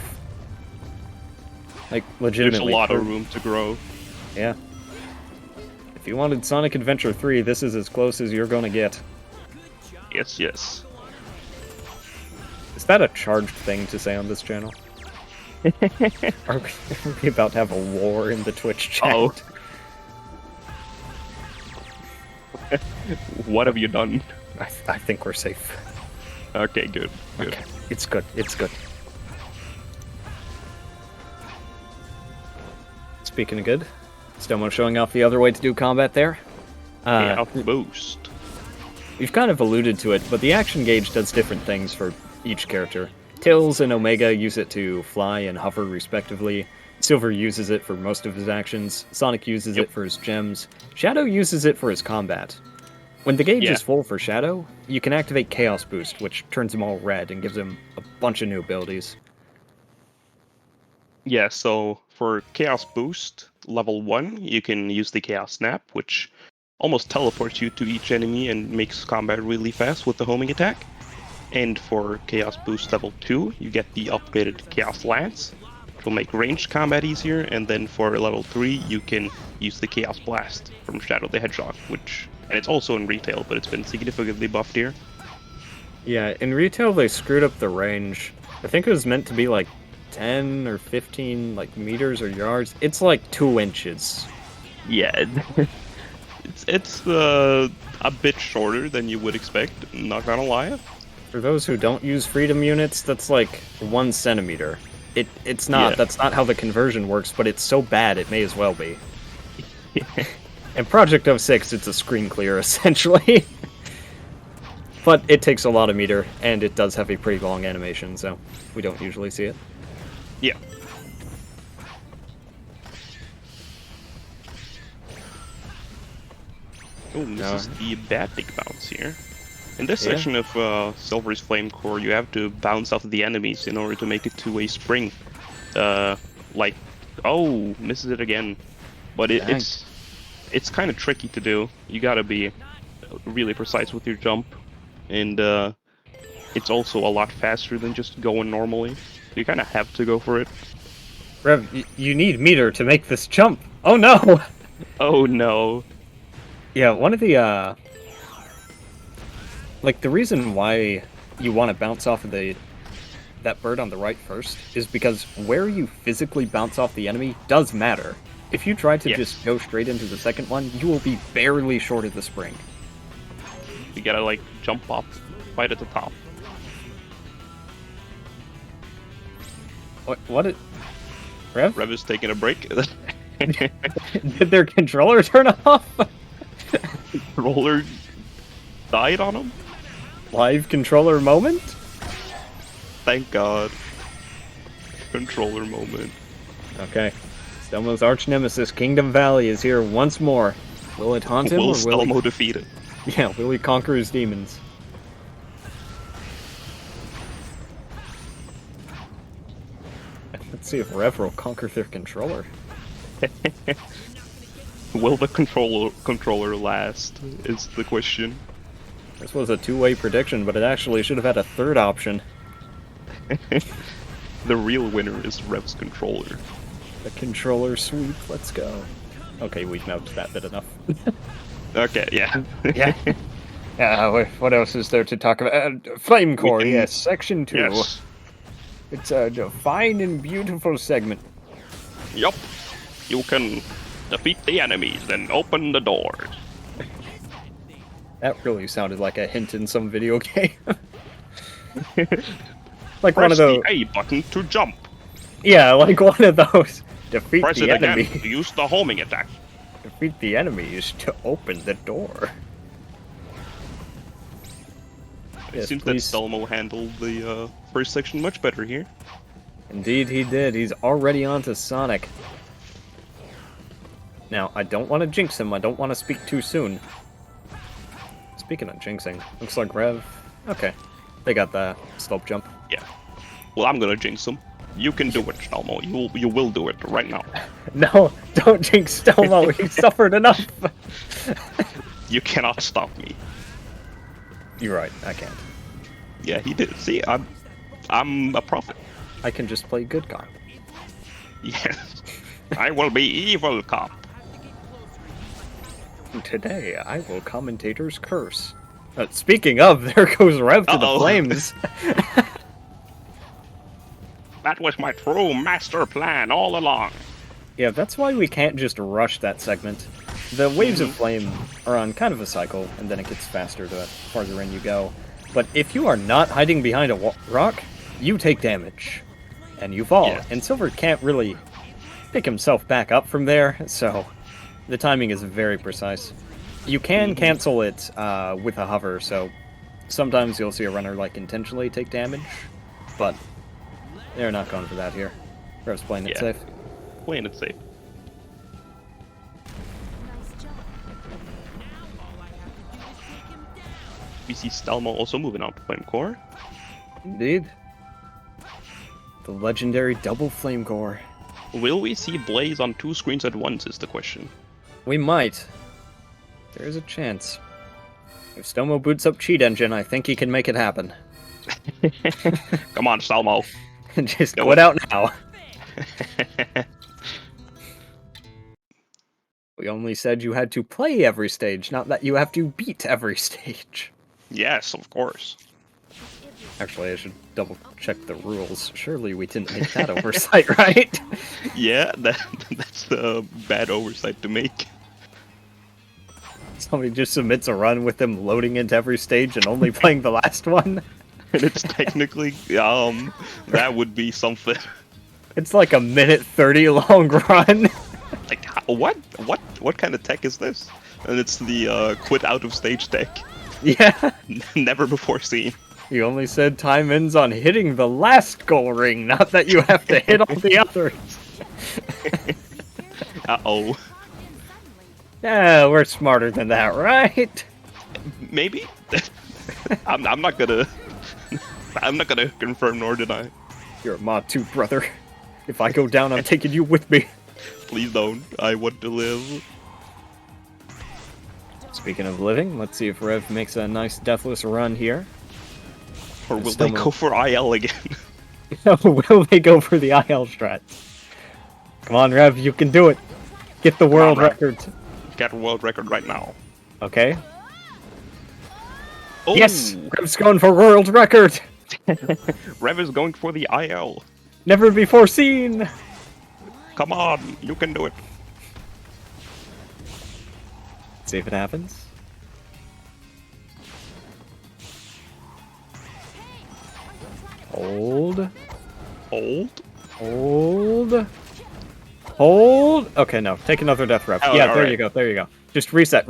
Speaker 12: Like, legitimately.
Speaker 13: There's a lot of room to grow.
Speaker 12: Yeah. If you wanted Sonic Adventure 3, this is as close as you're gonna get.
Speaker 13: Yes, yes.
Speaker 12: Is that a charged thing to say on this channel? Are we about to have a war in the Twitch chat?
Speaker 13: Oh. What have you done?
Speaker 12: I think we're safe.
Speaker 13: Okay, good.
Speaker 12: Okay. It's good. It's good. Speaking of good, Stomo showing off the other way to do combat there.
Speaker 13: Boost.
Speaker 12: We've kind of alluded to it, but the action gauge does different things for each character. Tails and Omega use it to fly and hover respectively. Silver uses it for most of his actions. Sonic uses it for his gems. Shadow uses it for his combat. When the gauge is full for Shadow, you can activate Chaos Boost, which turns him all red and gives him a bunch of new abilities.
Speaker 13: Yeah, so for Chaos Boost, level 1, you can use the Chaos Snap, which almost teleports you to each enemy and makes combat really fast with the homing attack. And for Chaos Boost level 2, you get the upgraded Chaos Lance, which will make ranged combat easier. And then for level 3, you can use the Chaos Blast from Shadow the Hedgehog, and it's also in retail, but it's been significantly buffed here.
Speaker 12: Yeah, in retail they screwed up the range. I think it was meant to be like 10 or 15 like meters or yards. It's like 2 inches.
Speaker 13: Yeah, it's a bit shorter than you would expect, not gonna lie.
Speaker 12: For those who don't use freedom units, that's like 1 centimeter. It's not, that's not how the conversion works, but it's so bad it may as well be. In Project 06, it's a screen clear, essentially. But it takes a lot of meter, and it does have a pretty long animation, so we don't usually see it.
Speaker 13: Yeah. Oh, this is the bad big bounce here. In this section of Silver's Flame Core, you have to bounce off the enemies in order to make it to a spring. Oh, misses it again. But it's kind of tricky to do. You gotta be really precise with your jump. And it's also a lot faster than just going normally. You kind of have to go for it.
Speaker 12: Rev, you need meter to make this jump. Oh no!
Speaker 13: Oh no.
Speaker 12: Yeah, one of the, like, the reason why you want to bounce off of that bird on the right first is because where you physically bounce off the enemy does matter. If you try to just go straight into the second one, you will be barely short of the spring.
Speaker 13: You gotta, like, jump up right at the top.
Speaker 12: What? Rev?
Speaker 13: Rev is taking a break.
Speaker 12: Did their controller turn off?
Speaker 13: Controller died on him?
Speaker 12: Live controller moment?
Speaker 13: Thank God. Controller moment.
Speaker 12: Okay. Stelmo's arch nemesis, Kingdom Valley, is here once more. Will it haunt him,
Speaker 13: Will
Speaker 12: or will
Speaker 13: Stelmo
Speaker 12: he...
Speaker 13: defeat it?
Speaker 12: Yeah, will he conquer his demons? Let's see if Rev will conquer their controller.
Speaker 13: Will the controller last, is the question.
Speaker 12: This was a two-way prediction, but it actually should have had a third option.
Speaker 13: The real winner is Rev's controller.
Speaker 12: The controller sweep, let's go. Okay, we've milked that bit enough.
Speaker 13: Okay, yeah.
Speaker 12: Yeah, what else is there to talk about? Flame Core, yes, Section 2.
Speaker 13: Yes.
Speaker 12: It's a fine and beautiful segment.
Speaker 13: Yup. You can defeat the enemies, then open the doors.
Speaker 12: That really sounded like a hint in some video game. Like
Speaker 13: Press
Speaker 12: one of those.
Speaker 13: the A button to jump.
Speaker 12: Yeah, like one of those. Defeat
Speaker 13: Press
Speaker 12: the
Speaker 13: it
Speaker 12: enemy.
Speaker 13: again to use the homing attack.
Speaker 12: Defeat the enemies to open the door.
Speaker 13: It
Speaker 12: Yes,
Speaker 13: seems
Speaker 12: please.
Speaker 13: that Stelmo handled the first section much better here.
Speaker 12: Indeed he did. He's already on to Sonic. Now, I don't want to jinx him. I don't want to speak too soon. Speaking of jinxing, looks like Rev... Okay. They got the slope jump.
Speaker 13: Yeah. Well, I'm gonna jinx him. You can do it, Stelmo. You will do it right now.
Speaker 12: No, don't jinx Stelmo. He suffered enough.
Speaker 13: You cannot stop me.
Speaker 12: You're right. I can't.
Speaker 13: Yeah, he did. See, I'm a prophet.
Speaker 12: I can just play good cop.
Speaker 13: Yes. I will be evil cop.
Speaker 12: Today, I will commentator's curse. Speaking of, there goes Rev to the flames.
Speaker 13: That was my true master plan all along.
Speaker 12: Yeah, that's why we can't just rush that segment. The waves of flame are on kind of a cycle, and then it gets faster the farther in you go. But if you are not hiding behind a rock, you take damage, and you fall.
Speaker 13: Yeah.
Speaker 12: And Silver can't really pick himself back up from there, so the timing is very precise. You can cancel it with a hover, so sometimes you'll see a runner like intentionally take damage, but they're not going for that here. Rev's playing it safe.
Speaker 13: Playing it safe. We see Stelmo also moving on to Flame Core.
Speaker 12: Indeed. The legendary double flame core.
Speaker 13: Will we see Blaze on two screens at once is the question.
Speaker 12: We might. There is a chance. If Stelmo boots up Cheat Engine, I think he can make it happen.
Speaker 13: Come on, Stelmo.
Speaker 12: Just go it out now. We only said you had to play every stage, not that you have to beat every stage.
Speaker 13: Yes, of course.
Speaker 12: Actually, I should double check the rules. Surely we didn't make that oversight, right?
Speaker 13: Yeah, that's a bad oversight to make.
Speaker 12: Somebody just submits a run with them loading into every stage and only playing the last one.
Speaker 13: And it's technically, that would be something.
Speaker 12: It's like a minute 30 long run.
Speaker 13: Like, what kind of tech is this? And it's the quit out of stage tech.
Speaker 12: Yeah.
Speaker 13: Never before seen.
Speaker 12: You only said time ends on hitting the last goal ring, not that you have to hit all the others.
Speaker 13: Uh-oh.
Speaker 12: Yeah, we're smarter than that, right?
Speaker 13: Maybe. I'm not gonna confirm nor deny.
Speaker 12: You're a mod too, brother. If I go down, I'm taking you with me.
Speaker 13: Please don't. I want to live.
Speaker 12: Speaking of living, let's see if Rev makes a nice deathless run here.
Speaker 13: Or will they go for IL again?
Speaker 12: Will they go for the IL strat? Come on, Rev, you can do it. Get the world record.
Speaker 13: Get a world record right now.
Speaker 12: Okay.
Speaker 13: Oh.
Speaker 12: Yes! Rev's going for world record!
Speaker 13: Rev is going for the IL.
Speaker 12: Never before seen!
Speaker 13: Come on, you can do it.
Speaker 12: Let's see if it happens. Hold.
Speaker 13: Hold?
Speaker 12: Hold. Hold. Okay, no. Take another death rep.
Speaker 13: Oh,
Speaker 12: Yeah, there
Speaker 13: right.
Speaker 12: you go. There you go. Just reset.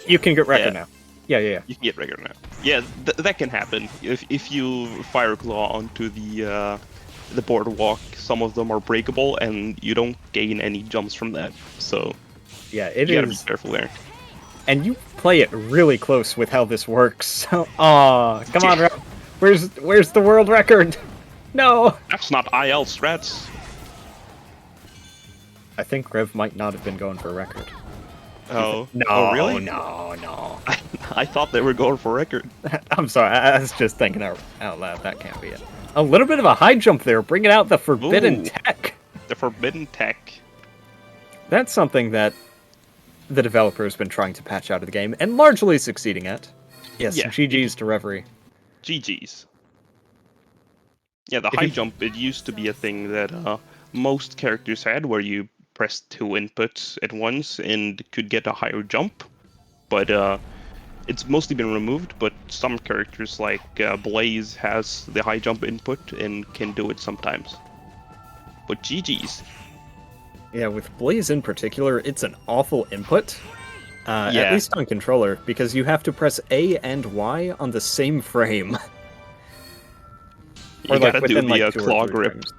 Speaker 12: You can get record now. Yeah.
Speaker 13: You can get record now. Yeah, that can happen. If you fire claw onto the boardwalk, some of them are breakable, and you don't gain any jumps from that. So
Speaker 12: Yeah, it
Speaker 13: You gotta be
Speaker 12: is.
Speaker 13: careful there.
Speaker 12: And you play it really close with how this works. Aw, come on, Rev. Where's the world record? No!
Speaker 13: That's not IL strats.
Speaker 12: I think Rev might not have been going for a record.
Speaker 13: Oh.
Speaker 12: No,
Speaker 13: Oh, really?
Speaker 12: No.
Speaker 13: I thought they were going for record.
Speaker 12: I'm sorry, I was just thinking out loud. That can't be it. A little bit of a high jump there, bringing out the forbidden
Speaker 13: Ooh.
Speaker 12: tech.
Speaker 13: The forbidden tech.
Speaker 12: That's something that the developer has been trying to patch out of the game, and largely succeeding at. Yes,
Speaker 13: Yeah.
Speaker 12: GG's to Reverie.
Speaker 13: GG's. Yeah, the high jump, it used to be a thing that most characters had, where you pressed 2 inputs at once and could get a higher jump. But it's mostly been removed, but some characters like Blaze has the high jump input and can do it sometimes. But GG's.
Speaker 12: Yeah, with Blaze in particular, it's an awful input.
Speaker 13: Yeah.
Speaker 12: At least on controller, because you have to press A and Y on the same frame.
Speaker 13: You gotta do
Speaker 12: within,
Speaker 13: the
Speaker 12: 2 or
Speaker 13: claw
Speaker 12: 3
Speaker 13: grip.
Speaker 12: frames.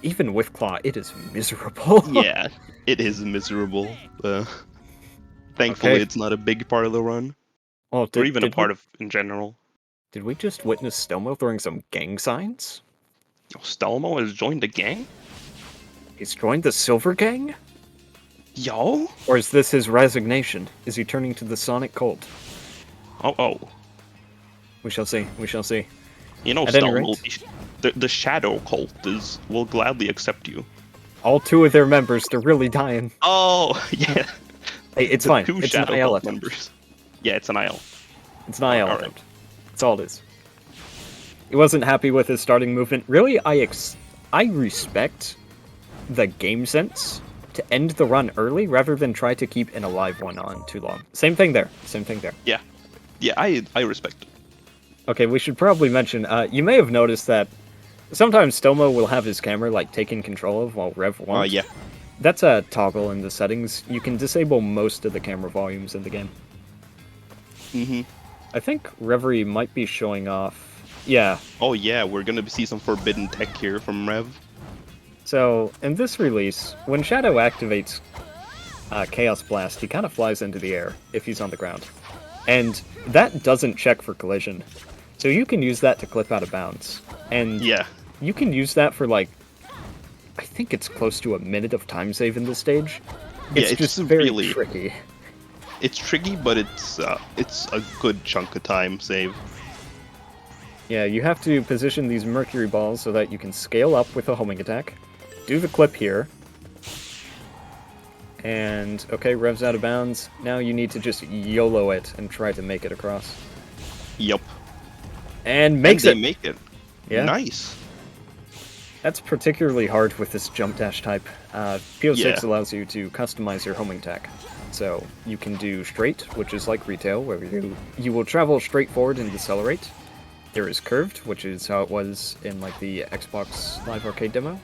Speaker 12: Even with claw, it is miserable.
Speaker 13: Yeah, it is miserable. Thankfully,
Speaker 12: Okay.
Speaker 13: it's not a big part of the run.
Speaker 12: Well,
Speaker 13: or even a
Speaker 12: did
Speaker 13: part
Speaker 12: we-
Speaker 13: of in general.
Speaker 12: Did we just witness Stomo throwing some gang signs?
Speaker 13: Oh, Stelmo has joined the gang?
Speaker 12: He's joined the Silver Gang?
Speaker 13: Yo?
Speaker 12: Or is this his resignation? Is he turning to the Sonic cult?
Speaker 13: Oh.
Speaker 12: We shall see. We shall see.
Speaker 13: You know,
Speaker 12: At any
Speaker 13: Stelmo,
Speaker 12: rate-
Speaker 13: the Shadow Cult will gladly accept you.
Speaker 12: All 2 of their members, they're really dying.
Speaker 13: Oh, yeah.
Speaker 12: Hey, it's
Speaker 13: The
Speaker 12: fine.
Speaker 13: 2
Speaker 12: It's an
Speaker 13: Shadow
Speaker 12: IL
Speaker 13: Cult
Speaker 12: attempt.
Speaker 13: members. Yeah, it's an IL.
Speaker 12: It's an IL
Speaker 13: Alright.
Speaker 12: attempt. That's all it is. He wasn't happy with his starting movement. Really, I respect the game sense to end the run early rather than try to keep an alive one on too long. Same thing there.
Speaker 13: Yeah. Yeah, I respect it.
Speaker 12: Okay, we should probably mention, you may have noticed that sometimes Stomo will have his camera, taken control of while Rev won't.
Speaker 13: Yeah.
Speaker 12: That's a toggle in the settings. You can disable most of the camera volumes in the game.
Speaker 13: Mm-hmm.
Speaker 12: I think Reverie might be showing off. Yeah.
Speaker 13: Oh yeah, we're gonna see some forbidden tech here from Rev.
Speaker 12: So, in this release, when Shadow activates Chaos Blast, he kind of flies into the air if he's on the ground. And that doesn't check for collision. So you can use that to clip out of bounds. And
Speaker 13: yeah,
Speaker 12: you can use that for I think it's close to a minute of time save in this stage. It's just very
Speaker 13: really
Speaker 12: tricky.
Speaker 13: It's tricky, but it's a good chunk of time save.
Speaker 12: Yeah, you have to position these mercury balls so that you can scale up with a homing attack. Do the clip here. And, okay, Rev's out of bounds. Now you need to just YOLO it and try to make it across.
Speaker 13: Yup.
Speaker 12: And makes
Speaker 13: they
Speaker 12: it!
Speaker 13: make it.
Speaker 12: Yeah.
Speaker 13: Nice.
Speaker 12: That's particularly hard with this jump dash type. PO6
Speaker 13: Yeah.
Speaker 12: allows you to customize your homing attack. So you can do straight, which is like retail, where you will travel straight forward and decelerate. There is curved, which is how it was in the Xbox Live Arcade demo,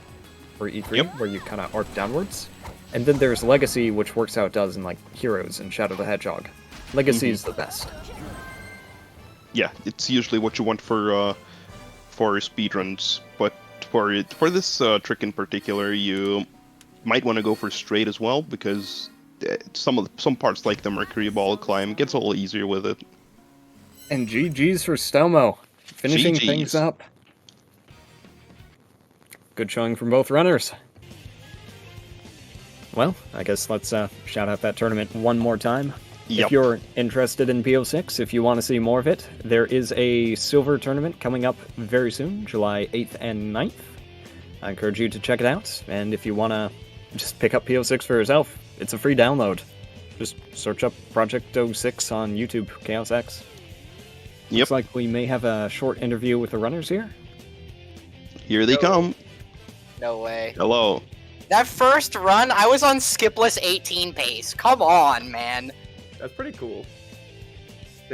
Speaker 12: or E3, where you kind of arc downwards. And then there's Legacy, which works how it does in Heroes and Shadow the Hedgehog. Legacy is the best.
Speaker 13: Yeah, it's usually what you want for speedruns, but for this trick in particular, you might want to go for straight as well, because some parts like the Mercury Ball climb gets a little easier with it.
Speaker 12: And GG's for Stomo, finishing
Speaker 13: GG's.
Speaker 12: things up. Good showing from both runners. Well, I guess let's shout out that tournament one more time.
Speaker 13: Yep.
Speaker 12: If you're interested in PO6, if you want to see more of it, there is a silver tournament coming up very soon, July 8th and 9th. I encourage you to check it out, and if you want to just pick up PO6 for yourself, it's a free download. Just search up Project 06 on YouTube, Chaos X.
Speaker 13: Yep.
Speaker 12: Looks like we may have a short interview with the runners here.
Speaker 13: Here they come.
Speaker 14: No way.
Speaker 13: Hello.
Speaker 14: That first run, I was on skipless 18 pace. Come on, man.
Speaker 15: That's pretty cool.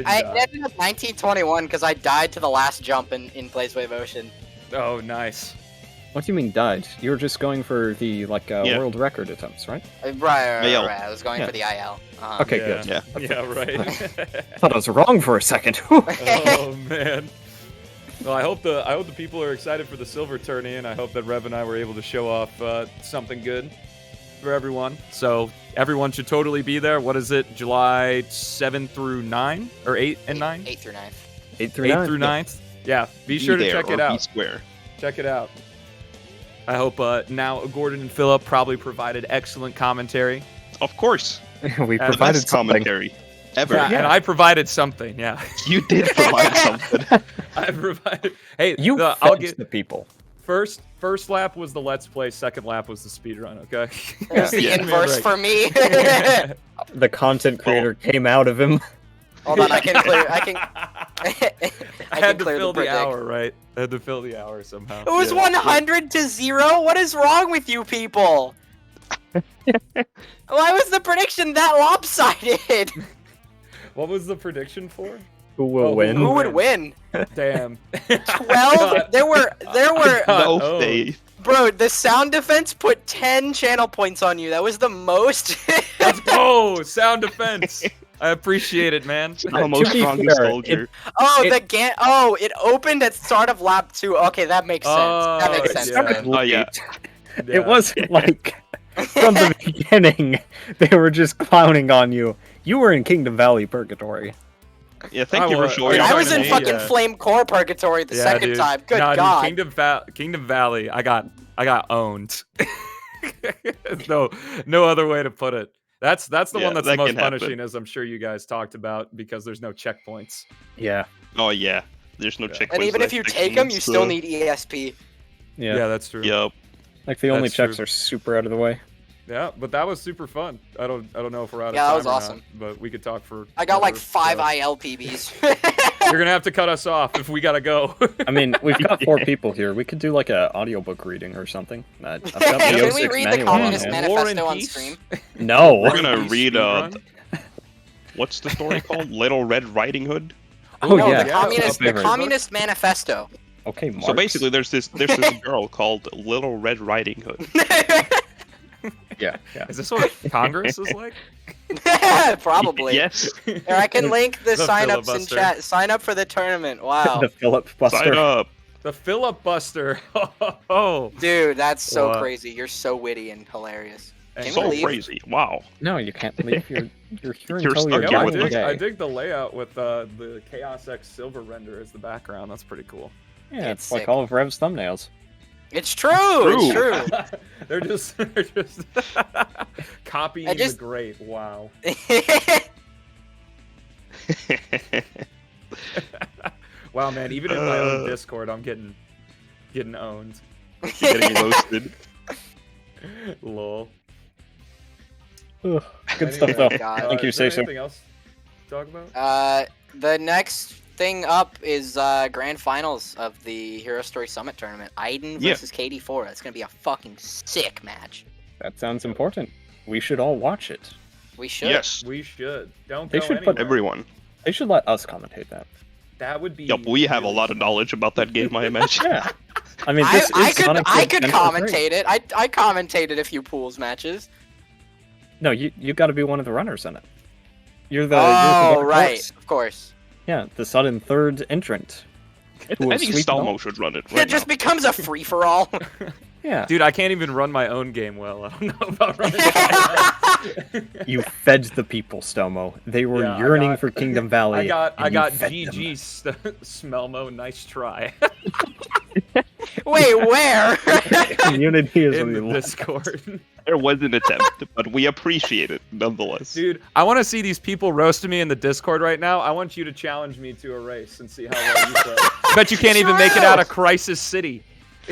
Speaker 14: I ended up 1921 because I died to the last jump in Blaze Wave Ocean.
Speaker 15: Oh, nice.
Speaker 12: What do you mean died? You were just going for the world record attempts, right?
Speaker 14: Right. I was going for the IL.
Speaker 12: Okay, good.
Speaker 15: Yeah, right.
Speaker 12: I thought I was wrong for a second.
Speaker 15: Oh man. Well, I hope the people are excited for the silver tourney, and I hope that Rev and I were able to show off something good. for everyone. So everyone should totally be there. What is it? July 7th through 9 or 8 and 9?
Speaker 14: 8 through 9.
Speaker 12: 8 through
Speaker 15: 8
Speaker 12: 9.
Speaker 15: through 9th. Yeah, be sure to
Speaker 13: there
Speaker 15: check
Speaker 13: or
Speaker 15: it
Speaker 13: be
Speaker 15: out.
Speaker 13: square.
Speaker 15: Check it out. I hope now Gordon and Philip probably provided excellent commentary.
Speaker 13: Of course.
Speaker 12: We
Speaker 15: And
Speaker 12: provided
Speaker 13: Best commentary ever.
Speaker 15: Yeah, and I provided something. Yeah,
Speaker 13: You did provide something.
Speaker 15: I provided. Hey,
Speaker 12: You
Speaker 15: I'll
Speaker 12: fed
Speaker 15: get
Speaker 12: the people.
Speaker 15: first lap was the let's play. Second lap was the speed run. Okay.
Speaker 14: It was the
Speaker 13: Yeah.
Speaker 14: inverse for me.
Speaker 12: The content creator came out of him.
Speaker 14: Hold on, I can clear. I can.
Speaker 15: I had to
Speaker 14: clear
Speaker 15: fill the
Speaker 14: predict.
Speaker 15: hour, right? I had to fill the hour somehow.
Speaker 14: It was 100 to 0. What is wrong with you people? Why was the prediction that lopsided?
Speaker 15: What was the prediction for?
Speaker 12: Who will win?
Speaker 14: Who would win?
Speaker 15: Damn.
Speaker 14: 12. There were.
Speaker 13: No
Speaker 15: Oh.
Speaker 13: faith.
Speaker 14: Bro, the sound defense put 10 channel points on you. That was the most.
Speaker 15: Let's go! Sound defense. I appreciate it, man.
Speaker 13: Almost strongest soldier.
Speaker 14: It opened at start of lap 2. Okay, that makes sense. That makes sense.
Speaker 15: yeah.
Speaker 13: Oh yeah.
Speaker 12: It wasn't like from the beginning they were just clowning on you. You were in Kingdom Valley Purgatory.
Speaker 13: Yeah, thank you for showing.
Speaker 14: Dude, I was in
Speaker 15: me,
Speaker 14: fucking Flame Core Purgatory the second
Speaker 15: dude.
Speaker 14: time. Good
Speaker 15: Nah,
Speaker 14: God.
Speaker 15: Dude, Kingdom Valley, I got owned. no other way to put it. That's the
Speaker 13: Yeah,
Speaker 15: one that's
Speaker 13: that
Speaker 15: the most
Speaker 13: can happen.
Speaker 15: punishing, as I'm sure you guys talked about, because there's no checkpoints.
Speaker 12: Yeah.
Speaker 13: Oh yeah. There's no checkpoints.
Speaker 14: And even if you take them, you still need ESP.
Speaker 12: Yeah.
Speaker 15: That's true.
Speaker 13: Yup.
Speaker 12: Like the only
Speaker 15: That's
Speaker 12: checks
Speaker 15: true.
Speaker 12: are super out of the way.
Speaker 15: Yeah, but that was super fun. I don't know if we're out of
Speaker 14: Yeah, that
Speaker 15: time
Speaker 14: was
Speaker 15: or not,
Speaker 14: awesome.
Speaker 15: but we could talk for.
Speaker 14: I got like
Speaker 15: forever,
Speaker 14: 5
Speaker 15: so.
Speaker 14: IL PBs.
Speaker 15: You're gonna have to cut us off if we gotta go.
Speaker 12: I mean, we've got 4 people here. We could do like a audiobook reading or something. I've got the
Speaker 14: Can we
Speaker 12: 06
Speaker 14: read the
Speaker 12: manual on
Speaker 14: Communist
Speaker 12: hand.
Speaker 14: Manifesto on stream?
Speaker 12: No.
Speaker 13: We're gonna
Speaker 15: Peace
Speaker 13: read
Speaker 15: speedrun?
Speaker 13: what's the story called? Little Red Riding Hood.
Speaker 12: Oh
Speaker 14: No,
Speaker 12: yeah.
Speaker 14: the Communist Manifesto.
Speaker 12: Okay, Marx.
Speaker 13: So basically, there's this girl called Little Red Riding Hood.
Speaker 12: Yeah.
Speaker 15: Is this what Congress is like?
Speaker 14: Probably.
Speaker 13: Yes.
Speaker 14: Here, I can link the,
Speaker 15: The
Speaker 14: sign-ups in
Speaker 15: filibuster.
Speaker 14: chat. Sign up for the tournament. Wow.
Speaker 12: The Philip Buster.
Speaker 13: Sign up.
Speaker 15: The filibuster. Oh,
Speaker 14: Dude, that's so
Speaker 15: What?
Speaker 14: crazy. You're so witty and hilarious. Can we
Speaker 13: So
Speaker 14: leave?
Speaker 13: crazy. Wow.
Speaker 12: No, you can't leave. You're here
Speaker 13: You're
Speaker 12: until
Speaker 13: stuck
Speaker 12: you're
Speaker 13: here
Speaker 12: dying
Speaker 13: with us.
Speaker 12: today.
Speaker 15: I dig the layout with the Chaos X Silver render as the background. That's pretty cool.
Speaker 12: Yeah,
Speaker 14: It's
Speaker 12: it's like
Speaker 14: sick.
Speaker 12: all of Rev's thumbnails.
Speaker 14: It's true. It's true.
Speaker 15: they're just copying
Speaker 14: I just-
Speaker 15: the great. Wow. Wow, man. Even in my own Discord, I'm getting owned.
Speaker 13: Getting roasted.
Speaker 15: Lol.
Speaker 12: Ugh, good stuff though.
Speaker 14: God.
Speaker 12: Thank you,
Speaker 15: Is there
Speaker 12: Say so.
Speaker 15: anything else to talk about?
Speaker 14: The next thing up is grand finals of the Hero Story Summit tournament. Aiden
Speaker 13: Yeah.
Speaker 14: versus KD4. That's gonna be a fucking sick match.
Speaker 12: That sounds important. We should all watch it.
Speaker 14: We should.
Speaker 13: Yes.
Speaker 15: We should. Don't
Speaker 12: They
Speaker 15: go
Speaker 12: should put
Speaker 15: anywhere.
Speaker 13: Everyone.
Speaker 12: They should let us commentate that.
Speaker 15: That would be.
Speaker 13: Yup, we have a lot of knowledge about that game, I imagine.
Speaker 12: Yeah. I mean, this
Speaker 14: I
Speaker 12: is
Speaker 14: could
Speaker 12: Sonic
Speaker 14: commentate
Speaker 12: Adventure 3.
Speaker 14: it. I commentated a few pools matches.
Speaker 12: No, you got to be one of the runners in it. You're the.
Speaker 14: Oh
Speaker 12: you're the
Speaker 14: right,
Speaker 12: horse.
Speaker 14: of course.
Speaker 12: Yeah, the sudden third entrant. who
Speaker 13: I
Speaker 12: will
Speaker 13: think
Speaker 12: sweep it
Speaker 13: Stalmo
Speaker 12: all.
Speaker 13: should run it
Speaker 14: It
Speaker 13: right
Speaker 14: just
Speaker 13: now.
Speaker 14: becomes a free for all.
Speaker 12: Yeah.
Speaker 15: Dude, I can't even run my own game well. I don't know about running it.
Speaker 12: You fed the people, Stomo. They were
Speaker 15: Yeah, I
Speaker 12: yearning
Speaker 15: got-
Speaker 12: for Kingdom Valley.
Speaker 15: I got
Speaker 12: and you fed
Speaker 15: GG Smelmo. Nice try.
Speaker 14: Wait, where?
Speaker 12: them. Community is
Speaker 15: In the
Speaker 12: a
Speaker 15: Discord.
Speaker 13: There was an attempt, but we appreciate it nonetheless.
Speaker 15: Dude, I want to see these people roasting me in the Discord right now. I want you to challenge me to a race and see how well you play. Bet you can't even make it out of Crisis City.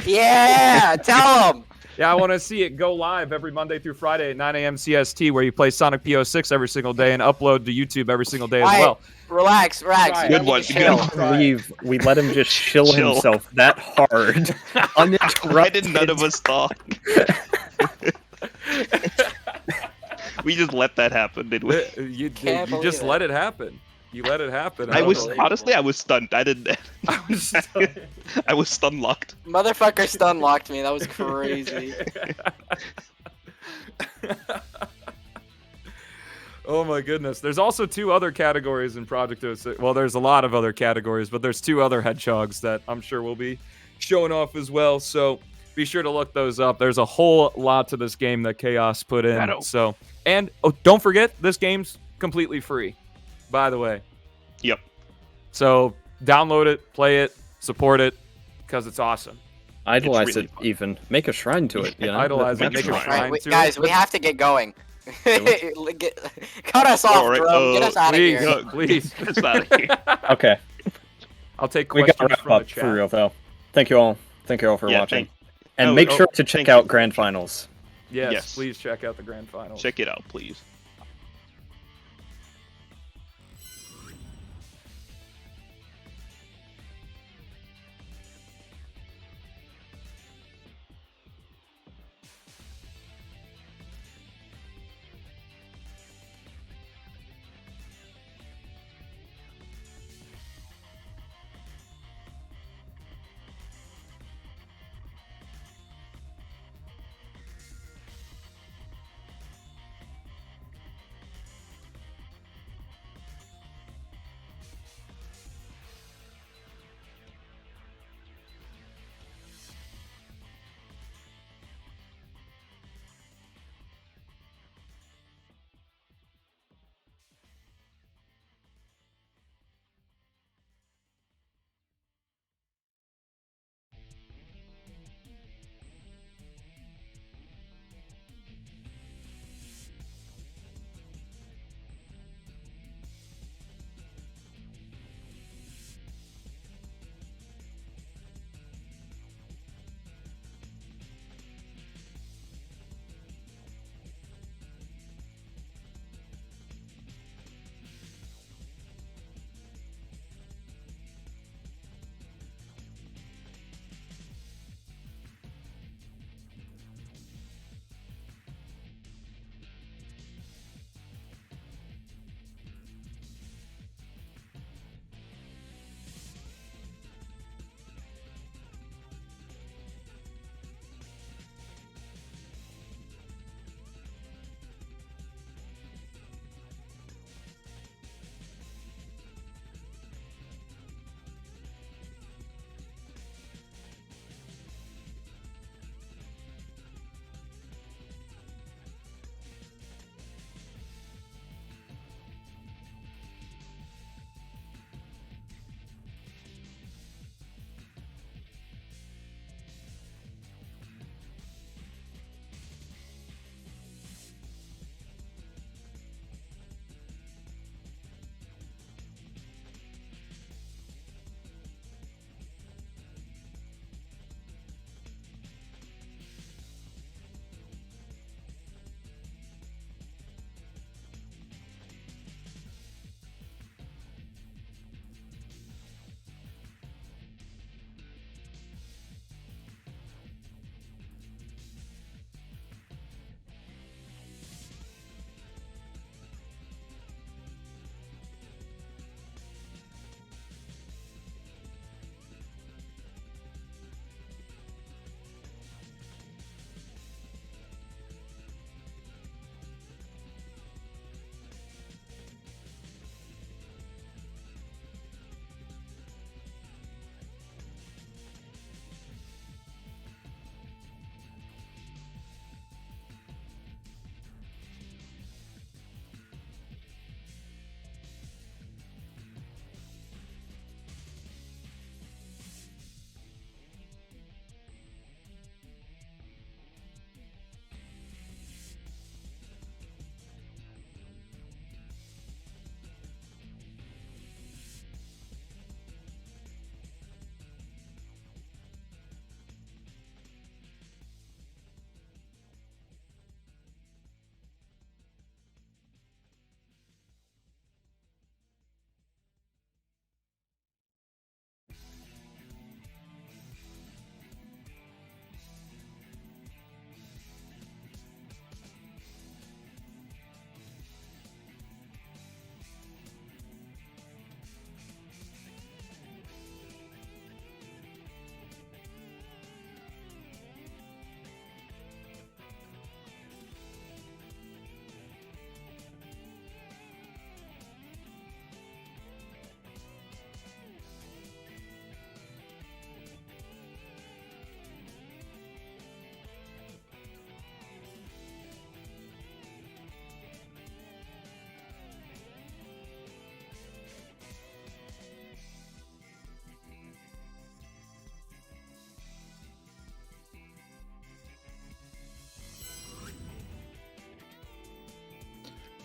Speaker 14: Yeah, tell them.
Speaker 15: Yeah, I want to see it go live every Monday through Friday at 9 a.m. CST, where you play Sonic PO6 every single day and upload to YouTube every single day as
Speaker 14: Alright,
Speaker 15: well.
Speaker 14: Relax.
Speaker 15: Right.
Speaker 14: You
Speaker 13: Good
Speaker 14: don't
Speaker 13: one,
Speaker 14: need to
Speaker 13: good
Speaker 14: chill.
Speaker 13: one.
Speaker 12: believe we let him just shill
Speaker 13: Chill.
Speaker 12: himself that hard.
Speaker 13: Why
Speaker 12: Uninterrupted.
Speaker 13: did none of us talk? We just let that happen, did we?
Speaker 15: You
Speaker 14: Can't
Speaker 15: just
Speaker 14: believe it.
Speaker 15: let it happen. You let it happen.
Speaker 13: I was
Speaker 15: don't-
Speaker 13: honestly, I was stunned. I didn't.
Speaker 15: I was stunned.
Speaker 13: I was stun locked.
Speaker 14: Motherfucker stun locked me. That was crazy.
Speaker 15: Oh my goodness. There's also 2 other categories in Project 06. Well, there's a lot of other categories, but there's 2 other hedgehogs that I'm sure will be showing off as well. So be sure to look those up. There's a whole lot to this game that Chaos put in.
Speaker 13: Shadow.
Speaker 15: So, and don't forget, this game's completely free, by the way.
Speaker 13: Yep.
Speaker 15: So download it, play it, support it, because it's awesome.
Speaker 12: Idolize
Speaker 13: It's really
Speaker 12: it, even. Make a shrine to it. You know?
Speaker 15: Idolize it,
Speaker 13: Make
Speaker 15: make
Speaker 13: a
Speaker 15: a
Speaker 13: shrine.
Speaker 15: shrine to
Speaker 14: Guys,
Speaker 15: it.
Speaker 14: we have to get going. Cut us off,
Speaker 13: All right,
Speaker 14: Drum. Get us out of
Speaker 15: Please,
Speaker 14: here.
Speaker 15: please.
Speaker 13: It's not here.
Speaker 12: Okay.
Speaker 15: I'll take
Speaker 12: We
Speaker 15: questions
Speaker 12: gotta wrap
Speaker 15: from the
Speaker 12: up
Speaker 15: chat.
Speaker 12: for real, though. Thank you all. Thank you all for
Speaker 13: Yeah,
Speaker 12: watching.
Speaker 13: thank-
Speaker 12: And
Speaker 13: Oh,
Speaker 12: make
Speaker 13: oh,
Speaker 12: sure to check
Speaker 13: thank you
Speaker 12: out
Speaker 13: for
Speaker 12: Grand
Speaker 13: watching.
Speaker 12: Finals.
Speaker 15: Yes,
Speaker 13: Yes.
Speaker 15: please check out the grand finals.
Speaker 13: Check it out, please.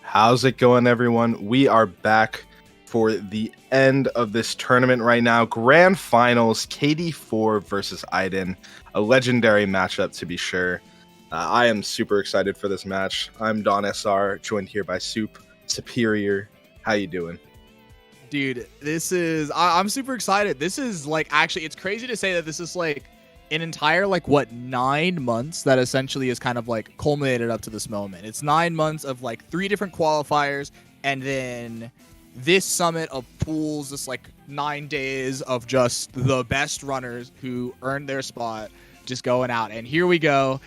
Speaker 16: How's it going, everyone? We are back for the end of this tournament right now. Grand Finals, KD4 versus Aiden. A legendary matchup, to be sure. I am super excited for this match. I'm Don SR, joined here by Soup Superior. How you doing?
Speaker 11: Dude, I'm super excited. This is like, actually, it's crazy to say that this is like an entire, like, what, 9 months that essentially is kind of like culminated up to this moment. It's 9 months of like 3 different qualifiers, and then this summit of pools, this like 9 days of just the best runners who earned their spot just going out. And here we go.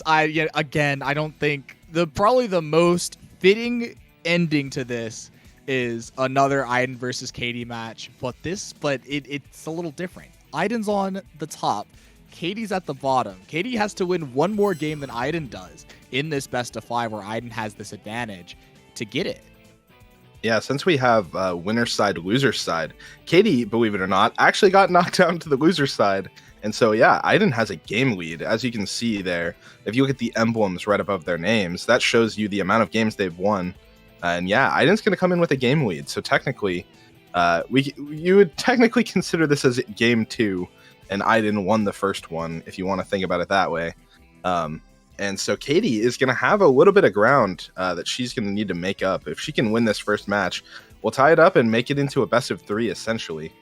Speaker 11: I don't think probably the most fitting ending to this is another Aiden versus Katie match, but it's a little different. Aiden's on the top, Katie's at the bottom. Katie has to win one more game than Aiden does in this best of 5, where Aiden has this advantage to get it.
Speaker 16: Yeah, since we have winner's side, loser's side, Katie, believe it or not, actually got knocked down to the loser's side. And so, yeah, Aiden has a game lead. As you can see there, if you look at the emblems right above their names, that shows you the amount of games they've won. And yeah, Aiden's going to come in with a game lead. So technically, you would technically consider this as game 2, and Aiden won the first one, if you want to think about it that way. And so Katie is going to have a little bit of ground that she's going to need to make up. If she can win this first match, we'll tie it up and make it into a best of 3, essentially.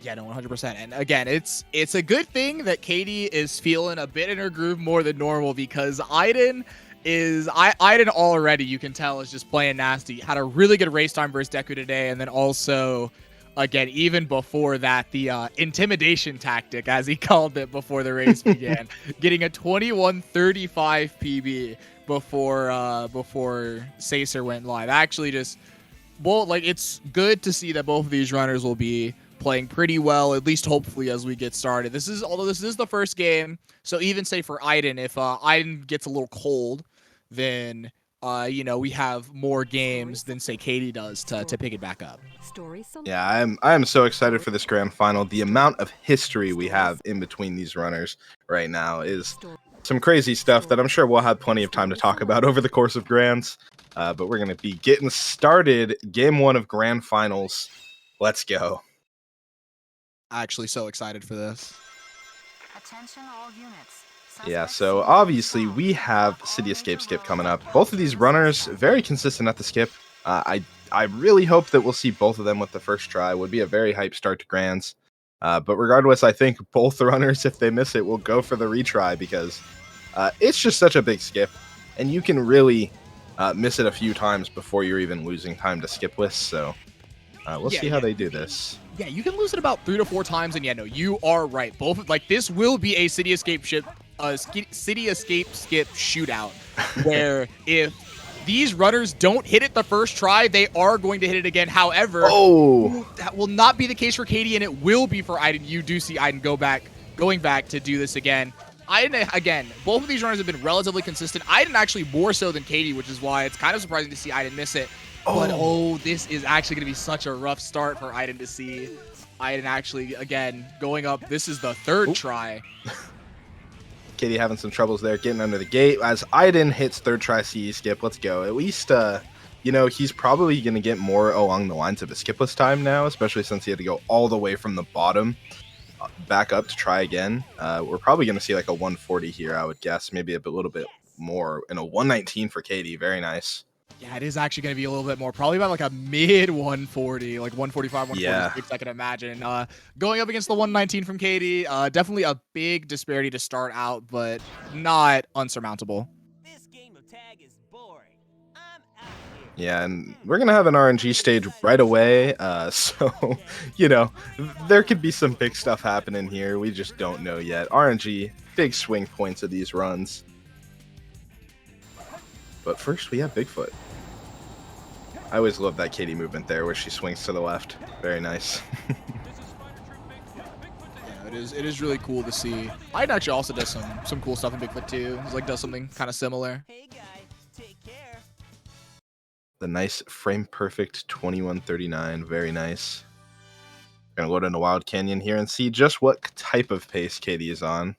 Speaker 11: Yeah, no, 100%. And again, it's a good thing that Katie is feeling a bit in her groove more than normal, because Aiden already, you can tell, is just playing nasty. Had a really good race time versus Deku today, and then also, again, even before that, the intimidation tactic, as he called it before the race began, getting a 21:35 PB before Sacer went live. Actually, it's good to see that both of these runners will be playing pretty well, at least hopefully, as we get started. Although this is the first game, so even say for Aiden, if Aiden gets a little cold, then we have more games than say Katie does to pick it back up.
Speaker 16: Yeah, I'm so excited for this grand final. The amount of history we have in between these runners right now is some crazy stuff that I'm sure we'll have plenty of time to talk about over the course of grands. But we're going to be getting started. Game 1 of grand finals. Let's go.
Speaker 11: Actually so excited for this.
Speaker 4: Attention all units.
Speaker 16: Yeah, so obviously we have City Escape skip coming up. Both of these runners very consistent at the skip. I really hope that we'll see both of them with the first try. Would be a very hype start to grands. But regardless, I think both runners, if they miss it, will go for the retry, because it's just such a big skip, and you can really miss it a few times before you're even losing time to skip lists. So we'll see how they do this.
Speaker 11: Yeah, you can lose it about 3 to 4 times, and yeah, no, you are right. This will be a City Escape skip shootout, where if these runners don't hit it the first try, they are going to hit it again. However, that will not be the case for Katie, and it will be for Aiden. You do see Aiden going back to do this again. Aiden, again, both of these runners have been relatively consistent. Aiden actually more so than Katie, which is why it's kind of surprising to see Aiden miss it. But this is actually going to be such a rough start for Aiden to see. Aiden actually, again, going up. This is the 3rd try.
Speaker 16: Katie having some troubles there, getting under the gate. As Aiden hits 3rd try CE skip, let's go. At least, he's probably going to get more along the lines of a skipless time now, especially since he had to go all the way from the bottom back up to try again. We're probably going to see like a 140 here, I would guess. Maybe a little bit more. And a 119 for Katie. Very nice.
Speaker 11: Yeah, it is actually going to be a little bit more. Probably about like a mid 140, like 145, 146, I can imagine. Going up against the 119 from Katie, definitely a big disparity to start out, but not unsurmountable.
Speaker 3: This game of tag is boring. I'm out here.
Speaker 16: Yeah, and we're going to have an RNG stage right away. So, there could be some big stuff happening here. We just don't know yet. RNG, big swing points of these runs. But first, we have Bigfoot. I always love that Katie movement there where she swings to the left. Very nice.
Speaker 11: Yeah, it is really cool to see. Aiden actually also does some cool stuff in Bigfoot too. He's does something kind of similar.
Speaker 3: Hey guy, take care.
Speaker 16: The nice frame perfect 2139. Very nice. Gonna load into Wild Canyon here and see just what type of pace Katie is on.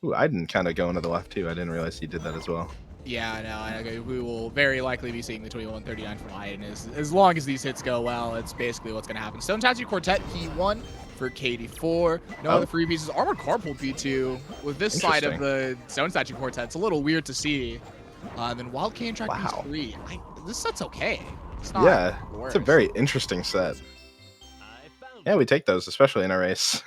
Speaker 16: Ooh, Aiden kind of going to the left too. I didn't realize he did that as well.
Speaker 11: Yeah, no, we will very likely be seeing the 2139 from Iden as long as these hits go well. It's basically what's going to happen. Stone Tattoo Quartet P1 for KD4. No other free pieces. Armored Carpool P2 with this side of the Stone Statue Quartet. It's a little weird to see. And then Wild Cane Track P3. This set's okay. It's not
Speaker 16: it's a very interesting set. Yeah, we take those, especially in a race.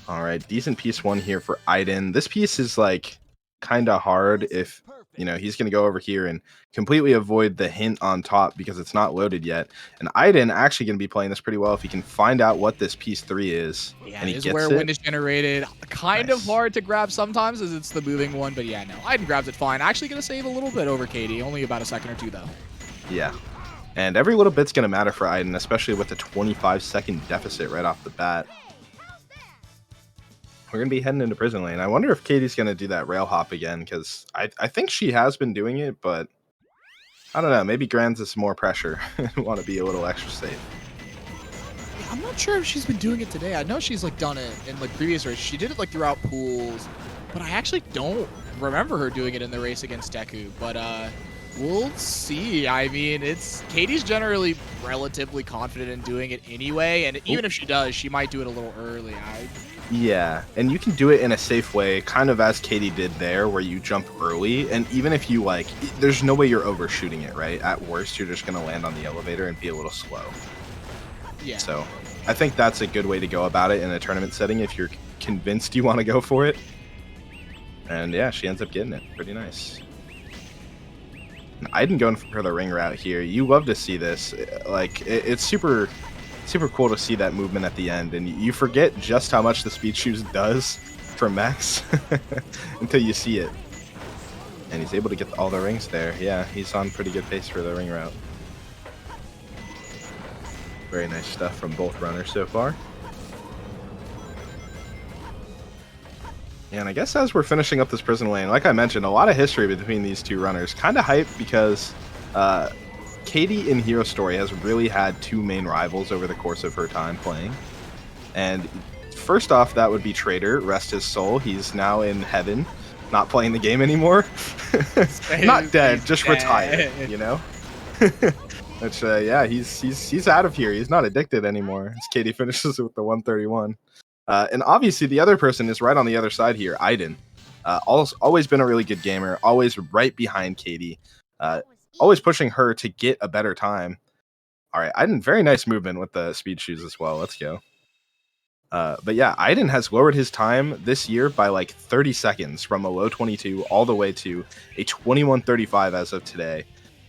Speaker 16: All right, decent piece 1 here for Iden. This piece is like kind of hard if, you know, he's going to go over here and completely avoid the hint on top because it's not loaded yet. And Iden actually going to be playing this pretty well if he can find out what this piece 3 is.
Speaker 11: Yeah,
Speaker 16: and he
Speaker 11: is
Speaker 16: gets
Speaker 11: where
Speaker 16: it.
Speaker 11: wind is generated. Kind of hard to grab sometimes as it's the moving one, but yeah, no, Iden grabs it fine. Actually going to save a little bit over Katie, only about a second or two though.
Speaker 16: Yeah, and every little bit's going to matter for Iden, especially with a 25-second deficit right off the bat. We're going to be heading into prison lane. I wonder if Katie's going to do that rail hop again, because I think she has been doing it, but I don't know. Maybe Grands is more pressure and want to be a little extra safe.
Speaker 11: Yeah, I'm not sure if she's been doing it today. I know she's like done it in like previous races. She did it like throughout pools, but I actually don't remember her doing it in the race against Deku. But we'll see. I mean, Katie's generally relatively confident in doing it anyway, and even if she does, she might do it a little early.
Speaker 16: Yeah, and you can do it in a safe way, kind of as Katie did there, where you jump early, and even if you, like, there's no way you're overshooting it, right? At worst, you're just going to land on the elevator and be a little slow.
Speaker 11: Yeah.
Speaker 16: So, I think that's a good way to go about it in a tournament setting if you're convinced you want to go for it. And yeah, she ends up getting it. Pretty nice. And Iden going for the ring route here. You love to see this. Like, it's super cool to see that movement at the end, and you forget just how much the speed shoes does for mechs until you see it. And he's able to get all the rings there. Yeah, he's on pretty good pace for the ring route. Very nice stuff from both runners so far. And I guess as we're finishing up this prison lane, like I mentioned, a lot of history between these two runners. Kind of hype because Katie in Hero Story has really had two main rivals over the course of her time playing. And first off, that would be Trader, rest his soul. He's now in heaven, not playing the game anymore. Not dead, just retired, you know? Which, yeah, he's out of here. He's not addicted anymore. As Katie finishes with the 131. And obviously the other person is right on the other side here, Iden. Always been a really good gamer, always right behind Katie. Always pushing her to get a better time. All right, Iden, very nice movement with the speed shoes as well. Let's go. But yeah, Iden has lowered his time this year by like 30 seconds from a low 22 all the way to a 21:35 as of today.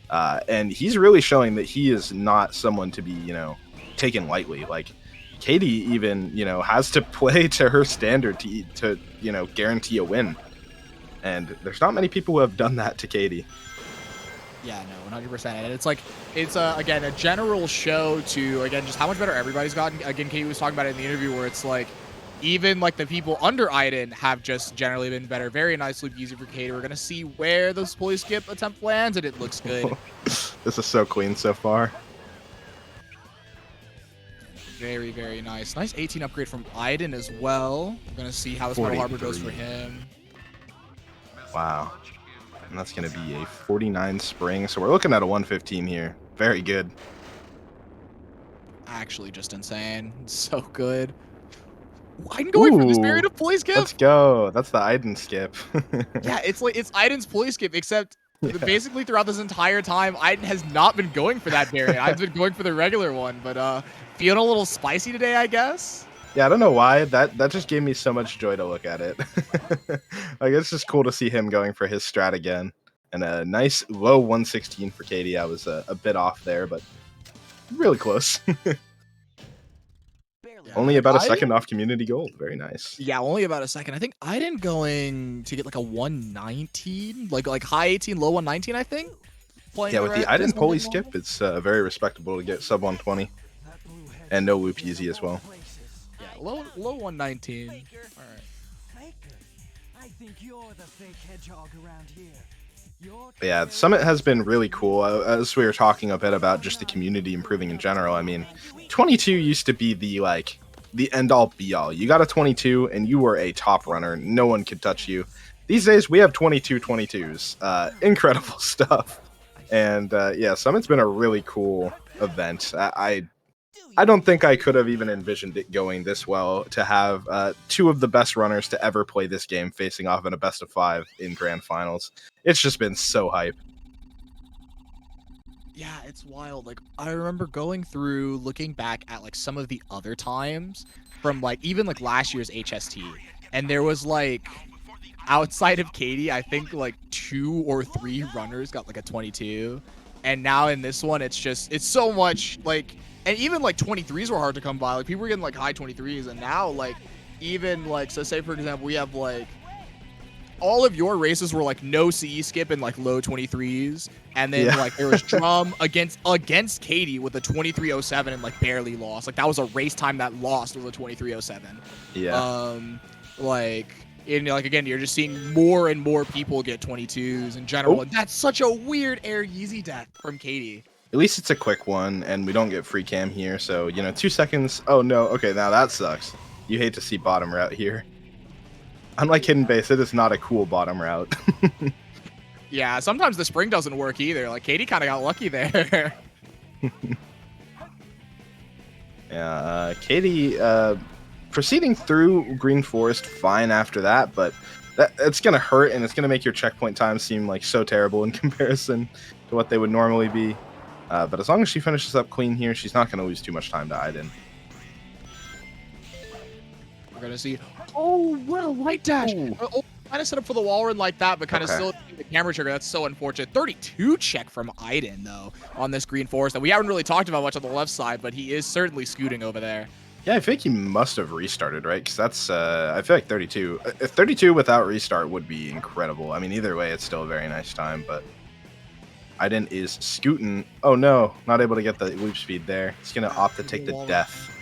Speaker 16: And he's really showing that he is not someone to be, you know, taken lightly. Like, Katie even, you know, has to play to her standard to you know, guarantee a win. And there's not many people who have done that to Katie.
Speaker 11: Yeah, no, 100%. And it's like, it's again a general show to again just how much better everybody's gotten. Again, Katie was talking about it in the interview where it's like even like the people under Iden have just generally been better. Very nice loop easy for Katie. We're gonna see where this pulley skip attempt lands, and it looks good.
Speaker 16: This is so clean so far.
Speaker 11: Very, very nice. Nice 18 upgrade from Iden as well. We're gonna see how this Metal Harbor goes for him.
Speaker 16: Wow. And that's going to be a 49 spring. So we're looking at a 115 here. Very good.
Speaker 11: Actually, just insane. So good. Iden going for this period of pulley skip?
Speaker 16: Let's go. That's the Iden skip.
Speaker 11: Yeah, it's like it's Iden's pulley skip, except basically throughout this entire time, Iden has not been going for that variant. Iden's been going for the regular one, but feeling a little spicy today, I guess.
Speaker 16: Yeah, I don't know why. That just gave me so much joy to look at it. Like, it's just cool to see him going for his strat again. And a nice low 116 for Katie. I was a bit off there, but really close. Only about a second off community gold. Very nice.
Speaker 11: Yeah, only about a second. I think Iden going to get like a 119, like high 18, low 119, I think.
Speaker 16: Yeah, with the Iden pulley skip, it's very respectable to get sub 120. And no loop easy as well.
Speaker 11: Low 119. All right.
Speaker 3: I think you're the fake hedgehog around here.
Speaker 16: Yeah, Summit has been really cool. As we were talking a bit about just the community improving in general. I mean, 22 used to be the like the end all be all. You got a 22 and you were a top runner. No one could touch you. These days we have 22 22s. Incredible stuff. And yeah, Summit's been a really cool event. I don't think I could have even envisioned it going this well, to have two of the best runners to ever play this game facing off in a best of 5 in grand finals. It's just been so hype.
Speaker 11: Yeah, it's wild. Like, I remember going through, looking back at like some of the other times from like even like last year's HST, and there was like, outside of Katie, I think like 2 or 3 runners got like a 22, and now in this one it's so much like, and even like 23s were hard to come by. Like, people were getting like high 23s, and now like even like, so say for example we have like all of your races were like no CE skip and like low 23s, and then like there was Drum against Katie with a 23:07 and like barely lost. Like, that was a race time that lost with a 23:07.
Speaker 16: Yeah.
Speaker 11: Like, and like again, you're just seeing more and more people get 22s in general. And that's such a weird air Yeezy death from Katie.
Speaker 16: At least it's a quick one, and we don't get free cam here, so, you know, 2 seconds. Oh, no. Okay, now that sucks. You hate to see bottom route here. Unlike Hidden Base, it is not a cool bottom route.
Speaker 11: Yeah, sometimes the spring doesn't work either. Like, Katie kind of got lucky there.
Speaker 16: Yeah, Katie proceeding through Green Forest fine after that, but it's going to hurt, and it's going to make your checkpoint time seem like so terrible in comparison to what they would normally be. But as long as she finishes up clean here, she's not going to lose too much time to Aiden.
Speaker 11: We're going to see... Oh, what a light dash! Oh, kind of set up for the wall run like that, but kind of still the camera trigger. That's so unfortunate. 32 check from Aiden, though, on this Green Forest. And we haven't really talked about much on the left side, but he is certainly scooting over there.
Speaker 16: Yeah, I think he must have restarted, right? Because that's, I feel like 32. If 32 without restart would be incredible. I mean, either way, it's still a very nice time, but Aiden is scooting. Oh, no, not able to get the loop speed there. He's going to opt to take the death.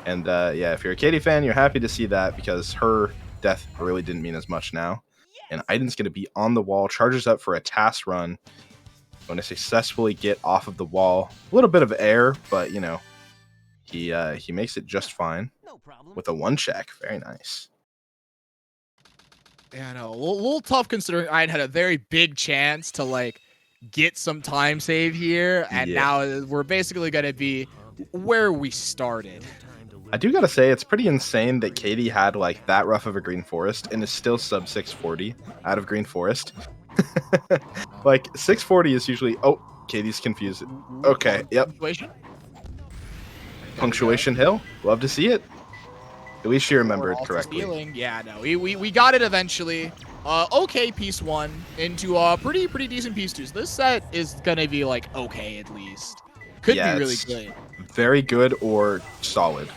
Speaker 16: And yeah, if you're a Katie fan, you're happy to see that, because her death really didn't mean as much now. And Aiden's going to be on the wall, charges up for a task run. Going to successfully get off of the wall. A little bit of air, but, you know, he makes it just fine with a 1 check. Very nice.
Speaker 11: Yeah, no, a little tough considering Aiden had a very big chance to, like, get some time save here. And now we're basically going to be where we started.
Speaker 16: I do gotta say, it's pretty insane that Katie had like that rough of a Green Forest and is still sub 640 out of Green Forest. Like 640 is usually, oh, Katie's confused. Okay, yep. Punctuation hill, love to see it. At least she remembered correctly.
Speaker 11: Yeah, no, we got it eventually. Okay, piece 1 into a pretty decent piece 2. So this set is gonna be like okay at least. Could be really good.
Speaker 16: Very good or solid.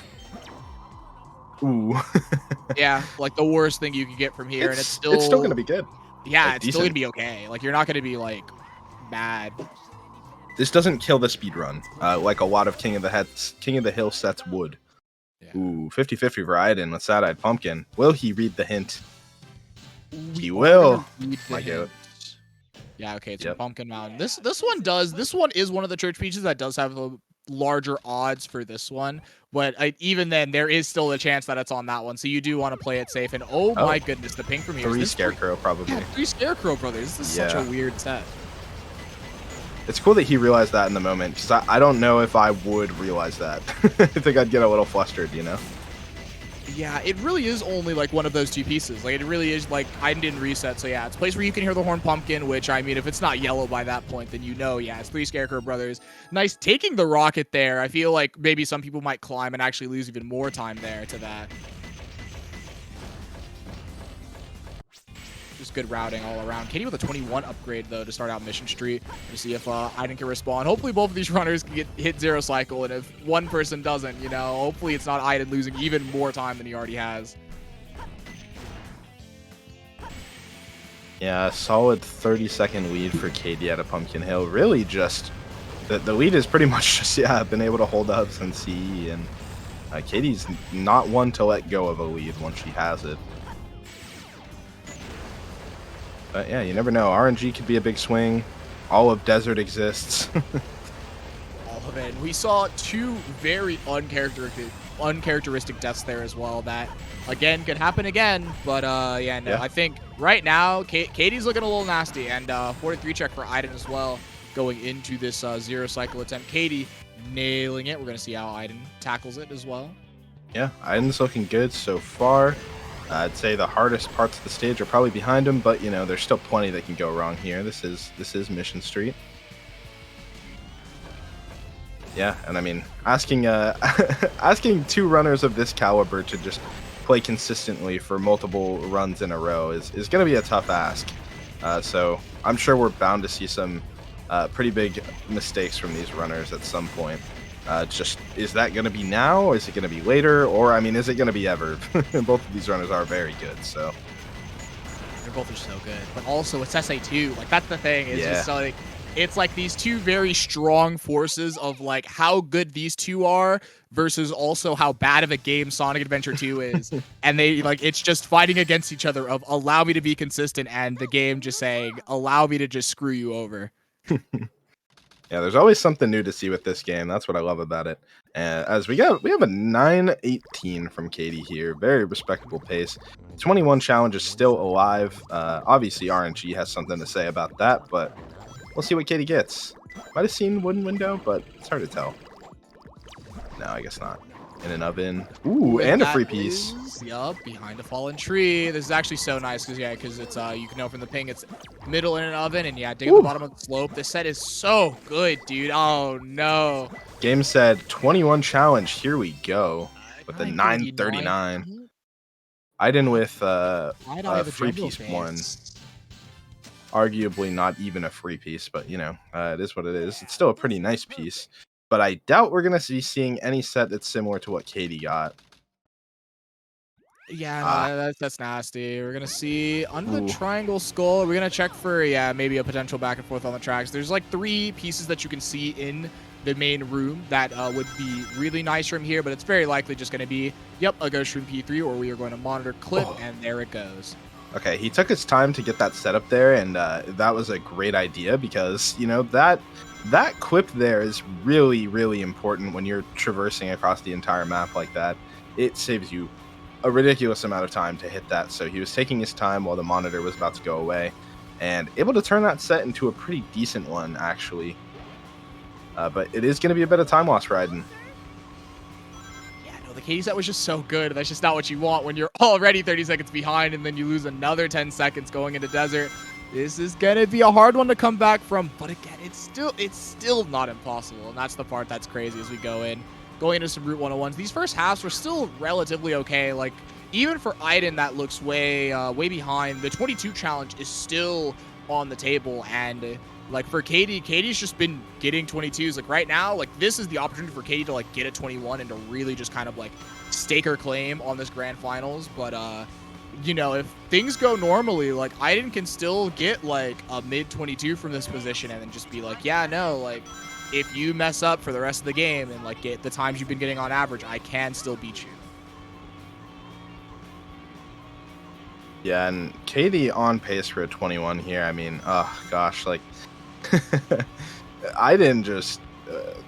Speaker 16: Ooh.
Speaker 11: Yeah, like the worst thing you could get from here, and it's still
Speaker 16: gonna be good.
Speaker 11: Yeah,
Speaker 16: like,
Speaker 11: it's
Speaker 16: decent.
Speaker 11: still gonna be okay. Like, you're not gonna be like bad.
Speaker 16: This doesn't kill the speed run, like a lot of King of the Hill sets would. Yeah. Ooh, 50-50 for Aiden with Sad-Eyed Pumpkin. Will he read the hint? He will. My goat.
Speaker 11: Yeah, okay, it's a Pumpkin Mountain. This one is one of the church peaches that does have the larger odds for this one, but even then there is still a chance that it's on that one, so you do want to play it safe. And oh my goodness, the ping from here.
Speaker 16: 3 Scarecrow probably.
Speaker 11: Yeah, 3 Scarecrow brothers. This is such a weird set.
Speaker 16: It's cool that he realized that in the moment, because I don't know if I would realize that. I think I'd get a little flustered, you know?
Speaker 11: Yeah, it really is only like one of those 2 pieces. Like, it really is like Aiden didn't reset, so yeah, it's a place where you can hear the Horn Pumpkin, which, I mean, if it's not yellow by that point, then you know, yeah, it's 3 Scarecrow brothers. Nice taking the rocket there. I feel like maybe some people might climb and actually lose even more time there to that. Just good routing all around. Katie with a 21 upgrade, though, to start out Mission Street to see if Aiden can respond. Hopefully both of these runners can get hit 0 cycle, and if one person doesn't, you know, hopefully it's not Aiden losing even more time than he already has.
Speaker 16: Yeah, a solid 30-second lead for Katie at a Pumpkin Hill. Really just, the lead is pretty much just, been able to hold up since CE, and Katie's not one to let go of a lead once she has it. But yeah, you never know. RNG could be a big swing. All of Desert exists.
Speaker 11: All of it. And we saw two very uncharacteristic deaths there as well that, again, could happen again. But, yeah, no, I think right now, Katie's looking a little nasty. And 43 check for Aiden as well going into this zero cycle attempt. Katie nailing it. We're going to see how Aiden tackles it as well.
Speaker 16: Yeah, Aiden's looking good so far. I'd say the hardest parts of the stage are probably behind him, but, you know, there's still plenty that can go wrong here. This is Mission Street. Yeah, and I mean, asking asking two runners of this caliber to just play consistently for multiple runs in a row is going to be a tough ask. So I'm sure we're bound to see some pretty big mistakes from these runners at some point. Just, is that going to be now? Is it going to be later? Or, I mean, is it going to be ever? Both of these runners are very good, so.
Speaker 11: They're both so good. But also, it's SA2. Like, that's the thing. It's just like, it's like these two very strong forces of, like, how good these two are versus also how bad of a game Sonic Adventure 2 is. And they, like, it's just fighting against each other of, allow me to be consistent, and the game just saying, allow me to just screw you over.
Speaker 16: Yeah, there's always something new to see with this game. That's what I love about it. As we have a 9-18 from Katie here. Very respectable pace. 21 challenge is still alive. Obviously, RNG has something to say about that, but we'll see what Katie gets. Might have seen wooden window, but it's hard to tell. No, I guess not. In an oven. Ooh, and a free piece.
Speaker 11: Yup, behind a fallen tree. This is actually so nice because it's you can know from the ping it's middle in an oven, and yeah, dig at the bottom of the slope. This set is so good, dude. Oh no.
Speaker 16: Game said 21 challenge. Here we go with the 939. Aiden with a free piece one. Arguably not even a free piece, but you know, it is what it is. It's still a pretty nice piece. But I doubt we're going to be seeing any set that's similar to what Katie got.
Speaker 11: Yeah, no, that's nasty. We're going to see under the triangle skull. We're going to check for, yeah, maybe a potential back and forth on the tracks. There's like 3 pieces that you can see in the main room that would be really nice from here, but it's very likely just going to be, yep, a Ghost Room P3, or we are going to monitor clip, and there it goes.
Speaker 16: Okay, he took his time to get that set up there, and that was a great idea because, you know, that quip there is really, really important when you're traversing across the entire map like that. It saves you a ridiculous amount of time to hit that, so he was taking his time while the monitor was about to go away, and able to turn that set into a pretty decent one, actually. But it is going to be a bit of time loss for Aiden.
Speaker 11: Yeah, no, the Katie set was just so good. That's just not what you want when you're already 30 seconds behind, and then you lose another 10 seconds going into desert. This is going to be a hard one to come back from, but again, it's still not impossible, and that's the part that's crazy as we going into some Route 101s. These first halves were still relatively okay. Like, even for Aiden, that looks way behind. The 22 challenge is still on the table, and like for Katie, Katie's just been getting 22s. Like right now, like this is the opportunity for Katie to like get a 21 and to really just kind of like stake her claim on this grand finals. But you know, if things go normally, like Aiden can still get like a mid 22 from this position and then just be like, yeah, no, like if you mess up for the rest of the game and like get the times you've been getting on average, I can still beat you.
Speaker 16: Yeah, and Katie on pace for a 21 here. I mean, oh gosh, like Aiden just,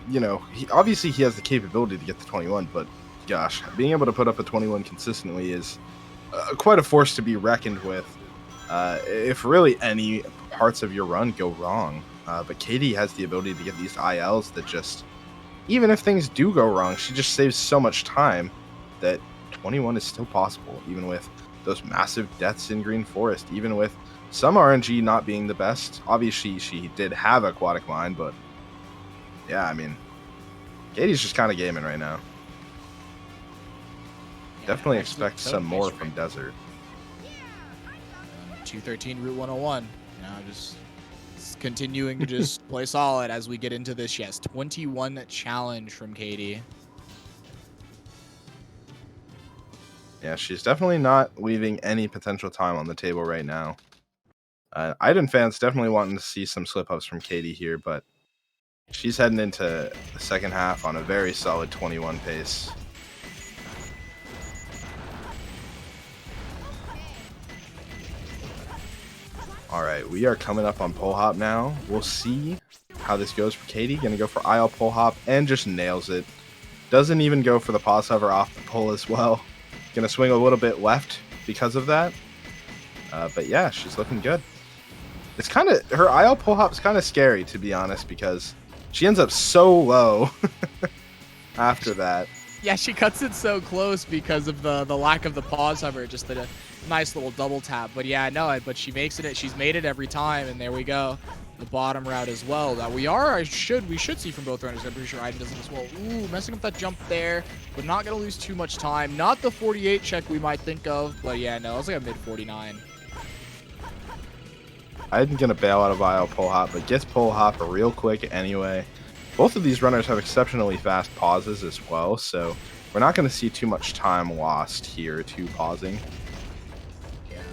Speaker 16: you know, obviously he has the capability to get the 21, but gosh, being able to put up a 21 consistently is quite a force to be reckoned with. If really any parts of your run go wrong, but Katie has the ability to get these ILs that just, even if things do go wrong, she just saves so much time that 21 is still possible, even with those massive deaths in Green Forest, even with some RNG not being the best. Obviously, she did have Aquatic Mine, but yeah, I mean, Katie's just kind of gaming right now. Yeah, definitely expect some more from Desert.
Speaker 11: 213 Route 101. Now just continuing to just play solid as we get into this, yes, 21 challenge from Katie.
Speaker 16: Yeah, she's definitely not leaving any potential time on the table right now. Aiden fans definitely wanting to see some slip-ups from Katie here, but she's heading into the second half on a very solid 21 pace. All right, we are coming up on pole hop now. We'll see how this goes for Katie. Gonna go for IL pull hop and just nails it. Doesn't even go for the pause hover off the pull as well. Gonna swing a little bit left because of that. But yeah, she's looking good. It's kind of, her IL pull hop's kind of scary, to be honest, because she ends up so low after that.
Speaker 11: Yeah, she cuts it so close because of the lack of the pause hover, just the nice little double tap. But yeah, no, but she makes it. She's made it every time, and there we go. The bottom route as well that we should see from both runners. I'm pretty sure Aiden does it as well. Ooh, messing up that jump there, but not gonna lose too much time. Not the 48 check we might think of, but yeah, no, it's like a mid 49.
Speaker 16: I'm gonna bail out of IL pull hop, but gets pull hop real quick anyway. Both of these runners have exceptionally fast pauses as well, so we're not gonna see too much time lost here to pausing.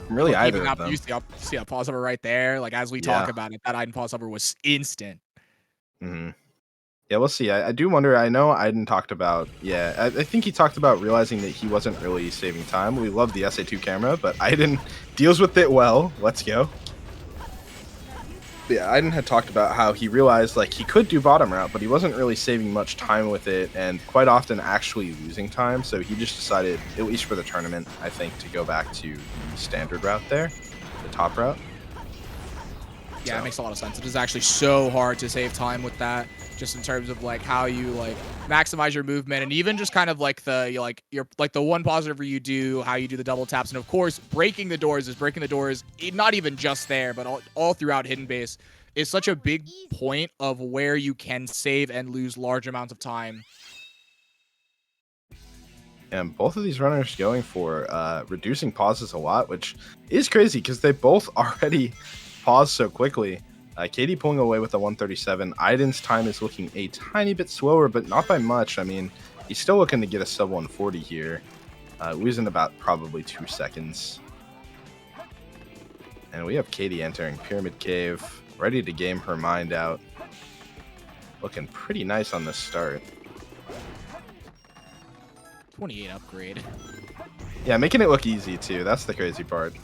Speaker 16: Really,
Speaker 11: Look,
Speaker 16: either
Speaker 11: even
Speaker 16: of
Speaker 11: up,
Speaker 16: them.
Speaker 11: you see a pause hover right there. Like as we talk about it, that Aiden pause hover was instant.
Speaker 16: Mm-hmm. Yeah, we'll see. I do wonder. I know Aiden talked about. Yeah, I think he talked about realizing that he wasn't really saving time. We love the SA2 camera, but Aiden deals with it well. Let's go. But yeah, Aiden had talked about how he realized like he could do bottom route, but he wasn't really saving much time with it, and quite often actually losing time. So he just decided, at least for the tournament, I think, to go back to the standard route there, the top route.
Speaker 11: Yeah, it makes a lot of sense. It is actually so hard to save time with that, just in terms of like how you like maximize your movement, and even just kind of like the the one positive you do, how you do the double taps, and of course breaking the doors. Not even just there, but all throughout hidden base is such a big point of where you can save and lose large amounts of time.
Speaker 16: And both of these runners going for reducing pauses a lot, which is crazy because they both already pause so quickly. Katie pulling away with a 137. Aiden's time is looking a tiny bit slower, but not by much. I mean, he's still looking to get a sub 140 here, losing about probably 2 seconds. And we have Katie entering Pyramid Cave, ready to game her mind out. Looking pretty nice on this start.
Speaker 11: 28 upgrade.
Speaker 16: Yeah, making it look easy too. That's the crazy part.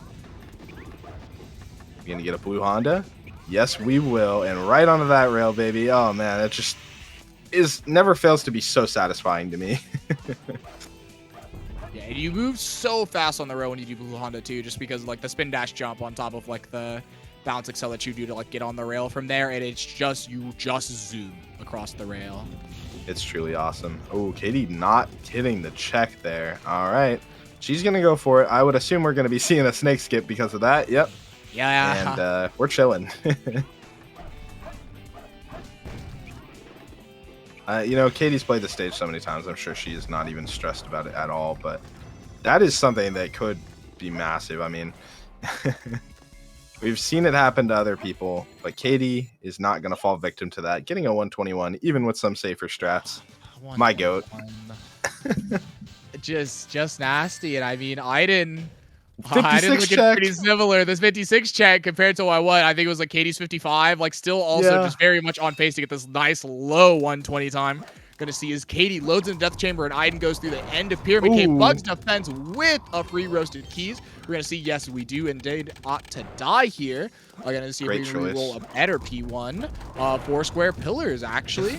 Speaker 16: We gonna get a blue Honda? Yes, we will. And right onto that rail, baby. Oh man, it just never fails to be so satisfying to me.
Speaker 11: Yeah, and you move so fast on the road when you do blue Honda too, just because like the spin dash jump on top of like the bounce excel that you do to like get on the rail from there, and it's just you just zoom across the rail.
Speaker 16: It's truly awesome. Oh, Katie not hitting the check there. All right, she's gonna go for it. I would assume we're gonna be seeing a snake skip because of that. Yep.
Speaker 11: Yeah.
Speaker 16: And we're chilling. You know, Katie's played the stage so many times. I'm sure she is not even stressed about it at all. But that is something that could be massive. I mean, we've seen it happen to other people, but Katie is not going to fall victim to that. Getting a 121, even with some safer strats. My goat.
Speaker 11: Just nasty. And I mean, Aiden
Speaker 16: 56
Speaker 11: look at pretty similar. This 56 check compared to what I think it was like Katie's 55, like still also just very much on pace to get this nice low 120 time. Gonna see as Katie loads in the death chamber and Aiden goes through the end of Pyramid Cave. Bugs defense with a free roasted keys. We're gonna see, yes, we do indeed ought to die here. We're gonna see if we can reroll a better P1. 4 square pillars actually.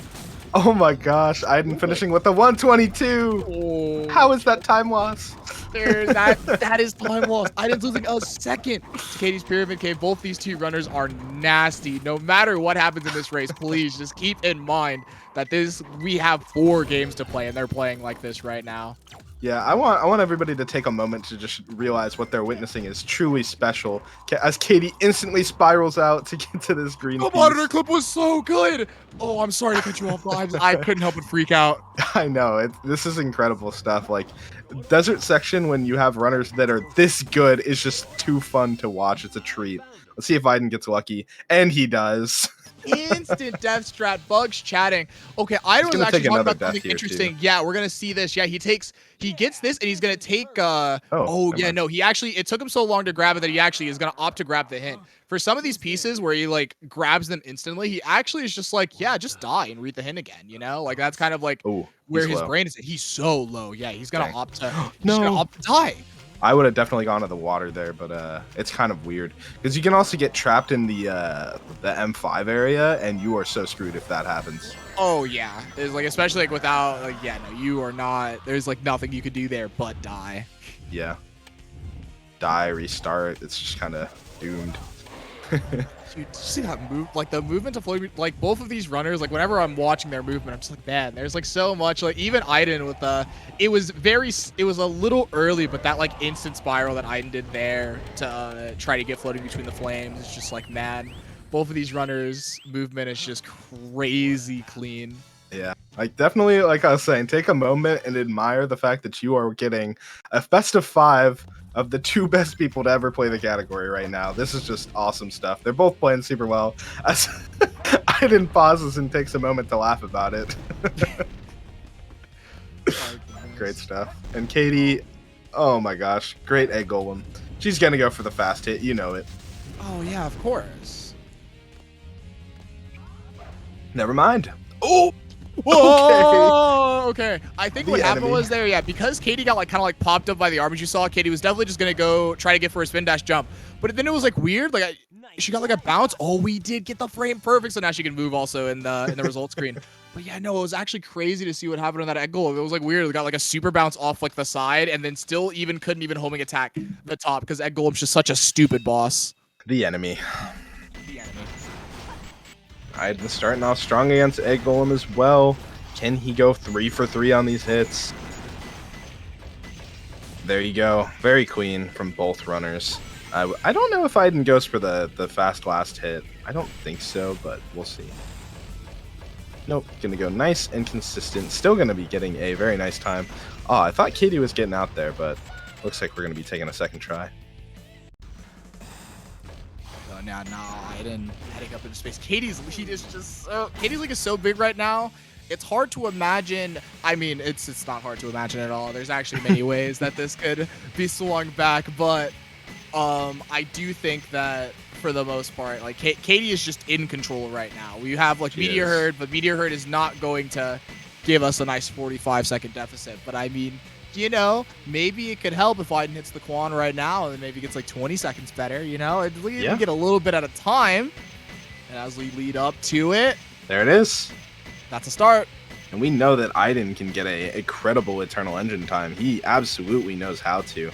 Speaker 16: Oh my gosh, Aiden finishing with a 122.
Speaker 11: Oh.
Speaker 16: How is that time loss?
Speaker 11: That is time loss. Aiden's losing a second to Katie's Pyramid Cave. Both these two runners are nasty. No matter what happens in this race, please just keep in mind that we have 4 games to play and they're playing like this right now.
Speaker 16: Yeah, I want everybody to take a moment to just realize what they're witnessing is truly special. As Katie instantly spirals out to get to this green
Speaker 11: The
Speaker 16: piece.
Speaker 11: monitor clip was so good. Oh, I'm sorry to cut you off. I couldn't help but freak out.
Speaker 16: I know. This is incredible stuff. Like, desert section, when you have runners that are this good, is just too fun to watch. It's a treat. Let's see if Aiden gets lucky. And he does.
Speaker 11: Instant death strat. Bugs chatting. Okay, I was actually talking about something interesting. Yeah, we're gonna see this. Yeah, he gets this and he's gonna take it took him so long to grab it that he actually is gonna opt to grab the hint. For some of these pieces where he like grabs them instantly, he actually is just like, yeah, just die and read the hint again, you know? Like that's kind of like where his brain is at. He's so low. Yeah, he's gonna opt to gonna opt to die.
Speaker 16: I would have definitely gone to the water there, but it's kind of weird because you can also get trapped in the M5 area, and you are so screwed if that happens.
Speaker 11: Oh yeah, there's like especially like without like yeah no you are not. There's like nothing you could do there but die.
Speaker 16: Yeah. Die, restart. It's just kind of doomed.
Speaker 11: Dude, did you see that move? Like the movement of like both of these runners. Like whenever I'm watching their movement, I'm just like, man, there's like so much. Like even Aiden with it was a little early, but that like instant spiral that Aiden did there to try to get floating between the flames is just like, man, both of these runners' movement is just crazy clean.
Speaker 16: Yeah, like definitely, like I was saying, take a moment and admire the fact that you are getting a best of 5 of the 2 best people to ever play the category right now. This is just awesome stuff. They're both playing super well. As Aiden pauses and takes a moment to laugh about it. Great stuff. And Katie, oh my gosh, great egg golem. She's gonna go for the fast hit, you know it.
Speaker 11: Oh yeah, of course.
Speaker 16: Never mind. Oh.
Speaker 11: Whoa! Okay. I think what happened
Speaker 16: enemy.
Speaker 11: was there, yeah, because Katie got like kind of like popped up by the armors you saw, Katie was definitely just gonna go try to get for a spin dash jump. But then it was like weird, like she got like a bounce. Oh, we did get the frame perfect, so now she can move also in the result screen. But yeah, no, it was actually crazy to see what happened on that egg goal. It was like weird. It got like a super bounce off like the side, and then still couldn't even homing attack the top because egg golem's just such a stupid boss.
Speaker 16: The enemy.
Speaker 11: The enemy.
Speaker 16: Aiden starting off strong against Egg Golem as well. Can he go 3 for 3 on these hits? There you go. Very clean from both runners. I don't know if Aiden goes for the fast last hit. I don't think so, but we'll see. Nope. Gonna go nice and consistent. Still gonna be getting a very nice time. Oh, I thought Katie was getting out there, but looks like we're gonna be taking a second try.
Speaker 11: Now, Aiden heading up into space. Katie's lead is just so... Katie's league is so big right now. It's hard to imagine. I mean, it's not hard to imagine at all. There's actually many ways that this could be swung back, but I do think that for the most part, like Katie is just in control right now. We have like Meteor Herd, but Meteor Herd is not going to give us a nice 45-second deficit. But I mean, you know, maybe it could help if Aiden hits the Quan right now and then maybe gets like 20 seconds better, you know? At least we get a little bit at a time. And as we lead up to it...
Speaker 16: There it is.
Speaker 11: That's a start.
Speaker 16: And we know that Aiden can get a credible Eternal Engine time. He absolutely knows how to.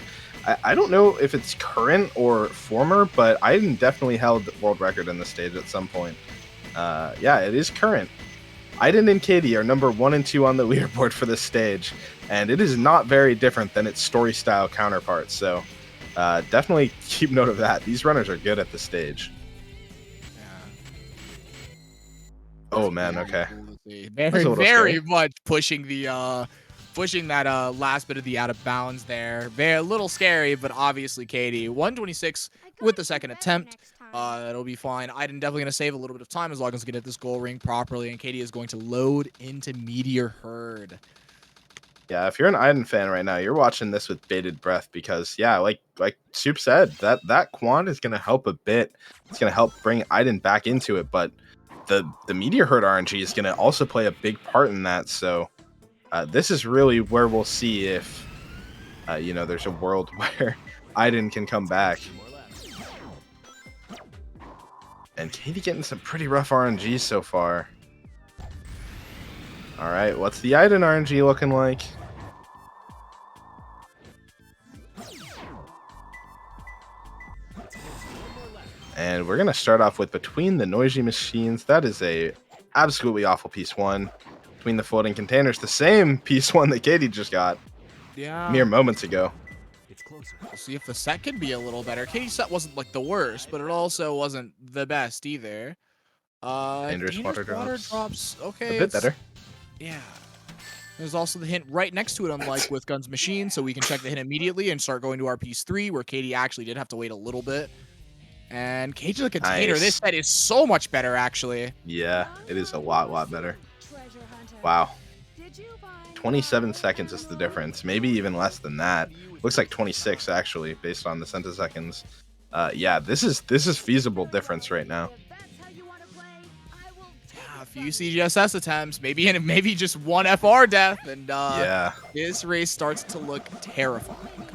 Speaker 16: I don't know if it's current or former, but Aiden definitely held the world record in the stage at some point. Yeah, it is current. Aiden and Katie are number 1 and 2 on the leaderboard for this stage, and it is not very different than its story style counterparts. So definitely keep note of that. These runners are good at the stage. Oh man, okay.
Speaker 11: Very much pushing the pushing that last bit of the out of bounds there. Very a little scary, but obviously Katie 126 with the second attempt. It'll be fine. Aiden definitely gonna save a little bit of time as long as we can hit this goal ring properly, and Katie is going to load into Meteor Herd.
Speaker 16: Yeah, if you're an Aiden fan right now, you're watching this with bated breath because yeah, like Soup said, that Quan is gonna help a bit. It's gonna help bring Aiden back into it, but the Meteor Herd RNG is gonna also play a big part in that. So this is really where we'll see if you know, there's a world where Aiden can come back. And Katie getting some pretty rough RNG so far. All right, what's the Aiden RNG looking like? And we're gonna start off with Between the Noisy Machines. That is a absolutely awful piece 1. Between the Floating Containers, the same piece 1 that Katie just got.
Speaker 11: Yeah.
Speaker 16: Mere moments ago.
Speaker 11: We'll see if the set can be a little better. Katie's set wasn't like the worst, but it also wasn't the best either.
Speaker 16: Dangerous water drops.
Speaker 11: Okay,
Speaker 16: A bit better.
Speaker 11: Yeah. There's also the hint right next to it, unlike with Guns Machine, so we can check the hint immediately and start going to our piece 3, where Katie actually did have to wait a little bit. And Cage the Container,
Speaker 16: Nice.
Speaker 11: this set is so much better, actually.
Speaker 16: Yeah, it is a lot better. Wow. 27 seconds is the difference. Maybe even less than that. Looks like 26 actually, based on the centiseconds. Yeah, this is feasible difference right now.
Speaker 11: A few CGSS attempts, maybe just one FR death, and
Speaker 16: Yeah.
Speaker 11: this race starts to look terrifying.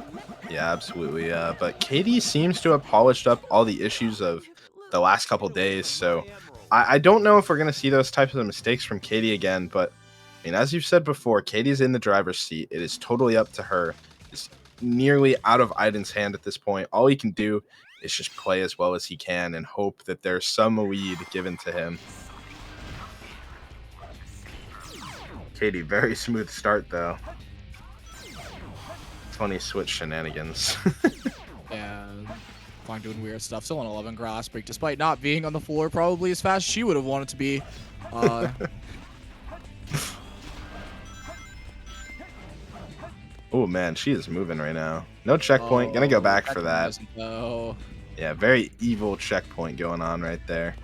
Speaker 16: Yeah, absolutely. But Katie seems to have polished up all the issues of the last couple days, so I don't know if we're going to see those types of mistakes from Katie again, but I mean, as you've said before, Katie's in the driver's seat. It is totally up to her. It's nearly out of Aiden's hand at this point. All he can do is just play as well as he can and hope that there's some lead given to him. Katie, very smooth start, though. Funny switch shenanigans.
Speaker 11: Yeah, Flying doing weird stuff. Still on 11 grass break, despite not being on the floor probably as fast as she would have wanted to be.
Speaker 16: Oh man, she is moving right now. No checkpoint. Gonna go back for that.
Speaker 11: No.
Speaker 16: Yeah, very evil checkpoint going on right there.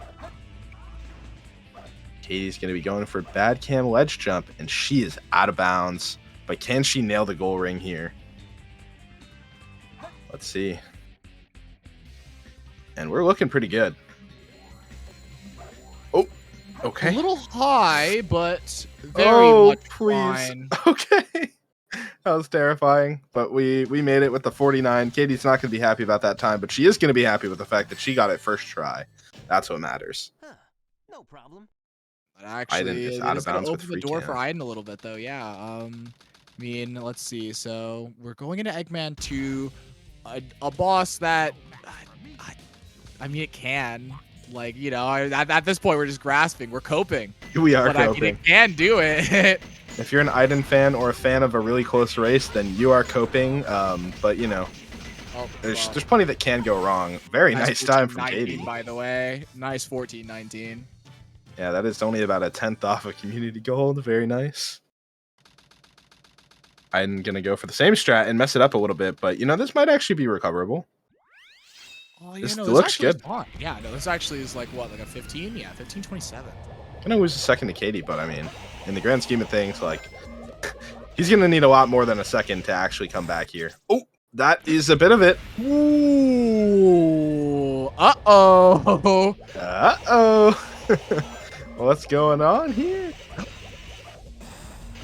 Speaker 16: Katie's gonna be going for bad cam ledge jump, and she is out of bounds. But can she nail the goal ring here? Let's see. And we're looking pretty good. Oh, okay.
Speaker 11: A little high, but very much fine.
Speaker 16: Okay. That was terrifying, but we made it with the 49. Katie's not going to be happy about that time, but she is going to be happy with the fact that she got it first try. That's what matters.
Speaker 3: No problem.
Speaker 11: But actually,
Speaker 16: is
Speaker 11: it
Speaker 16: out
Speaker 11: is
Speaker 16: of
Speaker 11: gonna
Speaker 16: bounds with
Speaker 11: open the
Speaker 16: free
Speaker 11: door
Speaker 16: cam.
Speaker 11: for Aiden a little bit, though. Yeah. I mean, let's see. So we're going into Eggman 2, a boss that, I mean, it can. Like, you know, at this point, we're just grasping. We're coping.
Speaker 16: We are
Speaker 11: but I mean,
Speaker 16: coping.
Speaker 11: it can do it.
Speaker 16: If you're an Aiden fan or a fan of a really close race, then you are coping. But, you know, there's plenty that can go wrong. Very nice time from
Speaker 11: 14-19,
Speaker 16: Katie.
Speaker 11: by the way. Nice 14-19.
Speaker 16: Yeah, that is only about a 10th off of community gold. Very nice. I'm going to go for the same strat and mess it up a little bit, but, you know, this might actually be recoverable.
Speaker 11: Oh, yeah,
Speaker 16: This
Speaker 11: no,
Speaker 16: looks
Speaker 11: actually is
Speaker 16: good.
Speaker 11: fine. Yeah, no, this actually is like, what, like a 15? Yeah, 15-27.
Speaker 16: Gonna lose a second to Katie, but I mean, in the grand scheme of things, like, he's gonna need a lot more than a second to actually come back here. Oh, that is a bit of it.
Speaker 11: Ooh. Uh-oh.
Speaker 16: Uh-oh. What's going on here?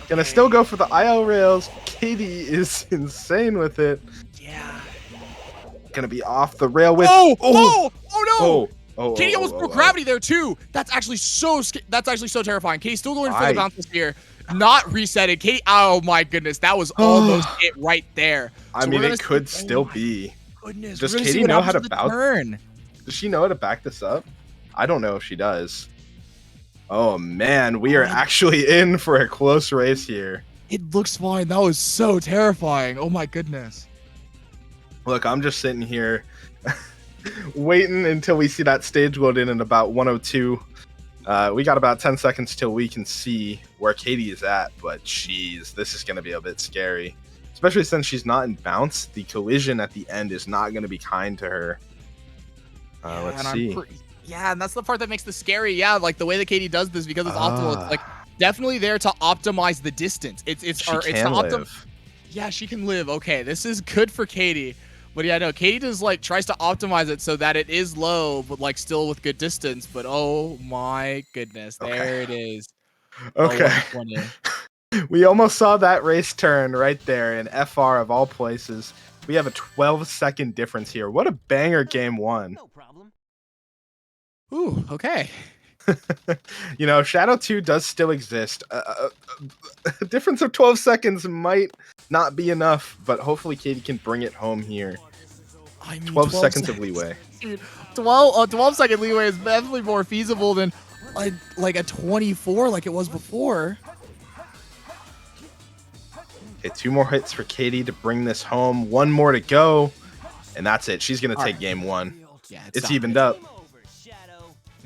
Speaker 16: Gonna still go for the IO rails. Katie is insane with it.
Speaker 11: Yeah.
Speaker 16: Gonna be off the rail with.
Speaker 11: Oh no! Katie
Speaker 16: oh,
Speaker 11: almost
Speaker 16: oh,
Speaker 11: broke
Speaker 16: oh.
Speaker 11: gravity there too. That's actually so terrifying. Katie's still going for the
Speaker 16: Right.
Speaker 11: bounces here, not resetting. Katie, oh my goodness, that was almost it right there.
Speaker 16: I
Speaker 11: So
Speaker 16: mean,
Speaker 11: we're
Speaker 16: it
Speaker 11: gonna
Speaker 16: could
Speaker 11: see-
Speaker 16: still
Speaker 11: oh my
Speaker 16: be.
Speaker 11: Goodness,
Speaker 16: Does
Speaker 11: we're gonna see
Speaker 16: Katie
Speaker 11: what
Speaker 16: know how to
Speaker 11: happens with the
Speaker 16: bounce?
Speaker 11: turn.
Speaker 16: Does she know how to back this up? I don't know if she does. Oh man, we are actually in for a close race here.
Speaker 11: It looks fine. That was so terrifying. Oh my goodness.
Speaker 16: Look, I'm just sitting here waiting until we see that stage load in about 102. We got about 10 seconds till we can see where Katie is at, but jeez, this is going to be a bit scary. Especially since she's not in bounce, the collision at the end is not going to be kind to her. Let's see.
Speaker 11: Yeah, and that's the part that makes this scary. Yeah, like the way that Katie does this because it's optimal. It's like definitely there to optimize the distance. It's
Speaker 16: She
Speaker 11: it's
Speaker 16: can
Speaker 11: to
Speaker 16: live.
Speaker 11: Yeah, she can live. Okay, this is good for Katie. But yeah, no, Katie just like tries to optimize it so that it is low, but like still with good distance. But oh my goodness, there it is.
Speaker 16: Okay.
Speaker 11: 120.
Speaker 16: We almost saw that race turn right there in FR of all places. We have a 12-second difference here. What a banger game one.
Speaker 11: Ooh, okay.
Speaker 16: You know, Shadow 2 does still exist. A difference of 12 seconds might not be enough, but hopefully Katie can bring it home here.
Speaker 11: I mean,
Speaker 16: 12 seconds of leeway.
Speaker 11: Dude, 12-second leeway is definitely more feasible than like a 24 like it was before.
Speaker 16: Okay, 2 more hits for Katie to bring this home. 1 more to go, and that's it. She's going to take game 1.
Speaker 11: Yeah,
Speaker 16: it's evened up.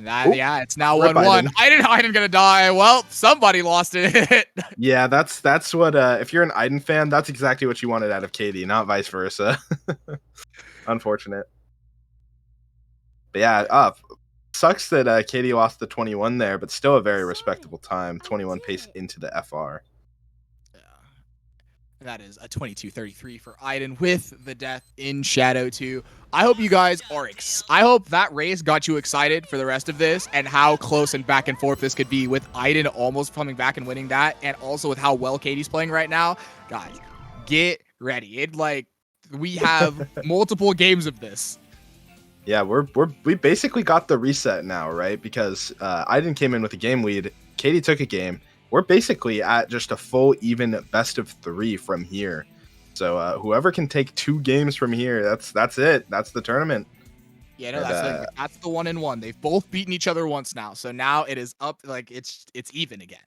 Speaker 11: Yeah, it's now
Speaker 16: Rip
Speaker 11: 1-1.
Speaker 16: Aiden.
Speaker 11: Aiden gonna die. Well, somebody lost it.
Speaker 16: Yeah, that's what if you're an Aiden fan, that's exactly what you wanted out of Katie, not vice versa. Unfortunate. But yeah, sucks that Katie lost the 21 there, but still a very respectable time. 21 pace into the FR.
Speaker 11: That is a 22-33 for Aiden with the death in Shadow 2. I hope you guys are I hope that race got you excited for the rest of this and how close and back and forth this could be with Aiden almost coming back and winning that, and also with how well Katie's playing right now. Guys, get ready. we have multiple games of this.
Speaker 16: Yeah, we basically got the reset now, right? Because Aiden came in with a game lead. Katie took a game. We're basically at just a full even best of 3 from here. So whoever can take 2 games from here, that's it. That's the tournament.
Speaker 11: Yeah, no, that's the 1-1. They've both beaten each other once now. So now it is up, like it's even again.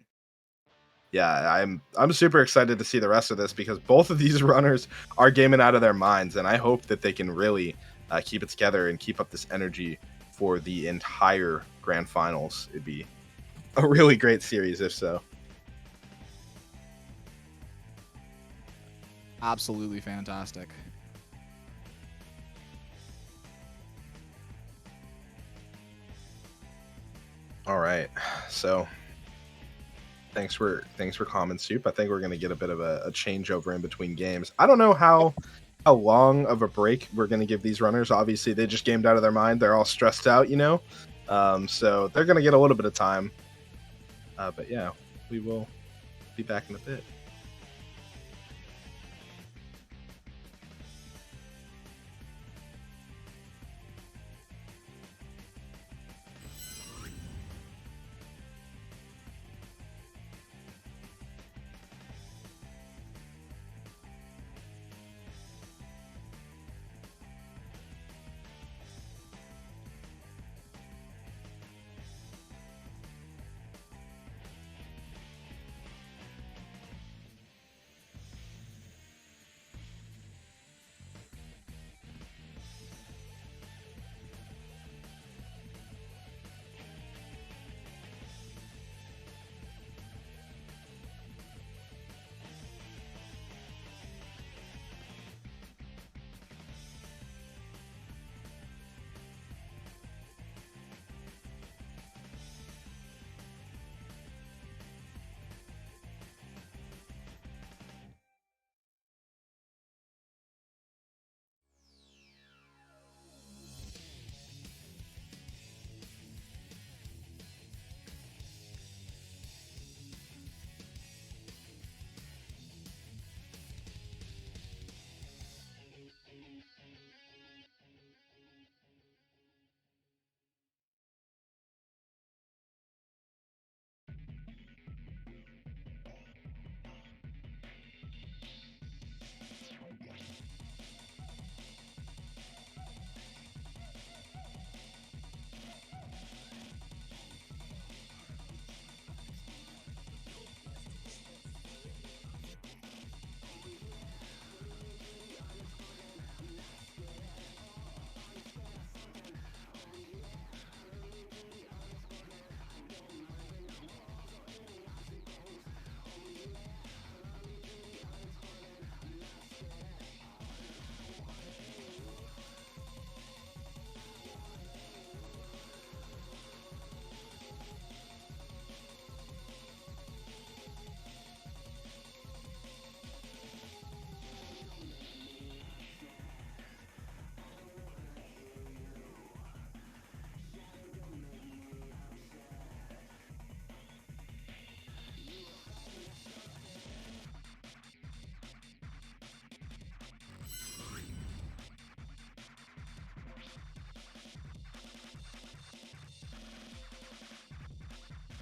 Speaker 16: Yeah, I'm super excited to see the rest of this because both of these runners are gaming out of their minds, and I hope that they can really keep it together and keep up this energy for the entire grand finals. It'd be a really great series if so.
Speaker 11: Absolutely fantastic.
Speaker 16: All right, so thanks for Common Soup. I think we're gonna get a bit of a changeover in between games. I don't know how long of a break we're gonna give these runners. Obviously, they just gamed out of their mind. They're all stressed out, you know. So they're gonna get a little bit of time. But yeah, we will be back in a bit.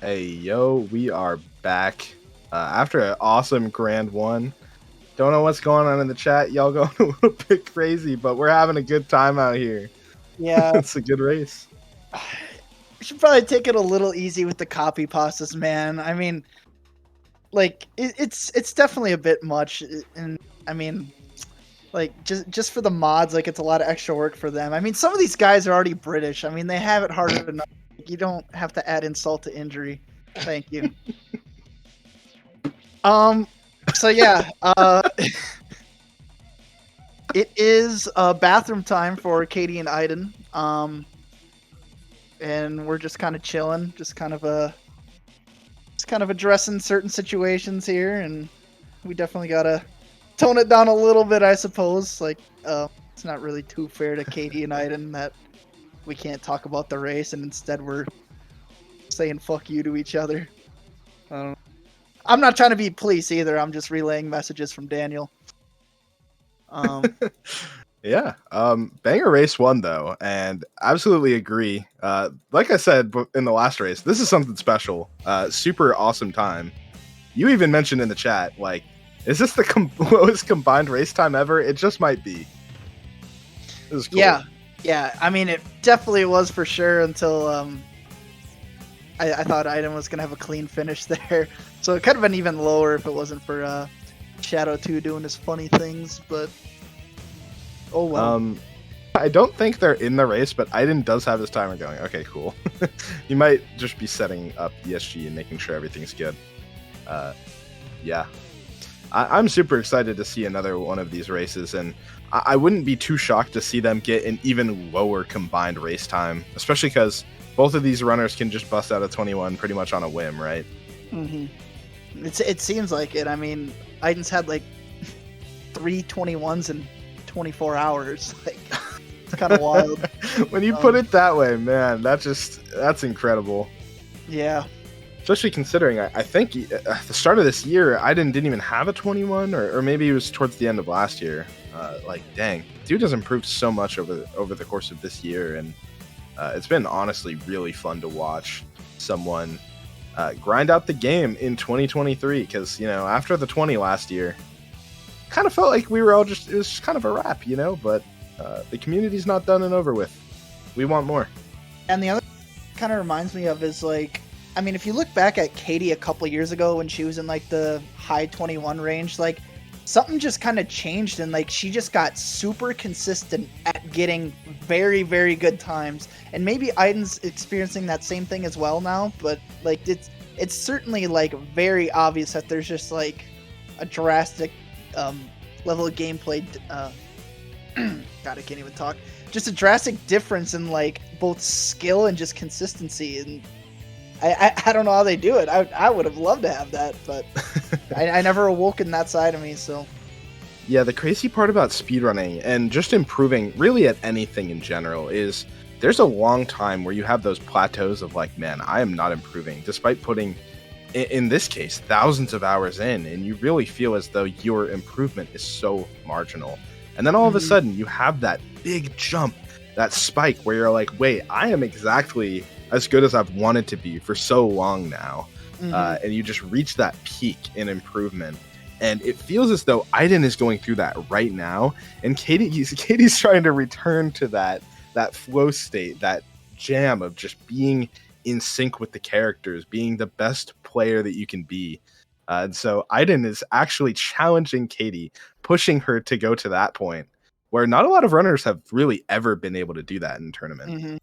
Speaker 16: Hey, yo, we are back after an awesome grand one. Don't know what's going on in the chat. Y'all going a little bit crazy, but we're having a good time out here.
Speaker 7: Yeah.
Speaker 16: It's a good race.
Speaker 7: We should probably take it a little easy with the copy pastas, man. I mean, like it's definitely a bit much, and I mean, like just for the mods, like it's a lot of extra work for them. I mean, some of these guys are already British. I mean, they have it harder enough. You don't have to add insult to injury. Thank you. So yeah, it is bathroom time for Katie and Aiden. And we're just kind of chilling, just kind of addressing certain situations here, and we definitely gotta tone it down a little bit, I suppose. Like, it's not really too fair to Katie and Aiden that we can't talk about the race, and instead we're saying "fuck you" to each other. I'm not trying to be police either. I'm just relaying messages from Daniel.
Speaker 16: Yeah. Banger race won though, and absolutely agree. Like I said in the last race, this is something special. Super awesome time. You even mentioned in the chat, like, is this the lowest combined race time ever? It just might be. This is cool.
Speaker 7: Yeah. I mean, it definitely was for sure until I thought Iden was gonna have a clean finish there. So it could have been even lower if it wasn't for Shadow 2 doing his funny things. But oh well.
Speaker 16: I don't think they're in the race, but Iden does have his timer going. Okay, cool. You might just be setting up ESG and making sure everything's good. Yeah. I'm super excited to see another one of these races, and I wouldn't be too shocked to see them get an even lower combined race time, especially because both of these runners can just bust out a 21 pretty much on a whim, right?
Speaker 7: Mm-hmm. It seems like it. I mean, Iden's had like 3 21s in 24 hours. Like, it's kind of wild.
Speaker 16: When you put it that way, man, that's incredible.
Speaker 7: Yeah.
Speaker 16: Especially considering, I think at the start of this year, Iden didn't even have a 21, or maybe it was towards the end of last year. Like, dang, dude has improved so much over the course of this year, and it's been honestly really fun to watch someone grind out the game in 2023. Because after the 20 last year, kind of felt like we were all it was just kind of a wrap, But the community's not done and over with. We want more.
Speaker 7: And the other kind of reminds me of is like, I mean, if you look back at Katie a couple years ago when she was in like the high 21 range, like something just kind of changed, and like she just got super consistent at getting very, very good times. And maybe Iden's experiencing that same thing as well now, but like it's certainly like very obvious that there's just like a drastic level of gameplay. God, I can't even talk. Just a drastic difference in like both skill and just consistency. And I don't know how they do it. I would have loved to have that, but I never awoke in that side of me. So
Speaker 16: yeah, the crazy part about speedrunning and just improving really at anything in general is there's a long time where you have those plateaus of like, man, I am not improving, despite putting, in this case, thousands of hours in, and you really feel as though your improvement is so marginal. And then all of a sudden you have that big jump, that spike where you're like, wait, I am exactly as good as I've wanted to be for so long now. And you just reach that peak in improvement. And it feels as though Iden is going through that right now. And Katie's trying to return to that flow state, that jam of just being in sync with the characters, being the best player that you can be. And so Iden is actually challenging Katie, pushing her to go to that point where not a lot of runners have really ever been able to do that in a tournament.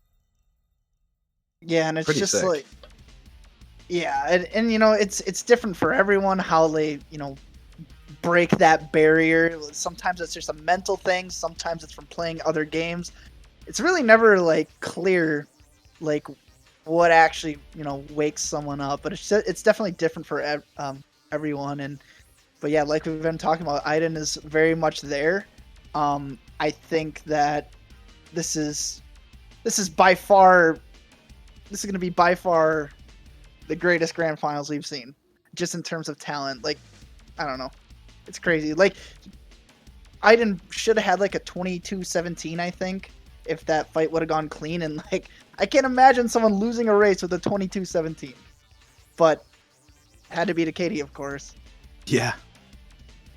Speaker 7: Yeah, and it's
Speaker 16: Pretty
Speaker 7: just
Speaker 16: sick.
Speaker 7: like, yeah, and it's different for everyone how they break that barrier. Sometimes it's just a mental thing. Sometimes it's from playing other games. It's really never like clear, like what actually wakes someone up. But it's definitely different for everyone. But yeah, like we've been talking about, Iden is very much there. I think that this is by far. This is going to be by far the greatest grand finals we've seen, just in terms of talent. Like, I don't know. It's crazy. Like, Iden should have had like a 22-17, I think, if that fight would have gone clean. And like, I can't imagine someone losing a race with a 22-17. But had to be to Katie, of course.
Speaker 16: Yeah.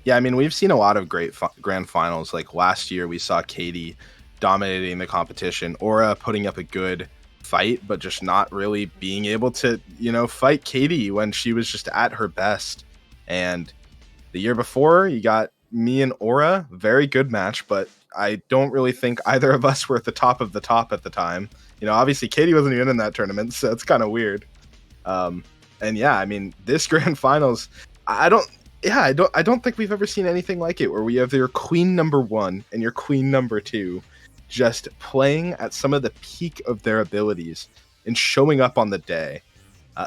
Speaker 16: Yeah, I mean, we've seen a lot of great grand finals. Like last year, we saw Katie dominating the competition, Aura putting up a good fight, but just not really being able to, fight Katie when she was just at her best. And the year before, you got me and Aura, very good match, but I don't really think either of us were at the top of the top at the time. Obviously Katie wasn't even in that tournament, so it's kind of weird. And yeah, I mean, this grand finals, I don't think we've ever seen anything like it, where we have your queen number 1 and your queen number 2 just playing at some of the peak of their abilities and showing up on the day.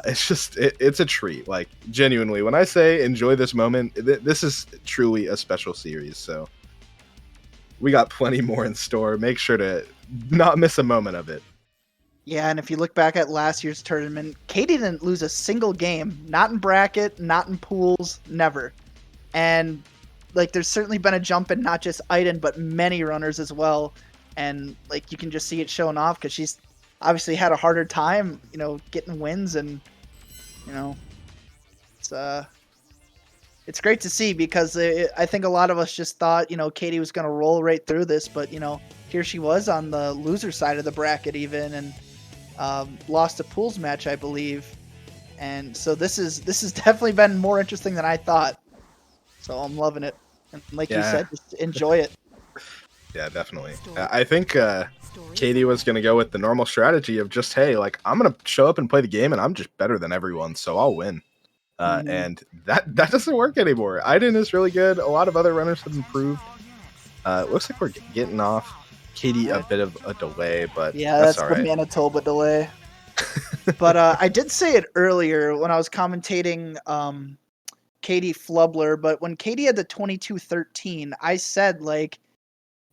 Speaker 16: It's a treat. Like, genuinely, when I say enjoy this moment, this is truly a special series. So we got plenty more in store. Make sure to not miss a moment of it.
Speaker 7: Yeah, and if you look back at last year's tournament, Katie didn't lose a single game. Not in bracket, not in pools, never. And like there's certainly been a jump in not just Aiden but many runners as well, and like you can just see it showing off because she's obviously had a harder time, you know, getting wins, and you know, it's great to see because I think a lot of us just thought, you know, Katie was going to roll right through this, but you know, here she was on the loser side of the bracket even, and lost a pools match, I believe. And so this is definitely been more interesting than I thought. So I'm loving it. And like you said, just enjoy it.
Speaker 16: Yeah, definitely. I think Katie was going to go with the normal strategy of just, hey, like, I'm going to show up and play the game, and I'm just better than everyone, so I'll win. And that doesn't work anymore. Aiden is really good. A lot of other runners have improved. It looks like we're getting off Katie a bit of a delay, but
Speaker 7: yeah,
Speaker 16: that's
Speaker 7: that's
Speaker 16: all
Speaker 7: the
Speaker 16: right.
Speaker 7: Manitoba delay. But I did say it earlier when I was commentating Katie Flubler, but when Katie had the 22-13, I said, like,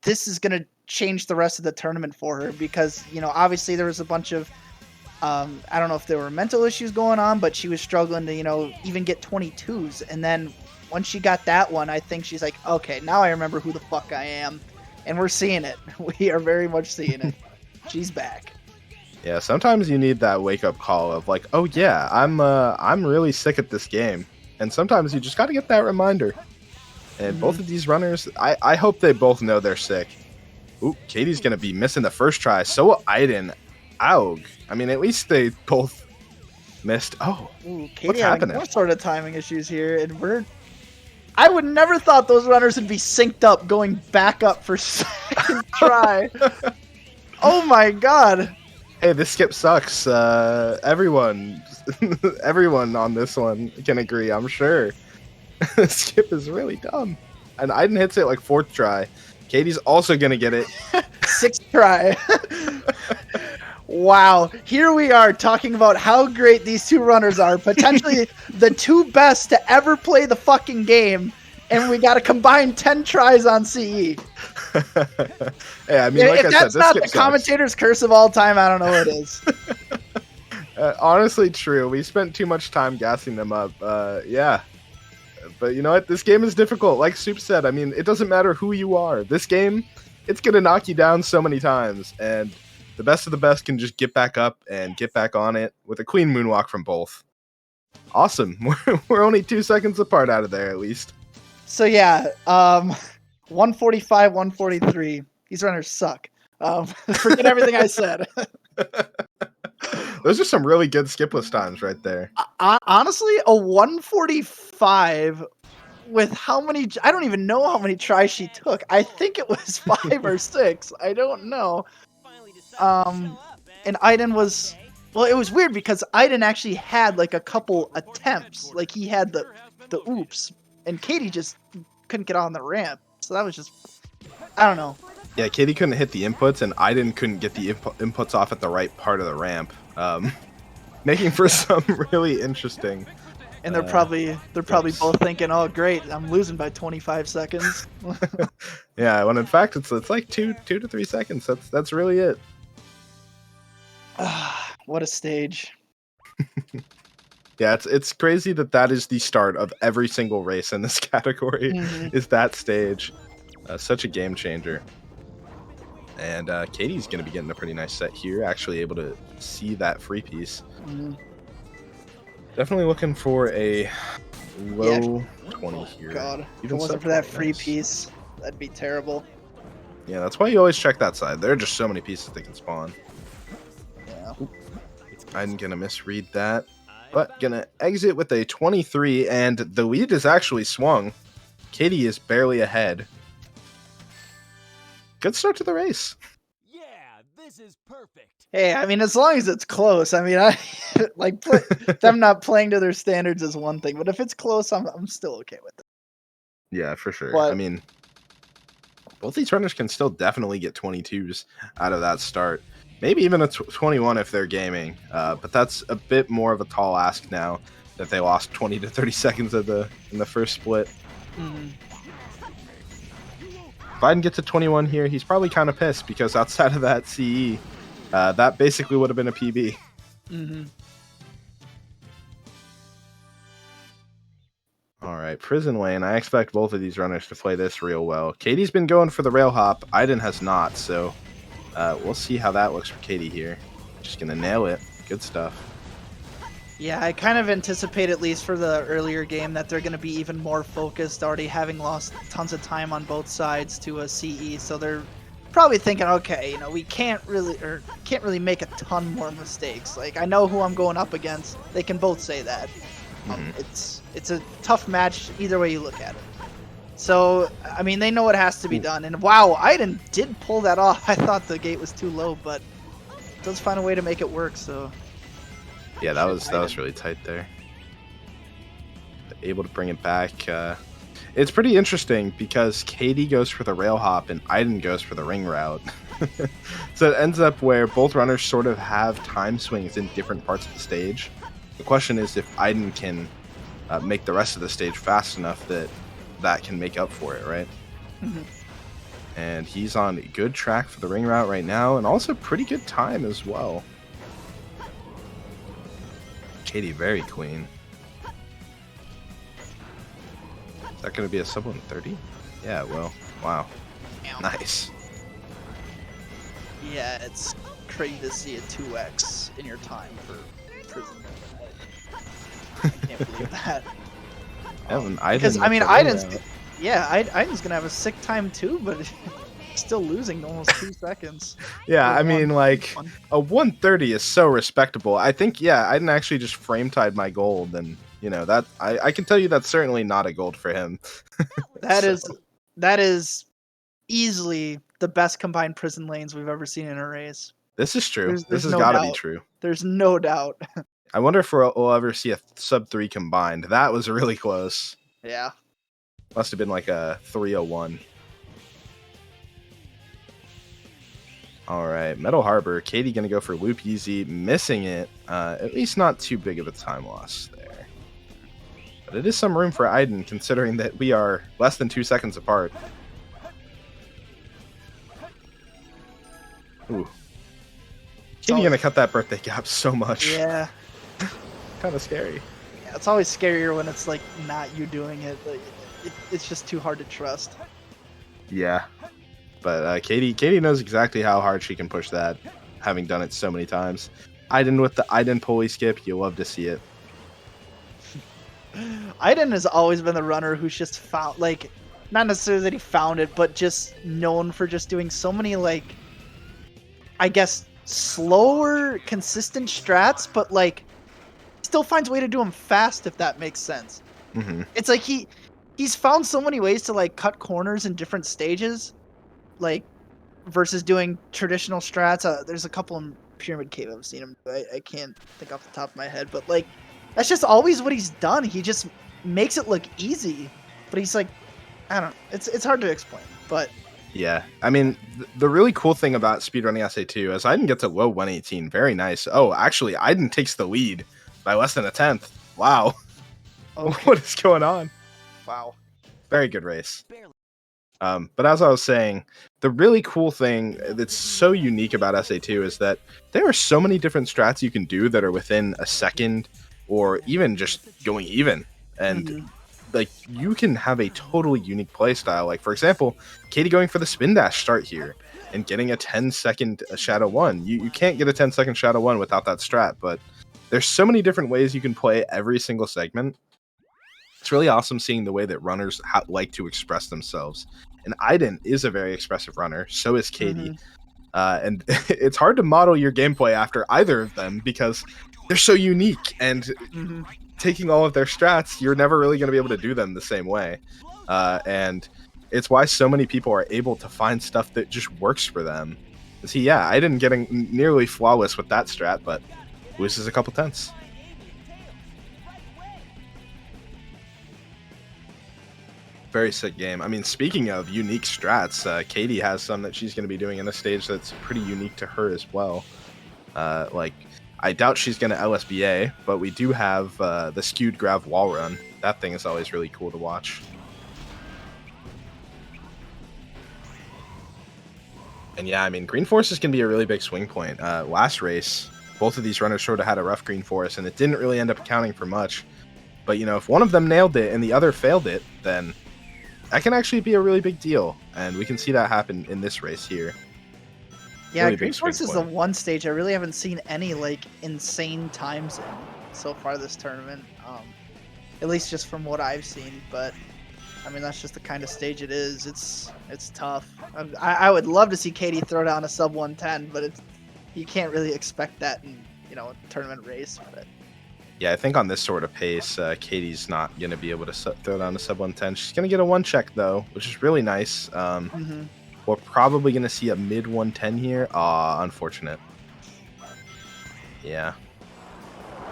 Speaker 7: this is going to change the rest of the tournament for her because, you know, obviously there was a bunch of I don't know if there were mental issues going on, but she was struggling to, you know, even get 22s. And then once she got that one, I think she's like, okay, now I remember who the fuck I am. And we're seeing it. We are very much seeing it. She's back.
Speaker 16: Yeah, sometimes you need that wake-up call of like, oh yeah, I'm really sick at this game. And sometimes you just got to get that reminder. And both of these runners, I hope they both know they're sick. Ooh, Katie's going to be missing the first try. So will Aiden. Aug. I mean, at least they both missed. Oh,
Speaker 7: Ooh, Katie
Speaker 16: what's
Speaker 7: having
Speaker 16: happening?
Speaker 7: no sort of timing issues here, and I would never thought those runners would be synced up going back up for second try. Oh my god.
Speaker 16: Hey, this skip sucks. Everyone on this one can agree, I'm sure. Skip is really dumb. And Aiden hits it like fourth try. Katie's also going to get it.
Speaker 7: Sixth try. Wow, here we are talking about how great these two runners are, potentially the two best to ever play the fucking game, and we got to combine 10 tries on CE.
Speaker 16: Hey, I mean, like
Speaker 7: if
Speaker 16: I said,
Speaker 7: that's
Speaker 16: this
Speaker 7: not
Speaker 16: skip
Speaker 7: the
Speaker 16: sucks.
Speaker 7: commentator's curse of all time, I don't know what it is.
Speaker 16: Honestly, true. We spent too much time gassing them up. Yeah. But you know what? This game is difficult. Like Soup said, I mean, it doesn't matter who you are. This game, it's going to knock you down so many times, and the best of the best can just get back up and get back on it with a clean moonwalk from both. Awesome. We're only 2 seconds apart out of there, at least.
Speaker 7: So yeah, 145, 143. These runners suck. Forget everything I said.
Speaker 16: Those are some really good skipless times right there.
Speaker 7: Honestly, a 145 with how many? I don't even know how many tries she took. I think it was 5 or 6. I don't know. And Aiden was, well, it was weird because Aiden actually had like a couple attempts. Like he had the oops, and Katie just couldn't get on the ramp. So that was just, I don't know.
Speaker 16: Yeah, Katie couldn't hit the inputs, and Aiden couldn't get the inputs off at the right part of the ramp, making for some really interesting.
Speaker 7: And they're probably both thinking, "Oh, great, I'm losing by 25 seconds."
Speaker 16: Yeah, when in fact it's like 2 to 3 seconds. That's really it.
Speaker 7: What a stage.
Speaker 16: Yeah, it's crazy that is the start of every single race in this category. Is that stage. Such a game changer. And Katie's going to be getting a pretty nice set here, actually able to see that free piece. Definitely looking for a low 20 here.
Speaker 7: God, if it wasn't for that free piece, that'd be terrible.
Speaker 16: Yeah, that's why you always check that side. There are just so many pieces that can spawn.
Speaker 7: Yeah.
Speaker 16: I'm going to misread that. But going to exit with a 23, and the lead is actually swung. Katie is barely ahead. Good start to the race.
Speaker 3: Yeah, this is perfect.
Speaker 7: Hey, I mean, as long as it's close. I mean, I like them not playing to their standards is one thing, but if it's close, I'm still okay with it.
Speaker 16: Yeah, for sure.
Speaker 7: But,
Speaker 16: I mean, both these runners can still definitely get 22s out of that start. Maybe even a 21 if they're gaming. But that's a bit more of a tall ask now that they lost 20 to 30 seconds in the first split. If Biden gets a 21 here, he's probably kind of pissed because outside of that CE, that basically would have been a PB. All right, Prison Lane. I expect both of these runners to play this real well. Katie's been going for the rail hop. Aiden has not, so we'll see how that looks for Katie here. Just gonna nail it. Good stuff.
Speaker 7: Yeah, I kind of anticipate, at least for the earlier game, that they're going to be even more focused, already having lost tons of time on both sides to a CE. So they're probably thinking, okay, you know, we can't really make a ton more mistakes. Like, I know who I'm going up against. They can both say that. It's a tough match either way you look at it. So, I mean, they know it has to be done. And wow, Aiden did pull that off. I thought the gate was too low, but does find a way to make it work. So.
Speaker 16: Yeah, that was really tight there. Able to bring it back. It's pretty interesting because Katie goes for the rail hop and Aiden goes for the ring route. So it ends up where both runners sort of have time swings in different parts of the stage. The question is if Aiden can make the rest of the stage fast enough that can make up for it, right? And he's on a good track for the ring route right now, and also pretty good time as well. Katie very clean. Is that going to be a sub 130? Yeah, well, wow. Nice.
Speaker 7: Yeah, it's crazy to see a 2x in your time for prison. I can't believe that. Because I mean, Aiden's gonna have a sick time too, but still losing almost 2 seconds.
Speaker 16: Yeah, I mean, like, a 130 is so respectable. I think, yeah, I didn't actually just frame tied my gold, and, you know, that I can tell you that's certainly not a gold for him.
Speaker 7: That is easily the best combined prison lanes we've ever seen in a race.
Speaker 16: This is true.
Speaker 7: There's
Speaker 16: this has
Speaker 7: no
Speaker 16: got to
Speaker 7: doubt.
Speaker 16: be true.
Speaker 7: There's no doubt.
Speaker 16: I wonder if we'll ever see a sub 3 combined. That was really close.
Speaker 7: Yeah.
Speaker 16: Must have been like a 301. All right, Metal Harbor. Katie gonna go for loop easy, missing it. At least not too big of a time loss there. But it is some room for Aiden, considering that we are less than 2 seconds apart. Ooh. Katie gonna cut that birthday gap so much.
Speaker 7: Yeah.
Speaker 16: Kind of scary.
Speaker 7: Yeah, it's always scarier when it's like not you doing it. Like, it's just too hard to trust.
Speaker 16: Yeah. But Katie knows exactly how hard she can push that, having done it so many times. Aiden with the Aiden pulley skip, you love to see it.
Speaker 7: Aiden has always been the runner who's just found, like, not necessarily that he found it, but just known for just doing so many, like, I guess, slower, consistent strats, but, like, still finds a way to do them fast, if that makes sense. It's like he's found so many ways to, like, cut corners in different stages, like, versus doing traditional strats. There's a couple in Pyramid Cave I've seen him do. I can't think off the top of my head, but, like, that's just always what he's done. He just makes it look easy, but he's like, I don't know. It's hard to explain, but
Speaker 16: yeah. I mean, the really cool thing about speedrunning SA2 is Aiden gets a low 118. Very nice. Oh, actually, Aiden takes the lead by less than a tenth. Wow. Okay. What is going on?
Speaker 7: Wow.
Speaker 16: Very good race. But as I was saying, the really cool thing that's so unique about SA2 is that there are so many different strats you can do that are within a second or even just going even. And like, you can have a totally unique play style. Like, for example, Katie going for the spin dash start here and getting a 10-second Shadow 1. You can't get a 10-second Shadow 1 without that strat, but there's so many different ways you can play every single segment. It's really awesome seeing the way that runners like to express themselves. And Aiden is a very expressive runner. So is Katie. And it's hard to model your gameplay after either of them because they're so unique. And taking all of their strats, you're never really going to be able to do them the same way. And it's why so many people are able to find stuff that just works for them. See, yeah, Aiden getting nearly flawless with that strat, but loses a couple tenths. Very sick game. I mean, speaking of unique strats, Katie has some that she's going to be doing in a stage that's pretty unique to her as well. Like, I doubt she's going to LSBA, but we do have the skewed grav wall run. That thing is always really cool to watch. And yeah, I mean, Green Forest is going to be a really big swing point. Last race, both of these runners sort of had a rough Green Forest, and it didn't really end up accounting for much. But you know, if one of them nailed it and the other failed it, then that can actually be a really big deal, and we can see that happen in this race here.
Speaker 7: Yeah,
Speaker 16: Really
Speaker 7: Green
Speaker 16: big
Speaker 7: Force
Speaker 16: swing
Speaker 7: is the
Speaker 16: point.
Speaker 7: one stage I really haven't seen any like insane times in so far this tournament. At least just from what I've seen, but I mean that's just the kind of stage it is. It's tough. I would love to see Katie throw down a sub 110, but you can't really expect that in a tournament race. But
Speaker 16: Yeah, I think on this sort of pace, Katie's not going to be able to throw down a sub 110. She's going to get a 1 check, though, which is really nice. We're probably going to see a mid 110 here. Unfortunate. Yeah.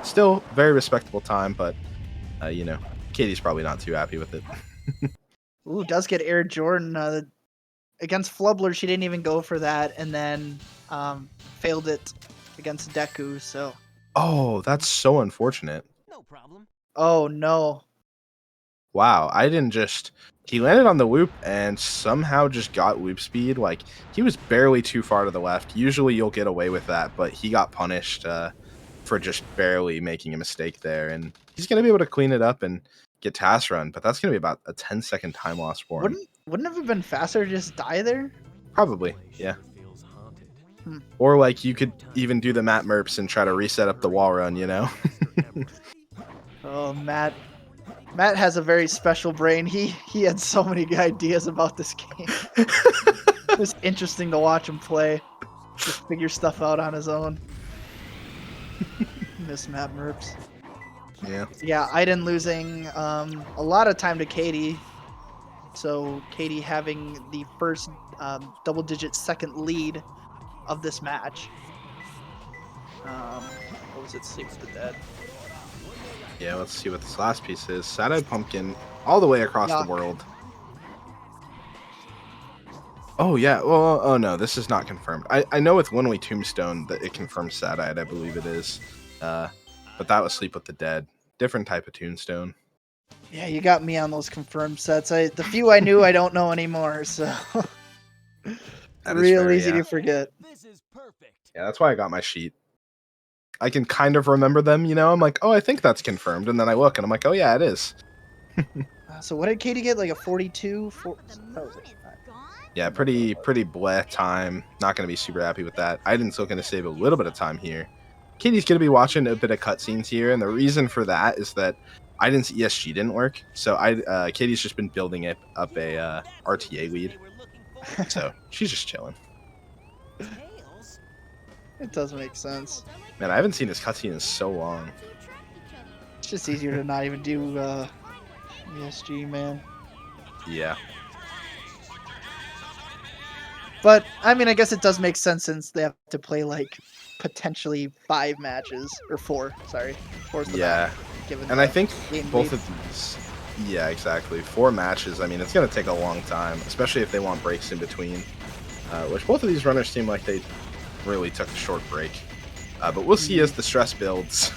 Speaker 16: Still very respectable time, but, Katie's probably not too happy with it.
Speaker 7: ooh, does get Air Jordan against Flubler. She didn't even go for that, and then failed it against Deku. So.
Speaker 16: Oh, that's so unfortunate.
Speaker 7: Oh no.
Speaker 16: Wow, he landed on the loop and somehow just got loop speed. Like, he was barely too far to the left. Usually you'll get away with that, but he got punished for just barely making a mistake there. And he's going to be able to clean it up and get task run, but that's going to be about a 10-second time loss for him.
Speaker 7: Wouldn't it have been faster to just die there?
Speaker 16: Probably, yeah. Or, like, you could even do the Matt Merps and try to reset up the wall run, you know?
Speaker 7: Oh, Matt has a very special brain. He had so many ideas about this game. It was interesting to watch him play. Just figure stuff out on his own. Miss Matt Merps.
Speaker 16: Yeah.
Speaker 7: Yeah, Aiden losing a lot of time to Katie. So Katie having the first double-digit second lead of this match. What was it? Sleep with the Dead.
Speaker 16: Yeah, let's see what this last piece is. Sad-Eyed Pumpkin all the way across the world. Oh, yeah. Well, oh, no, this is not confirmed. I know with Lonely Tombstone that it confirms Sad-Eyed, I believe it is. But that was Sleep with the Dead. Different type of Tombstone.
Speaker 7: Yeah, you got me on those confirmed sets. The few I knew, I don't know anymore, so... Real easy to forget.
Speaker 16: Yeah, that's why I got my sheet. I can kind of remember them, you know? I'm like, oh, I think that's confirmed. And then I look and I'm like, oh, yeah, it is.
Speaker 7: So what did Katie get? Like a 42?
Speaker 16: Yeah, pretty bleh time. Not going to be super happy with that. Aiden's still going to save a little bit of time here. Katie's going to be watching a bit of cutscenes here. And the reason for that is that Aiden's ESG didn't work. So Katie's just been building up a RTA lead. So she's just chilling.
Speaker 7: It does make sense.
Speaker 16: Man, I haven't seen this cutscene in so long.
Speaker 7: It's just easier to not even do ESG, man.
Speaker 16: Yeah.
Speaker 7: But, I mean, I guess it does make sense since they have to play, like, potentially 5 matches. Or 4, sorry. 4's the max, given
Speaker 16: and
Speaker 7: the
Speaker 16: I think
Speaker 7: game
Speaker 16: both
Speaker 7: lead.
Speaker 16: of these... Yeah, exactly. 4 matches, I mean, it's going to take a long time, especially if they want breaks in between. Which both of these runners seem like they really took a short break. But we'll see as the stress builds.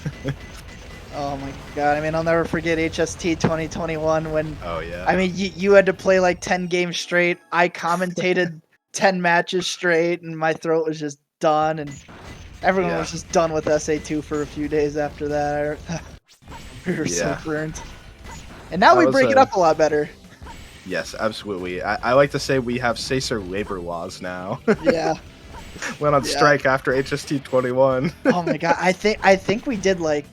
Speaker 7: Oh my god, I mean, I'll never forget HST23 when...
Speaker 16: Oh, yeah.
Speaker 7: I mean, you had to play, like, 10 games straight. I commentated 10 matches straight, and my throat was just done, and everyone was just done with SA2 for a few days after that. We were so burnt. And now we break it up a lot better.
Speaker 16: Yes, absolutely. I like to say we have Sacer labor laws now.
Speaker 7: Yeah.
Speaker 16: Went on strike after HST21.
Speaker 7: Oh my god, I think we did like...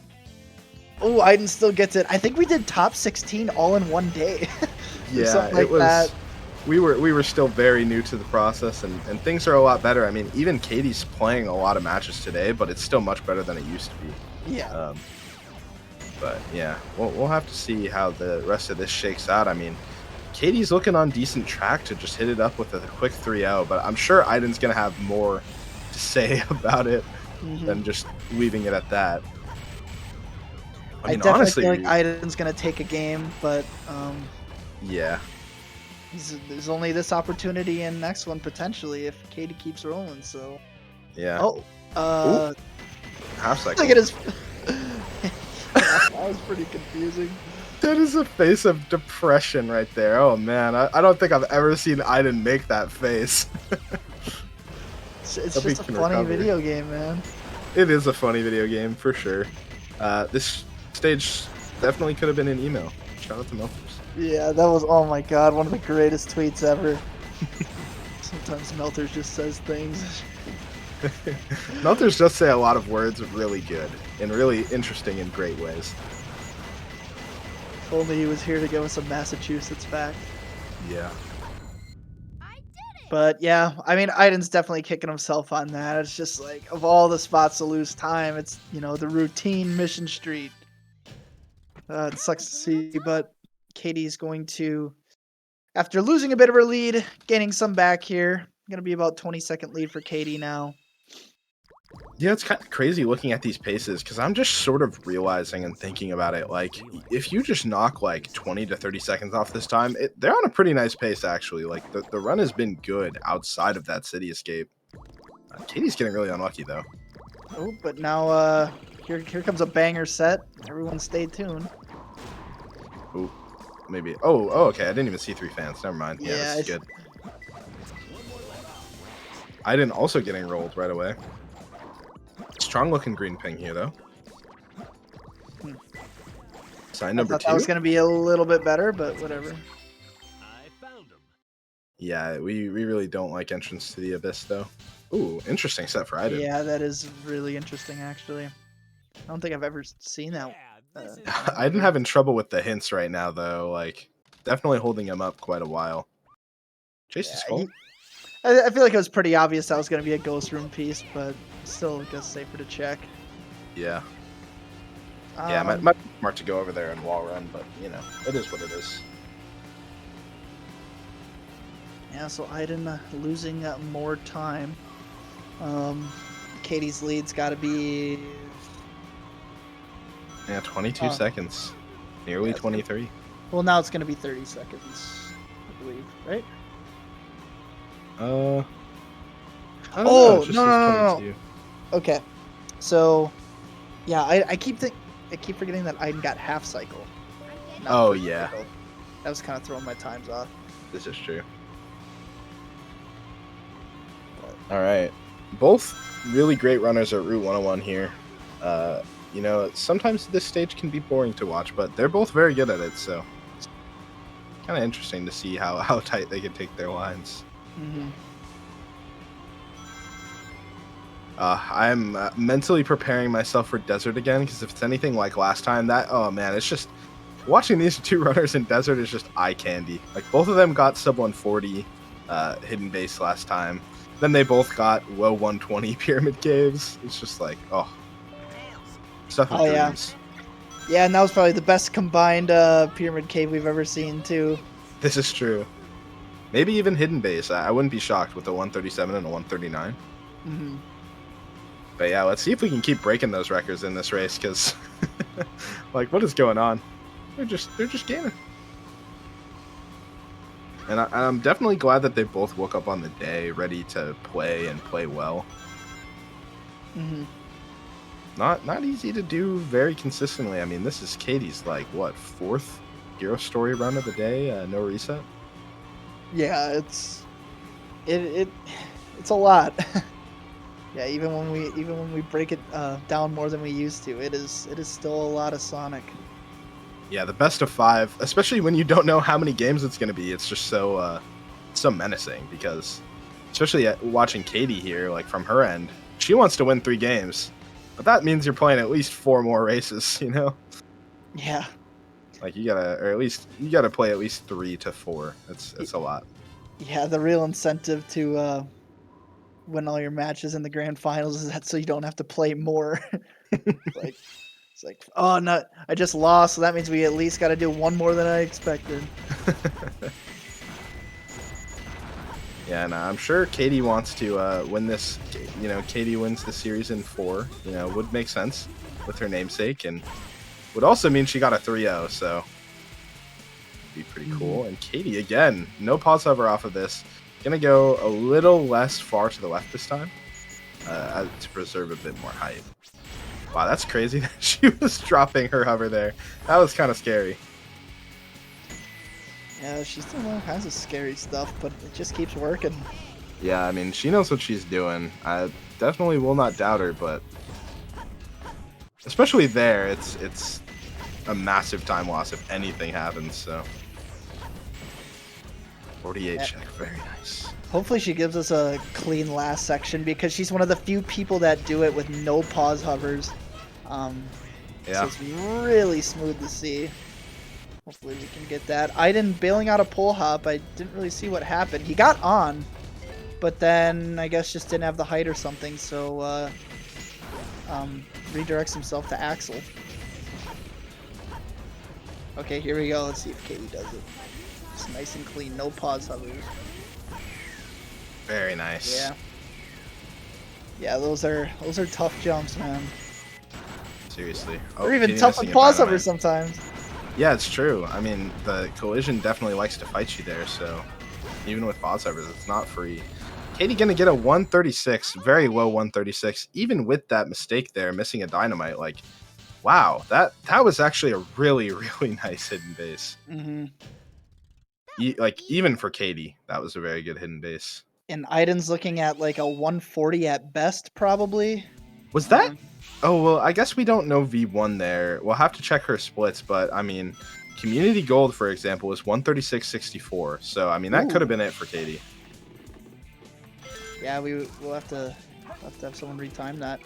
Speaker 7: Oh, Aiden still gets it. I think we did top 16 all in one day.
Speaker 16: Yeah,
Speaker 7: like
Speaker 16: it was...
Speaker 7: that.
Speaker 16: We were still very new to the process, and things are a lot better. I mean, even Katie's playing a lot of matches today, but it's still much better than it used to be.
Speaker 7: Yeah.
Speaker 16: But yeah, we'll have to see how the rest of this shakes out. I mean, Katie's looking on decent track to just hit it up with a quick 3-0, but I'm sure Aiden's going to have more to say about it than just leaving it at that.
Speaker 7: I
Speaker 16: mean,
Speaker 7: definitely
Speaker 16: honestly,
Speaker 7: feel like Aiden's going to take a game, but
Speaker 16: yeah.
Speaker 7: There's only this opportunity and next one potentially if Katie keeps rolling, so...
Speaker 16: Yeah.
Speaker 7: Oh,
Speaker 16: half second.
Speaker 7: Look at his... That was pretty confusing.
Speaker 16: That is a face of depression right there. Oh man, I don't think I've ever seen Aiden make that face.
Speaker 7: It's just a funny video game, man.
Speaker 16: It is a funny video game for sure. This stage definitely could have been an email. Shout out to Melters.
Speaker 7: Yeah, that was, oh my god, one of the greatest tweets ever. Sometimes Melters just says things.
Speaker 16: Melters does say a lot of words really good and really interesting in great ways.
Speaker 7: If only he was here to give us a Massachusetts fact.
Speaker 16: Yeah.
Speaker 7: But yeah, I mean, Aiden's definitely kicking himself on that. It's just like, of all the spots to lose time, it's, you know, the routine Mission Street. It sucks to see, but Katie's going to, after losing a bit of her lead, gaining some back here. Going to be about 20-second lead for Katie now.
Speaker 16: Yeah, it's kind of crazy looking at these paces because I'm just sort of realizing and thinking about it. Like, if you just knock like 20 to 30 seconds off this time, they're on a pretty nice pace, actually. Like, the run has been good outside of that city escape. Katie's getting really unlucky, though.
Speaker 7: Oh, but now here comes a banger set. Everyone stay tuned.
Speaker 16: Ooh, maybe. Oh, okay. I didn't even see 3 fans. Never mind. Yeah, this is good. Aiden also getting rolled right away. Strong looking green ping here, though. Sign number 2.
Speaker 7: That was going to be a little bit better, but whatever.
Speaker 16: Yeah, we really don't like entrance to the abyss, though. Ooh, interesting set for Aiden.
Speaker 7: Yeah, that is really interesting, actually. I don't think I've ever seen that.
Speaker 16: Aiden having trouble with the hints right now, though. Like, definitely holding him up quite a while. Chase is full.
Speaker 7: I feel like it was pretty obvious that was going to be a ghost room piece, but still, I guess safer to check.
Speaker 16: Yeah. Yeah, might be smart to go over there and wall run, but, you know, it is what it is.
Speaker 7: Yeah, so Aiden losing more time. Katie's lead's got to be...
Speaker 16: Yeah, 22 seconds. Nearly 23.
Speaker 7: Well, now it's going to be 30 seconds, I believe, right?
Speaker 16: Oh,
Speaker 7: no. Okay. So, yeah, I keep forgetting that Aiden got half cycle.
Speaker 16: Oh, yeah.
Speaker 7: Cycle. That was kind of throwing my times off.
Speaker 16: This is true. All right. Both really great runners at Route 101 here. You know, sometimes this stage can be boring to watch, but they're both very good at it, so it's kind of interesting to see how tight they can take their lines.
Speaker 7: Mm-hmm.
Speaker 16: I'm mentally preparing myself for Desert again, because if it's anything like last time, oh man, it's just watching these 2 runners in Desert is just eye candy. Like, both of them got sub 140 hidden base last time. Then they both got low 120 pyramid caves. It's just like, stuff of dreams.
Speaker 7: Yeah, and that was probably the best combined pyramid cave we've ever seen too.
Speaker 16: This is true. Maybe even hidden base. I wouldn't be shocked with a 137 and a 139.
Speaker 7: Mm-hmm.
Speaker 16: But yeah, let's see if we can keep breaking those records in this race, because like, what is going on? They're just gaming. And I'm definitely glad that they both woke up on the day ready to play and play well.
Speaker 7: Mm-hmm.
Speaker 16: Not easy to do very consistently. I mean, this is Katie's, like, what, 4th Hero Story run of the day, no reset?
Speaker 7: Yeah, it's a lot. Yeah, even when we break it down more than we used to, it is still a lot of Sonic.
Speaker 16: Yeah, the best of 5, especially when you don't know how many games it's going to be, it's just so menacing, because especially watching Katie here, like, from her end, she wants to win 3 games, but that means you're playing at least 4 more races, you know?
Speaker 7: Yeah.
Speaker 16: Like, you gotta play at least 3 to 4. It's a lot.
Speaker 7: Yeah, the real incentive to win all your matches in the grand finals is that so you don't have to play more. It's like, oh no, I just lost, so that means we at least got to do 1 more than I expected.
Speaker 16: Yeah, and I'm sure Katie wants to win this. You know, Katie wins the series in 4. You know, would make sense with her namesake, and would also mean she got a 3-0. So, be pretty cool. And Katie again, no pause hover off of this. Gonna go a little less far to the left this time to preserve a bit more height. Wow, that's crazy that she was dropping her hover there. That was kind of scary.
Speaker 7: Yeah, she's doing all kinds of scary stuff, but it just keeps working.
Speaker 16: Yeah, I mean, she knows what she's doing. I definitely will not doubt her, but especially there, it's a massive time loss if anything happens. So 48 check, very nice.
Speaker 7: Hopefully she gives us a clean last section because she's one of the few people that do it with no pause hovers. So it's really smooth to see. Hopefully we can get that. Aiden bailing out a pole hop. I didn't really see what happened. He got on, but then I guess just didn't have the height or something. So redirects himself to Axel. Okay, here we go. Let's see if Katie does it. It's nice and clean. No pause hovers.
Speaker 16: Very nice.
Speaker 7: Yeah. Yeah, those are tough jumps, man.
Speaker 16: Seriously.
Speaker 7: Or even tough with pause hovers sometimes.
Speaker 16: Yeah, it's true. I mean, the collision definitely likes to fight you there, so even with pause hovers, it's not free. Katie gonna get a 136, very low 136, even with that mistake there, missing a dynamite. Like, wow, that was actually a really, really nice hidden base.
Speaker 7: Mm-hmm.
Speaker 16: Like, even for Katie, that was a very good hidden base.
Speaker 7: And Aiden's looking at like a 140 at best, probably.
Speaker 16: Was that? Oh, well, I guess we don't know V1 there. We'll have to check her splits, but I mean, Community Gold, for example, was 136.64. So, I mean, that could have been it for Katie.
Speaker 7: Yeah, we'll have to have someone retime that.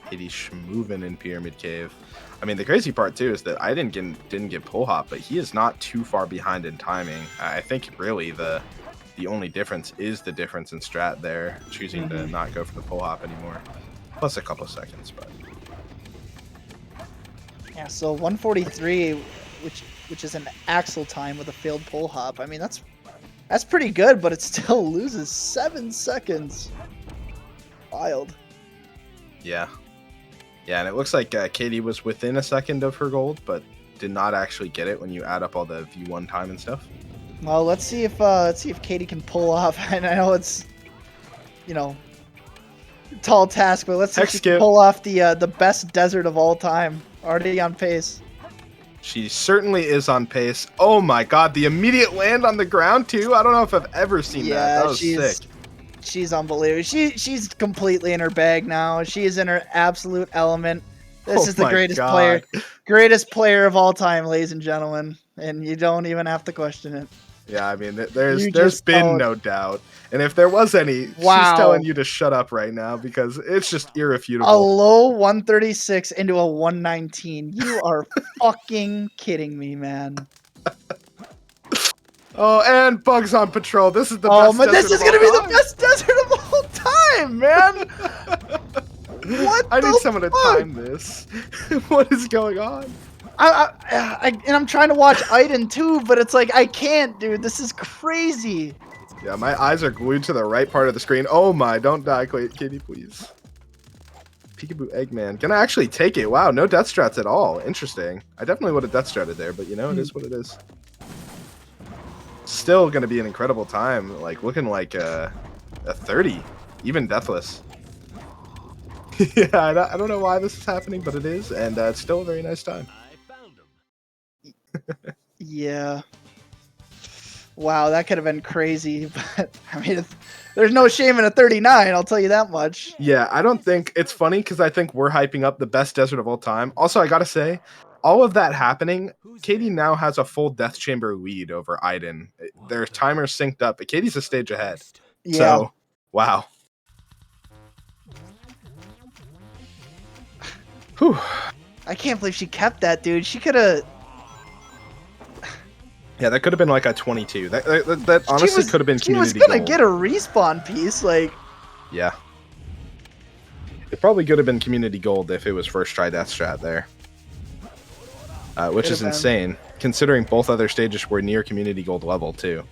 Speaker 16: Katie's schmovin' in Pyramid Cave. I mean, the crazy part too is that I didn't get pull hop, but he is not too far behind in timing. I think really the only difference is the difference in strat there, choosing to not go for the pull hop anymore, plus a couple seconds. But
Speaker 7: yeah, so 143, which is an Axel time with a failed pull hop. I mean, that's pretty good, but it still loses 7 seconds. Wild.
Speaker 16: Yeah. Yeah, and it looks like Katie was within a second of her gold, but did not actually get it when you add up all the V1 time and stuff.
Speaker 7: Well, let's see if Katie can pull off. And I know it's, tall task, but let's see if she can pull off the best desert of all time. Already on pace.
Speaker 16: She certainly is on pace. Oh my god, the immediate land on the ground too. I don't know if I've ever seen that. That was sick.
Speaker 7: She's unbelievable. She's completely in her bag now. She is in her absolute element. This is the greatest player of all time, ladies and gentlemen, and you don't even have to question it.
Speaker 16: Yeah, I mean, there's been no doubt, and if there was any, she's telling you to shut up right now because it's just irrefutable.
Speaker 7: A low 136 into a 119. You are fucking kidding me, man.
Speaker 16: Oh, and Bugs on patrol. This is the best.
Speaker 7: But this is gonna be the best desert of all time, man. What?
Speaker 16: I need someone to time this. What is going on?
Speaker 7: And I'm trying to watch Aiden too, but it's like I can't, dude. This is crazy.
Speaker 16: Yeah, my eyes are glued to the right part of the screen. Oh my! Don't die, Kitty, please. Peekaboo Eggman. Can I actually take it? Wow, no death strats at all. Interesting. I definitely would have death stratted there, but it is what it is. Still gonna be an incredible time, like looking like a 30, even deathless. Yeah, I don't know why this is happening, but it is, and it's still a very nice time.
Speaker 7: Yeah. Wow, that could have been crazy, but I mean, there's no shame in a 39. I'll tell you that much.
Speaker 16: Yeah, I don't think it's funny because I think we're hyping up the best desert of all time. Also, I gotta say, all of that happening, Katie now has a full Death Chamber lead over Aiden. Their timers synced up, but Katie's a stage ahead.
Speaker 7: Yeah.
Speaker 16: So, wow. Whew.
Speaker 7: I can't believe she kept that, dude. She could have.
Speaker 16: Yeah, that could have been like a 22. That honestly could have been community
Speaker 7: gold. She was gonna
Speaker 16: gold.
Speaker 7: get a respawn piece, like.
Speaker 16: Yeah. It probably could have been community gold if it was first try death strat there. Which is insane, considering both other stages were near community gold level too.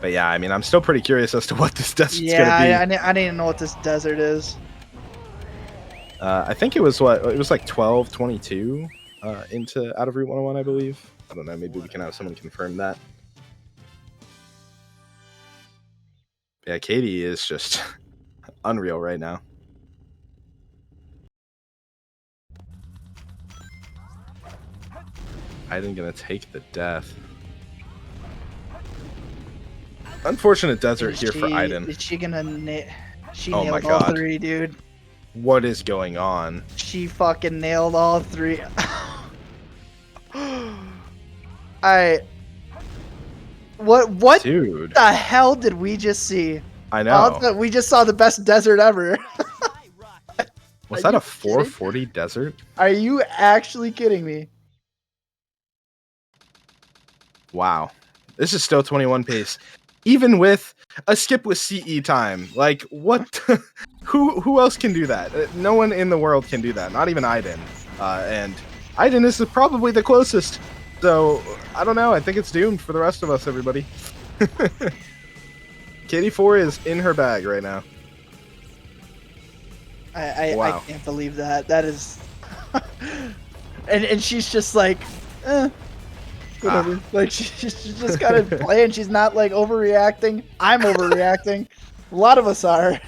Speaker 16: But yeah, I mean, I'm still pretty curious as to what this desert's gonna be.
Speaker 7: I didn't even know what this desert is.
Speaker 16: I think it was like 12, 22 into out of Route 101, I believe. I don't know, maybe we can have someone confirm that. Yeah, Katie is just unreal right now. Aiden gonna take the death. Unfortunate desert here for Aiden.
Speaker 7: Is she gonna She
Speaker 16: Oh my
Speaker 7: nailed all
Speaker 16: God.
Speaker 7: 3, dude.
Speaker 16: What is going on?
Speaker 7: She fucking nailed all 3. Alright. What
Speaker 16: Dude.
Speaker 7: the hell did we just see?
Speaker 16: I know.
Speaker 7: We just saw the best desert ever.
Speaker 16: Was
Speaker 7: Are
Speaker 16: that
Speaker 7: you
Speaker 16: a 440 desert?
Speaker 7: Are you actually kidding me?
Speaker 16: Wow. This is still 21 pace. Even with a skip with CE time. Like, what? Who else can do that? No one in the world can do that. Not even Aiden. And Aiden is probably the closest. So, I don't know. I think it's doomed for the rest of us, everybody. KD4 is in her bag right now.
Speaker 7: I can't believe that. That is... and she's just like, whatever. Like, she's just kind of playing. She's not, like, overreacting. I'm overreacting. A lot of us are.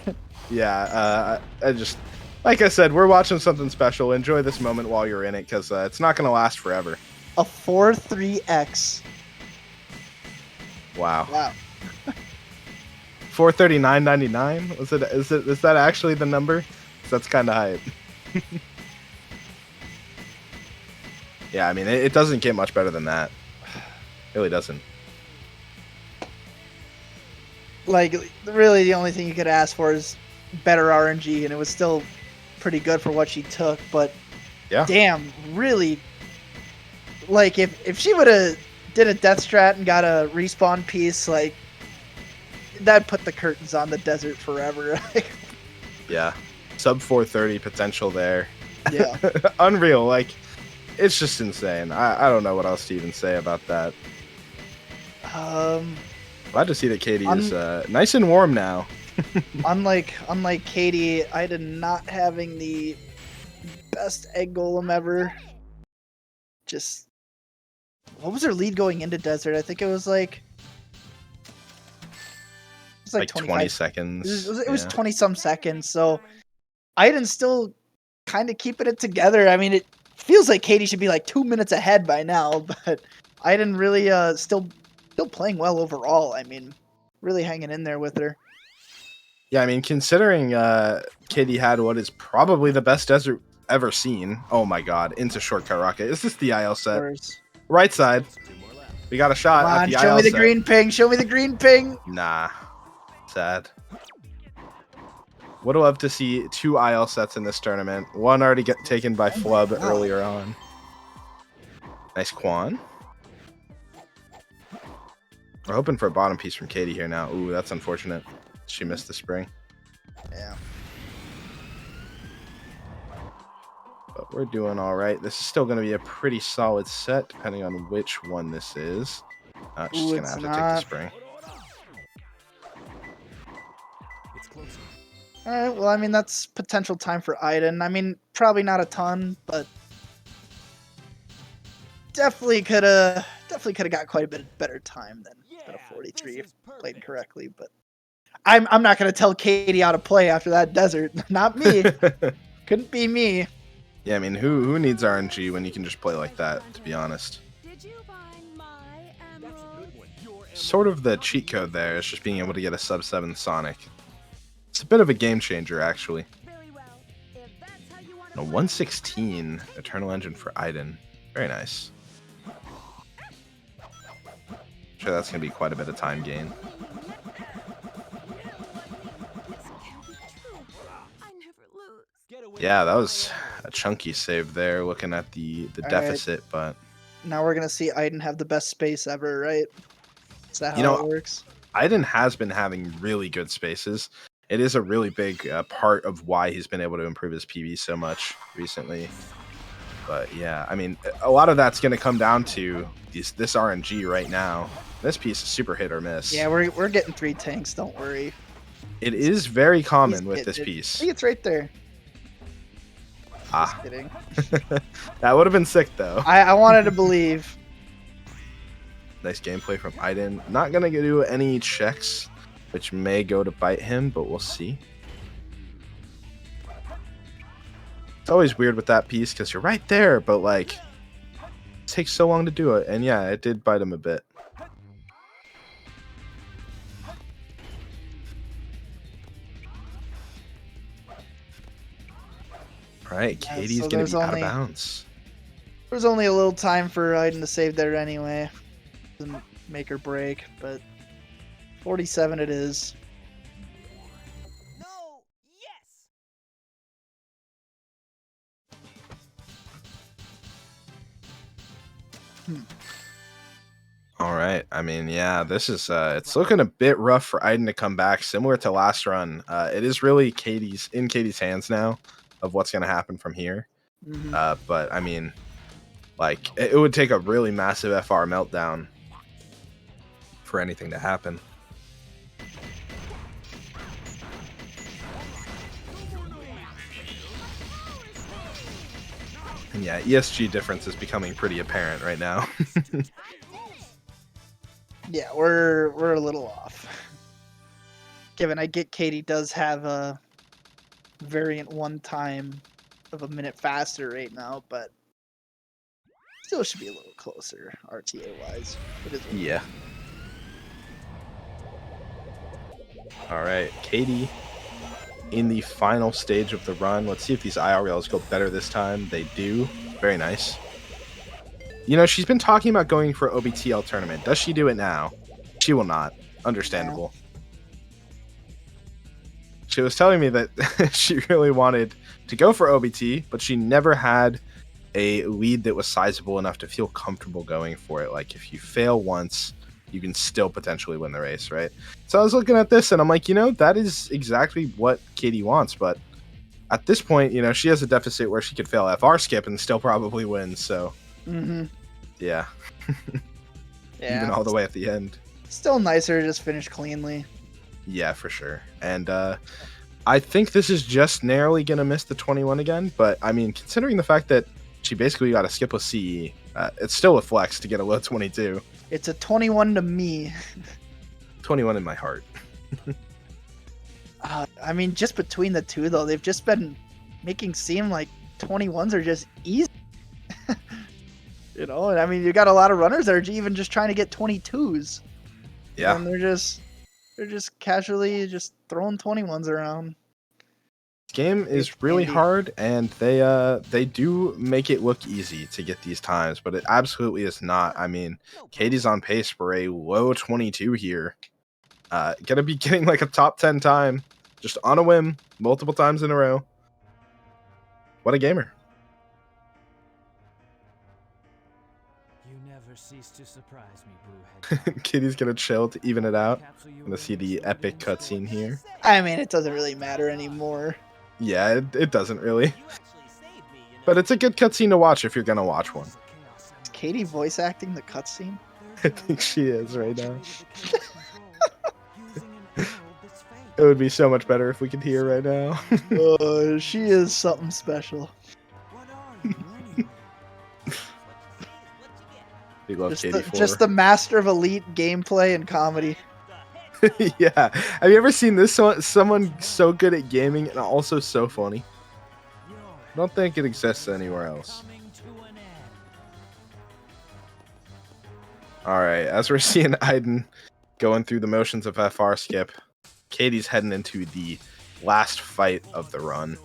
Speaker 16: Yeah, I just... Like I said, we're watching something special. Enjoy this moment while you're in it, because it's not going to last forever.
Speaker 7: A 4-3X.
Speaker 16: Wow.
Speaker 7: Wow.
Speaker 16: 439.99? Is that actually the number? That's kind of hype. Yeah, I mean, it doesn't get much better than that. It really doesn't.
Speaker 7: Like, really, the only thing you could ask for is better RNG, and it was still pretty good for what she took. But
Speaker 16: yeah,
Speaker 7: damn, really, like if she would have did a death strat and got a respawn piece, like that put the curtains on the desert forever.
Speaker 16: Yeah, sub 430 potential there.
Speaker 7: Yeah,
Speaker 16: unreal. Like, it's just insane. I don't know what else to even say about that. Glad to see that Katie is nice and warm now.
Speaker 7: unlike Katie, I did not having the best egg golem ever. Just what was her lead going into desert? I think it was like
Speaker 16: 20 seconds.
Speaker 7: It was 20 some seconds. So Aiden's still kind of keeping it together. I mean, it feels like Katie should be like 2 minutes ahead by now, but Aiden really still playing well overall. I mean, really hanging in there with her.
Speaker 16: Yeah, I mean, considering Katie had what is probably the best desert ever seen. Oh my God, into shortcut rocket. Is this the IL set? Right side. We got a shot
Speaker 7: Come
Speaker 16: at
Speaker 7: on,
Speaker 16: the
Speaker 7: show
Speaker 16: IL
Speaker 7: me the
Speaker 16: set.
Speaker 7: green ping. Show me the green ping.
Speaker 16: Nah. Sad. Would have loved to see 2 IL sets in this tournament. One already taken by Flub earlier on. Nice Quan. We're hoping for a bottom piece from Katie here now. Ooh, that's unfortunate. She missed the spring.
Speaker 7: Yeah.
Speaker 16: But we're doing all right. This is still going to be a pretty solid set, depending on which one this is. She's going to have to take the spring.
Speaker 7: All right. Well, I mean, that's potential time for Aiden. I mean, probably not a ton, but definitely could have got quite a bit better time than a 43 if played correctly. But I'm not gonna tell Katie how to play after that desert. Not me. Couldn't be me.
Speaker 16: Yeah, I mean, who needs RNG when you can just play like that? To be honest. Sort of the cheat code there is just being able to get a sub 7 Sonic. It's a bit of a game changer, actually. A 116 Eternal Engine for Aiden. Very nice. Sure, that's going to be quite a bit of time gain. Yeah, that was a chunky save there, looking at the deficit, but...
Speaker 7: Now we're going to see Aiden have the best space ever, right? Is that how it works?
Speaker 16: Aiden has been having really good spaces. It is a really big part of why he's been able to improve his PB so much recently. But yeah, I mean, a lot of that's going to come down to this RNG right now. This piece is super hit or miss.
Speaker 7: Yeah, we're getting 3 tanks. Don't worry.
Speaker 16: It is very common with this piece.
Speaker 7: I think it's right there.
Speaker 16: Ah,
Speaker 7: just kidding.
Speaker 16: That would have been sick though.
Speaker 7: I wanted to believe.
Speaker 16: Nice gameplay from Aiden. Not gonna do any checks, which may go to bite him, but we'll see. It's always weird with that piece because you're right there, but like, it takes so long to do it. And yeah, it did bite him a bit. right, Katie's
Speaker 7: so
Speaker 16: gonna be
Speaker 7: there's
Speaker 16: out of
Speaker 7: only-
Speaker 16: bounds.
Speaker 7: There's only a little time for Aiden to save there anyway. Doesn't make or break, but 47 it is.
Speaker 16: All right. I mean, yeah, this is it's looking a bit rough for Aiden to come back. Similar to last run, it is really in Katie's hands now of what's going to happen from here.
Speaker 7: Mhm.
Speaker 16: But I mean, like it would take a really massive FR meltdown for anything to happen. And yeah, ESG difference is becoming pretty apparent right now.
Speaker 7: Yeah, we're a little off. Given I get Katie does have a variant 1 time of a minute faster right now, but still should be a little closer RTA wise. It is what it is.
Speaker 16: Yeah. All right, Katie in the final stage of the run. Let's see if these IRLs go better this time. They do. Very nice. You know, she's been talking about going for OBTL tournament. Does she do it now? She will not. Understandable. She was telling me that she really wanted to go for OBT, but she never had a lead that was sizable enough to feel comfortable going for it. Like, if you fail once, you can still potentially win the race, right? So I was looking at this, and I'm like, you know, that is exactly what Katie wants, but at this point, you know, she has a deficit where she could fail FR skip and still probably win, so...
Speaker 7: Mm-hmm.
Speaker 16: Yeah.
Speaker 7: Yeah.
Speaker 16: Even all the way at the end.
Speaker 7: Still nicer to just finish cleanly.
Speaker 16: Yeah, for sure. And I think this is just narrowly going to miss the 21 again, but I mean, considering the fact that she basically got a skip with CE, it's still a flex to get a low 22.
Speaker 7: It's a 21 to me.
Speaker 16: 21 in my heart.
Speaker 7: I mean, just between the two, though, they've just been making seem like 21s are just easy. You know, and I mean, you got a lot of runners that are even just trying to get 22s.
Speaker 16: Yeah.
Speaker 7: And they're just casually just throwing 21s around.
Speaker 16: This game is really hard, and they do make it look easy to get these times, but it absolutely is not. I mean, Katie's on pace for a low 22 here. Gonna be getting like a top 10 time, just on a whim, multiple times in a row. What a gamer.
Speaker 3: You never cease to surprise me, Blue.
Speaker 16: Katie's gonna chill to even it out. Gonna see the epic cutscene here.
Speaker 7: I mean, it doesn't really matter anymore.
Speaker 16: Yeah, it doesn't really. But it's a good cutscene to watch if you're gonna watch one.
Speaker 7: Is Katie voice acting the cutscene?
Speaker 16: I think she is right now. It would be so much better if we could hear right now.
Speaker 7: She is something special.
Speaker 16: We love
Speaker 7: Just
Speaker 16: Katie
Speaker 7: the,
Speaker 16: for
Speaker 7: just the master of elite gameplay and comedy.
Speaker 16: Yeah. Have you ever seen this someone so good at gaming and also so funny? I don't think it exists anywhere else. Alright, as we're seeing Aiden going through the motions of FR skip, Katie's heading into the last fight of the run.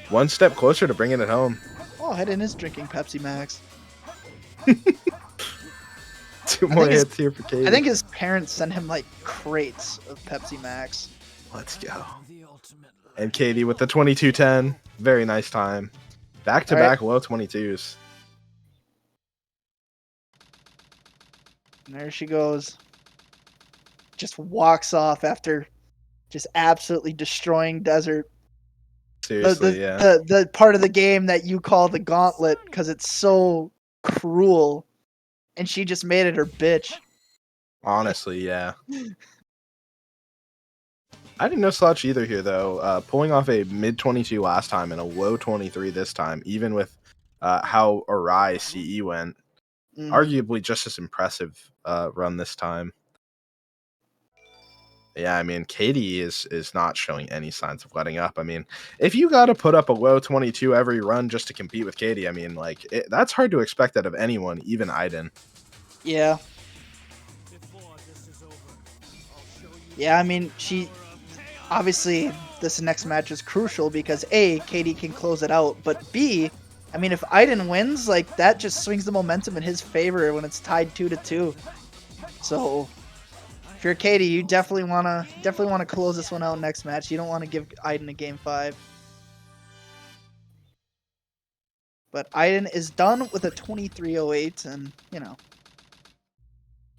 Speaker 16: One step closer to bringing it home.
Speaker 7: Oh, Hayden is drinking Pepsi Max.
Speaker 16: Two more hits here for Katie.
Speaker 7: I think his parents sent him like crates of Pepsi Max.
Speaker 16: Let's go. And Katie with the 22:10. Very nice time. Back to back low 22s.
Speaker 7: And there she goes. Just walks off after just absolutely destroying Desert.
Speaker 16: Seriously, yeah.
Speaker 7: The part of the game that you call the gauntlet because it's so cruel. And she just made it her bitch.
Speaker 16: Honestly, yeah. I didn't know Slouch either here, though. Pulling off a mid-22 last time and a low 23 this time, even with how awry CE went. Arguably just as impressive run this time. Yeah, I mean, Katie is not showing any signs of letting up. I mean, if you got to put up a low 22 every run just to compete with Katie, I mean, like, that's hard to expect out of anyone, even Aiden.
Speaker 7: Yeah. Yeah, I mean, obviously this next match is crucial because A, Katie can close it out, but B, I mean, if Aiden wins, like that just swings the momentum in his favor when it's tied 2-2. So if you're Katie, you definitely wanna close this one out next match. You don't want to give Aiden a game 5. But Aiden is done with a 23:08, and you know.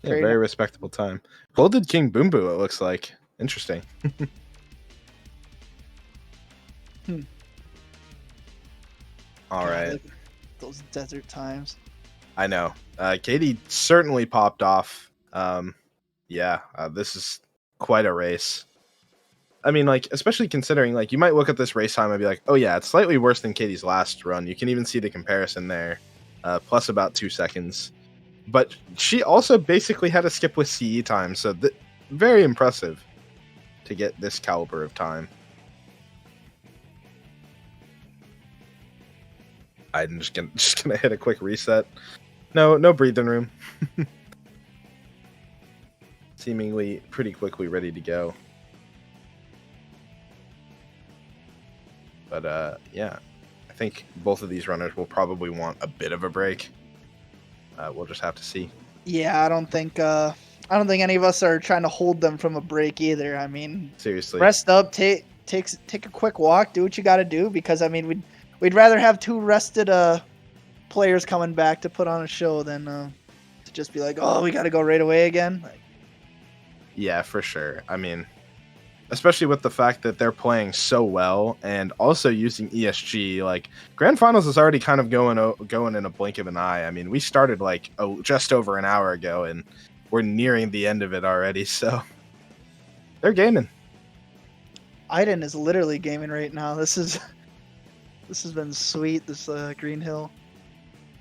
Speaker 16: Yeah, very respectable time. Folded King Boom Boo, it looks like. Interesting. All right.
Speaker 7: Look at those desert times.
Speaker 16: I know. Katie certainly popped off. This is quite a race. I mean, like, especially considering, like, you might look at this race time and be like, oh yeah, it's slightly worse than Katie's last run. You can even see the comparison there, plus about 2 seconds. But she also basically had to skip with CE time, so very impressive to get this caliber of time. I'm just gonna hit a quick reset. No breathing room. Seemingly pretty quickly ready to go. But yeah, I think both of these runners will probably want a bit of a break. We'll just have to see.
Speaker 7: Yeah, I don't think any of us are trying to hold them from a break either. I mean,
Speaker 16: seriously,
Speaker 7: rest up, take a quick walk, do what you got to do, because I mean we'd rather have 2 rested players coming back to put on a show than to just be like, oh, we got to go right away again. Like,
Speaker 16: yeah, for sure. I mean, especially with the fact that they're playing so well and also using ESG, like Grand Finals is already kind of going in a blink of an eye. I mean, we started like just over an hour ago and we're nearing the end of it already, so they're gaming.
Speaker 7: Aiden is literally gaming right now. This has been sweet, this Green Hill.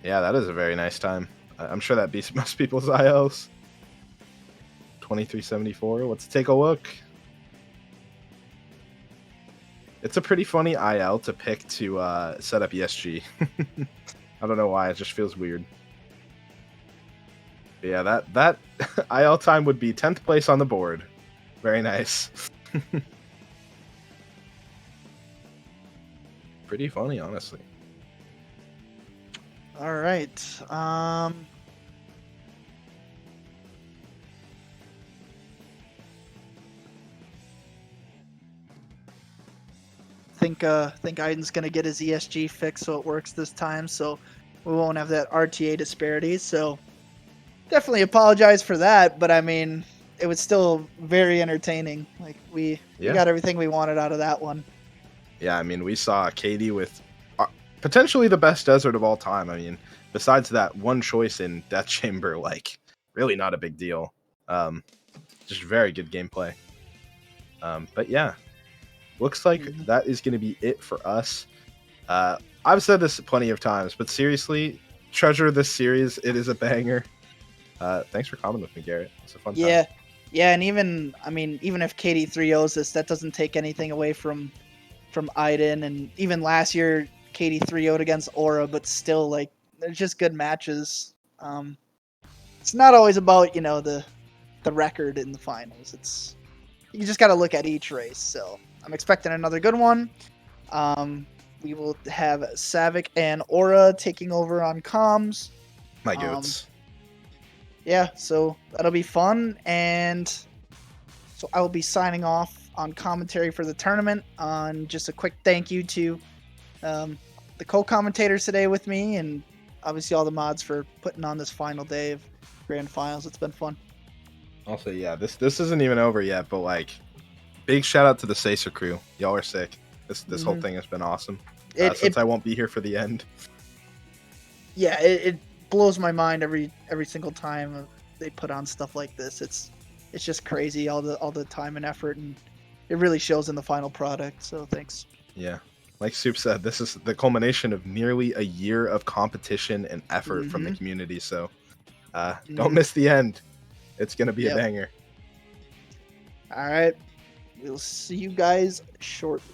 Speaker 16: Yeah, that is a very nice time. I'm sure that beats most people's ILs. 2374. Let's take a look. It's a pretty funny IL to pick to set up ESG. I don't know why, it just feels weird. But yeah, that IL time would be 10th place on the board. Very nice. Pretty funny, honestly.
Speaker 7: All right. Think Aiden's gonna get his ESG fixed so it works this time, so we won't have that RTA disparity. So definitely apologize for that, but I mean it was still very entertaining. Like we got everything we wanted out of that one.
Speaker 16: Yeah, I mean, we saw Katie with potentially the best desert of all time. I mean, besides that one choice in Death Chamber, like, really not a big deal. Just very good gameplay. But yeah, looks like that is going to be it for us. I've said this plenty of times, but seriously, treasure this series. It is a banger. Thanks for commenting with me, Garrett. It's a fun time.
Speaker 7: Yeah, and even if Katie 3-0s this, that doesn't take anything away from Aiden, and even last year Katie 3-0'd against Aura, but still, like, they're just good matches. It's not always about the record in the finals. You just got to look at each race. So I'm expecting another good one. We will have Savick and Aura taking over on comms.
Speaker 16: My goats.
Speaker 7: Yeah, so that'll be fun, and so I will be signing off on commentary for the tournament. On just a quick thank you to the co-commentators today with me, and obviously all the mods for putting on this final day of Grand Finals. It's been fun.
Speaker 16: Also, yeah, this isn't even over yet, but like, big shout out to the Sacer crew. Y'all are sick. This whole thing has been awesome. Since I won't be here for the end.
Speaker 7: Yeah, it blows my mind every single time they put on stuff like this. It's just crazy, all the time and effort, and it really shows in the final product. So thanks.
Speaker 16: Yeah, like Soup said, this is the culmination of nearly a year of competition and effort from the community. So don't miss the end. It's gonna be a banger.
Speaker 7: All right, we'll see you guys shortly.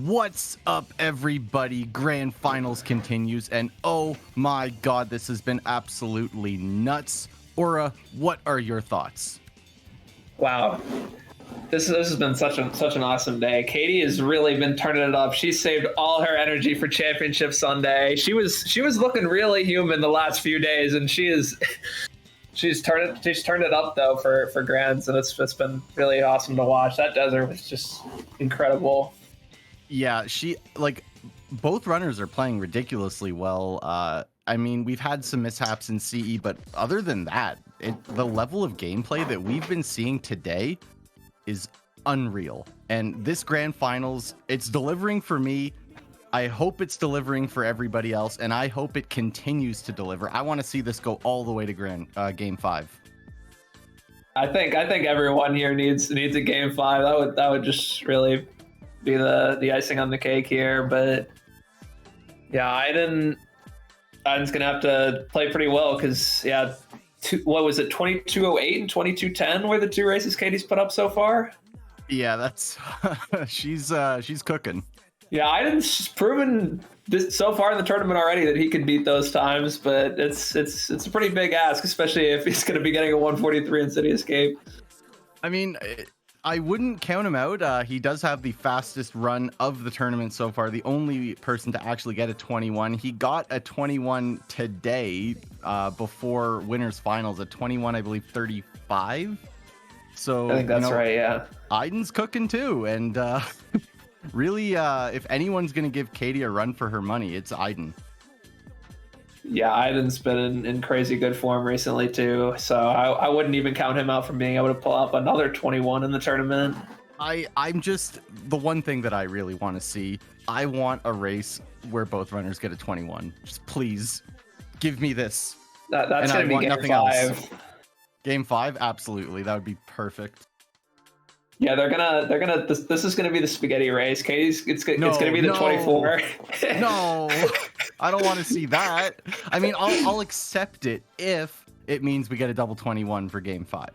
Speaker 17: What's up, everybody? Grand Finals continues, and oh my god, this has been absolutely nuts. Aura, what are your thoughts?
Speaker 1: Wow. This has been such an awesome day. Katie has really been turning it up. She saved all her energy for Championship Sunday. She was looking really human the last few days, and she's turned it up though for Grands, and it's been really awesome to watch. That desert was just incredible.
Speaker 17: Yeah, both runners are playing ridiculously well. I mean, we've had some mishaps in CE, but other than that, the level of gameplay that we've been seeing today is unreal. And this Grand Finals, it's delivering for me. I hope it's delivering for everybody else, and I hope it continues to deliver. I want to see this go all the way to Game 5.
Speaker 1: I think everyone here needs a Game 5. That would just really be the icing on the cake here. But yeah, Aiden's gonna have to play pretty well because what was it, 22:08 and 22:10 were the two races Katie's put up so far?
Speaker 17: Yeah, that's she's cooking.
Speaker 1: Yeah, Aiden's proven this so far in the tournament already that he can beat those times, but it's a pretty big ask, especially if he's going to be getting a 143 in City Escape.
Speaker 17: I mean, I wouldn't count him out. He does have the fastest run of the tournament so far, the only person to actually get a 21. He got a 21 today before winners finals, a 21, I believe, 35. So
Speaker 1: I think that's right, yeah.
Speaker 17: Aiden's cooking too, and really, if anyone's going to give Katie a run for her money, it's Aiden.
Speaker 1: Yeah, Aiden's been in crazy good form recently too, so I wouldn't even count him out from being able to pull up another 21 in the tournament.
Speaker 17: I'm just, the one thing that I really want to see, I want a race where both runners get a 21. Just please give me this.
Speaker 1: That's going to be Game 5.
Speaker 17: Game 5, absolutely. That would be perfect.
Speaker 1: Yeah, they're gonna. This is gonna be the spaghetti race. Katie's. It's gonna be the 24.
Speaker 17: No, I don't want to see that. I mean, I'll accept it if it means we get a double 21 for Game 5.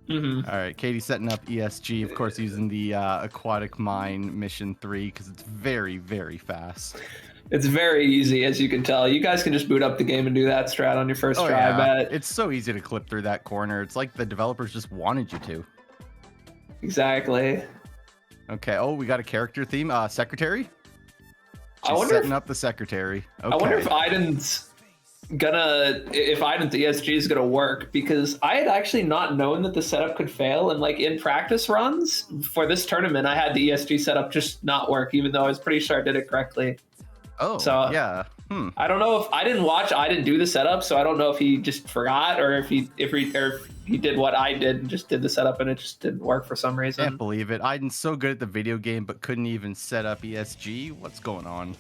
Speaker 1: Mm-hmm.
Speaker 17: All right, Katie's setting up ESG, of course, using the Aquatic Mine Mission 3 because it's very, very fast.
Speaker 1: It's very easy, as you can tell. You guys can just boot up the game and do that strat on your first try.
Speaker 17: Yeah.
Speaker 1: I bet.
Speaker 17: It's so easy to clip through that corner. It's like the developers just wanted you to.
Speaker 1: Exactly.
Speaker 17: Okay. Oh, we got a character theme. Secretary.
Speaker 1: I wonder
Speaker 17: setting up the secretary. Okay.
Speaker 1: I wonder if Aiden's ESG is gonna work, because I had actually not known that the setup could fail, and like in practice runs for this tournament, I had the ESG setup just not work, even though I was pretty sure I did it correctly.
Speaker 17: Oh,
Speaker 1: so
Speaker 17: yeah.
Speaker 1: I don't know if I didn't do the setup, so I don't know if he just forgot or if he did what I did and just did the setup and it just didn't work for some reason.
Speaker 17: Can't believe it. Aiden's so good at the video game, but couldn't even set up ESG. What's going on?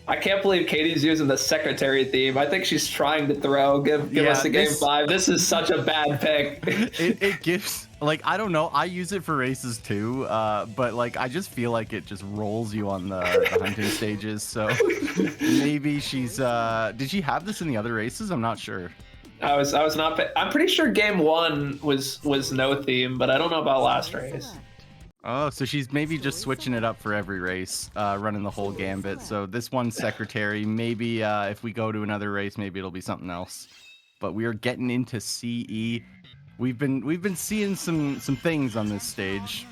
Speaker 1: I can't believe Katie's using the secretary theme. I think she's trying to throw. Give us a Game 5. This is such a bad pick.
Speaker 17: It gives, like, I don't know. I use it for races too, but like I just feel like it just rolls you on the hunting stages. So maybe she's. Did she have this in the other races? I'm not sure.
Speaker 1: I was not. I'm pretty sure Game 1 was no theme, but I don't know about last race.
Speaker 17: Oh, so she's maybe just switching it up for every race, running the whole gambit. So this one's secretary. Maybe if we go to another race, maybe it'll be something else. But we are getting into CE. We've been seeing some things on this stage,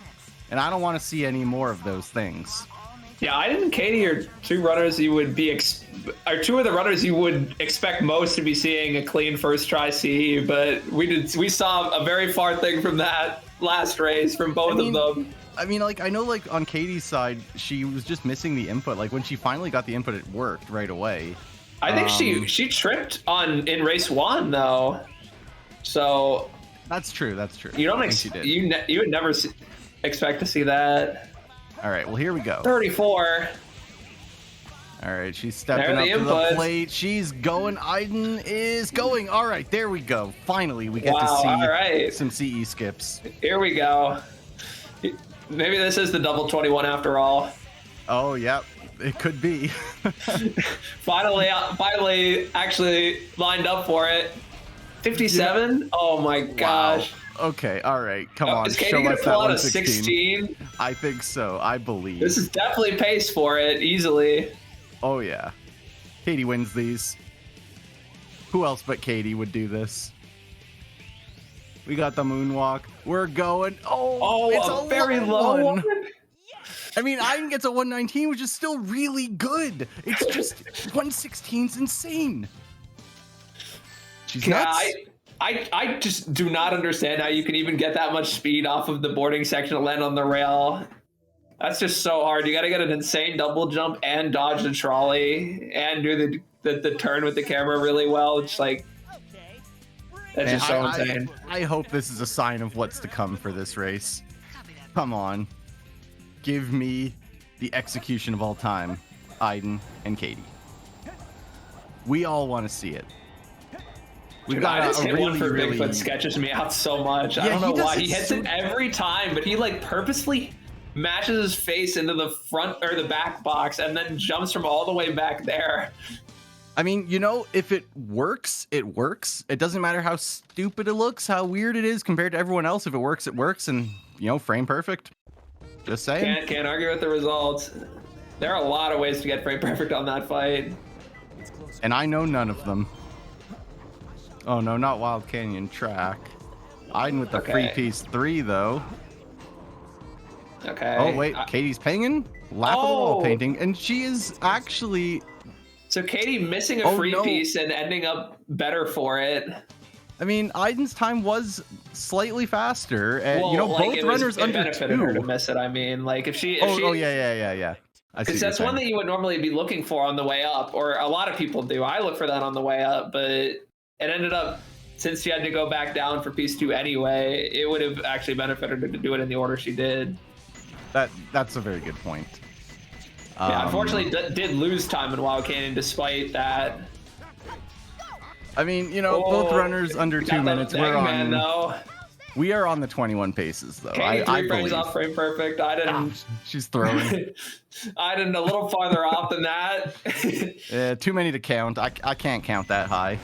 Speaker 17: and I don't want to see any more of those things.
Speaker 1: Yeah, Aiden and Katie are two runners you would be two of the runners you would expect most to be seeing a clean first try CE, but we saw a very far thing from that last race from both of them.
Speaker 17: I mean, like, I know, like, on Katie's side, she was just missing the input. Like, when she finally got the input, it worked right away.
Speaker 1: I think she tripped in race 1, though. So
Speaker 17: that's true. That's true.
Speaker 1: You don't you would never expect to see that.
Speaker 17: All right. Well, here we go.
Speaker 1: 34.
Speaker 17: All right. She's stepping up to the plate. She's going. Aiden is going. All right. There we go. Finally, we get to see some CE skips.
Speaker 1: Here we go. Maybe this is the double 21 after all.
Speaker 17: Oh, yeah, it could be.
Speaker 1: finally actually lined up for it. 57? Yeah. Oh my gosh.
Speaker 17: Okay, all right. Come on,
Speaker 1: Is Katie
Speaker 17: show
Speaker 1: gonna
Speaker 17: us that
Speaker 1: pull out a
Speaker 17: 116.
Speaker 1: 16?
Speaker 17: I think so. I believe.
Speaker 1: This is definitely pace for it, easily.
Speaker 17: Oh, yeah. Katie wins these. Who else but Katie would do this? We got the moonwalk. We're going. Oh, it's a
Speaker 1: very low one.
Speaker 17: I mean, Aiden gets a 119, which is still really good. It's just 116's insane. She's nuts.
Speaker 1: I just do not understand how you can even get that much speed off of the boarding section to land on the rail. That's just so hard. You got to get an insane double jump and dodge the trolley and do the turn with the camera really well. It's like, that's just so insane.
Speaker 17: I hope this is a sign of what's to come for this race. Come on. Give me the execution of all time, Aiden and Katie. We all want to see it. We've got
Speaker 1: this
Speaker 17: a
Speaker 1: hit one
Speaker 17: really,
Speaker 1: for
Speaker 17: really...
Speaker 1: Bigfoot sketches me out so much. I
Speaker 17: Yeah,
Speaker 1: don't know
Speaker 17: he does
Speaker 1: why.
Speaker 17: it
Speaker 1: He hits
Speaker 17: so-
Speaker 1: it every time, but he like purposely matches his face into the front or the back box and then jumps from all the way back there.
Speaker 17: I mean, you know, if it works, it works. It doesn't matter how stupid it looks, how weird it is compared to everyone else. If it works, it works. And, you know, frame perfect. Just saying.
Speaker 1: Can't argue with the results. There are a lot of ways to get frame perfect on that fight.
Speaker 17: And I know none of them. Oh, no, not Wild Canyon track. Aiden with the free piece 3, though.
Speaker 1: Okay.
Speaker 17: Oh, wait. Katie's pinging? Lap of the wall painting. And she is actually...
Speaker 1: So Katie missing a free piece and ending up better for it.
Speaker 17: I mean, Aiden's time was slightly faster. And, you know,
Speaker 1: like,
Speaker 17: both
Speaker 1: it
Speaker 17: runners under
Speaker 1: benefited her to
Speaker 17: 2.
Speaker 1: miss it. I mean, like if she... If
Speaker 17: Yeah. I see
Speaker 1: Because that's one that you would normally be looking for on the way up, or a lot of people do. I look for that on the way up, but it ended up, since she had to go back down for piece 2 anyway, it would have actually benefited her to do it in the order she did.
Speaker 17: That's a very good point.
Speaker 1: Yeah, unfortunately, did lose time in Wild Canyon despite that.
Speaker 17: I mean, you know, both runners under 2 minutes. We're on.
Speaker 1: Though.
Speaker 17: We are on the 21 paces, though.
Speaker 1: Katie
Speaker 17: I
Speaker 1: three frames
Speaker 17: believe.
Speaker 1: off frame perfect. I didn't.
Speaker 17: She's throwing.
Speaker 1: I didn't a little farther off than that.
Speaker 17: Too many to count. I can't count that high.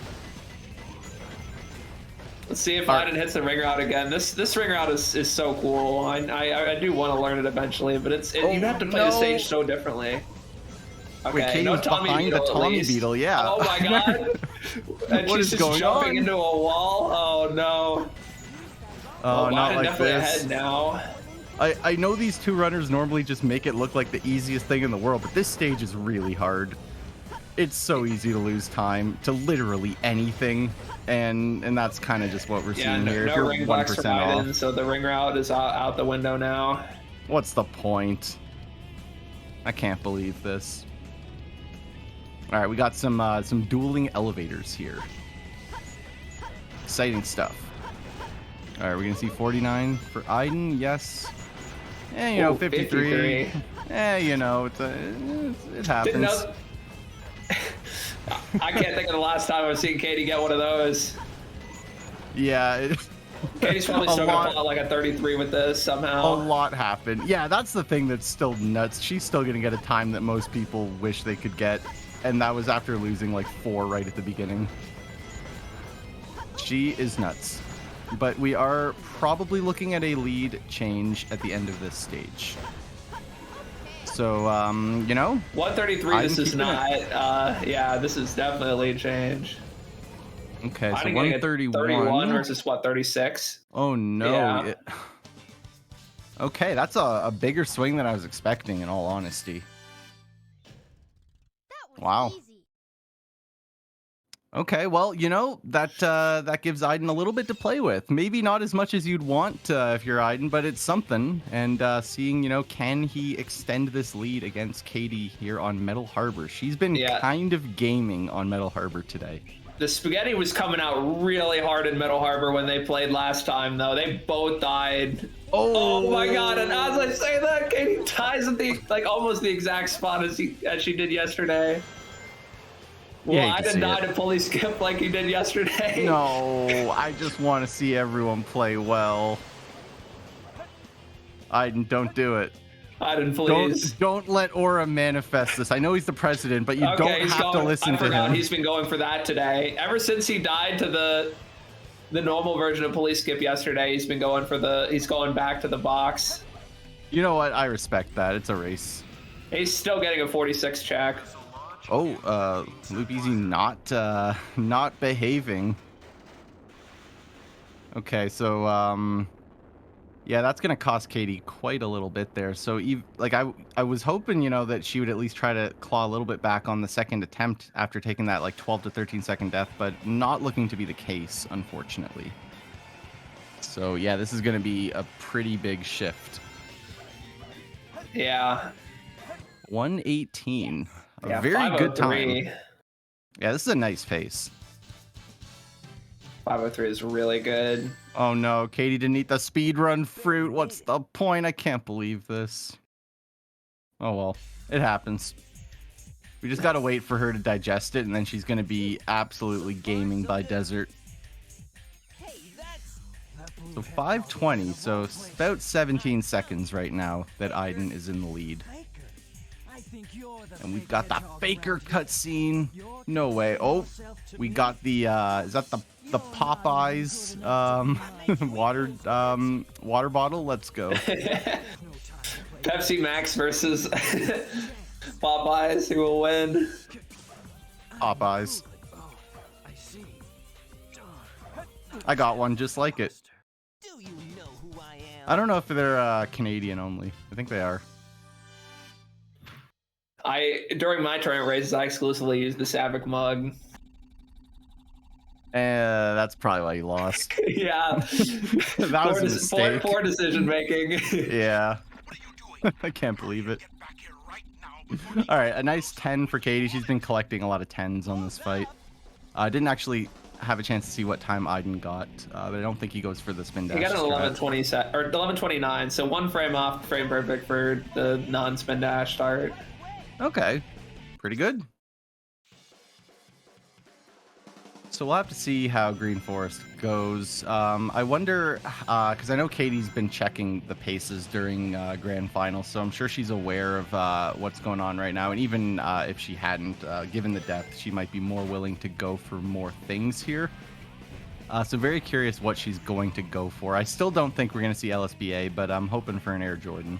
Speaker 1: Let's see if Aiden hits the ring route again. This ring route is so cool. I do want to learn it eventually, but you have to play the stage so differently. Okay,
Speaker 17: Wait, Katie
Speaker 1: no
Speaker 17: was
Speaker 1: Tommy
Speaker 17: behind
Speaker 1: Beetle
Speaker 17: the
Speaker 1: at
Speaker 17: Tommy
Speaker 1: least.
Speaker 17: Beetle, yeah.
Speaker 1: Oh my god. And
Speaker 17: What
Speaker 1: she's
Speaker 17: is
Speaker 1: just
Speaker 17: going
Speaker 1: jumping
Speaker 17: on?
Speaker 1: into a wall. Oh no.
Speaker 17: Oh, not
Speaker 1: Biden
Speaker 17: like
Speaker 1: definitely
Speaker 17: this.
Speaker 1: ahead now.
Speaker 17: I know these two runners normally just make it look like the easiest thing in the world, but this stage is really hard. It's so easy to lose time to literally anything, and that's kind of just what we're
Speaker 1: Yeah,
Speaker 17: seeing here.
Speaker 1: no
Speaker 17: If you're
Speaker 1: ring box for
Speaker 17: 1% off,
Speaker 1: Biden, so the ring route is out the window now.
Speaker 17: what's the point? I can't believe this. All right, we got some dueling elevators here. Exciting stuff. All right, we're gonna see 49 for Aiden. Yes. Eh, you know,
Speaker 1: Ooh,
Speaker 17: 53. You know, it happens.
Speaker 1: Didn't know. I can't think of the last time I've seen Katie get one of those.
Speaker 17: Yeah.
Speaker 1: Katie's probably
Speaker 17: A
Speaker 1: still gonna
Speaker 17: lot-
Speaker 1: pull out like a 33 with this
Speaker 17: A
Speaker 1: somehow.
Speaker 17: lot happened. Yeah, that's the thing that's still nuts. She's still gonna get a time that most people wish they could get, and that was after losing like 4 right at the beginning. She is nuts. But we are probably looking at a lead change at the end of this stage. So, you know,
Speaker 1: 133. This
Speaker 17: I'm
Speaker 1: is
Speaker 17: keeping it.
Speaker 1: not. Yeah, this is definitely a lead change.
Speaker 17: Okay, so
Speaker 1: Biden getting a 31 versus what, 36?
Speaker 17: Oh no.
Speaker 1: Yeah.
Speaker 17: Okay, that's a bigger swing than I was expecting, in all honesty. Wow. Okay, well, you know, that gives Aiden a little bit to play with. Maybe not as much as you'd want if you're Aiden, but it's something. And seeing, you know, can he extend this lead against Katie here on Metal Harbor? She's been kind of gaming on Metal Harbor today.
Speaker 1: The spaghetti was coming out really hard in Metal Harbor when they played last time, though. They both died. Oh my god! And as I say that, Katie dies at the almost the exact spot as she did yesterday.
Speaker 17: Yeah,
Speaker 1: Well, I didn't die to fully skip like you did yesterday.
Speaker 17: No, I just want to see everyone play well. Aiden, don't do it.
Speaker 1: Aiden, please.
Speaker 17: Don't let Aura manifest this. I know he's the president, but you
Speaker 1: Okay,
Speaker 17: don't
Speaker 1: he's
Speaker 17: have to
Speaker 1: going-
Speaker 17: listen
Speaker 1: I
Speaker 17: to
Speaker 1: forgot
Speaker 17: him.
Speaker 1: he's been going for that today. Ever since he died to the the normal version of police skip yesterday. He's going back to the box.
Speaker 17: You know what? I respect that. It's a race.
Speaker 1: He's still getting a 46 check.
Speaker 17: Oh, Loop Easy not behaving. Okay, so yeah, that's gonna cost Katie quite a little bit there. So I was hoping, you know, that she would at least try to claw a little bit back on the second attempt after taking that like 12 to 13 second death, but not looking to be the case, unfortunately. So yeah, this is gonna be a pretty big shift.
Speaker 1: Yeah.
Speaker 17: 118. A
Speaker 1: Yeah,
Speaker 17: very good time.
Speaker 1: 503.
Speaker 17: Yeah, this is a nice pace.
Speaker 1: 503 is really good.
Speaker 17: Oh no, Katie didn't eat the speedrun fruit. What's the point? I can't believe this. Oh well, it happens. We just gotta wait for her to digest it, and then she's gonna be absolutely gaming by desert. So 520, so about 17 seconds right now that Aiden is in the lead. And we've got the Faker cutscene. No way. Oh, we got the is that the Popeyes water bottle? Let's go.
Speaker 1: Pepsi Max versus Popeyes. Who will win?
Speaker 17: Popeyes. I got one just like it. I don't know if they're Canadian only. I think they are.
Speaker 1: During my tournament races, I exclusively used the Savic mug.
Speaker 17: That's probably why you lost.
Speaker 1: Yeah.
Speaker 17: That was a mistake.
Speaker 1: Poor decision making.
Speaker 17: Yeah. I can't believe it. All right, a nice 10 for Katie. She's been collecting a lot of 10s on this fight. I didn't actually have a chance to see what time Aiden got, but I don't think he goes for the spin dash.
Speaker 1: He got an
Speaker 17: strat.
Speaker 1: 11:20 or 11:29, so 1 frame off, frame perfect for the non-spin dash start.
Speaker 17: Okay, pretty good. So we'll have to see how Green Forest goes. I wonder, because I know Katie's been checking the paces during Grand Finals, so I'm sure she's aware of what's going on right now. And even if she hadn't, given the depth, she might be more willing to go for more things here. So very curious what she's going to go for. I still don't think we're going to see LSBA, but I'm hoping for an Air Jordan.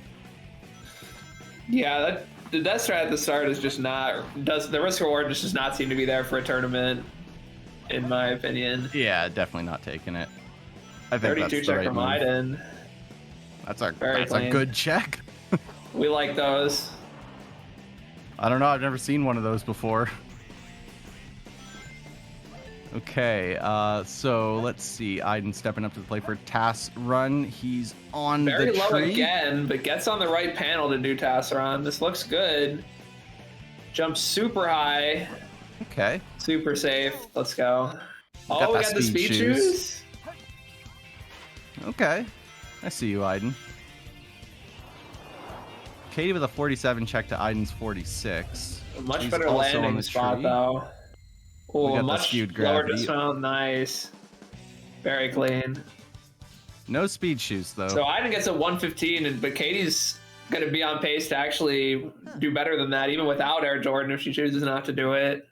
Speaker 1: Yeah, the death strat at the start is just not, the risk reward just does not seem to be there for a tournament, in my opinion.
Speaker 17: Yeah, definitely not taking it. I think
Speaker 1: 32
Speaker 17: that's the
Speaker 1: check
Speaker 17: right
Speaker 1: from
Speaker 17: move.
Speaker 1: Aiden.
Speaker 17: That's a
Speaker 1: clean.
Speaker 17: good check.
Speaker 1: We like those.
Speaker 17: I don't know. I've never seen one of those before. Okay, so let's see. Aiden stepping up to the plate for a TAS run. He's on
Speaker 1: Very
Speaker 17: the
Speaker 1: low
Speaker 17: tree.
Speaker 1: again, but gets on the right panel to do TAS run. This looks good. Jumps super high.
Speaker 17: Okay.
Speaker 1: Super safe. Let's go.
Speaker 17: Got
Speaker 1: We
Speaker 17: that
Speaker 1: got the speed shoes.
Speaker 17: Okay. I see you, Aiden. Katie with a 47 check to Aiden's 46.
Speaker 1: Much
Speaker 17: She's
Speaker 1: better
Speaker 17: also on
Speaker 1: landing
Speaker 17: the
Speaker 1: spot,
Speaker 17: tree.
Speaker 1: though.
Speaker 17: We
Speaker 1: Oh,
Speaker 17: got the
Speaker 1: much
Speaker 17: skewed
Speaker 1: lower
Speaker 17: gravity.
Speaker 1: dismount. Nice. Very clean.
Speaker 17: No speed shoes, though.
Speaker 1: So Aiden gets a 115, but Katie's going to be on pace to actually do better than that, even without Air Jordan, if she chooses not to do it.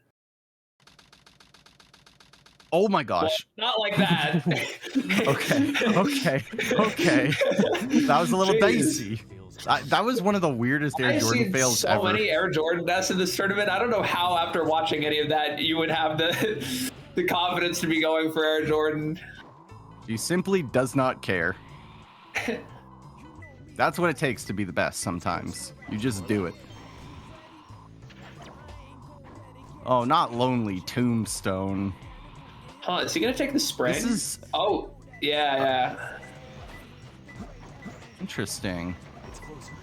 Speaker 17: Oh my gosh.
Speaker 1: Well, not like that.
Speaker 17: Okay. That was a little
Speaker 1: Jeez.
Speaker 17: dicey. That was one of the weirdest Air
Speaker 1: I've
Speaker 17: Jordan
Speaker 1: seen
Speaker 17: fails
Speaker 1: so
Speaker 17: ever.
Speaker 1: many Air Jordan deaths in this tournament. I don't know how, after watching any of that, you would have the confidence to be going for Air Jordan.
Speaker 17: She simply does not care. That's what it takes to be the best sometimes. You just do it. Oh, not Lonely Tombstone.
Speaker 1: Huh, is he going to take the spring?
Speaker 17: This is...
Speaker 1: Oh, yeah.
Speaker 17: Interesting.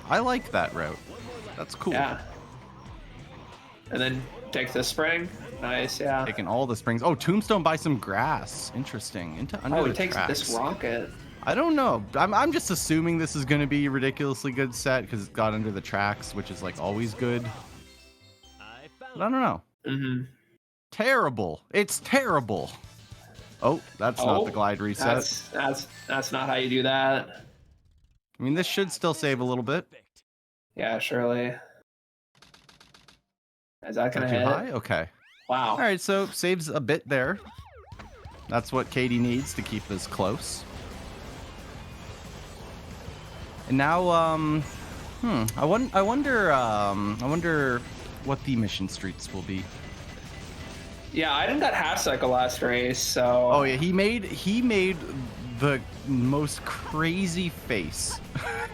Speaker 17: I like that route. That's cool.
Speaker 1: Yeah. And then takes the spring. Nice, yeah.
Speaker 17: Taking all the springs. Oh, Tombstone by some grass. Interesting. Into under
Speaker 1: Oh,
Speaker 17: the
Speaker 1: he takes
Speaker 17: tracks.
Speaker 1: this rocket.
Speaker 17: I don't know. I'm just assuming this is going to be a ridiculously good set because it's got under the tracks, which is like always good. But I don't know.
Speaker 1: Mm-hmm.
Speaker 17: Terrible. It's terrible. Oh, that's not the glide reset.
Speaker 1: That's not how you do that.
Speaker 17: I mean, this should still save a little bit.
Speaker 1: Yeah, surely. Is that gonna
Speaker 17: Not too
Speaker 1: hit?
Speaker 17: high? Okay.
Speaker 1: Wow.
Speaker 17: All right, so saves a bit there. That's what Katie needs to keep us close. And now, I wonder what the mission streaks will be.
Speaker 1: Yeah, I didn't got half cycle last race, so.
Speaker 17: Oh yeah, he made the most crazy face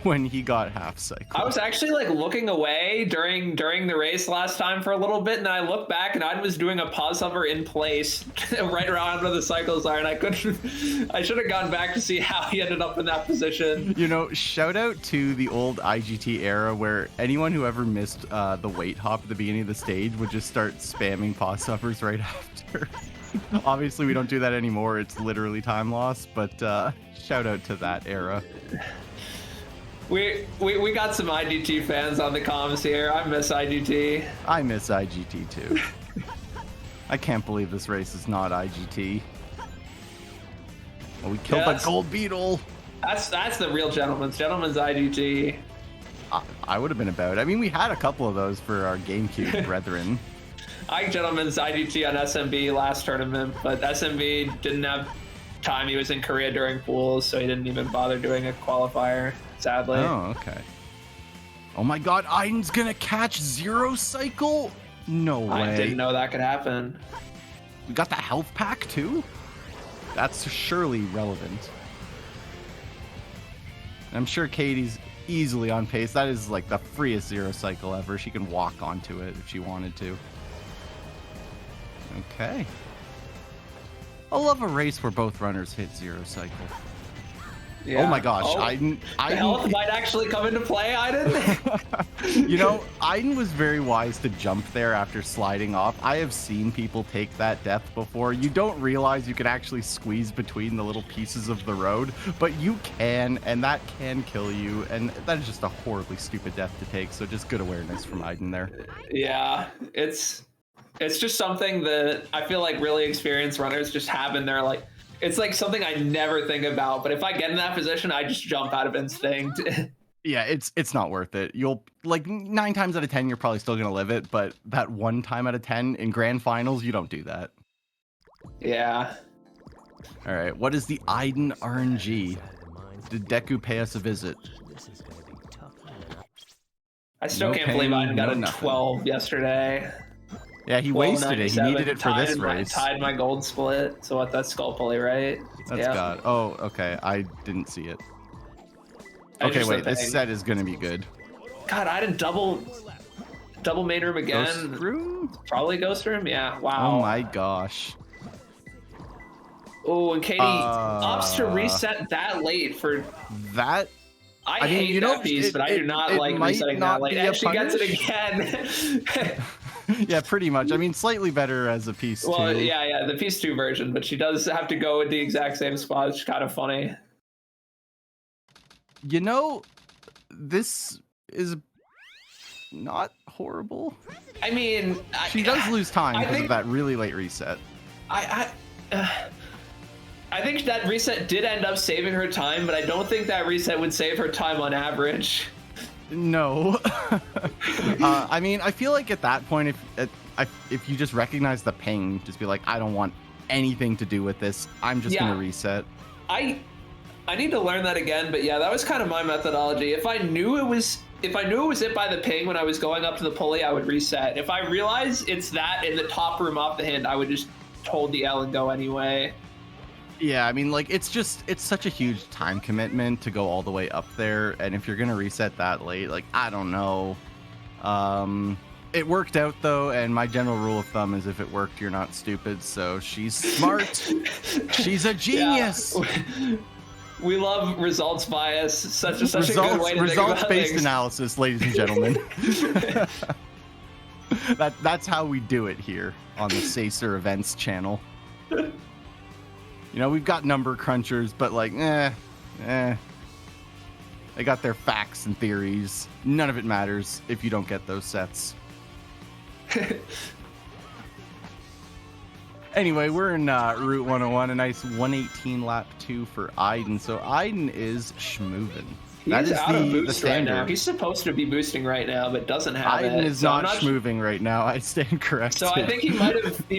Speaker 17: when he got half cycle.
Speaker 1: I was actually like looking away during the race last time for a little bit, and then I looked back and I was doing a pause hover in place right around where the cycles are, and I should have gone back to see how he ended up in that position.
Speaker 17: You know, shout out to the old IGT era where anyone who ever missed the weight hop at the beginning of the stage would just start spamming pause hovers right after. Obviously, we don't do that anymore. It's literally time loss, but shout out to that era.
Speaker 1: We got some IGT fans on the comms here. I miss IGT.
Speaker 17: I miss IGT too. I can't believe this race is not IGT. Oh, we killed the gold beetle.
Speaker 1: That's the real gentleman's IGT.
Speaker 17: I would have been about it. I mean, we had a couple of those for our GameCube brethren.
Speaker 1: Gentleman's IGT on SMB last tournament, but SMB didn't have time. He was in Korea during pools, so he didn't even bother doing a qualifier, sadly.
Speaker 17: Oh, okay. Oh my god, Aiden's gonna catch zero cycle? No way.
Speaker 1: I didn't know that could happen.
Speaker 17: We got the health pack too? That's surely relevant. I'm sure Katie's easily on pace. That is like the freest zero cycle ever. She can walk onto it if she wanted to. Okay. I love a race where both runners hit zero cycle.
Speaker 1: Yeah.
Speaker 17: Oh my gosh,
Speaker 1: Oh,
Speaker 17: Aiden
Speaker 1: the health might actually come into play, Aiden.
Speaker 17: You know, Aiden was very wise to jump there after sliding off. I have seen people take that death before. You don't realize you can actually squeeze between the little pieces of the road, but you can, and that can kill you, and that is just a horribly stupid death to take, so just good awareness from Aiden there.
Speaker 1: Yeah, it's just something that I feel like really experienced runners just have in their like. It's like something I never think about, but if I get in that position, I just jump out of instinct.
Speaker 17: Yeah, it's not worth it. You'll like 9 times out of 10, you're probably still gonna live it, but that 1 time out of 10 in grand finals, you don't do that.
Speaker 1: Yeah.
Speaker 17: All right, what is the Aiden RNG? Did Deku pay us a visit?
Speaker 1: I still can't believe I got a 12 yesterday.
Speaker 17: Yeah, he wasted it. He needed it for this race.
Speaker 1: Tied my gold split. So what? That's skull pulley, right?
Speaker 17: That's God. Oh, okay. I didn't see it. Okay, wait. This set is gonna be good.
Speaker 1: God, I didn't double main room again.
Speaker 17: Ghost room?
Speaker 1: Probably ghost room. Yeah. Wow.
Speaker 17: Oh my gosh.
Speaker 1: Oh, and Katie opts to reset that late for
Speaker 17: that.
Speaker 1: I mean, hate that piece, but I do not like resetting that late. And she gets it again.
Speaker 17: Yeah, pretty much. I mean, slightly better as a piece 2.
Speaker 1: Well, yeah, the piece 2 version, but she does have to go at the exact same spot. It's kind of funny.
Speaker 17: You know, this is not horrible.
Speaker 1: I mean,
Speaker 17: she does lose time because of that really late reset.
Speaker 1: I think that reset did end up saving her time, but I don't think that reset would save her time on average.
Speaker 17: No. I mean, I feel like at that point, if you just recognize the ping, just be like, I don't want anything to do with this. I'm just gonna reset.
Speaker 1: I need to learn that again, but yeah, that was kind of my methodology. If I knew it was it by the ping when I was going up to the pulley, I would reset. If I realize it's that in the top room off the hand, I would just hold the L and go anyway.
Speaker 17: Yeah, I mean, like, it's such a huge time commitment to go all the way up there, and if you're gonna reset that late, like, I don't know. It worked out, though, and my general rule of thumb is if it worked, you're not stupid, so she's smart. She's a genius!
Speaker 1: Yeah. We love results bias. Such a good way to think about things.
Speaker 17: Results-based analysis, ladies and gentlemen. That's how we do it here on the Sacer Events channel. You know, we've got number crunchers, but like, they got their facts and theories. None of it matters if you don't get those sets. Anyway, we're in Route 101, a nice 118 lap 2 for Aiden. So Aiden is schmoovin'. That is
Speaker 1: out of
Speaker 17: the
Speaker 1: boost
Speaker 17: standard.
Speaker 1: right now. He's supposed to be boosting right now, but doesn't have it.
Speaker 17: Aiden is not schmooving right now. I stand corrected.
Speaker 1: So I think he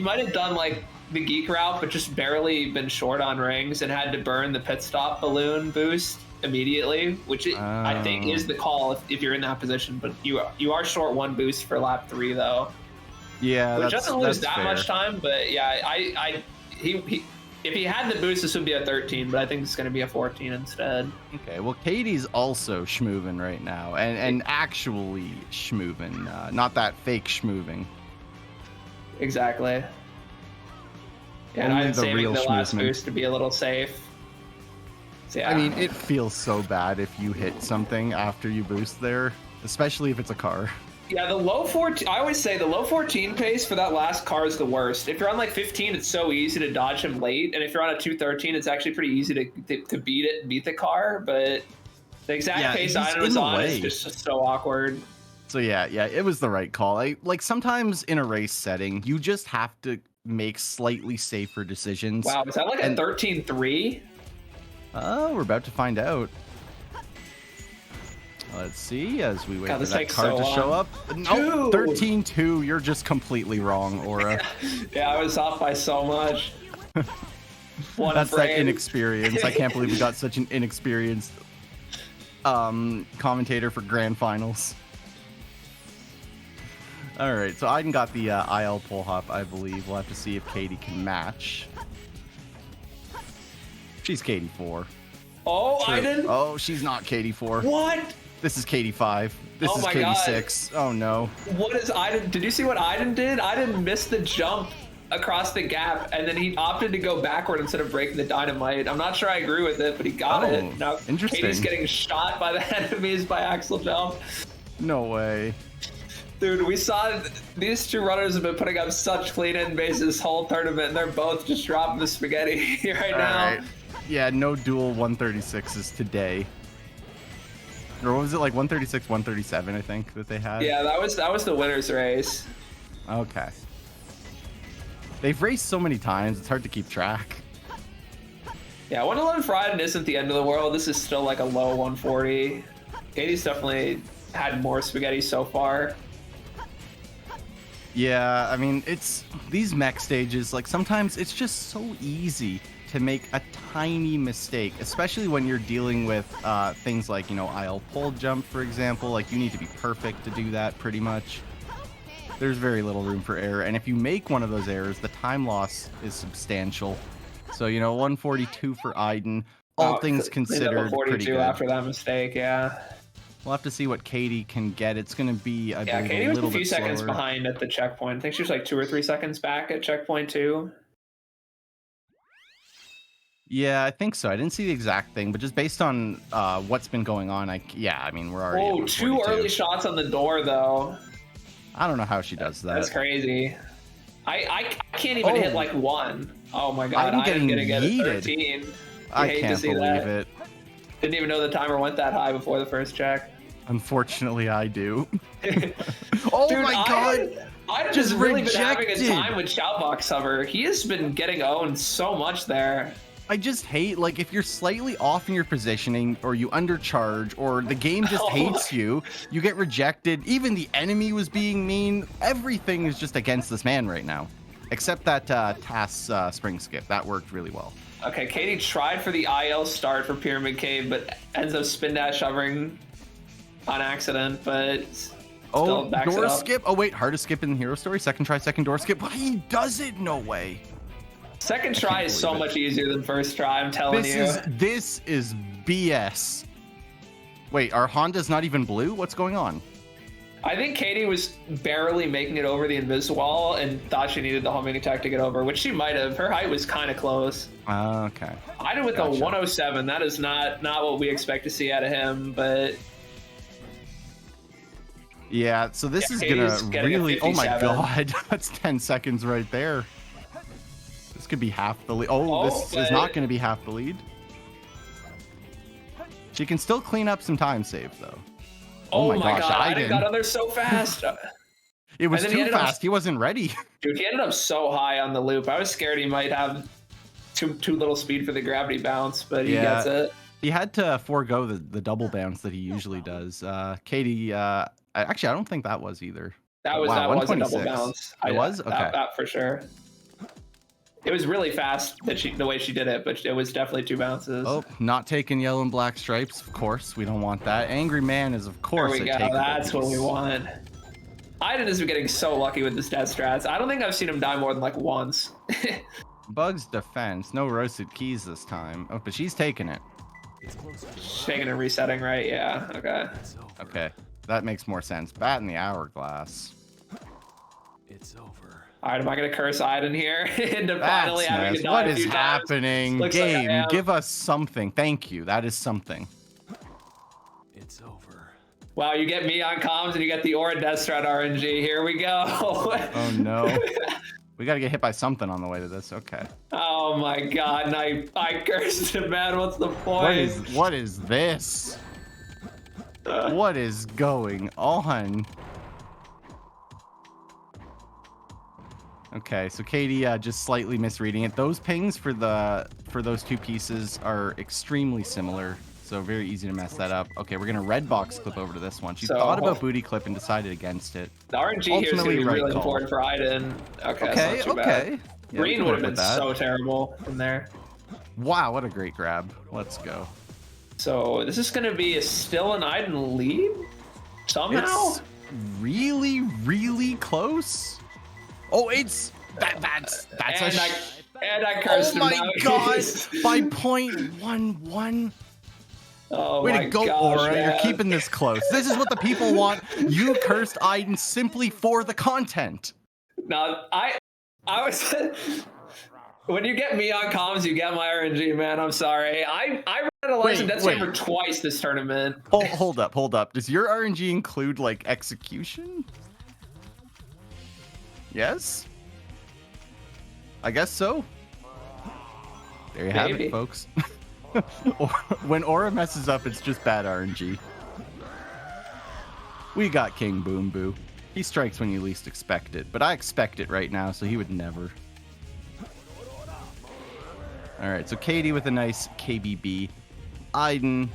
Speaker 1: might have done like the geek route, but just barely been short on rings and had to burn the pit stop balloon boost immediately, which I think is the call if you're in that position. But you are short 1 boost for lap 3 though.
Speaker 17: Yeah,
Speaker 1: Which
Speaker 17: that's,
Speaker 1: doesn't lose
Speaker 17: that's
Speaker 1: that
Speaker 17: fair.
Speaker 1: much time, but yeah, he if he had the boost, this would be a 13, but I think it's going to be a 14 instead.
Speaker 17: Okay, well, Katie's also schmoovin right now, and actually schmoovin, not that fake schmooving.
Speaker 1: Exactly. Yeah, and
Speaker 17: Only
Speaker 1: I'm
Speaker 17: the
Speaker 1: saving
Speaker 17: real
Speaker 1: the last
Speaker 17: schmoovin.
Speaker 1: boost to be a little safe. So, yeah.
Speaker 17: I mean, it feels so bad if you hit something after you boost there, especially if it's a car.
Speaker 1: Yeah, the low 14, I always say the low 14 pace for that last car is the worst. If you're on like 15, it's so easy to dodge him late. And if you're on a 213, it's actually pretty easy to beat the car. But the exact pace I was on is just so awkward.
Speaker 17: So yeah, it was the right call. Like sometimes in a race setting, you just have to make slightly safer decisions.
Speaker 1: Wow, is that like a 13-3?
Speaker 17: Oh, we're about to find out. Let's see as we wait
Speaker 1: God,
Speaker 17: for
Speaker 1: this
Speaker 17: that
Speaker 1: takes
Speaker 17: card
Speaker 1: so
Speaker 17: to show
Speaker 1: long.
Speaker 17: up. No, 13-2. You're just completely wrong, Aura.
Speaker 1: Yeah, I was off by so much.
Speaker 17: That's that inexperience. I can't believe we got such an inexperienced commentator for grand finals. All right, so Aiden got the IL pull hop, I believe. We'll have to see if Katie can match. She's Katie 4.
Speaker 1: Oh,
Speaker 17: True.
Speaker 1: Aiden?
Speaker 17: Oh, she's not Katie 4.
Speaker 1: What?
Speaker 17: This is Katie 5. This
Speaker 1: Oh
Speaker 17: is
Speaker 1: my
Speaker 17: Katie
Speaker 1: God.
Speaker 17: 6. Oh no.
Speaker 1: What is Aiden? Did you see what Aiden did? Aiden missed the jump across the gap, and then he opted to go backward instead of breaking the dynamite. I'm not sure I agree with it, but he got it. Now
Speaker 17: interesting.
Speaker 1: Katie's getting shot by the enemies by Axel Jump.
Speaker 17: No way.
Speaker 1: Dude, we saw these two runners have been putting up such clean in bases this whole tournament, and they're both just dropping the spaghetti right now.
Speaker 17: All right. Yeah, no dual 136s today. Or what was it, like 136, 137, I think, that they had?
Speaker 1: Yeah, that was the winner's race.
Speaker 17: Okay. They've raced so many times, it's hard to keep track.
Speaker 1: Yeah, 111 Friday isn't the end of the world. This is still like a low 140. Katie's definitely had more spaghetti so far.
Speaker 17: Yeah, I mean, it's these mech stages, like sometimes it's just so easy to make a tiny mistake, especially when you're dealing with things like, you know, IL pole jump, for example. Like, you need to be perfect to do that, pretty much. There's very little room for error, and if you make one of those errors, the time loss is substantial. So, you know, 142 for Aiden, all things considered,
Speaker 1: 42
Speaker 17: pretty good.
Speaker 1: after that mistake, yeah.
Speaker 17: We'll have to see what Katie can get. It's going to be, I believe,
Speaker 1: Katie
Speaker 17: a
Speaker 1: was
Speaker 17: little
Speaker 1: a few
Speaker 17: bit
Speaker 1: seconds
Speaker 17: slower.
Speaker 1: behind at the checkpoint. I think she was like 2 or 3 seconds back at checkpoint 2.
Speaker 17: Yeah, I think so. I didn't see the exact thing, but just based on what's been going on, I mean, we're already.
Speaker 1: Oh,
Speaker 17: at
Speaker 1: 2
Speaker 17: 142.
Speaker 1: early shots on the door, though.
Speaker 17: I don't know how she does that.
Speaker 1: That's crazy. I can't even hit like 1. Oh my god,
Speaker 17: I'm getting
Speaker 1: gonna get a
Speaker 17: yeeted.
Speaker 1: 13.
Speaker 17: I
Speaker 1: hate to
Speaker 17: can't
Speaker 1: see
Speaker 17: believe
Speaker 1: that.
Speaker 17: it.
Speaker 1: Didn't even know the timer went that high before the first check.
Speaker 17: Unfortunately, I do. Oh
Speaker 1: Dude,
Speaker 17: my god!
Speaker 1: I've
Speaker 17: Just
Speaker 1: just really been having a
Speaker 17: rejected.
Speaker 1: time with Shoutbox Summer. He has been getting owned so much there.
Speaker 17: I just hate, like, if you're slightly off in your positioning, or you undercharge, or the game just hates you, you get rejected. Even the enemy was being mean. Everything is just against this man right now. Except that TAS spring skip. That worked really well.
Speaker 1: Okay, Katie tried for the IL start for Pyramid Cave, but ends up spin dash hovering on accident, but still backs it
Speaker 17: door
Speaker 1: up.
Speaker 17: skip? Oh wait, hardest skip in the hero story. Second try, second door skip. But he does it? No way.
Speaker 1: Second try is so much easier than first try, I'm telling you.
Speaker 17: This is BS. Wait, our Honda's not even blue? What's going on?
Speaker 1: I think Katie was barely making it over the invis wall and thought she needed the homing attack to get over, which she might have. Her height was kind of close.
Speaker 17: Okay.
Speaker 1: I did with the 107. That is not what we expect to see out of him, but
Speaker 17: Yeah, so this is
Speaker 1: Katie's
Speaker 17: gonna
Speaker 1: getting a
Speaker 17: really. Oh my
Speaker 1: 57.
Speaker 17: god, that's 10 seconds right there. This could be half the lead. Oh, this is not going to be half the lead. She can still clean up some time save though.
Speaker 1: Oh my
Speaker 17: gosh,
Speaker 1: god, I
Speaker 17: Aiden.
Speaker 1: got on there so fast.
Speaker 17: It was
Speaker 1: And then he
Speaker 17: too
Speaker 1: ended up-
Speaker 17: fast. He wasn't ready.
Speaker 1: Dude, he ended up so high on the loop. I was scared he might have too little speed for the gravity bounce, but he gets it.
Speaker 17: He had to forego the double bounce that he usually does. Katie, actually, I don't think that was either.
Speaker 1: That was a double
Speaker 17: 126.
Speaker 1: bounce.
Speaker 17: It was? Okay.
Speaker 1: That for sure. It was really fast the way she did it, but it was definitely 2 bounces.
Speaker 17: Oh, not taking yellow and black stripes, of course. We don't want that. Angry Man is, of course,
Speaker 1: There we
Speaker 17: a
Speaker 1: go.
Speaker 17: takeable
Speaker 1: That's what we
Speaker 17: piece.
Speaker 1: want. Aiden has been getting so lucky with his death strats. I don't think I've seen him die more than like once.
Speaker 17: Bug's defense. No roasted keys this time. Oh, but she's taking it.
Speaker 1: Taking and resetting, right? Yeah. Okay.
Speaker 17: Okay. That makes more sense. Bat in the hourglass.
Speaker 3: It's over.
Speaker 1: All right, am I gonna curse Aiden here into finally
Speaker 17: That's
Speaker 1: having
Speaker 17: nice.
Speaker 1: to die
Speaker 17: What
Speaker 1: a
Speaker 17: is
Speaker 1: few times?
Speaker 17: happening?
Speaker 1: Looks like I
Speaker 17: Game,
Speaker 1: am.
Speaker 17: give us something. Thank you. That is something.
Speaker 3: It's over.
Speaker 1: Wow, you get me on comms and you get the Aura Death Strat RNG. Here we go.
Speaker 17: Oh no. We gotta get hit by something on the way to this. Okay.
Speaker 1: Oh my god, and I cursed him, man. What's the point?
Speaker 17: What is this? What is going on? Okay, so Katie just slightly misreading it. Those pings for those 2 pieces are extremely similar, so very easy to mess that up. Okay, we're gonna red box clip over to this one. She thought about booty clip and decided against it.
Speaker 1: The RNG here is gonna be
Speaker 17: right
Speaker 1: really
Speaker 17: call.
Speaker 1: important for Aiden. Okay, that's not too
Speaker 17: okay.
Speaker 1: bad.
Speaker 17: Yeah, we
Speaker 1: Green
Speaker 17: can
Speaker 1: would
Speaker 17: work
Speaker 1: have
Speaker 17: with
Speaker 1: been
Speaker 17: that.
Speaker 1: so terrible from there.
Speaker 17: Wow, what a great grab. Let's go.
Speaker 1: So this is gonna be still an Aiden lead somehow.
Speaker 17: It's really, really close. Oh, it's that's
Speaker 1: and
Speaker 17: a.
Speaker 1: I cursed him.
Speaker 17: Oh my
Speaker 1: now.
Speaker 17: god! By 0.11.
Speaker 1: Oh
Speaker 17: Way
Speaker 1: my
Speaker 17: to go,
Speaker 1: gosh,
Speaker 17: Aura.
Speaker 1: man.
Speaker 17: You're keeping this close. This is what the people want. You cursed Aiden simply for the content.
Speaker 1: No, I was. When you get me on comms, you get my RNG, man. I'm sorry. I ran a Legend Death Saber twice this tournament.
Speaker 17: Oh, hold up. Does your RNG include like execution? Yes? I guess so. There you have
Speaker 1: Maybe.
Speaker 17: it, folks. When Aura messes up, it's just bad RNG. We got King Boom Boo. He strikes when you least expect it, but I expect it right now, so he would never. Alright, so Katie with a nice KBB. Aiden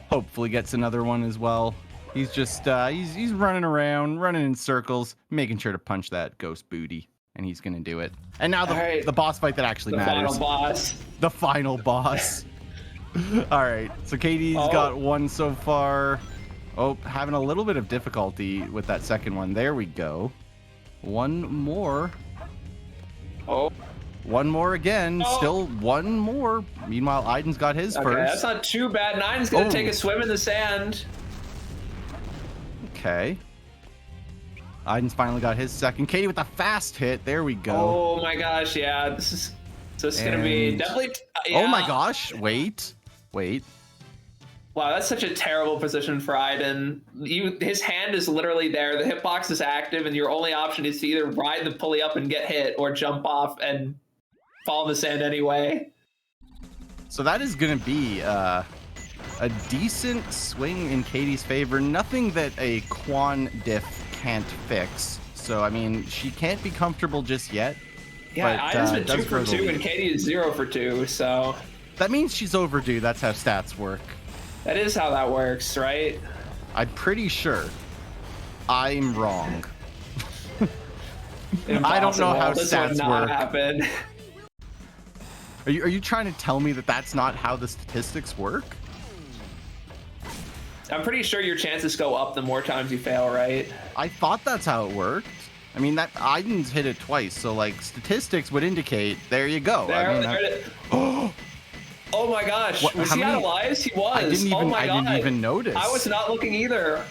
Speaker 17: hopefully gets another one as well. He's just, he's running around, running in circles, making sure to punch that ghost booty. And he's going to do it. And now the boss fight that actually matters.
Speaker 1: The final boss.
Speaker 17: The final boss. Alright, so Katie's got one so far. Oh, having a little bit of difficulty with that second one. There we go. One more.
Speaker 1: Oh.
Speaker 17: One more again. Still one more. Meanwhile, Aiden's got his
Speaker 1: Okay,
Speaker 17: first.
Speaker 1: that's not too bad. Nine's gonna take a swim in the sand.
Speaker 17: Okay. Aiden's finally got his second. Katie with a fast hit. There we go.
Speaker 1: Oh my gosh, yeah. This is gonna be
Speaker 17: And-
Speaker 1: definitely.
Speaker 17: Oh my gosh. Wait.
Speaker 1: Wow, that's such a terrible position for Aiden. His hand is literally there. The hitbox is active, and your only option is to either ride the pulley up and get hit, or jump off and fall in the sand anyway.
Speaker 17: So that is going to be a decent swing in Katie's favor. Nothing that a Quan diff can't fix. So, I mean, she can't be comfortable just yet.
Speaker 1: Yeah,
Speaker 17: but,
Speaker 1: Aiden's been
Speaker 17: does
Speaker 1: 2 for
Speaker 17: grow the
Speaker 1: 2,
Speaker 17: lead.
Speaker 1: and Katie is 0 for 2, so.
Speaker 17: That means she's overdue. That's how stats work.
Speaker 1: That is how that works, right?
Speaker 17: I'm pretty sure. I'm wrong. I don't know
Speaker 1: Impossible.
Speaker 17: how
Speaker 1: This
Speaker 17: stats
Speaker 1: would not
Speaker 17: work.
Speaker 1: happen.
Speaker 17: Are you trying to tell me that that's not how the statistics work?
Speaker 1: I'm pretty sure your chances go up the more times you fail, right?
Speaker 17: I thought that's how it worked. I mean, that Aiden's hit it twice, so like statistics would indicate. There you go.
Speaker 1: There,
Speaker 17: I mean,
Speaker 1: there it is. Oh my gosh,
Speaker 17: What-
Speaker 1: was
Speaker 17: how
Speaker 1: he out of
Speaker 17: many-
Speaker 1: lives? He was.
Speaker 17: I didn't
Speaker 1: Oh
Speaker 17: even-
Speaker 1: my
Speaker 17: I
Speaker 1: God.
Speaker 17: didn't even notice.
Speaker 1: I was not looking either.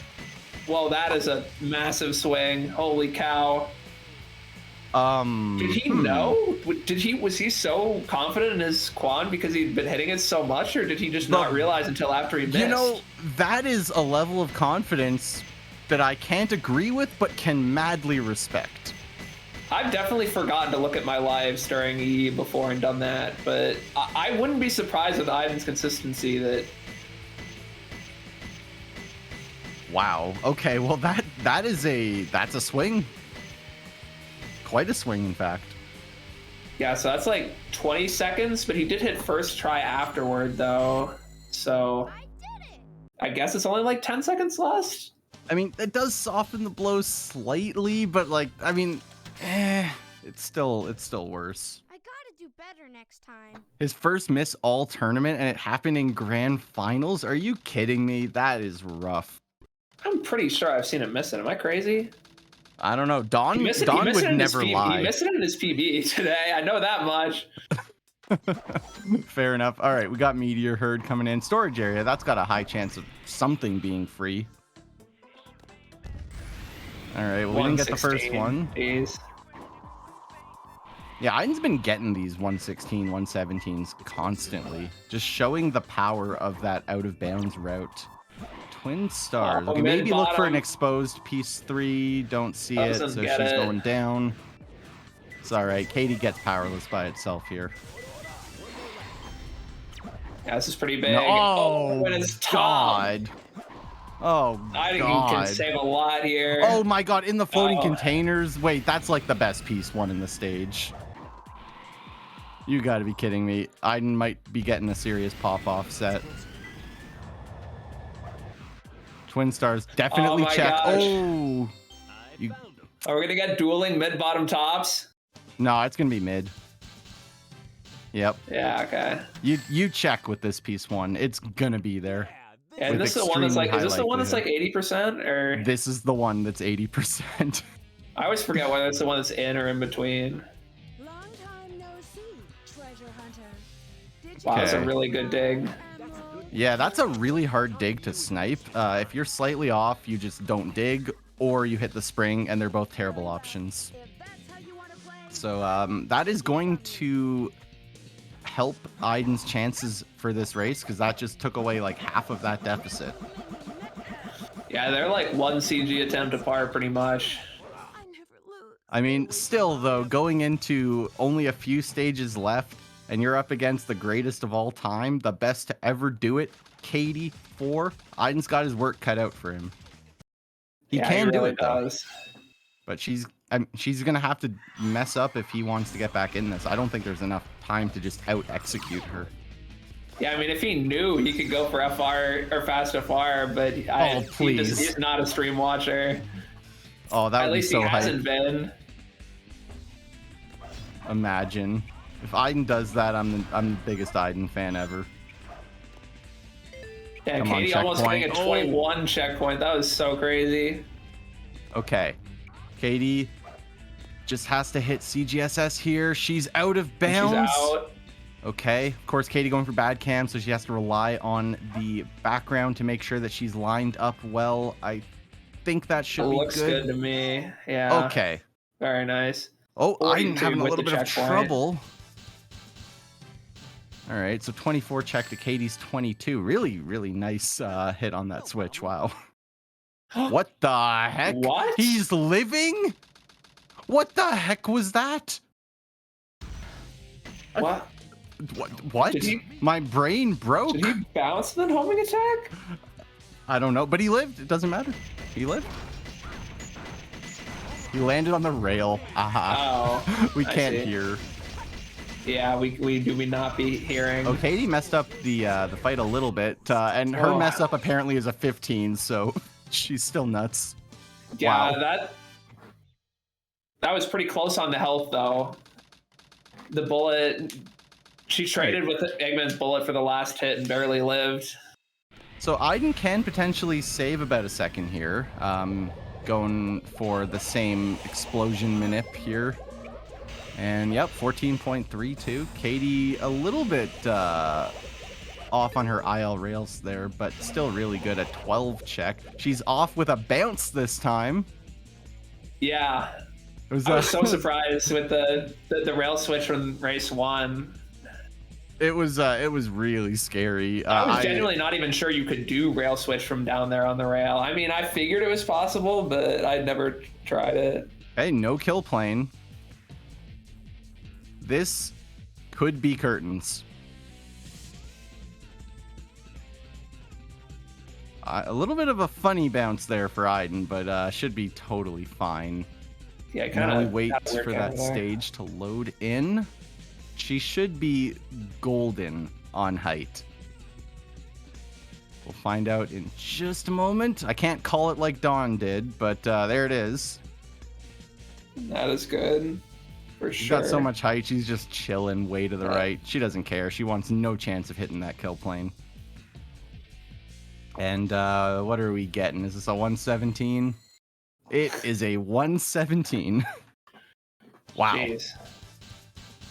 Speaker 1: Well, that is a massive swing. Holy cow. Did he know? Was he so confident in his Quan because he'd been hitting it so much, or did he just not realize until after he missed?
Speaker 17: You know, that is a level of confidence that I can't agree with, but can madly respect.
Speaker 1: I've definitely forgotten to look at my lives during EE before and done that, but I wouldn't be surprised with Ivan's consistency that.
Speaker 17: Wow. Okay. Well, that's a swing. Quite a swing, in fact.
Speaker 1: Yeah, so that's like 20 seconds, but he did hit first try afterward, though. So I guess it's only like 10 seconds left.
Speaker 17: I mean, it does soften the blow slightly, but like, I mean, it's still worse.
Speaker 4: I gotta do better next time.
Speaker 17: His first miss all tournament, and it happened in grand finals. Are you kidding me? That is rough.
Speaker 1: I'm pretty sure I've seen him miss it. Am I crazy?
Speaker 17: I don't know. Don
Speaker 1: He missed
Speaker 17: would
Speaker 1: it in
Speaker 17: never lie.
Speaker 1: He missed it in his PB today. I know that much.
Speaker 17: Fair enough. All right, we got Meteor Herd coming in. Storage area, that's got a high chance of something being free. All right, well, we didn't get the first one.
Speaker 1: Please.
Speaker 17: Yeah, Aiden's been getting these 116, 117s constantly. Just showing the power of that out-of-bounds route. Twin stars. Okay, maybe look for an exposed piece 3. Don't see it, so she's going down. It's all right. Katie gets powerless by itself here.
Speaker 1: Yeah, this is pretty big.
Speaker 17: No,
Speaker 1: and it's God.
Speaker 17: Oh,
Speaker 1: I think he can save a lot here.
Speaker 17: Oh my God, in the floating containers. Wait, that's like the best piece one in the stage. You gotta be kidding me. Aiden might be getting a serious pop-off set. Twin stars definitely check.
Speaker 1: Gosh.
Speaker 17: Oh,
Speaker 1: Are we gonna get dueling mid-bottom tops?
Speaker 17: No, it's gonna be mid. Yep.
Speaker 1: Yeah. Okay.
Speaker 17: You check with this piece one. It's gonna be there.
Speaker 1: And this is the one that's like. Is this the one that's like 80% or?
Speaker 17: This is the one that's 80%.
Speaker 1: I always forget whether it's the one that's in or in between.
Speaker 4: Long time no see, treasure hunter.
Speaker 1: Wow, that's a really good dig.
Speaker 17: Yeah, that's a really hard dig to snipe. If you're slightly off, you just don't dig, or you hit the spring, and they're both terrible options. So that is going to help Aiden's chances for this race, because that just took away like half of that deficit.
Speaker 1: Yeah, they're like one CG attempt apart pretty much.
Speaker 17: I mean, still though, going into only a few stages left, and you're up against the greatest of all time, the best to ever do it, Katie 4. Aiden's got his work cut out for him. He can do it though. But she's gonna have to mess up if he wants to get back in this. I don't think there's enough time to just out execute her.
Speaker 1: Yeah, I mean, if he knew, he could go for FR or fast FR, but he's not a stream watcher.
Speaker 17: Oh, that would be so hype.
Speaker 1: At least he hasn't been.
Speaker 17: Imagine if Aiden does that. I'm the biggest Aiden fan ever.
Speaker 1: Yeah,
Speaker 17: Come
Speaker 1: Katie
Speaker 17: on,
Speaker 1: almost getting a 21 checkpoint. That was so crazy.
Speaker 17: Okay, Katie just has to hit CGSS here. She's out of bounds.
Speaker 1: She's out.
Speaker 17: Okay, of course, Katie going for bad cam, so she has to rely on the background to make sure that she's lined up well. I think that should be
Speaker 1: looks
Speaker 17: good.
Speaker 1: good to me. Yeah.
Speaker 17: Okay.
Speaker 1: Very nice.
Speaker 17: Oh, I'm having a
Speaker 1: with
Speaker 17: little
Speaker 1: the
Speaker 17: bit of
Speaker 1: checkpoint.
Speaker 17: trouble. All right, so 24 check to Katie's 22. Really, really nice hit on that switch. Wow. What the heck?
Speaker 1: What?
Speaker 17: He's living? What the heck was that?
Speaker 1: What?
Speaker 17: What? My brain broke.
Speaker 1: Did he bounce the homing attack?
Speaker 17: I don't know, but he lived. It doesn't matter. He lived. He landed on the rail. Aha.
Speaker 1: Oh,
Speaker 17: we
Speaker 1: I
Speaker 17: can't
Speaker 1: see.
Speaker 17: hear.
Speaker 1: Yeah, we do not be hearing.
Speaker 17: Oh, Katie messed up the fight a little bit, and her mess up apparently is a 15, so she's still nuts.
Speaker 1: Yeah,
Speaker 17: Wow.
Speaker 1: that was pretty close on the health though. The bullet, she traded with Eggman's bullet for the last hit and barely lived.
Speaker 17: So Aiden can potentially save about a second here, going for the same explosion manip here. And yep, 14.32. Katie a little bit off on her IL rails there, but still really good at 12 check. She's off with a bounce this time.
Speaker 1: Yeah.
Speaker 17: I was
Speaker 1: so surprised with the rail switch from race 1.
Speaker 17: It was really scary.
Speaker 1: I was genuinely not even sure you could do rail switch from down there on the rail. I mean, I figured it was possible, but I'd never tried it.
Speaker 17: Hey, no kill plane. This could be curtains. A little bit of a funny bounce there for Aiden, but should be totally fine.
Speaker 1: Yeah,
Speaker 17: now we wait for that stage to load in. She should be golden on height. We'll find out in just a moment. I can't call it like Dawn did, but there it is.
Speaker 1: That is good. For
Speaker 17: She's got so
Speaker 1: sure.
Speaker 17: much height. She's just chilling way to the right. She doesn't care. She wants no chance of hitting that kill plane. And what are we getting? Is this a 117? It is a 117. Wow.
Speaker 1: Jeez.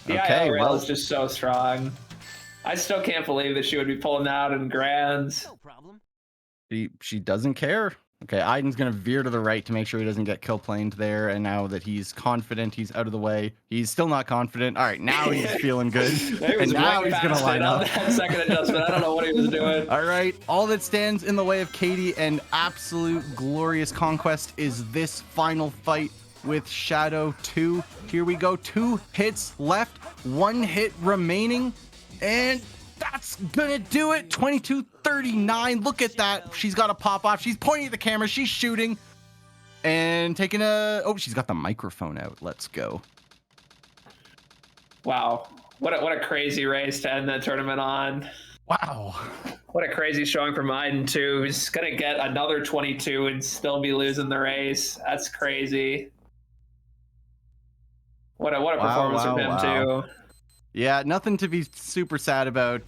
Speaker 1: The
Speaker 17: Okay,
Speaker 1: IL rail
Speaker 17: well,
Speaker 1: is just so strong. I still can't believe that she would be pulling out in grands.
Speaker 17: she doesn't care. Okay, Aiden's gonna veer to the right to make sure he doesn't get kill planed there. And now that he's confident, he's out of the way. He's still not confident. All right, now he's feeling good. And now he's gonna line up.
Speaker 1: That second adjustment, I don't know what he was doing.
Speaker 17: All right, all that stands in the way of Katie and absolute glorious conquest is this final fight with Shadow 2. Here we go, 2 hits left, 1 hit remaining, and that's gonna do it. 22-39. Look at that. She's got a pop off. She's pointing at the camera. She's shooting and taking a. Oh, she's got the microphone out. Let's go.
Speaker 1: Wow, what a crazy race to end that tournament on.
Speaker 17: Wow.
Speaker 1: What a crazy showing from Aiden too. He's gonna get another 22 and still be losing the race. That's crazy. What a performance from him too.
Speaker 17: Yeah, nothing to be super sad about.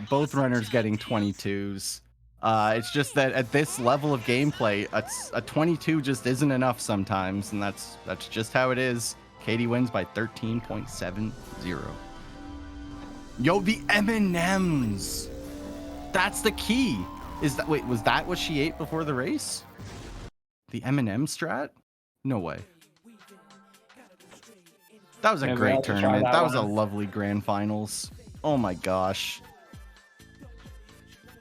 Speaker 17: Both runners getting 22s. It's just that at this level of gameplay, a 22 just isn't enough sometimes, and that's just how it is. Katie wins by 13.70. Yo, the M&Ms. That's the key. Was that what she ate before the race? The M&M strat? No way. That was a great tournament. That was a lovely grand finals. Oh my gosh.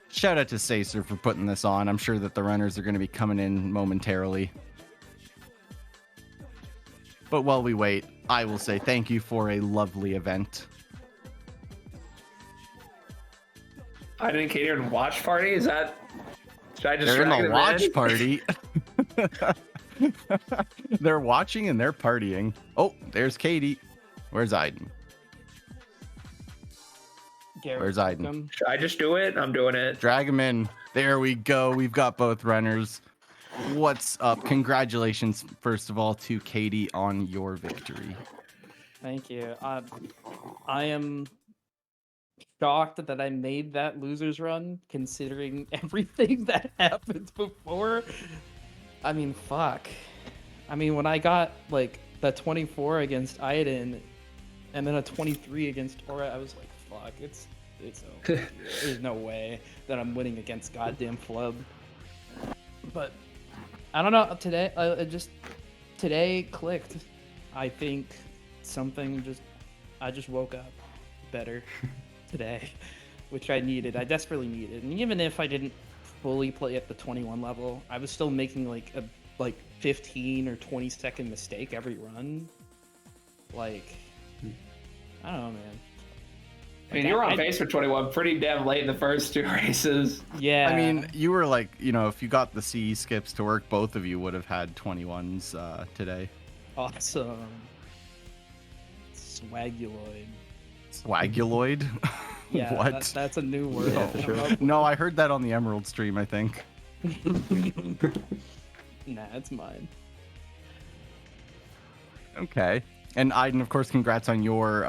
Speaker 17: Shout out to Sacer for putting this on. I'm sure that the runners are going to be coming in momentarily. But while we wait, I will say thank you for a lovely event.
Speaker 1: I didn't cater in watch party. Is that? Should I just?
Speaker 17: They're in
Speaker 1: drag
Speaker 17: a
Speaker 1: them
Speaker 17: watch
Speaker 1: in?
Speaker 17: party. They're watching and they're partying. Oh, there's Katie. Where's Aiden? Where's Aiden?
Speaker 1: Should I just do it? I'm doing it.
Speaker 17: Drag him in. There we go. We've got both runners. What's up? Congratulations, first of all, to Katie on your victory.
Speaker 9: Thank you. I am shocked that I made that losers run, considering everything that happened before. I mean, fuck. I mean, when I got like the 24 against Aiden, and then a 23 against Tora, I was like, fuck, it's over. There's no way that I'm winning against goddamn Flub. But I don't know. Today, today clicked. I think I just woke up better today, which I needed. I desperately needed. And even if I didn't fully play at the 21 level, I was still making like a 15 or 20 second mistake every run. Like, I don't know, man.
Speaker 1: I mean, you were on pace for 21 pretty damn late in the first 2 races.
Speaker 9: Yeah.
Speaker 17: I mean, you were like, if you got the CE skips to work, both of you would have had 21s today.
Speaker 9: Awesome. Swaguloid.
Speaker 17: Swaguloid?
Speaker 9: Yeah,
Speaker 17: What?
Speaker 9: that's a new word.
Speaker 17: Yeah, for sure. No, I heard that on the Emerald stream, I think.
Speaker 9: Nah, it's mine.
Speaker 17: Okay. And Aiden, of course, congrats on your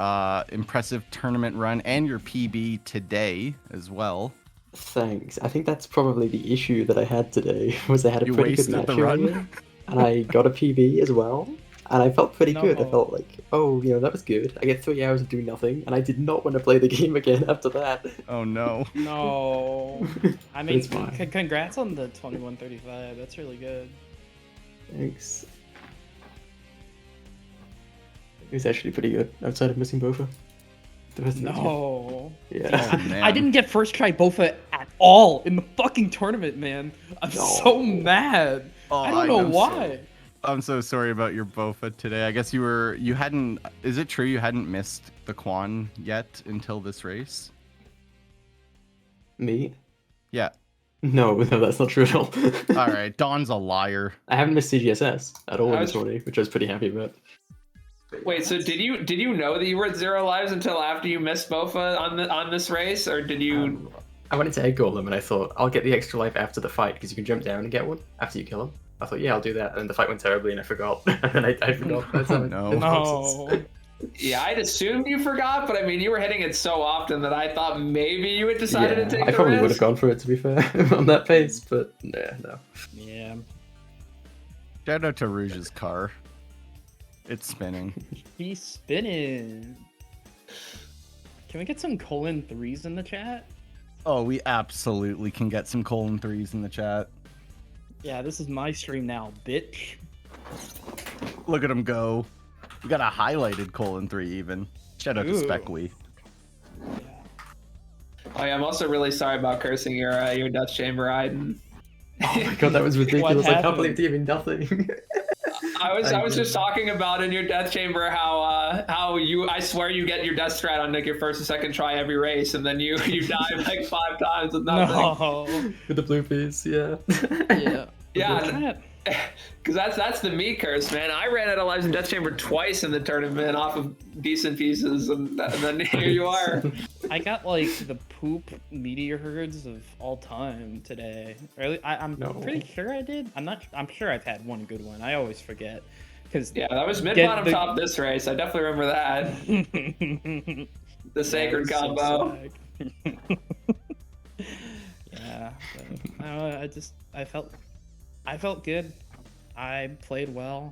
Speaker 17: impressive tournament run and your PB today as well.
Speaker 5: Thanks. I think that's probably the issue that I had today, was I had a
Speaker 17: You
Speaker 5: pretty good
Speaker 17: wasted
Speaker 5: match
Speaker 17: the run.
Speaker 5: earlier, and I got a PB as well, and I felt pretty good. I
Speaker 9: No.
Speaker 5: felt like, oh, that was good. I get 3 hours of doing nothing, and I did not want to play the game again after that.
Speaker 17: Oh, no.
Speaker 9: No. I mean,
Speaker 5: It's fine.
Speaker 9: congrats on the 2135. That's really good.
Speaker 5: Thanks. It was actually pretty good, outside of missing Bofa. The rest of it was
Speaker 9: No.
Speaker 5: good. Yeah.
Speaker 9: I didn't get first try Bofa at all in the fucking tournament, man. I'm so mad. I don't know why.
Speaker 17: I'm so sorry about your Bofa today. I guess you hadn't, is it true you hadn't missed the Quan yet until this race?
Speaker 5: Me?
Speaker 17: Yeah.
Speaker 5: No, that's not true at all.
Speaker 17: All right, Don's a liar.
Speaker 5: I haven't missed CGSS at all
Speaker 1: I
Speaker 5: this morning, which I was pretty happy about.
Speaker 1: Wait, so did you know that you were at 0 lives until after you missed Bofa on this race, or did you?
Speaker 5: I went into egg golem and I thought I'll get the extra life after the fight because you can jump down and get one after you kill him. I thought, yeah, I'll do that, and then the fight went terribly and I forgot, and then I forgot. That's how
Speaker 17: no.
Speaker 9: No.
Speaker 1: Yeah, I'd assumed you forgot, but I mean, you were hitting it so often that I thought maybe you had decided to take
Speaker 5: I
Speaker 1: the
Speaker 5: probably would have
Speaker 1: risk.
Speaker 5: gone for it, to be fair, on that pace, but yeah, no.
Speaker 9: Yeah.
Speaker 17: Shout out to Rouge's car. It's spinning.
Speaker 9: He's spinning. Can we get some colon 3s in the chat?
Speaker 17: Oh, we absolutely can get some colon 3s in the chat.
Speaker 9: Yeah, this is my stream now, bitch.
Speaker 17: Look at him go. We got a highlighted colon 3 even. Shout out to
Speaker 9: Ooh.
Speaker 17: Speckly.
Speaker 1: Oh yeah, I'm also really sorry about cursing your Dutch chamber, Aiden.
Speaker 5: Oh my god, that was ridiculous. I can't
Speaker 1: happened?
Speaker 5: believe you even nothing.
Speaker 1: I was just talking about in your death chamber how I swear you get your death strat on like your first and second try every race, and then you die like 5 times with nothing.
Speaker 9: No.
Speaker 5: With the blue piece, yeah.
Speaker 9: Yeah.
Speaker 1: Yeah, because that's the me curse, man. I ran out of lives in death chamber twice in the tournament off of decent pieces, and then here you are.
Speaker 9: I got like the poop meteor herds of all time today. Or at least I'm pretty sure I did. I'm sure I've had one good one. I always forget.
Speaker 1: Yeah, that was mid bottom top this race. I definitely remember that. The sacred combo.
Speaker 9: Yeah, but, I felt good. I played well,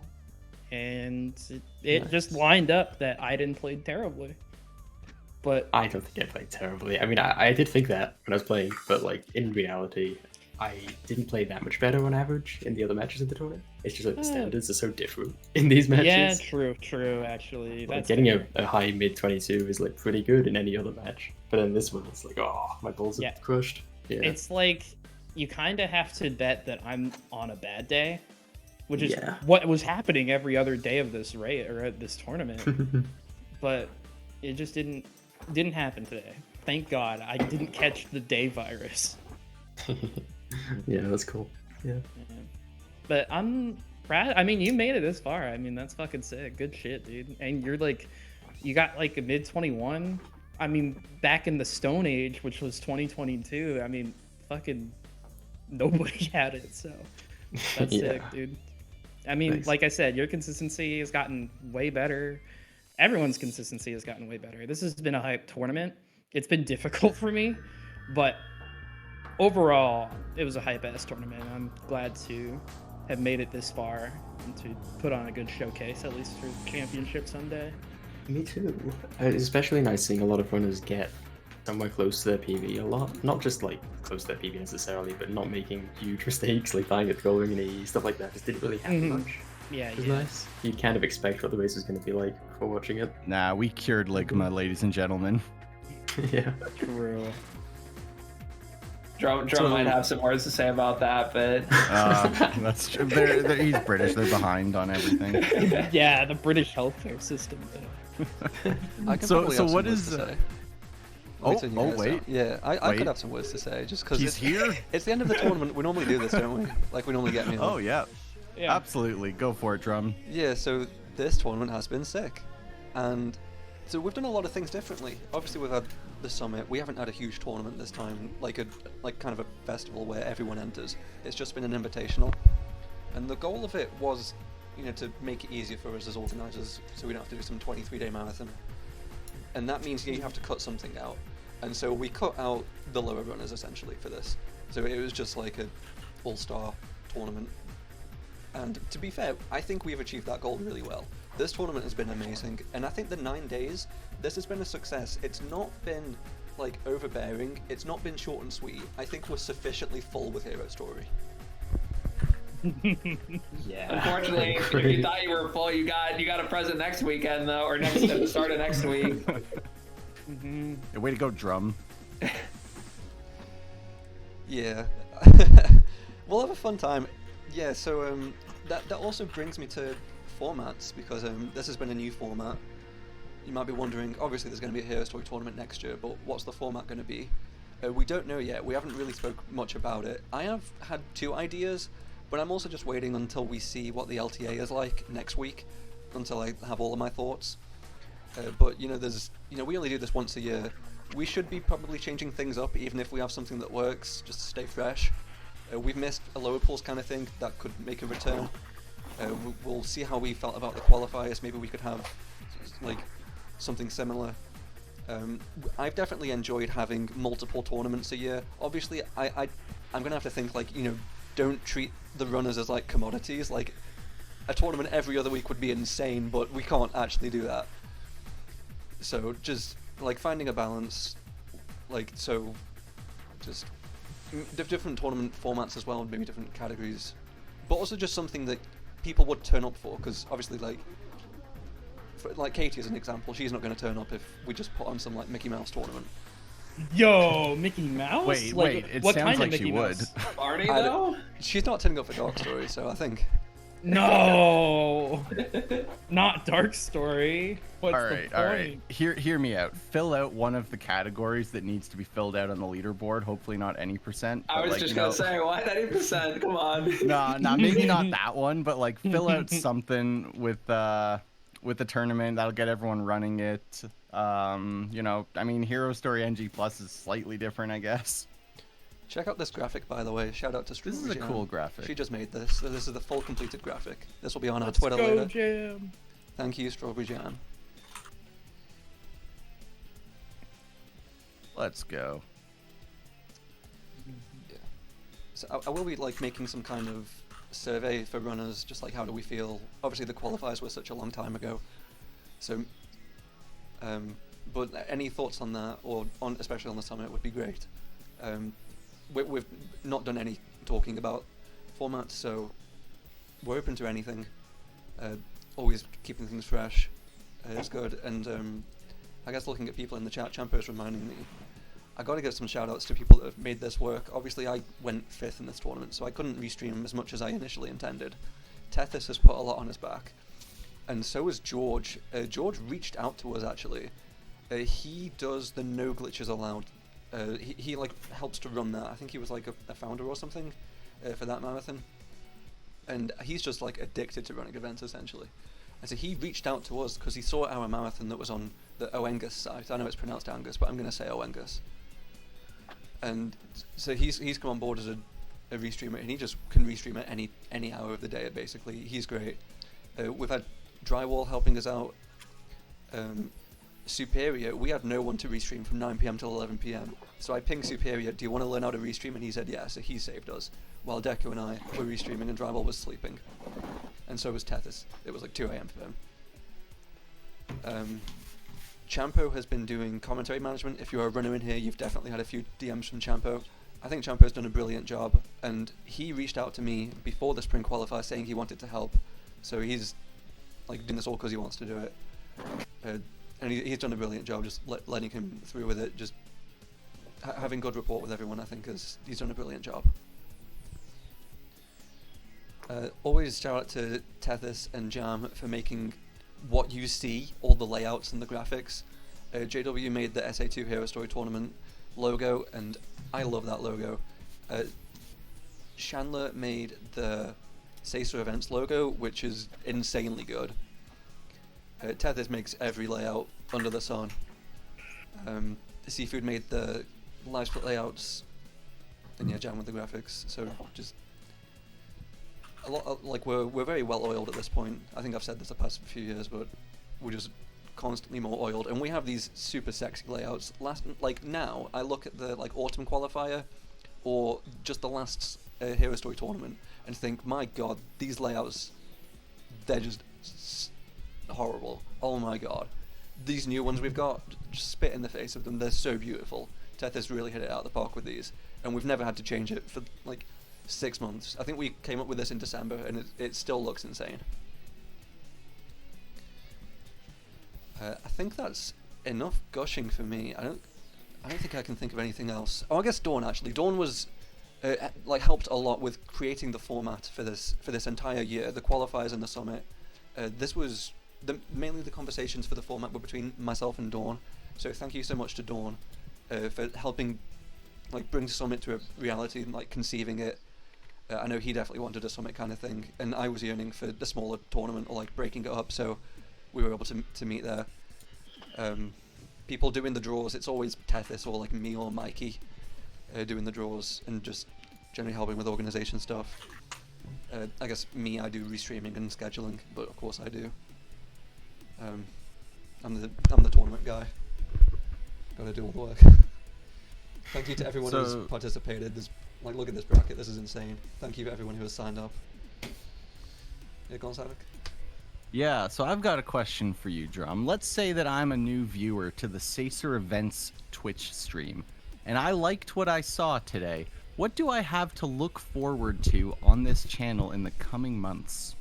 Speaker 9: and it just lined up that Aiden played terribly. But
Speaker 5: I don't think I played terribly. I mean, I did think that when I was playing, but like in reality, I didn't play that much better on average in the other matches of the tournament. It's just like the standards are so different in these matches.
Speaker 9: Yeah, true. Actually,
Speaker 5: Like,
Speaker 9: that's
Speaker 5: getting a high mid 22 is like pretty good in any other match, but then this one, it's like, oh, my balls are crushed. Yeah.
Speaker 9: It's like you kind of have to bet that I'm on a bad day, which is
Speaker 5: Yeah.
Speaker 9: what was happening every other day of this race or at this tournament. But it just didn't happen today. Thank God I didn't catch the day virus.
Speaker 5: Yeah, that's cool. Yeah.
Speaker 9: But I'm proud. I mean, you made it this far. I mean, that's fucking sick. Good shit, dude. And you're like, you got like a mid 21. I mean, back in the Stone Age, which was 2022. I mean, fucking nobody had it. So that's
Speaker 5: Yeah.
Speaker 9: sick, dude. I mean,
Speaker 5: Thanks.
Speaker 9: like I said, your consistency has gotten way better. Everyone's consistency has gotten way better. This has been a hype tournament. It's been difficult for me, but overall, it was a hype-ass tournament. I'm glad to have made it this far and to put on a good showcase, at least for championship someday.
Speaker 5: Me too. It's especially nice seeing a lot of runners get somewhere close to their PV a lot. Not just like close to their PV necessarily, but not making huge mistakes like dying at throwing an E, stuff like that. Just didn't really happen much.
Speaker 9: Yeah,
Speaker 5: It was nice. You'd kind of expect what the race was going to be like before watching it.
Speaker 17: Nah, we cured Ligma, ladies and gentlemen.
Speaker 5: Yeah.
Speaker 9: True.
Speaker 1: Drum might have some words to say about that, but
Speaker 17: That's true. He's British. They're behind on everything.
Speaker 9: Yeah, the British healthcare system.
Speaker 2: I can
Speaker 17: So
Speaker 2: probably have some
Speaker 17: what
Speaker 2: words
Speaker 17: is?
Speaker 2: to say.
Speaker 17: Oh,
Speaker 2: Wait till you guys
Speaker 17: wait.
Speaker 2: out. Yeah, I
Speaker 17: Wait.
Speaker 2: could have some words to say just because
Speaker 17: He's here?
Speaker 2: It's the end of the tournament. We normally do this, don't we? Like we normally get me on.
Speaker 17: Oh yeah. Absolutely. Go for it, Drum.
Speaker 2: Yeah, so this tournament has been sick. And so we've done a lot of things differently. Obviously we've had the summit. We haven't had a huge tournament this time, like kind of a festival where everyone enters. It's just been an invitational. And the goal of it was, to make it easier for us as organizers so we don't have to do some 23-day marathon. And that means you have to cut something out. And so we cut out the lower runners essentially for this. So it was just like a all-star tournament. And to be fair, I think we've achieved that goal really well. This tournament has been amazing, and I think the 9 days, this has been a success. It's not been like overbearing, it's not been short and sweet. I think we're sufficiently full with Hero Story.
Speaker 5: Yeah.
Speaker 1: unfortunately, if you thought you were full, you got a present next weekend though, or at the start of next week.
Speaker 17: Yeah, way to go, Drum.
Speaker 2: Yeah. We'll have a fun time. Yeah, so that also brings me to formats, because this has been a new format. You might be wondering, obviously there's going to be a Hero Story tournament next year, but what's the format going to be? We don't know yet. We haven't really spoke much about it. I have had 2 ideas, but I'm also just waiting until we see what the LTA is like next week, until I have all of my thoughts. But there's we only do this once a year. We should be probably changing things up, even if we have something that works, just to stay fresh. We've missed a lower pools kind of thing that could make a return. We'll see how we felt about the qualifiers. Maybe we could have like something similar. I've definitely enjoyed having multiple tournaments a year. Obviously, I'm gonna have to think like, you know, don't treat the runners as like commodities. Like a tournament every other week would be insane, but we can't actually do that. So just like finding a balance, like so, just different tournament formats as well, maybe different categories, but also just something that people would turn up for, because obviously like Katie as an example, she's not going to turn up if we just put on some like Mickey Mouse tournament.
Speaker 9: Yo, Mickey Mouse?
Speaker 17: Wait,
Speaker 9: Like,
Speaker 17: wait, it
Speaker 9: what
Speaker 17: sounds
Speaker 9: kind
Speaker 17: like
Speaker 9: of
Speaker 17: she
Speaker 9: Mickey
Speaker 17: would.
Speaker 9: Mouse?
Speaker 1: Barney
Speaker 2: I
Speaker 1: though?
Speaker 2: She's not turning up for Dark Story, so I think.
Speaker 9: No, not Dark Story. What's
Speaker 17: all
Speaker 9: the
Speaker 17: right,
Speaker 9: point?
Speaker 17: all right. Hear me out. Fill out one of the categories that needs to be filled out on the leaderboard. Hopefully not any percent.
Speaker 1: I
Speaker 17: but,
Speaker 1: was
Speaker 17: like,
Speaker 1: just
Speaker 17: you
Speaker 1: gonna
Speaker 17: know-
Speaker 1: say, why 90%? Come on.
Speaker 17: Nah, maybe not that one, but like fill out something with the tournament that'll get everyone running it. You know, I mean, Hero Story NG Plus is slightly different, I guess.
Speaker 2: Check out this graphic, by the way. Shout out to Strawberry
Speaker 17: This is a
Speaker 2: Jam.
Speaker 17: cool graphic.
Speaker 2: She just made this. So this is the full completed graphic. This will be on
Speaker 9: Let's
Speaker 2: our Twitter
Speaker 9: go,
Speaker 2: later.
Speaker 9: Jam.
Speaker 2: Thank you, Strawberry Jam.
Speaker 17: Let's go.
Speaker 2: Yeah. So I will be like making some kind of survey for runners, just like how do we feel. Obviously the qualifiers were such a long time ago, so but any thoughts on that, or on especially on the summit, would be great. We've not done any talking about formats, so we're open to anything. Always keeping things fresh is good, and I guess looking at people in the chat, Champo's reminding me, I got to give some shout outs to people that have made this work. Obviously I went 5th in this tournament, so I couldn't restream as much as I initially intended. Tethys has put a lot on his back, and so has George. George reached out to us actually. He does the no glitches allowed. He like helps to run that. I think he was like a founder or something for that marathon, and he's just like addicted to running events essentially. And so he reached out to us because he saw our marathon that was on the Oengus site. I know it's pronounced Angus, but I'm going to say Oengus. And so he's come on board as a restreamer, and he just can restream at any hour of the day basically. He's great. We've had Drywall helping us out. Superior, we had no one to restream from 9 PM till 11 PM. So I pinged Superior, do you want to learn how to restream? And he said yeah, so he saved us. While Deku and I were restreaming and Drywall was sleeping. And so was Tethys. It was like 2 AM for him. Champo has been doing commentary management. If you're a runner in here, you've definitely had a few DMs from Champo. I think Champo's done a brilliant job, and he reached out to me before the spring qualifier saying he wanted to help. So he's like doing this all because he wants to do it. And he's done a brilliant job, just letting him through with it, just having good rapport with everyone. I think he's done a brilliant job. Always shout out to Tethys and Jam for making what you see, all the layouts and the graphics. JW made the SA2 Hero Story Tournament logo, and I love that logo. Chandler made the Sacer Events logo, which is insanely good. Tethys makes every layout under the sun. Seafood made the live split layouts, and yeah, Jam with the graphics. So just a lot like we're very well oiled at this point. I think I've said this the past few years, but we're just constantly more oiled, and we have these super sexy layouts. Now I look at the autumn qualifier or just the last Hero Story tournament and think, my god, these layouts, they're just horrible. Oh my god, these new ones we've got, just spit in the face of them. They're so beautiful. Tethys really hit it out of the park with these, and we've never had to change it for 6 months. I think we came up with this in December, and it still looks insane. I think that's enough gushing for me. I don't think I can think of anything else. Oh, I guess Dawn actually. Dawn was helped a lot with creating the format for this entire year, the qualifiers and the summit. This was mainly the conversations for the format were between myself and Dawn. So thank you so much to Dawn for helping bring the summit to a reality and conceiving it. I know he definitely wanted a summit kind of thing, and I was yearning for the smaller tournament or breaking it up, so we were able to meet there. People doing the draws, it's always Tethys or me or Mikey doing the draws and just generally helping with organization stuff. I guess I do restreaming and scheduling, but of course I do. I'm the tournament guy. Gotta do all the work. Thank you to everyone who's participated. Look at this bracket. This is insane. Thank you to everyone who has signed up. Yeah, go on, Savik.
Speaker 17: Yeah, so I've got a question for you, Drum. Let's say that I'm a new viewer to the Sacer Events Twitch stream, and I liked what I saw today. What do I have to look forward to on this channel in the coming months?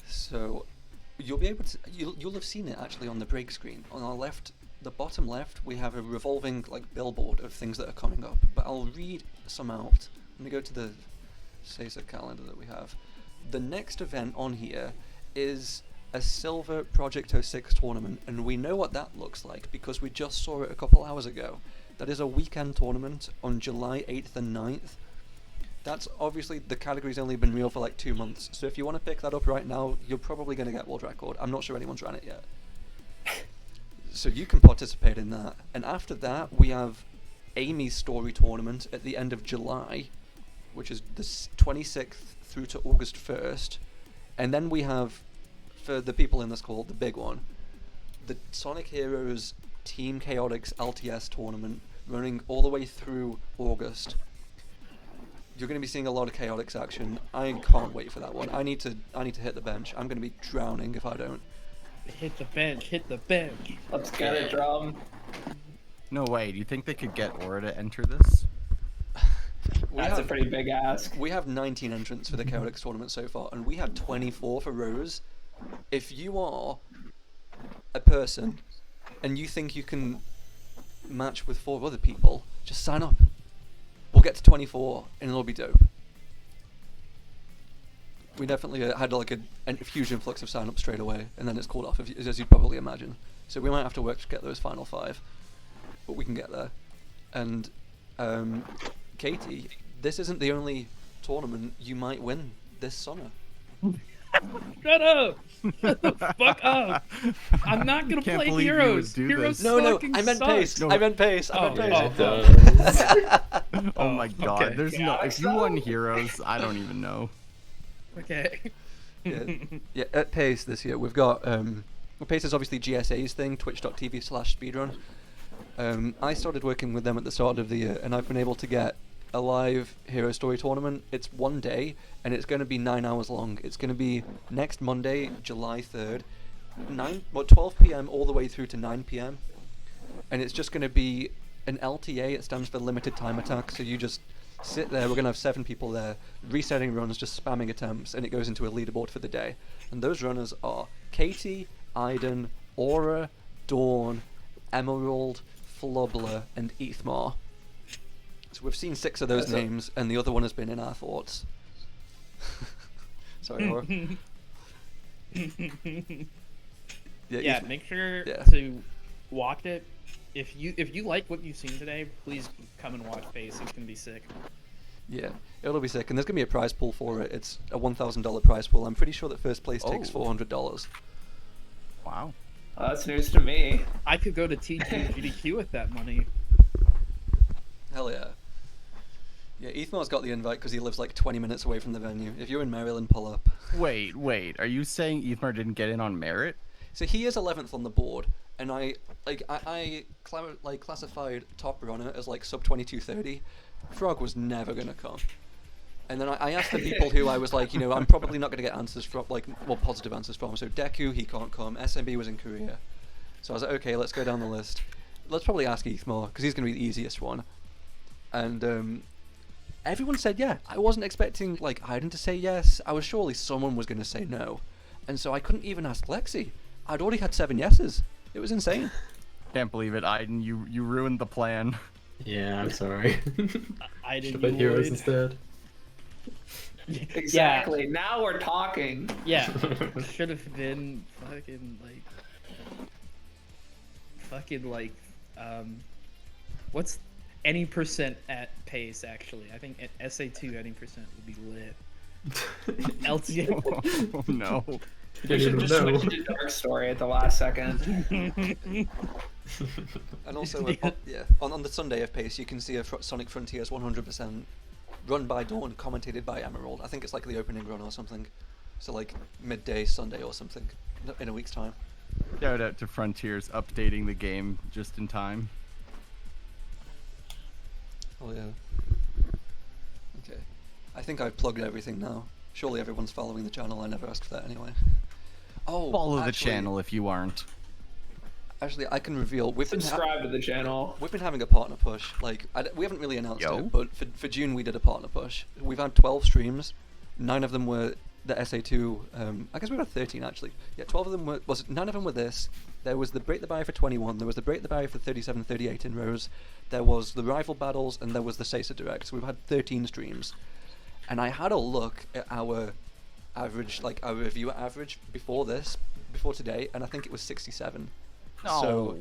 Speaker 2: So, you'll be able to. You'll have seen it actually on the break screen. On our left, the bottom left, we have a revolving billboard of things that are coming up. But I'll read some out. Let me go to the Sacer calendar that we have. The next event on here is a Silver Project 06 tournament, and we know what that looks like because we just saw it a couple hours ago. That is a weekend tournament on July 8th and 9th. That's obviously, the category's only been real for like 2 months, so if you want to pick that up right now, you're probably going to get world record. I'm not sure anyone's ran it yet. So you can participate in that. And after that, we have Amy's Story Tournament at the end of July, which is the 26th through to August 1st. And then we have, for the people in this call, the big one, the Sonic Heroes Team Chaotix LTS tournament running all the way through August. You're going to be seeing a lot of Chaotix action. I can't wait for that one. I need to hit the bench. I'm going to be drowning if I don't.
Speaker 9: Hit the bench, hit the bench.
Speaker 1: Let's get it, Drum.
Speaker 17: No way. Do you think they could get Aura to enter this?
Speaker 1: That's a pretty big ask.
Speaker 2: We have 19 entrants for the Chaotix tournament so far, and we had 24 for Rose. If you are a person and you think you can match with 4 other people, just sign up. We'll get to 24 and it'll be dope. We definitely had a huge influx of sign-ups straight away, and then it's called off, as you'd probably imagine. So we might have to work to get those final 5, but we can get there. And Katie, this isn't the only tournament you might win this summer.
Speaker 9: Shut up! Shut the fuck up! I'm not gonna play Heroes. Heroes
Speaker 2: No,
Speaker 9: fucking
Speaker 2: I meant
Speaker 9: sucks.
Speaker 2: Pace. I meant Pace. I meant Pace.
Speaker 17: Oh my god,
Speaker 9: okay.
Speaker 17: there's no. If you won Heroes, I don't even know.
Speaker 9: Okay.
Speaker 2: Yeah, at Pace this year we've got Pace is obviously GSA's thing, twitch.tv/speedrun. I started working with them at the start of the year, and I've been able to get a live Hero Story tournament. It's 1 day, and it's going to be 9 hours long. It's going to be next Monday, July 3rd, 12 p.m. all the way through to 9 p.m. And it's just going to be an LTA. It stands for Limited Time Attack. So you just sit there. We're going to have 7 people there, resetting runs, just spamming attempts, and it goes into a leaderboard for the day. And those runners are Katie, Aiden, Aura, Dawn, Emerald, Flubler, and Ethmar. So we've seen 6 of those names, and the other one has been in our thoughts. Sorry, Aura.
Speaker 9: Yeah, make sure
Speaker 2: Yeah.
Speaker 9: to watch it. If you like what you've seen today, please come and watch Pace. It's gonna be sick.
Speaker 2: Yeah, it'll be sick, and there's gonna be a prize pool for it. It's a $1,000 prize pool. I'm pretty sure that first place takes $400.
Speaker 17: Wow.
Speaker 1: That's news to me.
Speaker 9: I could go to TGDQ with that money.
Speaker 2: Hell yeah. Yeah, Ethmar's got the invite because he lives like 20 minutes away from the venue. If you're in Maryland, pull up.
Speaker 17: Wait. Are you saying Ethmar didn't get in on merit?
Speaker 2: So he is 11th on the board, and I classified top runner as like sub 22:30. Frog was never gonna come. And then I asked the people who I was like, I'm probably not gonna get answers from, positive answers from. So Deku, he can't come. SMB was in Korea. So I was like, okay, let's go down the list. Let's probably ask Ethmar because he's gonna be the easiest one. And everyone said yeah. I wasn't expecting Aiden to say yes. I was surely someone was gonna say no. And so I couldn't even ask Lexi. I'd already had 7 yeses. It was insane.
Speaker 17: Can't believe it, Aiden. You ruined the plan.
Speaker 5: Yeah, I'm sorry.
Speaker 9: I
Speaker 5: Should have put Heroes instead.
Speaker 1: Exactly. Yeah. Now we're talking.
Speaker 9: Yeah. Should have been what's any percent at Pace actually? I think at SA2 any percent would be lit. LTA.
Speaker 17: Oh no.
Speaker 1: You should just switch to Dark Story at the last second.
Speaker 2: And also, on the Sunday of Pace, you can see a Sonic Frontiers 100% run by Dawn, commentated by Emerald. I think it's like the opening run or something. So midday Sunday or something in a week's time.
Speaker 17: Shout out to Frontiers updating the game just in time.
Speaker 2: Oh yeah. Okay. I think I've plugged everything now. Surely everyone's following the channel. I never asked for that anyway. Oh,
Speaker 17: Follow the
Speaker 2: actually-
Speaker 17: channel if you aren't.
Speaker 2: Actually, I can reveal we've
Speaker 1: Subscribe to the channel.
Speaker 2: We've been having a partner push. Like we haven't really announced
Speaker 17: Yo.
Speaker 2: it, but for June we did a partner push. We've had 12 streams. 9 of them were the SA2. I guess we had 13 actually. Yeah, 12 of them were. 9 of them were this. There was the Break the Barrier for 21. There was the Break the Barrier for 37, 38 in rows. There was the Rival Battles, and there was the Sesa Direct. So we've had 13 streams. And I had a look at our average, like our reviewer average before today, and I think it was 67. So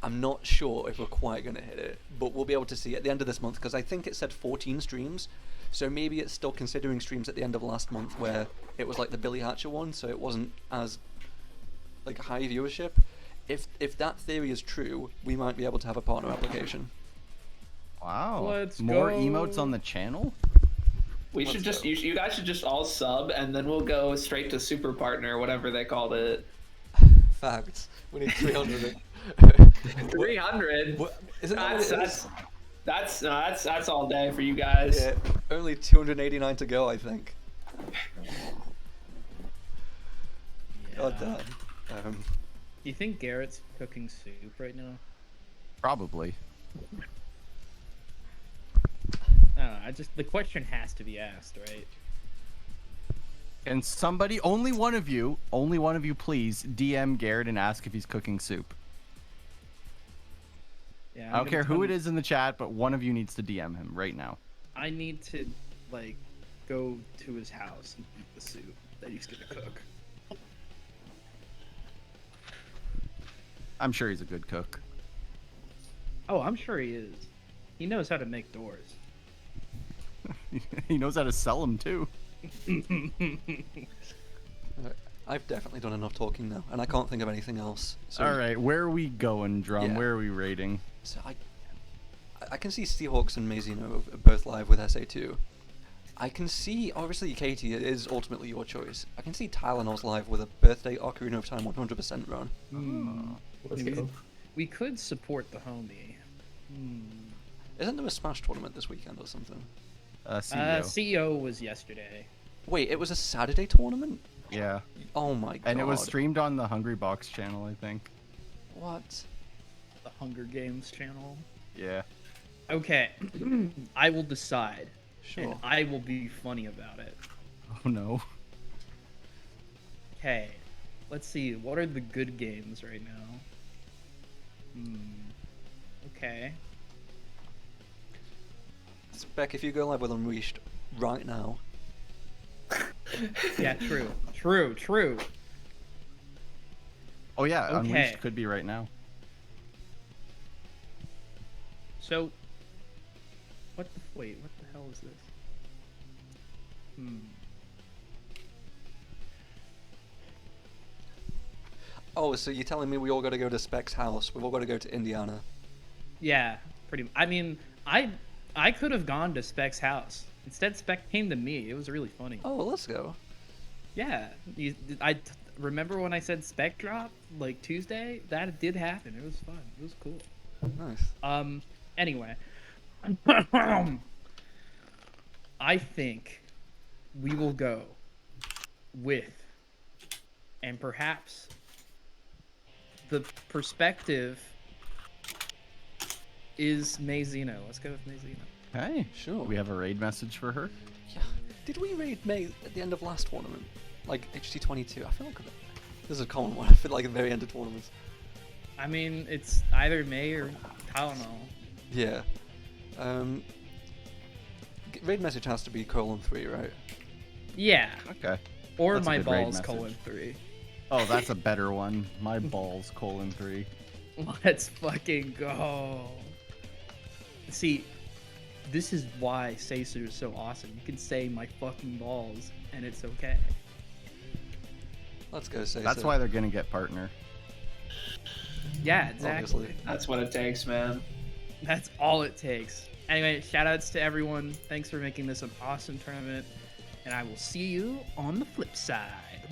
Speaker 2: I'm not sure if we're quite going to hit it, but we'll be able to see at the end of this month, because I think it said 14 streams. So maybe it's still considering streams at the end of last month where it was like the Billy Hatcher one, so it wasn't as like high viewership. If that theory is true, we might be able to have a partner application.
Speaker 17: Wow.
Speaker 9: Let's
Speaker 17: More
Speaker 9: go.
Speaker 17: emotes on the channel?
Speaker 1: You guys should just all sub, and then we'll go straight to super partner, whatever they called it.
Speaker 2: Facts. We need 300.
Speaker 1: 300.
Speaker 2: Isn't that what it is?
Speaker 1: That's all day for you guys.
Speaker 2: Yeah, only 289 to go, I think. God damn.
Speaker 9: Do you think Garrett's cooking soup right now?
Speaker 17: Probably.
Speaker 9: I don't know. The question has to be asked, right?
Speaker 17: And somebody, only one of you, please DM Garrett and ask if he's cooking soup.
Speaker 9: Yeah,
Speaker 17: I don't care who it is in the chat, but one of you needs to DM him right now.
Speaker 9: I need to like go to his house and eat the soup that he's gonna cook.
Speaker 17: I'm sure he's a good cook.
Speaker 9: Oh, I'm sure he is. He knows how to make doors.
Speaker 17: He knows how to sell them too.
Speaker 2: I've definitely done enough talking now, and I can't think of anything else. So,
Speaker 17: All right, where are we going, Drum?
Speaker 2: Yeah.
Speaker 17: Where are we rating?
Speaker 2: So I can see Seahawks and Mazino both live with SA2. I can see, obviously, Katie, it is ultimately your choice. I can see Tylenol's live with a birthday Ocarina of Time 100% run.
Speaker 9: We could support the homie.
Speaker 2: Isn't there a Smash tournament this weekend or something?
Speaker 17: CEO.
Speaker 9: CEO was yesterday.
Speaker 2: Wait, it was a Saturday tournament?
Speaker 17: Yeah.
Speaker 2: Oh my god.
Speaker 17: And it was streamed on the Hungry Box channel, I think.
Speaker 2: What?
Speaker 9: The Hunger Games channel.
Speaker 17: Yeah.
Speaker 9: Okay, I will decide.
Speaker 2: Sure.
Speaker 9: And I will be funny about it.
Speaker 17: Oh no.
Speaker 9: Okay, let's see. What are the good games right now? Okay.
Speaker 2: Spec, if you go live with Unleashed right now.
Speaker 9: Yeah, true.
Speaker 17: Oh yeah,
Speaker 9: Okay.
Speaker 17: Unleashed could be right now.
Speaker 9: So, wait, what the hell is this?
Speaker 2: Oh, so you're telling me we all got to go to Spec's house? We've all got to go to Indiana.
Speaker 9: Yeah, I mean, I could have gone to Spec's house. Instead, Spec came to me. It was really funny.
Speaker 2: Oh, well, let's go.
Speaker 9: Yeah, remember when I said Spec drop like Tuesday? That did happen. It was fun. It was cool.
Speaker 2: Nice.
Speaker 9: Anyway, I think we will go with, and perhaps the perspective is Mazino. Let's go with Mazino.
Speaker 17: Hey,
Speaker 2: sure.
Speaker 17: We have a raid message for her.
Speaker 2: Yeah. Did we raid May at the end of last tournament? Like HT23? I feel like this is a common one. I feel like at the very end of tournaments.
Speaker 9: I mean, it's either May or Tylenol.
Speaker 2: Yeah. Raid message has to be :3, right?
Speaker 9: Yeah.
Speaker 17: Okay.
Speaker 9: Or
Speaker 17: That's a
Speaker 9: my
Speaker 17: good raid
Speaker 9: balls
Speaker 17: message.
Speaker 9: :3.
Speaker 17: Oh, that's a better one. My balls :3.
Speaker 9: Let's fucking go. See, this is why Seisu is so awesome. You can say my fucking balls and it's okay.
Speaker 2: Let's go, Seisu.
Speaker 17: That's why they're gonna get partner.
Speaker 9: Yeah, exactly.
Speaker 2: Obviously.
Speaker 1: That's what it takes, man.
Speaker 9: That's all it takes. Anyway, shoutouts to everyone. Thanks for making this an awesome tournament. And I will see you on the flip side.